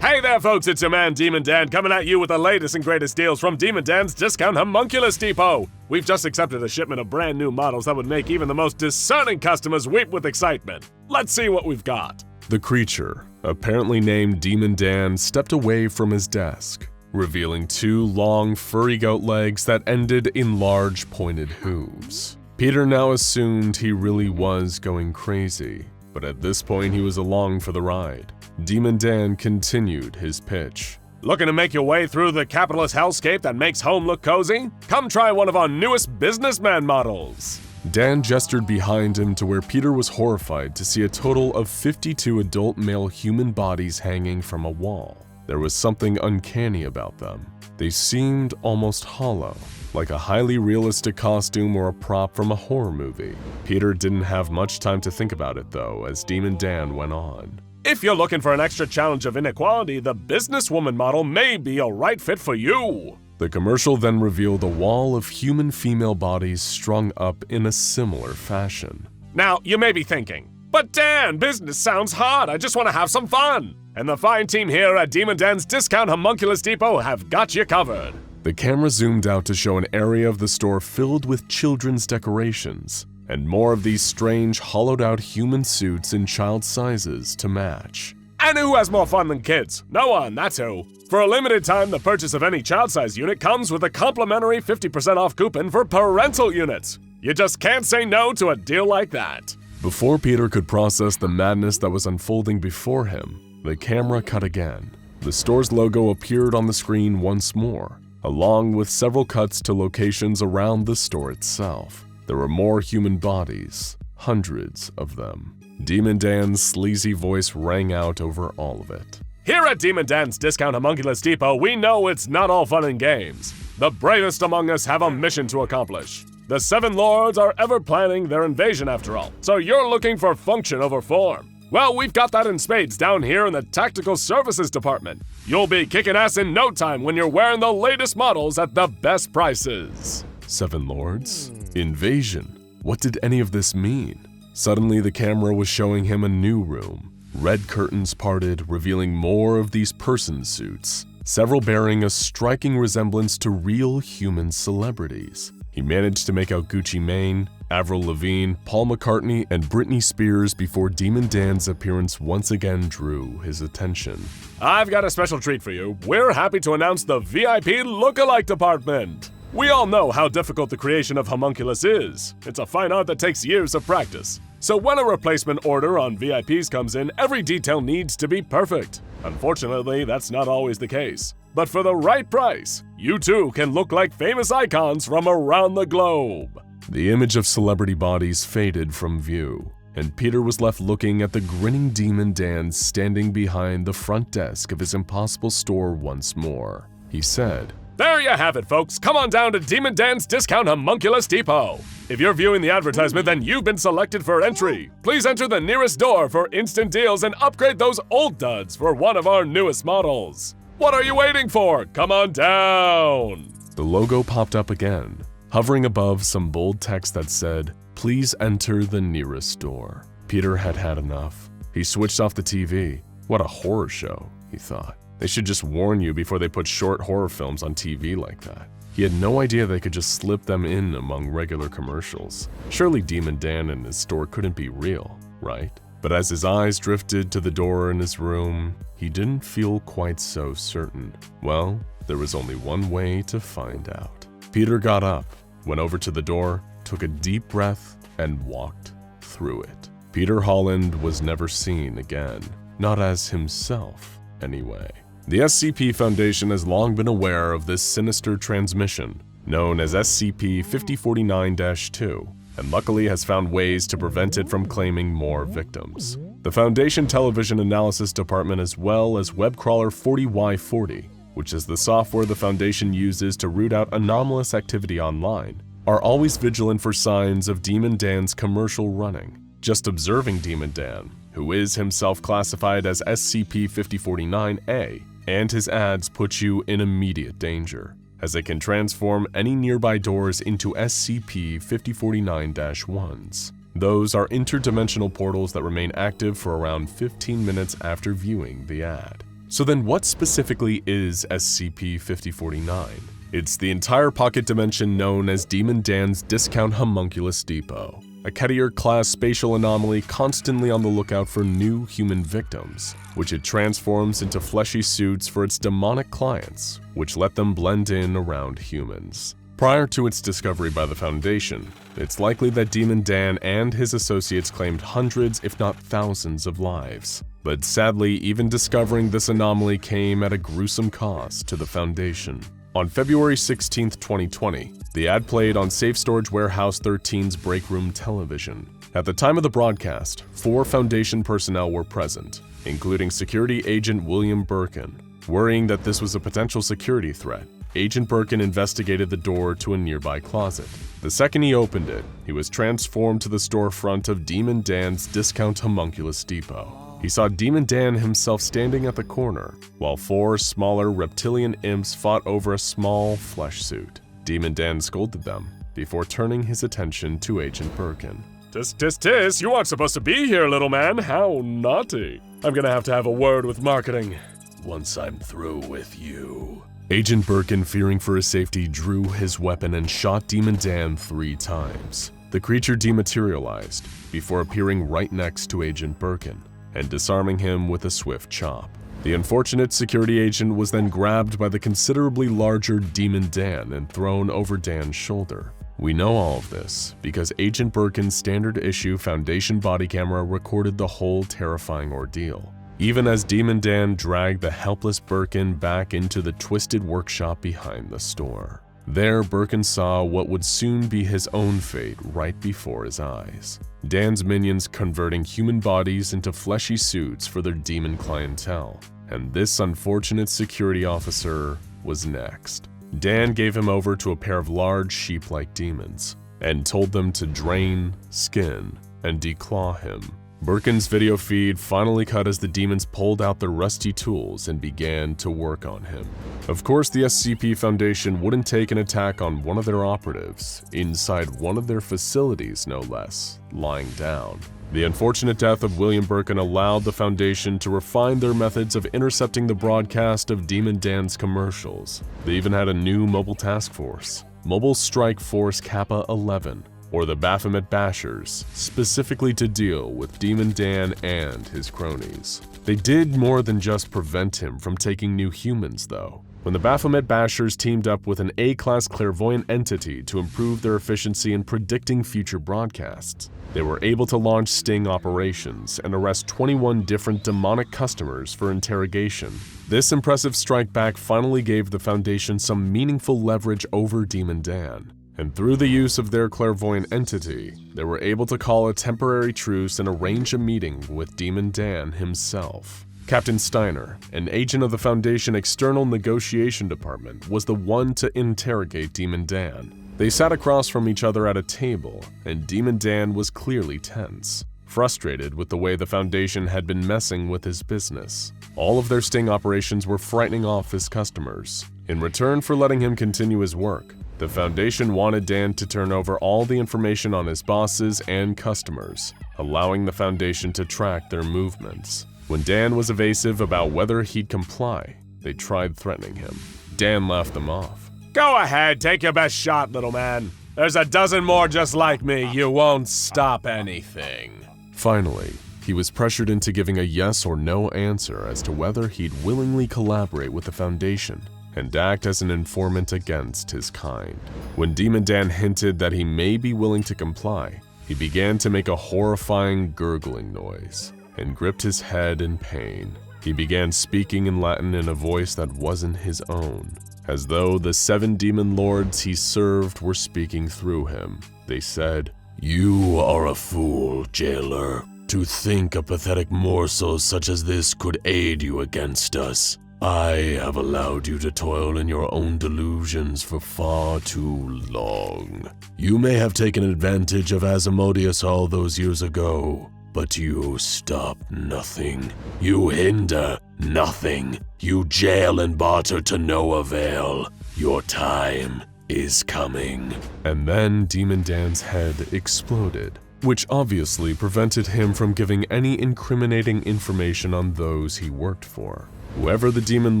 Hey there, folks, it's your man, Demon Dan, coming at you with the latest and greatest deals from Demon Dan's Discount Homunculus Depot. We've just accepted a shipment of brand new models that would make even the most discerning customers weep with excitement. Let's see what we've got. The creature, apparently named Demon Dan, stepped away from his desk, revealing two long, furry goat legs that ended in large, pointed hooves. Peter now assumed he really was going crazy, but at this point he was along for the ride. Demon Dan continued his pitch. Looking to make your way through the capitalist hellscape that makes home look cozy? Come try one of our newest businessman models. Dan gestured behind him to where Peter was horrified to see a total of 52 adult male human bodies hanging from a wall. There was something uncanny about them. They seemed almost hollow, like a highly realistic costume or a prop from a horror movie. Peter didn't have much time to think about it though, as Demon Dan went on. If you're looking for an extra challenge of inequality, the businesswoman model may be a right fit for you. The commercial then revealed a wall of human female bodies strung up in a similar fashion. Now, you may be thinking, but Dan, business sounds hard, I just want to have some fun. And the fine team here at Demon Dan's Discount Homunculus Depot have got you covered. The camera zoomed out to show an area of the store filled with children's decorations, and more of these strange, hollowed-out human suits in child sizes to match. And who has more fun than kids? No one, that's who. For a limited time, the purchase of any child-size unit comes with a complimentary 50% off coupon for parental units. You just can't say no to a deal like that. Before Peter could process the madness that was unfolding before him, the camera cut again. The store's logo appeared on the screen once more, along with several cuts to locations around the store itself. There were more human bodies, hundreds of them. Demon Dan's sleazy voice rang out over all of it. Here at Demon Dan's Discount Homunculus Depot, we know it's not all fun and games. The bravest among us have a mission to accomplish. The Seven Lords are ever planning their invasion after all, so you're looking for function over form. Well, we've got that in spades down here in the Tactical Services Department. You'll be kicking ass in no time when you're wearing the latest models at the best prices. Seven Lords? Invasion? What did any of this mean? Suddenly, the camera was showing him a new room. Red curtains parted, revealing more of these person suits, several bearing a striking resemblance to real human celebrities. He managed to make out Gucci Mane, Avril Lavigne, Paul McCartney, and Britney Spears before Demon Dan's appearance once again drew his attention. I've got a special treat for you. We're happy to announce the VIP Lookalike Department. We all know how difficult the creation of Homunculus is. It's a fine art that takes years of practice. So when a replacement order on VIPs comes in, every detail needs to be perfect. Unfortunately, that's not always the case. But for the right price, you too can look like famous icons from around the globe. The image of celebrity bodies faded from view, and Peter was left looking at the grinning Demon Dan standing behind the front desk of his impossible store once more. He said, "There you have it, folks. Come on down to Demon Dan's Discount Homunculus Depot. If you're viewing the advertisement, then you've been selected for entry. Please enter the nearest door for instant deals and upgrade those old duds for one of our newest models. What are you waiting for? Come on down." The logo popped up again, hovering above some bold text that said, "Please enter the nearest door." Peter had had enough. He switched off the TV. What a horror show, he thought. They should just warn you before they put short horror films on TV like that. He had no idea they could just slip them in among regular commercials. Surely Demon Dan and his store couldn't be real, right? But as his eyes drifted to the door in his room, he didn't feel quite so certain. Well, there was only one way to find out. Peter got up, went over to the door, took a deep breath, and walked through it. Peter Holland was never seen again. Not as himself, anyway. The SCP Foundation has long been aware of this sinister transmission, known as SCP-5049-2, and luckily has found ways to prevent it from claiming more victims. The Foundation Television Analysis Department, as well as webcrawler 40Y40, which is the software the Foundation uses to root out anomalous activity online, are always vigilant for signs of Demon Dan's commercial running. Just observing Demon Dan, who is himself classified as SCP-5049-A, and his ads put you in immediate danger, as it can transform any nearby doors into SCP-5049-1s. Those are interdimensional portals that remain active for around 15 minutes after viewing the ad. So then what specifically is SCP-5049? It's the entire pocket dimension known as Demon Dan's Discount Homunculus Depot, a Keter-class spatial anomaly constantly on the lookout for new human victims, which it transforms into fleshy suits for its demonic clients, which let them blend in around humans. Prior to its discovery by the Foundation, it's likely that Demon Dan and his associates claimed hundreds, if not thousands, of lives. But sadly, even discovering this anomaly came at a gruesome cost to the Foundation. On February 16, 2020, the ad played on Safe Storage Warehouse 13's break room television. At the time of the broadcast, 4 Foundation personnel were present, including security agent William Birkin, Worrying that this was a potential security threat, Agent Birkin investigated the door to a nearby closet. The second he opened it, he was transformed to the storefront of Demon Dan's Discount Homunculus Depot. He saw Demon Dan himself standing at the corner, while 4 smaller reptilian imps fought over a small flesh suit. Demon Dan scolded them, before turning his attention to Agent Birkin. Tis, you aren't supposed to be here, little man. How naughty. I'm gonna have to have a word with marketing once I'm through with you. Agent Birkin, fearing for his safety, drew his weapon and shot Demon Dan 3 times. The creature dematerialized, before appearing right next to Agent Birkin and disarming him with a swift chop. The unfortunate security agent was then grabbed by the considerably larger Demon Dan and thrown over Dan's shoulder. We know all of this because Agent Birkin's standard issue Foundation body camera recorded the whole terrifying ordeal, even as Demon Dan dragged the helpless Birkin back into the twisted workshop behind the store. There, Birkin saw what would soon be his own fate right before his eyes. Dan's minions converting human bodies into fleshy suits for their demon clientele, and this unfortunate security officer was next. Dan gave him over to a pair of large sheep-like demons, and told them to drain, skin, and declaw him. Birkin's video feed finally cut as the demons pulled out their rusty tools and began to work on him. Of course, the SCP Foundation wouldn't take an attack on one of their operatives, inside one of their facilities no less, lying down. The unfortunate death of William Birkin allowed the Foundation to refine their methods of intercepting the broadcast of Demon Dan's commercials. They even had a new mobile task force, Mobile Strike Force Kappa 11, or the Baphomet Bashers, specifically to deal with Demon Dan and his cronies. They did more than just prevent him from taking new humans, though. When the Baphomet Bashers teamed up with an A-class clairvoyant entity to improve their efficiency in predicting future broadcasts, they were able to launch sting operations and arrest 21 different demonic customers for interrogation. This impressive strike back finally gave the Foundation some meaningful leverage over Demon Dan, and through the use of their clairvoyant entity, they were able to call a temporary truce and arrange a meeting with Demon Dan himself. Captain Steiner, an agent of the Foundation External Negotiation Department, was the one to interrogate Demon Dan. They sat across from each other at a table, and Demon Dan was clearly tense, frustrated with the way the Foundation had been messing with his business. All of their sting operations were frightening off his customers. In return for letting him continue his work, the Foundation wanted Dan to turn over all the information on his bosses and customers, allowing the Foundation to track their movements. When Dan was evasive about whether he'd comply, they tried threatening him. Dan laughed them off. Go ahead, take your best shot, little man. There's a dozen more just like me. You won't stop anything. Finally, he was pressured into giving a yes or no answer as to whether he'd willingly collaborate with the Foundation and act as an informant against his kind. When Demon Dan hinted that he may be willing to comply, he began to make a horrifying gurgling noise and gripped his head in pain. He began speaking in Latin in a voice that wasn't his own, as though the 7 demon lords he served were speaking through him. They said, "You are a fool, jailer, to think a pathetic morsel such as this could aid you against us. I have allowed you to toil in your own delusions for far too long. You may have taken advantage of Asmodeus all those years ago, but you stop nothing. You hinder nothing. You jail and barter to no avail. Your time is coming." And then Demon Dan's head exploded, which obviously prevented him from giving any incriminating information on those he worked for. Whoever the Demon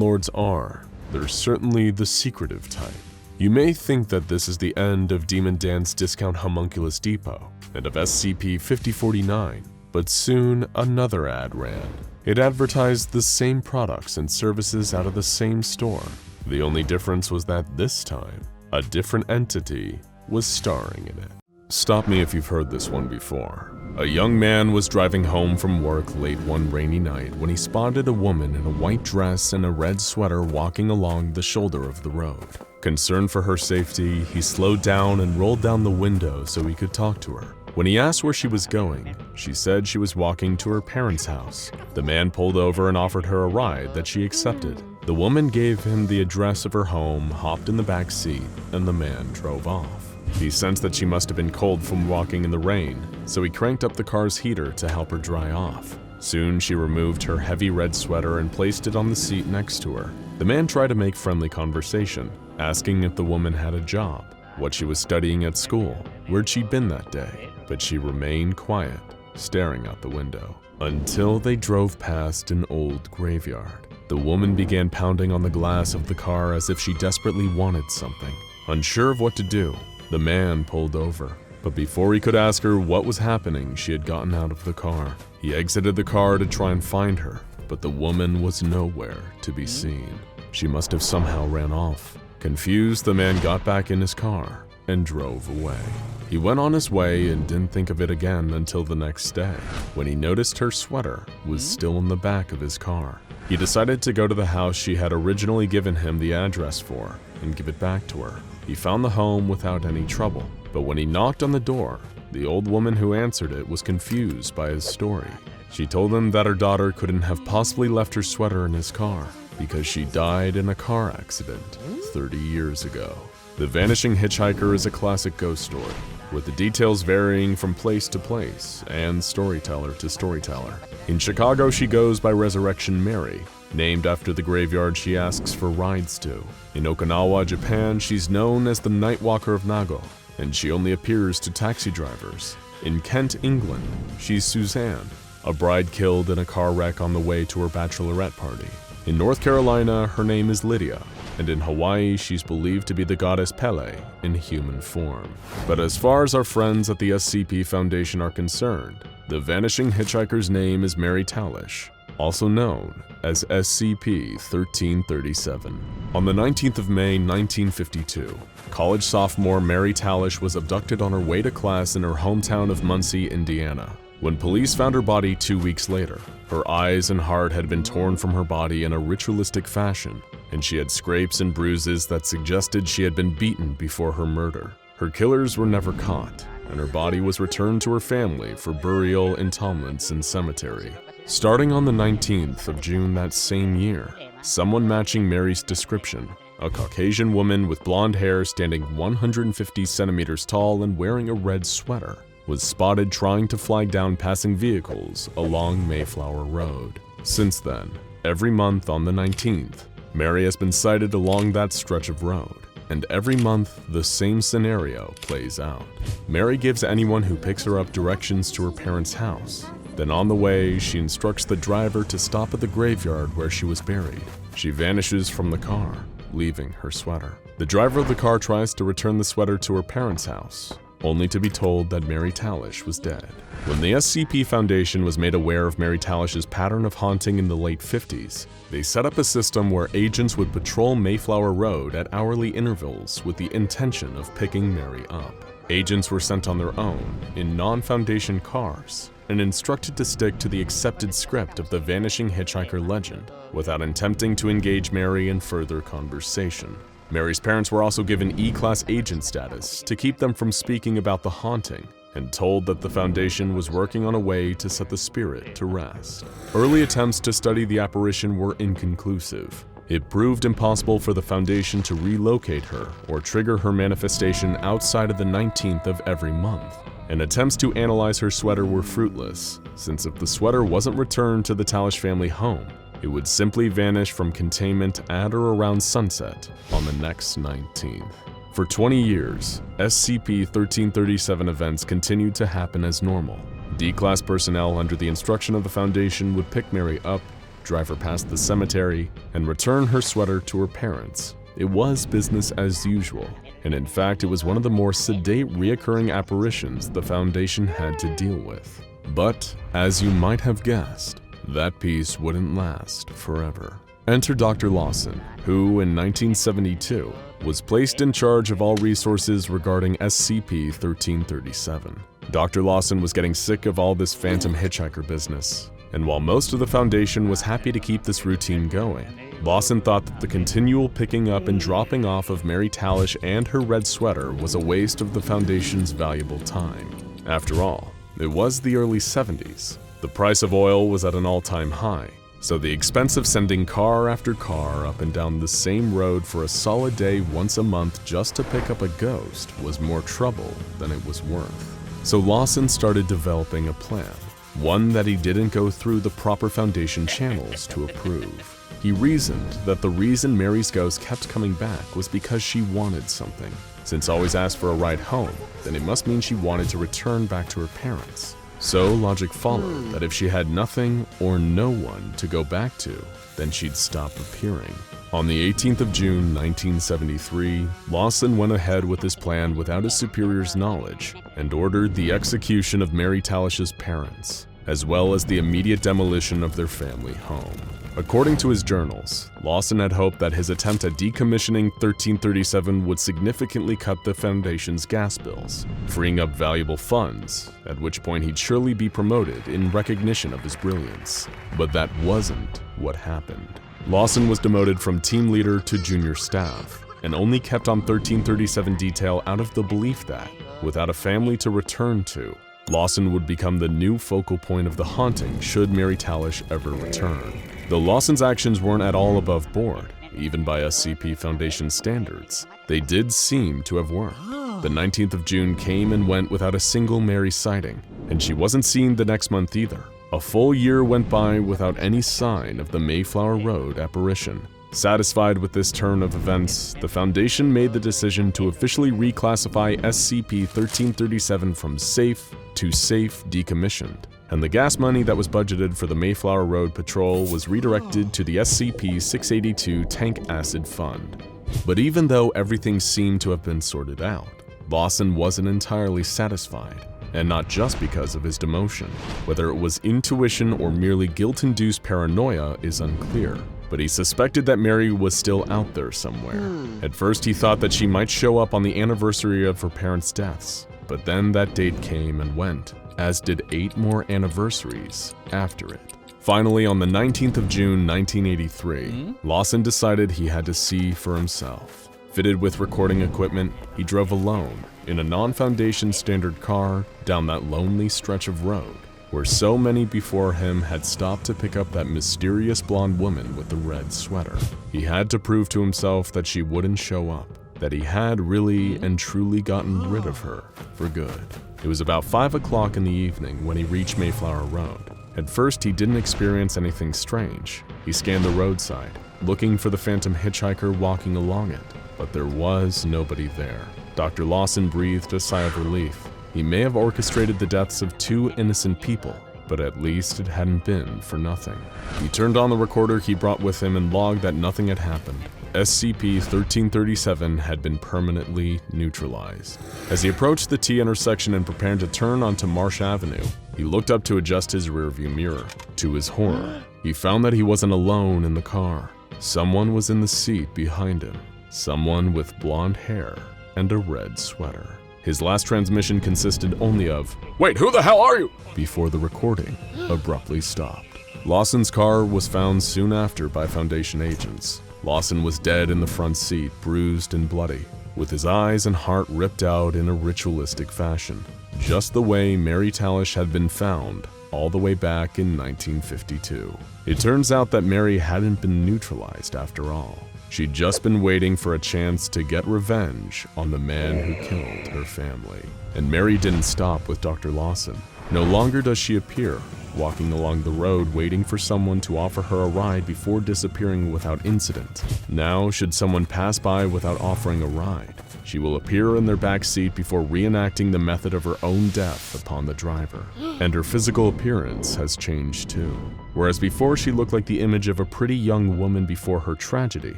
Lords are, they're certainly the secretive type. You may think that this is the end of Demon Dan's Discount Homunculus Depot and of SCP-5049, but soon another ad ran. It advertised the same products and services out of the same store. The only difference was that this time, a different entity was starring in it. Stop me if you've heard this one before. A young man was driving home from work late one rainy night when he spotted a woman in a white dress and a red sweater walking along the shoulder of the road. Concerned for her safety, he slowed down and rolled down the window so he could talk to her. When he asked where she was going, she said she was walking to her parents' house. The man pulled over and offered her a ride that she accepted. The woman gave him the address of her home, hopped in the back seat, and the man drove off. He sensed that she must have been cold from walking in the rain, so he cranked up the car's heater to help her dry off. Soon she removed her heavy red sweater and placed it on the seat next to her. The man tried to make friendly conversation, asking if the woman had a job, what she was studying at school, where'd she been that day, but she remained quiet, staring out the window, until they drove past an old graveyard. The woman began pounding on the glass of the car as if she desperately wanted something. Unsure of what to do, the man pulled over, but before he could ask her what was happening, she had gotten out of the car. He exited the car to try and find her, but the woman was nowhere to be seen. She must have somehow ran off. Confused, the man got back in his car and drove away. He went on his way and didn't think of it again until the next day, when he noticed her sweater was still in the back of his car. He decided to go to the house she had originally given him the address for and give it back to her. He found the home without any trouble, but when he knocked on the door, the old woman who answered it was confused by his story. She told him that her daughter couldn't have possibly left her sweater in his car because she died in a car accident 30 years ago. The Vanishing Hitchhiker is a classic ghost story, with the details varying from place to place and storyteller to storyteller. In Chicago, she goes by Resurrection Mary, named after the graveyard she asks for rides to. In Okinawa, Japan, she's known as the Nightwalker of Nago, and she only appears to taxi drivers. In Kent, England, she's Suzanne, a bride killed in a car wreck on the way to her bachelorette party. In North Carolina, her name is Lydia, and in Hawaii, she's believed to be the goddess Pele in human form. But as far as our friends at the SCP Foundation are concerned, the Vanishing Hitchhiker's name is Mary Talish, also known as SCP-1337. On the 19th of May, 1952, college sophomore Mary Talish was abducted on her way to class in her hometown of Muncie, Indiana. When police found her body 2 weeks later, her eyes and heart had been torn from her body in a ritualistic fashion, and she had scrapes and bruises that suggested she had been beaten before her murder. Her killers were never caught, and her body was returned to her family for burial in Tomlinson Cemetery. Starting on the 19th of June that same year, someone matching Mary's description, a Caucasian woman with blonde hair standing 150 centimeters tall and wearing a red sweater, was spotted trying to flag down passing vehicles along Mayflower Road. Since then, every month on the 19th, Mary has been sighted along that stretch of road, and every month the same scenario plays out. Mary gives anyone who picks her up directions to her parents' house. Then on the way, she instructs the driver to stop at the graveyard where she was buried. She vanishes from the car, leaving her sweater. The driver of the car tries to return the sweater to her parents' house, only to be told that Mary Talish was dead. When the SCP Foundation was made aware of Mary Talish's pattern of haunting in the late 50s, they set up a system where agents would patrol Mayflower Road at hourly intervals with the intention of picking Mary up. Agents were sent on their own, in non-Foundation cars, and instructed to stick to the accepted script of the Vanishing Hitchhiker legend, without attempting to engage Mary in further conversation. Mary's parents were also given E-Class agent status to keep them from speaking about the haunting, and told that the Foundation was working on a way to set the spirit to rest. Early attempts to study the apparition were inconclusive. It proved impossible for the Foundation to relocate her or trigger her manifestation outside of the 19th of every month, and attempts to analyze her sweater were fruitless, since if the sweater wasn't returned to the Talish family home, it would simply vanish from containment at or around sunset on the next 19th. For 20 years, SCP-1337 events continued to happen as normal. D-Class personnel under the instruction of the Foundation would pick Mary up, drive her past the cemetery, and return her sweater to her parents. It was business as usual, and in fact it was one of the more sedate reoccurring apparitions the Foundation had to deal with. But, as you might have guessed, that peace wouldn't last forever. Enter Dr. Lawson, who in 1972 was placed in charge of all resources regarding SCP-1337. Dr. Lawson was getting sick of all this phantom hitchhiker business, and while most of the Foundation was happy to keep this routine going, Lawson thought that the continual picking up and dropping off of Mary Talish and her red sweater was a waste of the Foundation's valuable time. After all, it was the early 70s. The price of oil was at an all-time high, So the expense of sending car after car up and down the same road for a solid day once a month just to pick up a ghost was more trouble than it was worth. So Lawson started developing a plan, one that he didn't go through the proper Foundation channels to approve. He reasoned that the reason Mary's ghost kept coming back was because she wanted something. Since always asked for a ride home, then it must mean she wanted to return back to her parents. So logic followed that if she had nothing or no one to go back to, then she'd stop appearing. On the 18th of June 1973, Lawson went ahead with his plan without his superior's knowledge and ordered the execution of Mary Talish's parents, as well as the immediate demolition of their family home. According to his journals, Lawson had hoped that his attempt at decommissioning 1337 would significantly cut the Foundation's gas bills, freeing up valuable funds, at which point he'd surely be promoted in recognition of his brilliance. But that wasn't what happened. Lawson was demoted from team leader to junior staff, and only kept on 1337 detail out of the belief that, without a family to return to, Lawson would become the new focal point of the haunting should Mary Talish ever return. Though Lawson's actions weren't at all above board, even by SCP Foundation standards, they did seem to have worked. The 19th of June came and went without a single Mary sighting, and she wasn't seen the next month either. A full year went by without any sign of the Mayflower Road apparition. Satisfied with this turn of events, the Foundation made the decision to officially reclassify SCP-1337 from safe to safe decommissioned, and the gas money that was budgeted for the Mayflower Road Patrol was redirected to the SCP-682 Tank Acid Fund. But even though everything seemed to have been sorted out, Lawson wasn't entirely satisfied, and not just because of his demotion. Whether it was intuition or merely guilt-induced paranoia is unclear, but he suspected that Mary was still out there somewhere. At first he thought that she might show up on the anniversary of her parents' deaths, but then that date came and went, as did 8 more anniversaries after it. Finally, on the 19th of June 1983, Lawson decided he had to see for himself. Fitted with recording equipment, he drove alone, in a non-Foundation standard car, down that lonely stretch of road, where so many before him had stopped to pick up that mysterious blonde woman with the red sweater. He had to prove to himself that she wouldn't show up, that he had really and truly gotten rid of her for good. It was about 5 o'clock in the evening when he reached Mayflower Road. At first, he didn't experience anything strange. He scanned the roadside, looking for the phantom hitchhiker walking along it, but there was nobody there. Dr. Lawson breathed a sigh of relief. He may have orchestrated the deaths of 2 innocent people, but at least it hadn't been for nothing. He turned on the recorder he brought with him and logged that nothing had happened. SCP-1337 had been permanently neutralized. As he approached the T intersection and prepared to turn onto Marsh Avenue, he looked up to adjust his rearview mirror. To his horror, he found that he wasn't alone in the car. Someone was in the seat behind him. Someone with blonde hair and a red sweater. His last transmission consisted only of, "Wait, who the hell are you?" before the recording abruptly stopped. Lawson's car was found soon after by Foundation agents. Lawson was dead in the front seat, bruised and bloody, with his eyes and heart ripped out in a ritualistic fashion, just the way Mary Talish had been found all the way back in 1952. It turns out that Mary hadn't been neutralized after all. She'd just been waiting for a chance to get revenge on the man who killed her family. And Mary didn't stop with Dr. Lawson. No longer does she appear, walking along the road waiting for someone to offer her a ride before disappearing without incident. Now, should someone pass by without offering a ride, she will appear in their back seat before reenacting the method of her own death upon the driver. And her physical appearance has changed too. Whereas before she looked like the image of a pretty young woman before her tragedy,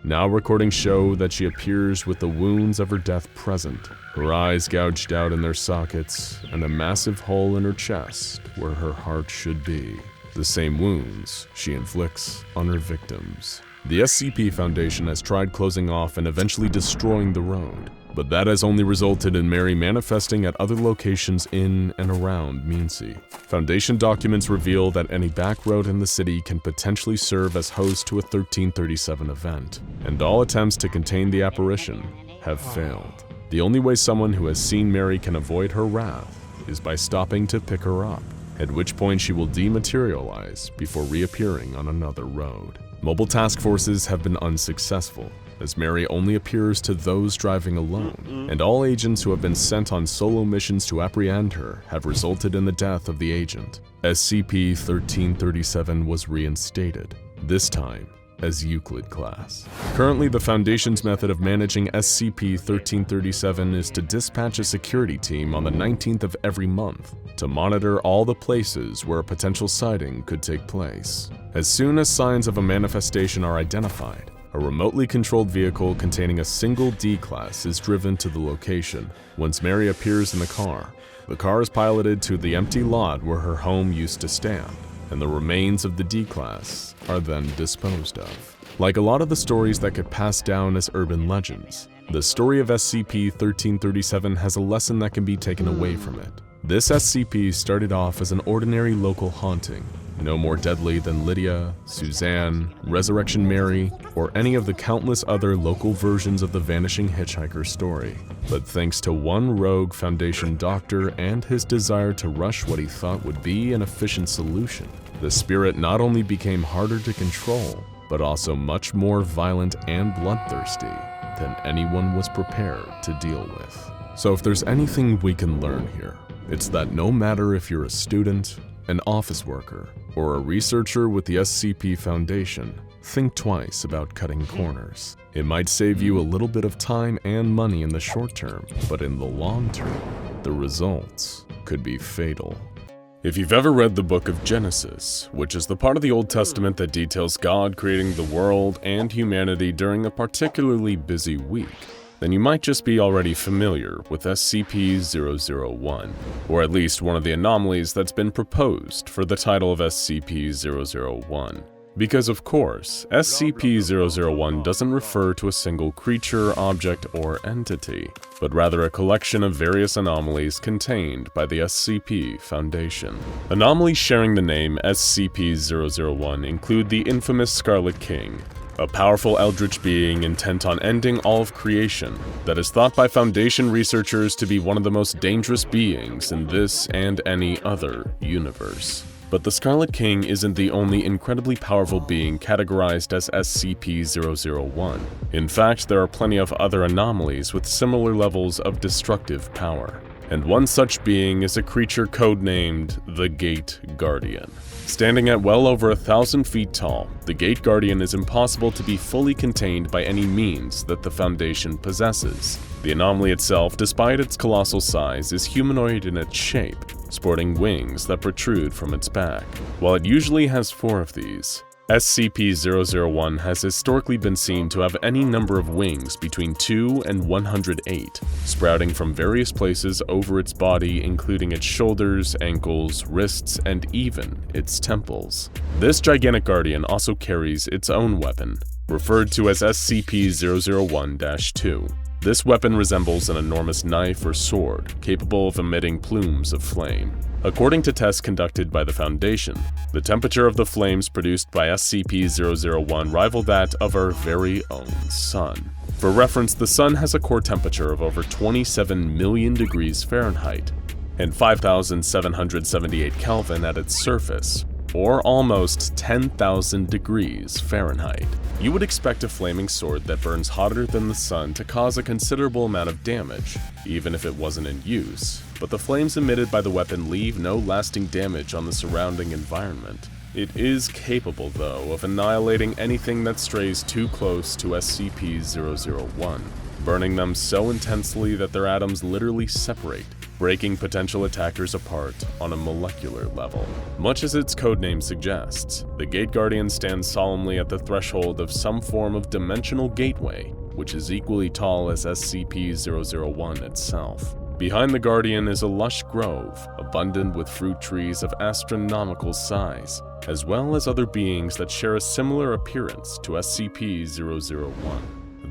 now recordings show that she appears with the wounds of her death present, her eyes gouged out in their sockets, and a massive hole in her chest where her heart should be. The same wounds she inflicts on her victims. The SCP Foundation has tried closing off and eventually destroying the road, but that has only resulted in Mary manifesting at other locations in and around Meansea. Foundation documents reveal that any back road in the city can potentially serve as host to a 1337 event, and all attempts to contain the apparition have failed. The only way someone who has seen Mary can avoid her wrath is by stopping to pick her up. at which point she will dematerialize before reappearing on another road. Mobile task forces have been unsuccessful, as Mary only appears to those driving alone, and all agents who have been sent on solo missions to apprehend her have resulted in the death of the agent. SCP-1337 was reinstated, this time as Euclid class. Currently, the Foundation's method of managing SCP-1337 is to dispatch a security team on the 19th of every month to monitor all the places where a potential sighting could take place. As soon as signs of a manifestation are identified, a remotely controlled vehicle containing a single D-Class is driven to the location. Once Mary appears in the car is piloted to the empty lot where her home used to stand, and the remains of the D-Class are then disposed of. Like a lot of the stories that get passed down as urban legends, the story of SCP-1337 has a lesson that can be taken away from it. This SCP started off as an ordinary local haunting, no more deadly than Lydia, Suzanne, Resurrection Mary, or any of the countless other local versions of the Vanishing Hitchhiker story. But thanks to one rogue Foundation doctor and his desire to rush what he thought would be an efficient solution, the spirit not only became harder to control, but also much more violent and bloodthirsty than anyone was prepared to deal with. So if there's anything we can learn here, it's that no matter if you're a student, an office worker, or a researcher with the SCP Foundation, think twice about cutting corners. It might save you a little bit of time and money in the short term, but in the long term, the results could be fatal. If you've ever read the book of Genesis, which is the part of the Old Testament that details God creating the world and humanity during a particularly busy week, then you might just be already familiar with SCP-001, or at least one of the anomalies that's been proposed for the title of SCP-001. Because of course, SCP-001 doesn't refer to a single creature, object, or entity, but rather a collection of various anomalies contained by the SCP Foundation. Anomalies sharing the name SCP-001 include the infamous Scarlet King, a powerful eldritch being intent on ending all of creation that is thought by Foundation researchers to be one of the most dangerous beings in this and any other universe. But the Scarlet King isn't the only incredibly powerful being categorized as SCP-001. In fact, there are plenty of other anomalies with similar levels of destructive power. And one such being is a creature codenamed the Gate Guardian. Standing at well over 1,000 feet tall, the Gate Guardian is impossible to be fully contained by any means that the Foundation possesses. The anomaly itself, despite its colossal size, is humanoid in its shape, sporting wings that protrude from its back. While it usually has 4 of these, SCP-001 has historically been seen to have any number of wings between 2 and 108, sprouting from various places over its body, including its shoulders, ankles, wrists, and even its temples. This gigantic guardian also carries its own weapon, referred to as SCP-001-2. This weapon resembles an enormous knife or sword, capable of emitting plumes of flame. According to tests conducted by the Foundation, the temperature of the flames produced by SCP-001 rival that of our very own Sun. For reference, the Sun has a core temperature of over 27 million degrees Fahrenheit and 5,778 Kelvin at its surface, or almost 10,000 degrees Fahrenheit. You would expect a flaming sword that burns hotter than the sun to cause a considerable amount of damage, even if it wasn't in use, but the flames emitted by the weapon leave no lasting damage on the surrounding environment. It is capable, though, of annihilating anything that strays too close to SCP-001, burning them so intensely that their atoms literally separate, breaking potential attackers apart on a molecular level. Much as its codename suggests, the Gate Guardian stands solemnly at the threshold of some form of dimensional gateway, which is equally tall as SCP-001 itself. Behind the Guardian is a lush grove, abundant with fruit trees of astronomical size, as well as other beings that share a similar appearance to SCP-001.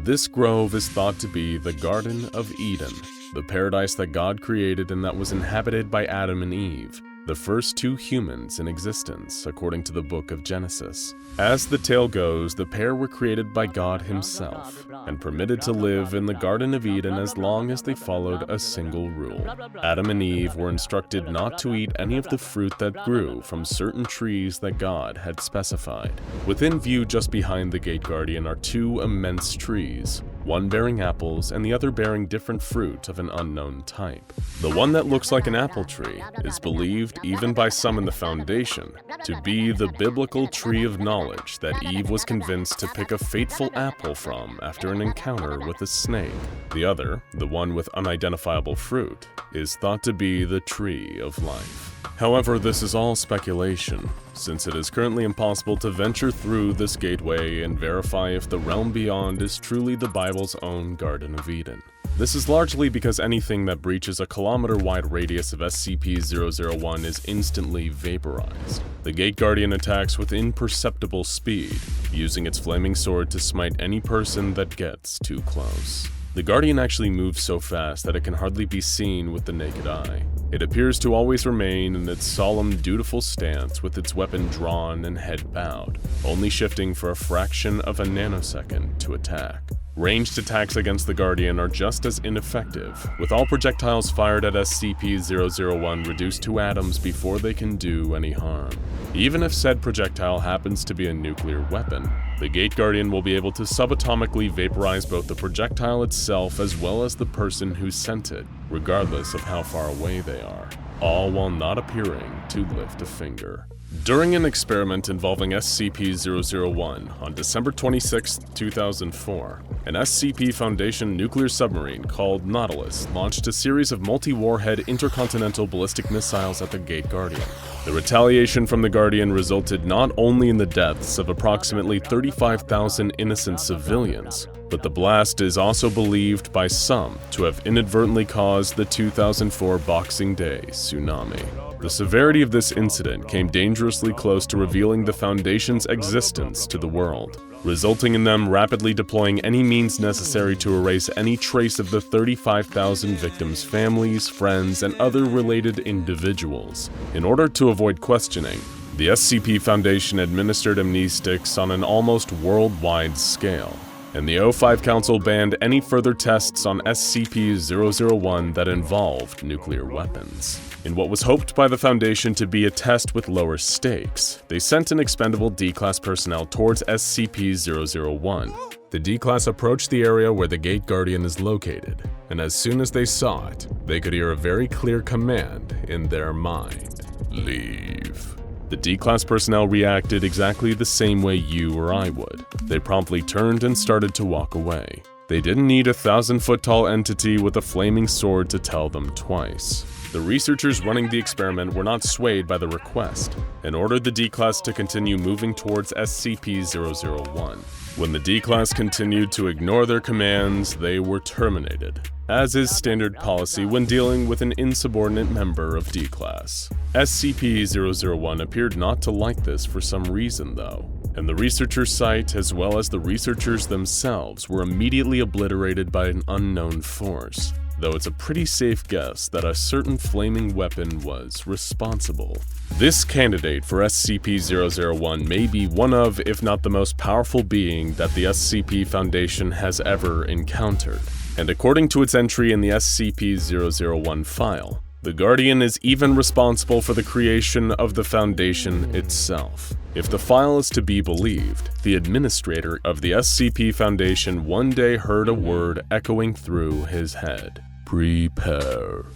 This grove is thought to be the Garden of Eden, the paradise that God created and that was inhabited by Adam and Eve. the first 2 humans in existence, according to the book of Genesis. As the tale goes, the pair were created by God himself and permitted to live in the Garden of Eden as long as they followed a single rule. Adam and Eve were instructed not to eat any of the fruit that grew from certain trees that God had specified. Within view just behind the Gate Guardian are 2 immense trees, one bearing apples and the other bearing different fruit of an unknown type. The one that looks like an apple tree is believed, even by some in the Foundation, to be the biblical tree of knowledge that Eve was convinced to pick a fateful apple from after an encounter with a snake. The other, the one with unidentifiable fruit, is thought to be the tree of life. However, this is all speculation, since it is currently impossible to venture through this gateway and verify if the realm beyond is truly the Bible's own Garden of Eden. This is largely because anything that breaches a kilometer-wide radius of SCP-001 is instantly vaporized. The Gate Guardian attacks with imperceptible speed, using its flaming sword to smite any person that gets too close. The Guardian actually moves so fast that it can hardly be seen with the naked eye. It appears to always remain in its solemn, dutiful stance with its weapon drawn and head bowed, only shifting for a fraction of a nanosecond to attack. Ranged attacks against the Guardian are just as ineffective, with all projectiles fired at SCP-001 reduced to atoms before they can do any harm. Even if said projectile happens to be a nuclear weapon, the Gate Guardian will be able to subatomically vaporize both the projectile itself as well as the person who sent it, regardless of how far away they are, all while not appearing to lift a finger. During an experiment involving SCP-001 on December 26, 2004, an SCP Foundation nuclear submarine called Nautilus launched a series of multi-warhead intercontinental ballistic missiles at the Gate Guardian. The retaliation from the Guardian resulted not only in the deaths of approximately 35,000 innocent civilians, but the blast is also believed by some to have inadvertently caused the 2004 Boxing Day tsunami. The severity of this incident came dangerously close to revealing the Foundation's existence to the world, resulting in them rapidly deploying any means necessary to erase any trace of the 35,000 victims' families, friends, and other related individuals. In order to avoid questioning, the SCP Foundation administered amnestics on an almost worldwide scale, and the O5 Council banned any further tests on SCP-001 that involved nuclear weapons. In what was hoped by the Foundation to be a test with lower stakes, they sent an expendable D-Class personnel towards SCP-001. The D-Class approached the area where the Gate Guardian is located, and as soon as they saw it, they could hear a very clear command in their mind: leave. The D-Class personnel reacted exactly the same way you or I would. They promptly turned and started to walk away. They didn't need a 1,000-foot-tall entity with a flaming sword to tell them twice. The researchers running the experiment were not swayed by the request and ordered the D-Class to continue moving towards SCP-001. When the D-Class continued to ignore their commands, they were terminated, as is standard policy when dealing with an insubordinate member of D-Class. SCP-001 appeared not to like this for some reason, though, and the researcher site as well as the researchers themselves were immediately obliterated by an unknown force, though it's a pretty safe guess that a certain flaming weapon was responsible. This candidate for SCP-001 may be one of, if not the most powerful being that the SCP Foundation has ever encountered, and according to its entry in the SCP-001 file, the Guardian is even responsible for the creation of the Foundation itself. If the file is to be believed, the administrator of the SCP Foundation one day heard a word echoing through his head: prepare.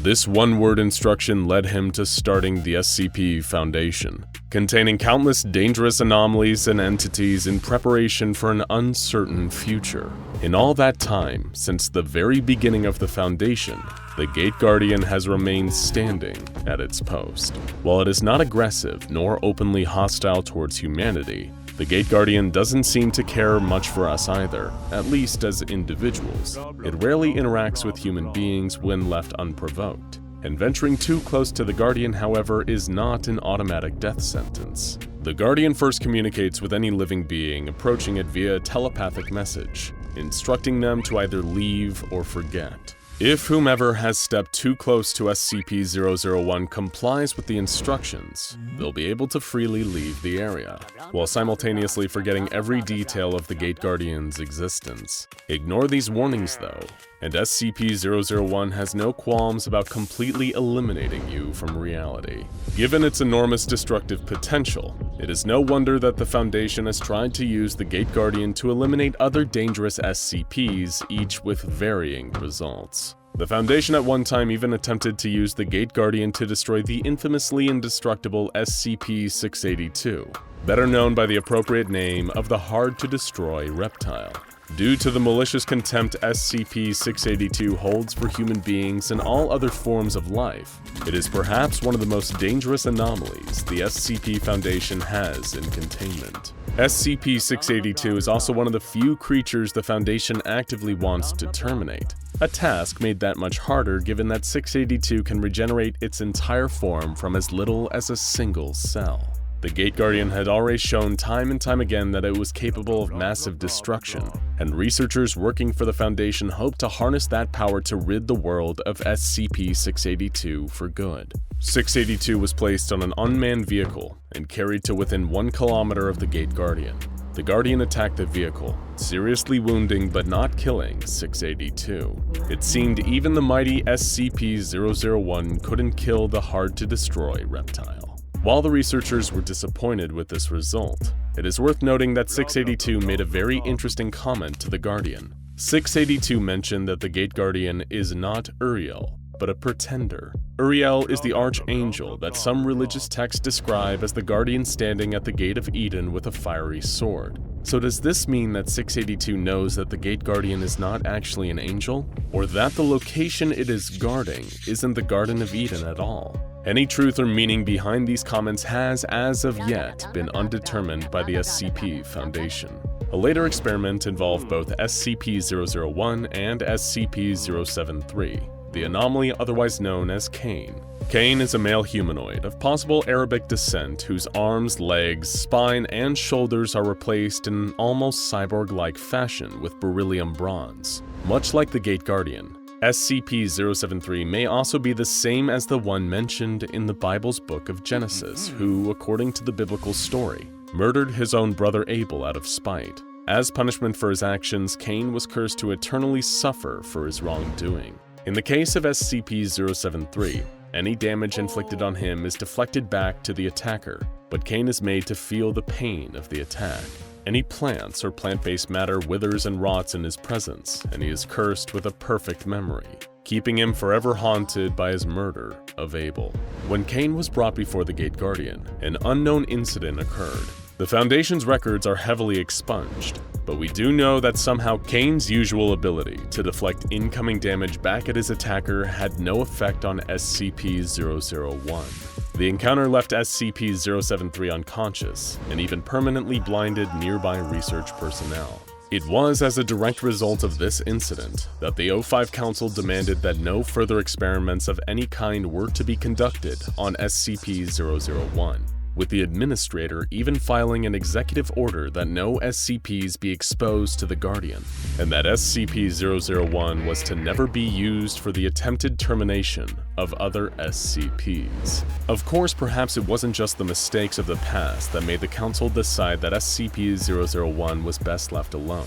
This one-word instruction led him to starting the SCP Foundation, containing countless dangerous anomalies and entities in preparation for an uncertain future. In all that time, since the very beginning of the Foundation, the Gate Guardian has remained standing at its post. While it is not aggressive nor openly hostile towards humanity, the Gate Guardian doesn't seem to care much for us either, at least as individuals. It rarely interacts with human beings when left unprovoked, and venturing too close to the Guardian, however, is not an automatic death sentence. The Guardian first communicates with any living being approaching it via a telepathic message, instructing them to either leave or forget. If whomever has stepped too close to SCP-001 complies with the instructions, they'll be able to freely leave the area, while simultaneously forgetting every detail of the Gate Guardian's existence. Ignore these warnings though, and SCP-001 has no qualms about completely eliminating you from reality. Given its enormous destructive potential, it is no wonder that the Foundation has tried to use the Gate Guardian to eliminate other dangerous SCPs, each with varying results. The Foundation at one time even attempted to use the Gate Guardian to destroy the infamously indestructible SCP-682, better known by the appropriate name of the hard-to-destroy reptile. Due to the malicious contempt SCP-682 holds for human beings and all other forms of life, it is perhaps one of the most dangerous anomalies the SCP Foundation has in containment. SCP-682 is also one of the few creatures the Foundation actively wants to terminate, a task made that much harder given that 682 can regenerate its entire form from as little as a single cell. The Gate Guardian had already shown time and time again that it was capable of massive destruction, and researchers working for the Foundation hoped to harness that power to rid the world of SCP-682 for good. 682 was placed on an unmanned vehicle and carried to within 1 kilometer of the Gate Guardian. The Guardian attacked the vehicle, seriously wounding but not killing 682. It seemed even the mighty SCP-001 couldn't kill the hard-to-destroy reptile. While the researchers were disappointed with this result, it is worth noting that 682 made a very interesting comment to the Guardian. 682 mentioned that the Gate Guardian is not Uriel, but a pretender. Uriel is the archangel that some religious texts describe as the Guardian standing at the Gate of Eden with a fiery sword. So does this mean that 682 knows that the Gate Guardian is not actually an angel? Or that the location it is guarding isn't the Garden of Eden at all? Any truth or meaning behind these comments has, as of yet, been undetermined by the SCP Foundation. A later experiment involved both SCP-001 and SCP-073, the anomaly otherwise known as Cain. Cain is a male humanoid of possible Arabic descent whose arms, legs, spine, and shoulders are replaced in an almost cyborg-like fashion with beryllium bronze. Much like the Gate Guardian, SCP-073 may also be the same as the one mentioned in the Bible's book of Genesis, who, according to the biblical story, murdered his own brother Abel out of spite. As punishment for his actions, Cain was cursed to eternally suffer for his wrongdoing. In the case of SCP-073, any damage inflicted on him is deflected back to the attacker, but Cain is made to feel the pain of the attack. Any plants or plant-based matter withers and rots in his presence, and he is cursed with a perfect memory, keeping him forever haunted by his murder of Abel. When Cain was brought before the Gate Guardian, an unknown incident occurred. The Foundation's records are heavily expunged, but we do know that somehow Cain's usual ability to deflect incoming damage back at his attacker had no effect on SCP-001. The encounter left SCP-073 unconscious and even permanently blinded nearby research personnel. It was as a direct result of this incident that the O5 Council demanded that no further experiments of any kind were to be conducted on SCP-001, with the administrator even filing an executive order that no SCPs be exposed to the Guardian, and that SCP-001 was to never be used for the attempted termination of other SCPs. Of course, perhaps it wasn't just the mistakes of the past that made the Council decide that SCP-001 was best left alone.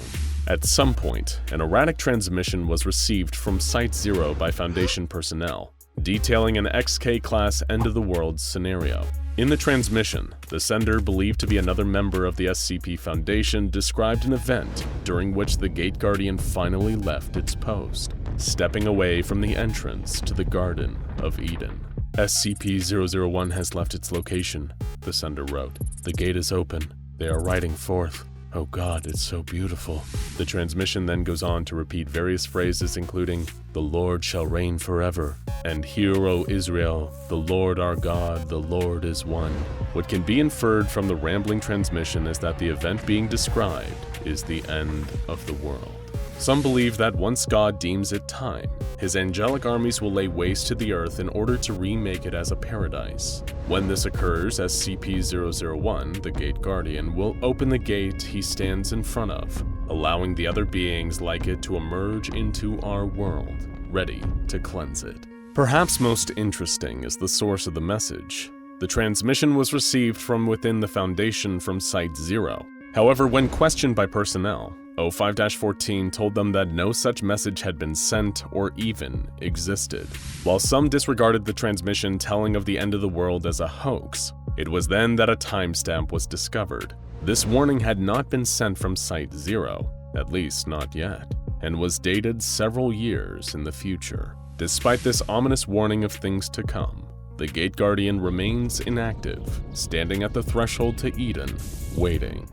At some point, an erratic transmission was received from Site-0 by Foundation personnel, detailing an XK-class end-of-the-world scenario. In the transmission, the sender, believed to be another member of the SCP Foundation, described an event during which the Gate Guardian finally left its post, stepping away from the entrance to the Garden of Eden. SCP-001 has left its location, the sender wrote. The gate is open. They are riding forth. Oh God, it's so beautiful. The transmission then goes on to repeat various phrases including, "The Lord shall reign forever," and "Hear, O Israel, the Lord our God, the Lord is one." What can be inferred from the rambling transmission is that the event being described is the end of the world. Some believe that once God deems it time, his angelic armies will lay waste to the earth in order to remake it as a paradise. When this occurs, SCP-001, the Gate Guardian, will open the gate he stands in front of, allowing the other beings like it to emerge into our world, ready to cleanse it. Perhaps most interesting is the source of the message. The transmission was received from within the Foundation from Site-0. However, when questioned by personnel, 05-14 told them that no such message had been sent or even existed. While some disregarded the transmission telling of the end of the world as a hoax, it was then that a timestamp was discovered. This warning had not been sent from Site-0, at least not yet, and was dated several years in the future. Despite this ominous warning of things to come, the Gate Guardian remains inactive, standing at the threshold to Eden, waiting.